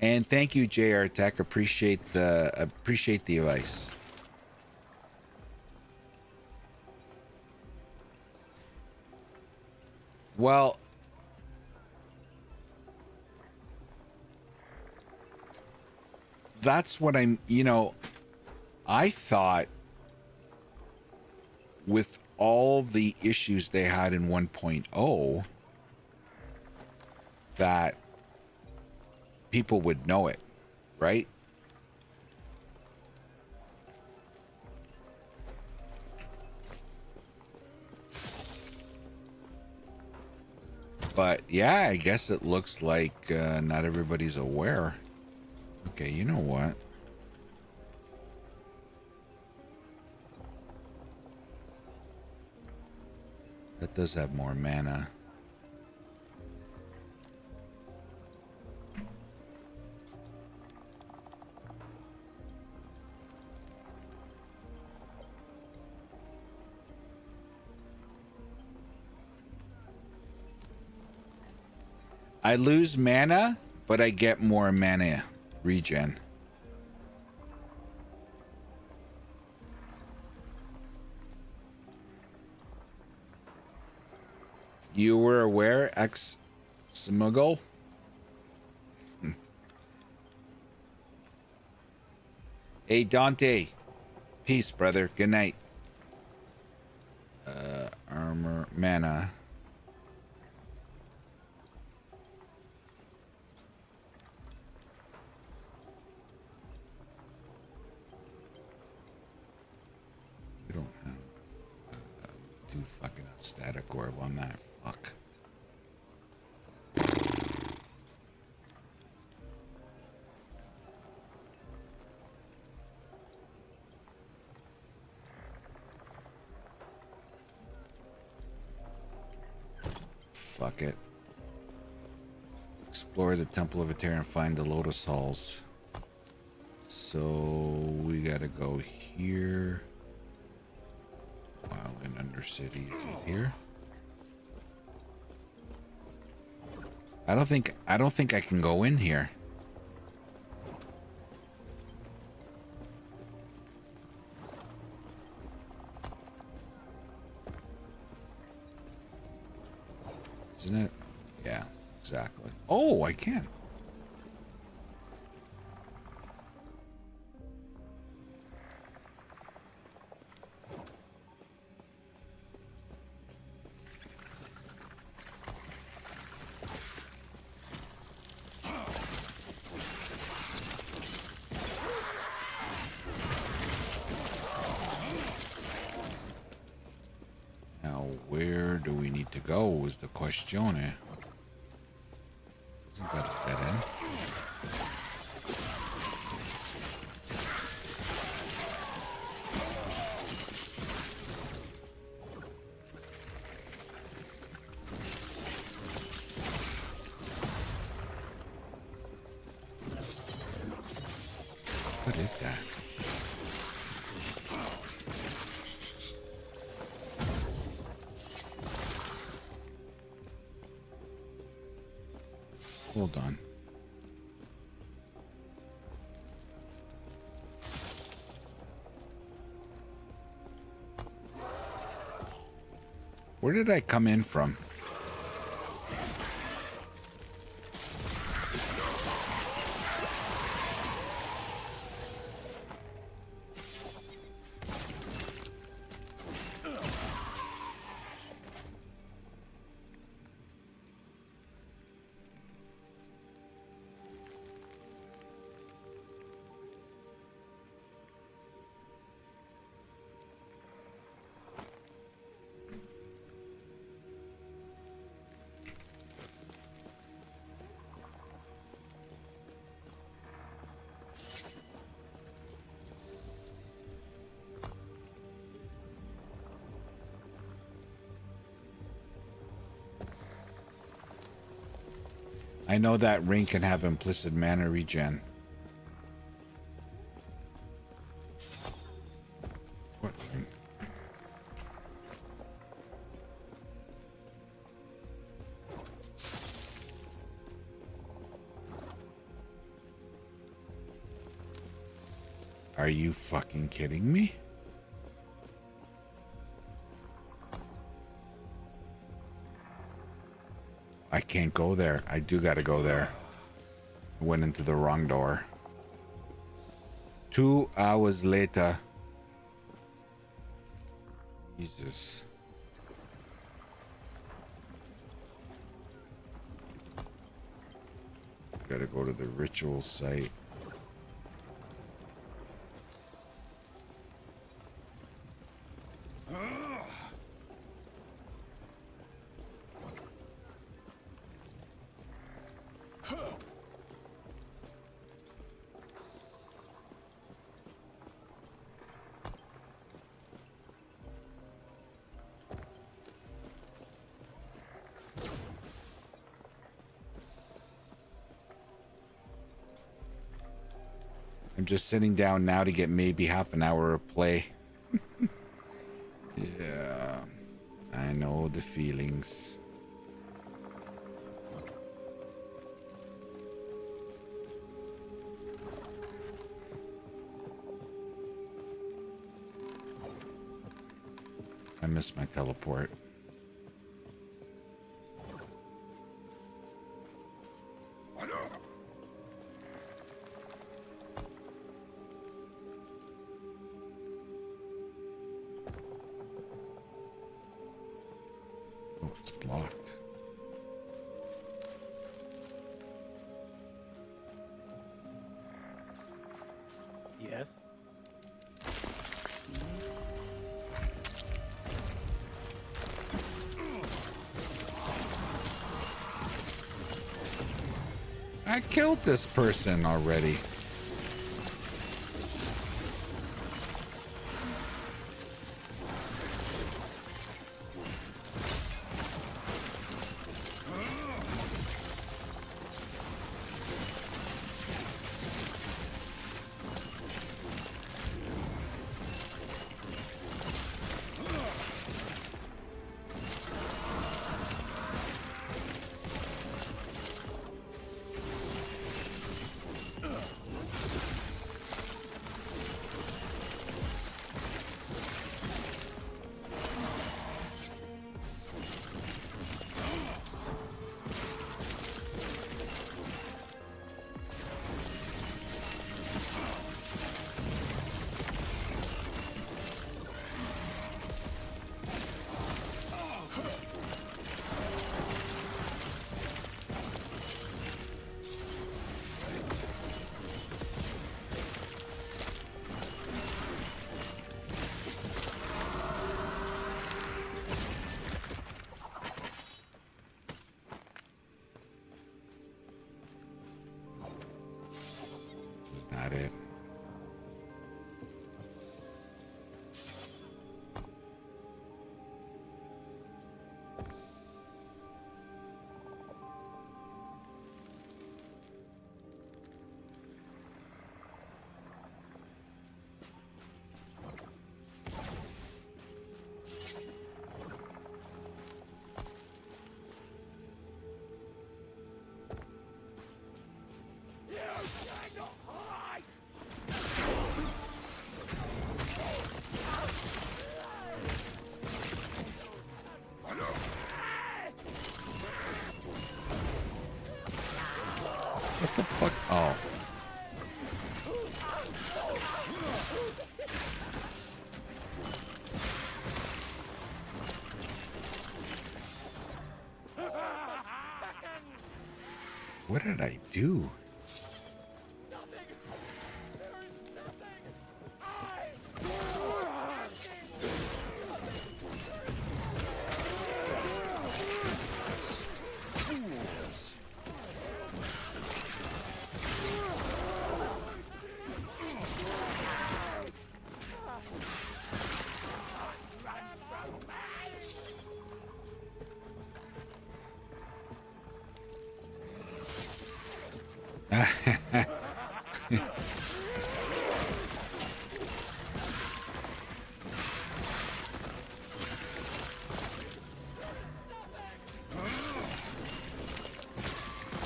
And thank you, JR Tech. Appreciate the advice. Well, that's what I'm, I thought with all the issues they had in 1.0 that people would know it, right? But yeah, I guess it looks like not everybody's aware. Okay, you know what? That does have more mana. I lose mana, but I get more mana regen. You were aware, ex-smuggle? Hey, Dante. Peace, brother. Good night. Armor, mana. static orb on that. Fuck. Fuck it. Explore the Temple of Aether and find the Lotus Halls. So we gotta go here. While in Undercity, is it here? I don't think I can go in here. Isn't it? Yeah, exactly. Oh, I can. Now, where do we need to go is the question. Isn't that a dead end? What is that? Hold on. Where did I come in from? I know that ring can have implicit mana regen. What ring? Are you fucking kidding me? I can't go there. I do gotta go there. I went into the wrong door. 2 hours later. Jesus. Gotta go to the ritual site. I'm just sitting down now to get maybe half an hour of play. Yeah, I know the feelings. I miss my teleport. Oh, it's blocked. Yes. I killed this person already. Not it. What the fuck? Oh. What did I do?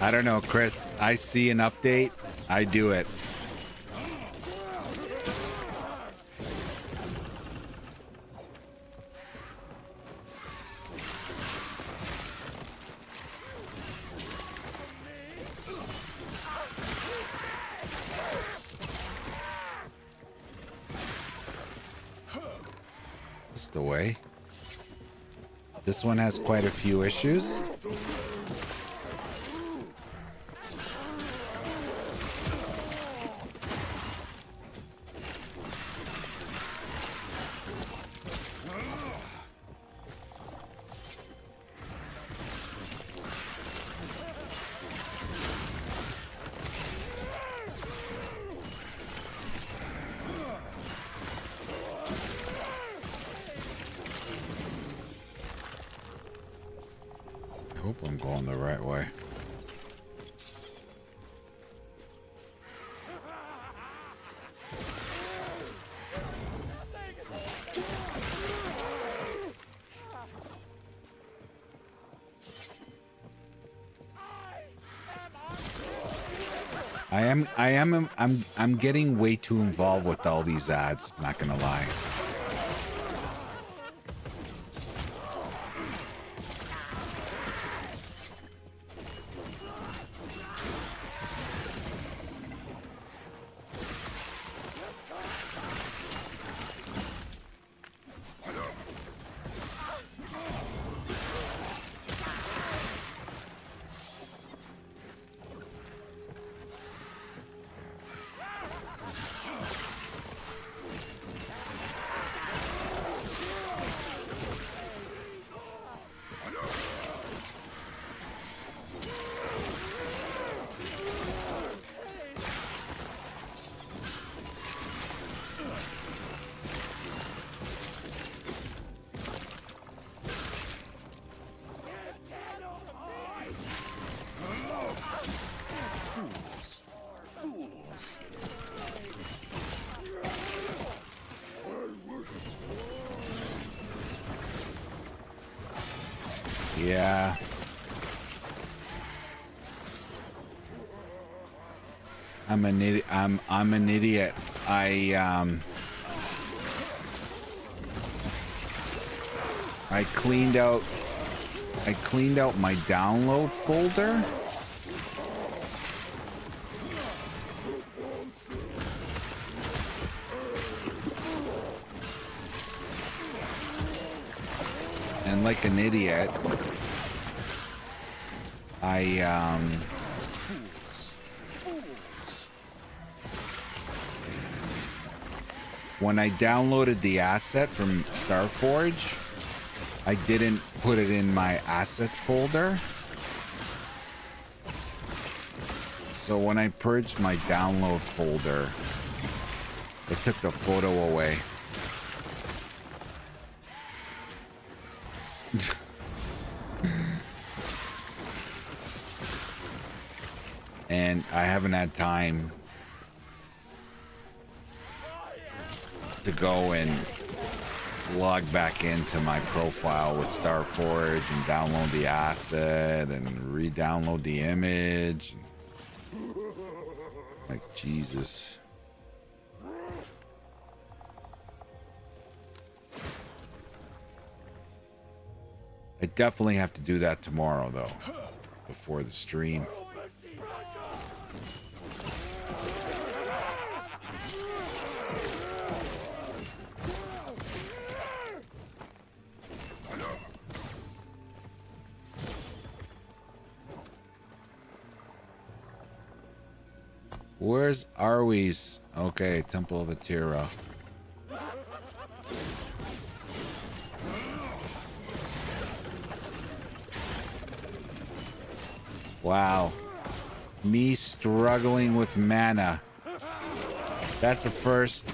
I don't know, Chris. I see an update. I do it. This is the way. This one has quite a few issues. I hope I'm going the right way. I'm getting way too involved with all these ads, not gonna lie. Yeah. I'm an idiot. I'm an idiot. I cleaned out my download folder. And like an idiot, when I downloaded the asset from StarForge, I didn't put it in my assets folder. So when I purged my download folder, it took the photo away. And I haven't had time to go and log back into my profile with StarForge and download the asset and re-download the image. Like, Jesus. I definitely have to do that tomorrow, though, before the stream. Where's Arwe's? Okay, Temple of Atira. Wow. Me struggling with mana. That's a first.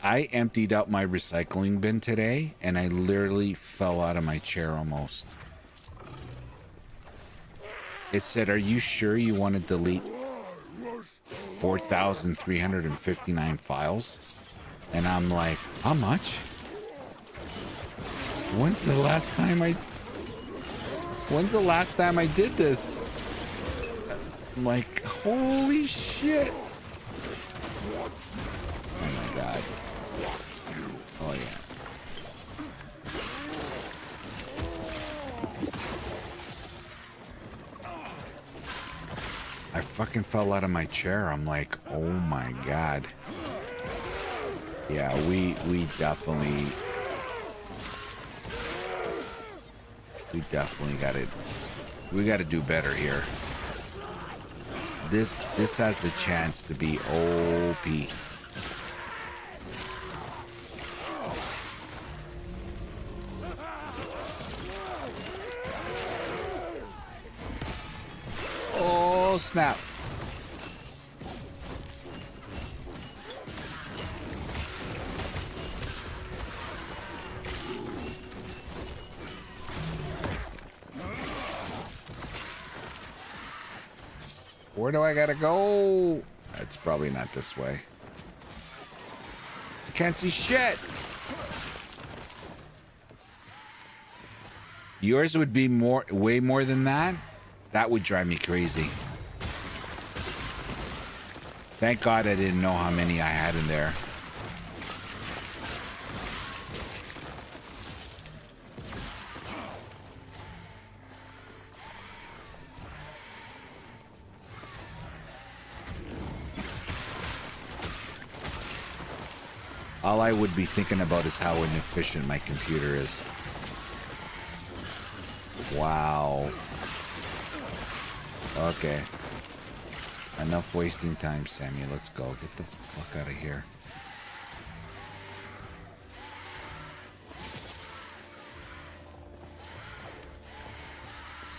I emptied out my recycling bin today, and I literally fell out of my chair almost. It said, "Are you sure you want to delete 4,359 files?" And I'm like, how much? When's the last time I did this? I'm like, holy shit. Oh my god. Oh yeah. I fucking fell out of my chair. I'm like, oh my god. Yeah, we definitely got it. We got to do better here. This has the chance to be OP. Oh, snap. Where do I gotta go? It's probably not this way. I can't see shit. Yours would be way more than that? That would drive me crazy. Thank God I didn't know how many I had in there. All I would be thinking about is how inefficient my computer is. Wow. Okay. Enough wasting time, Sammy. Let's go. Get the fuck out of here.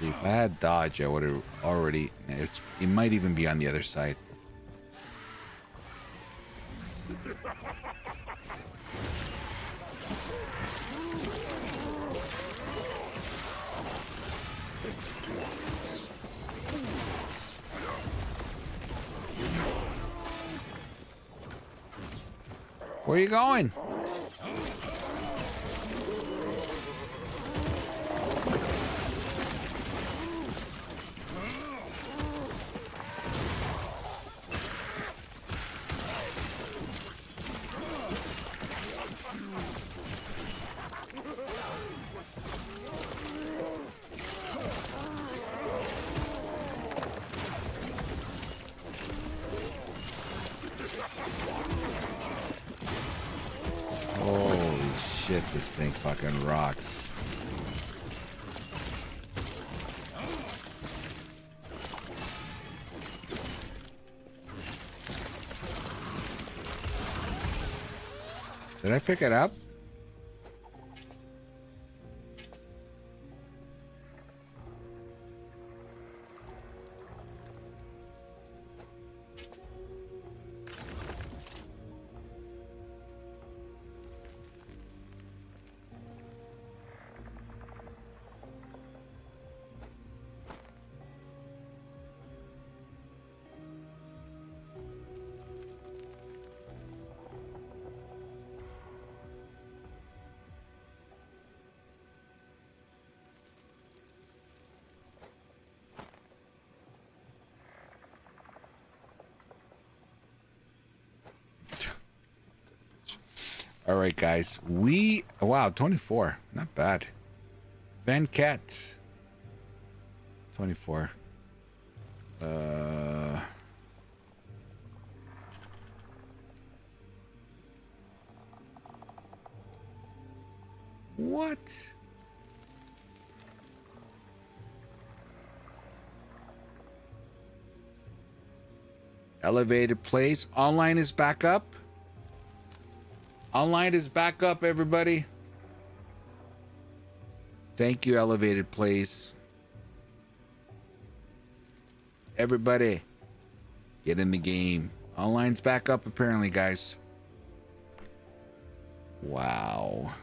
honestly, if I had dodge, I would have already... It might even be on the other side. Where are you going? Holy shit, this thing fucking rocks. Did I pick it up? All right, guys. Wow, 24. Not bad. Van Cat. 24. What? Elevated plays. Online is back up. Online is back up, everybody. Thank you, Elevated Plays. Everybody, get in the game. Online's back up, apparently, guys. Wow.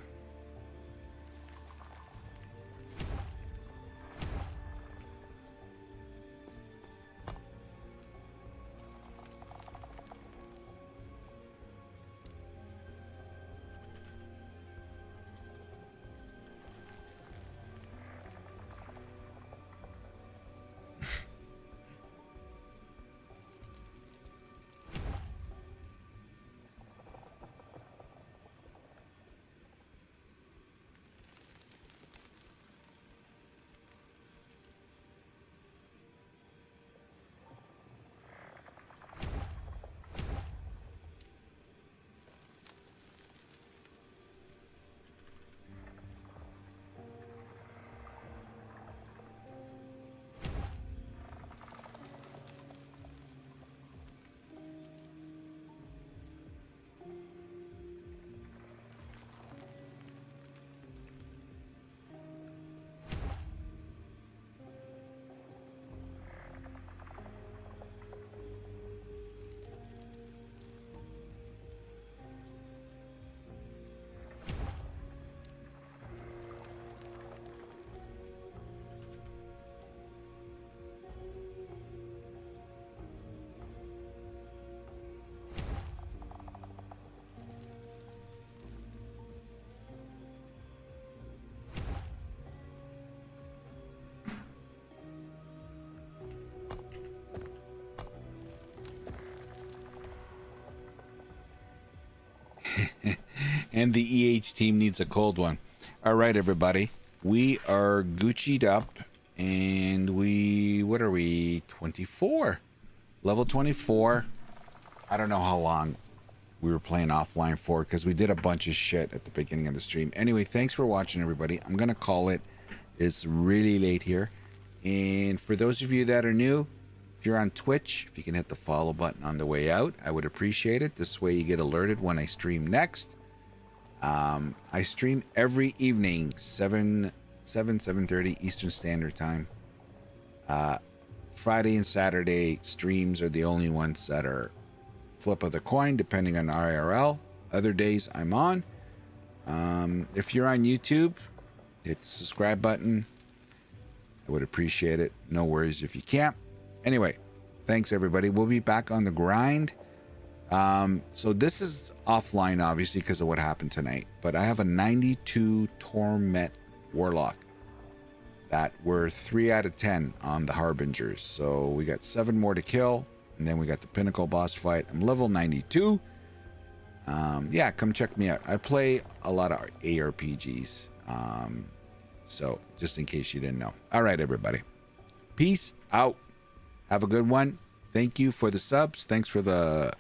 And the EH team needs a cold one. All right, everybody. We are Gucci'd up, and what are we? 24. Level 24. I don't know how long we were playing offline for, because we did a bunch of shit at the beginning of the stream. Anyway, thanks for watching, everybody. I'm going to call it. It's really late here. And for those of you that are new, if you're on Twitch, if you can hit the follow button on the way out, I would appreciate it. This way you get alerted when I stream next. I stream every evening, 7:30 Eastern Standard Time. Friday and Saturday streams are the only ones that are flip of the coin, depending on IRL. Other days I'm on. If you're on YouTube, hit the subscribe button. I would appreciate it. No worries if you can't. Anyway, thanks everybody. We'll be back on the grind. So this is offline, obviously, because of what happened tonight. But I have a 92 Torment Warlock that were 3 out of 10 on the Harbingers. So we got 7 more to kill. And then we got the Pinnacle boss fight. I'm level 92. Yeah, come check me out. I play a lot of ARPGs. So just in case you didn't know. All right, everybody. Peace out. Have a good one. Thank you for the subs. Thanks for the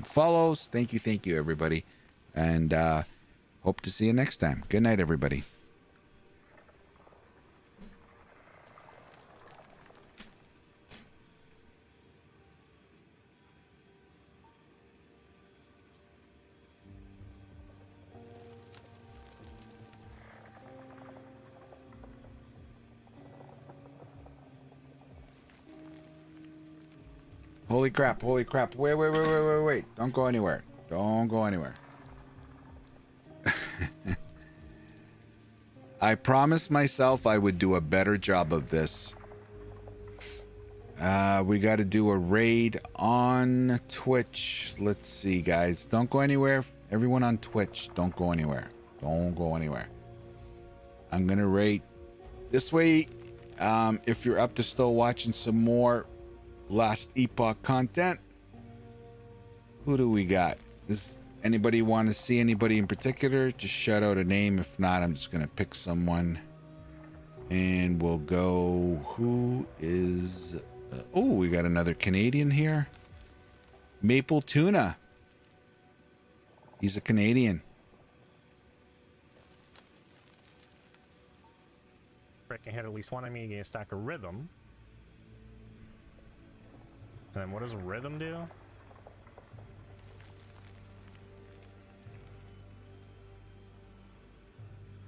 follows. Thank you, everybody. And hope to see you next time. Good night, everybody. Holy crap, holy crap. Wait. Don't go anywhere. Don't go anywhere. I promised myself I would do a better job of this. We got to do a raid on Twitch. Let's see, guys. Don't go anywhere. Everyone on Twitch, don't go anywhere. Don't go anywhere. I'm going to raid this way. If you're up to still watching some more Last Epoch content, who do we got? Does anybody want to see anybody in particular? Just shout out a name. If not, I'm just gonna pick someone and we'll go. Who is oh, we got another Canadian here. Maple Tuna. He's a Canadian. Freaking hit at least one enemy against a stack of rhythm. And then what does rhythm do?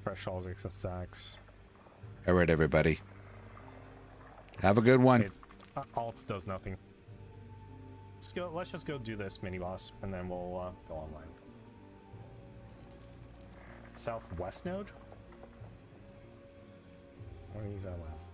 Fresh Shawls access sacks. All right, everybody. Have a good one. Alt does nothing. Let's just go do this mini boss, and then we'll go online. Southwest node? What are these out west?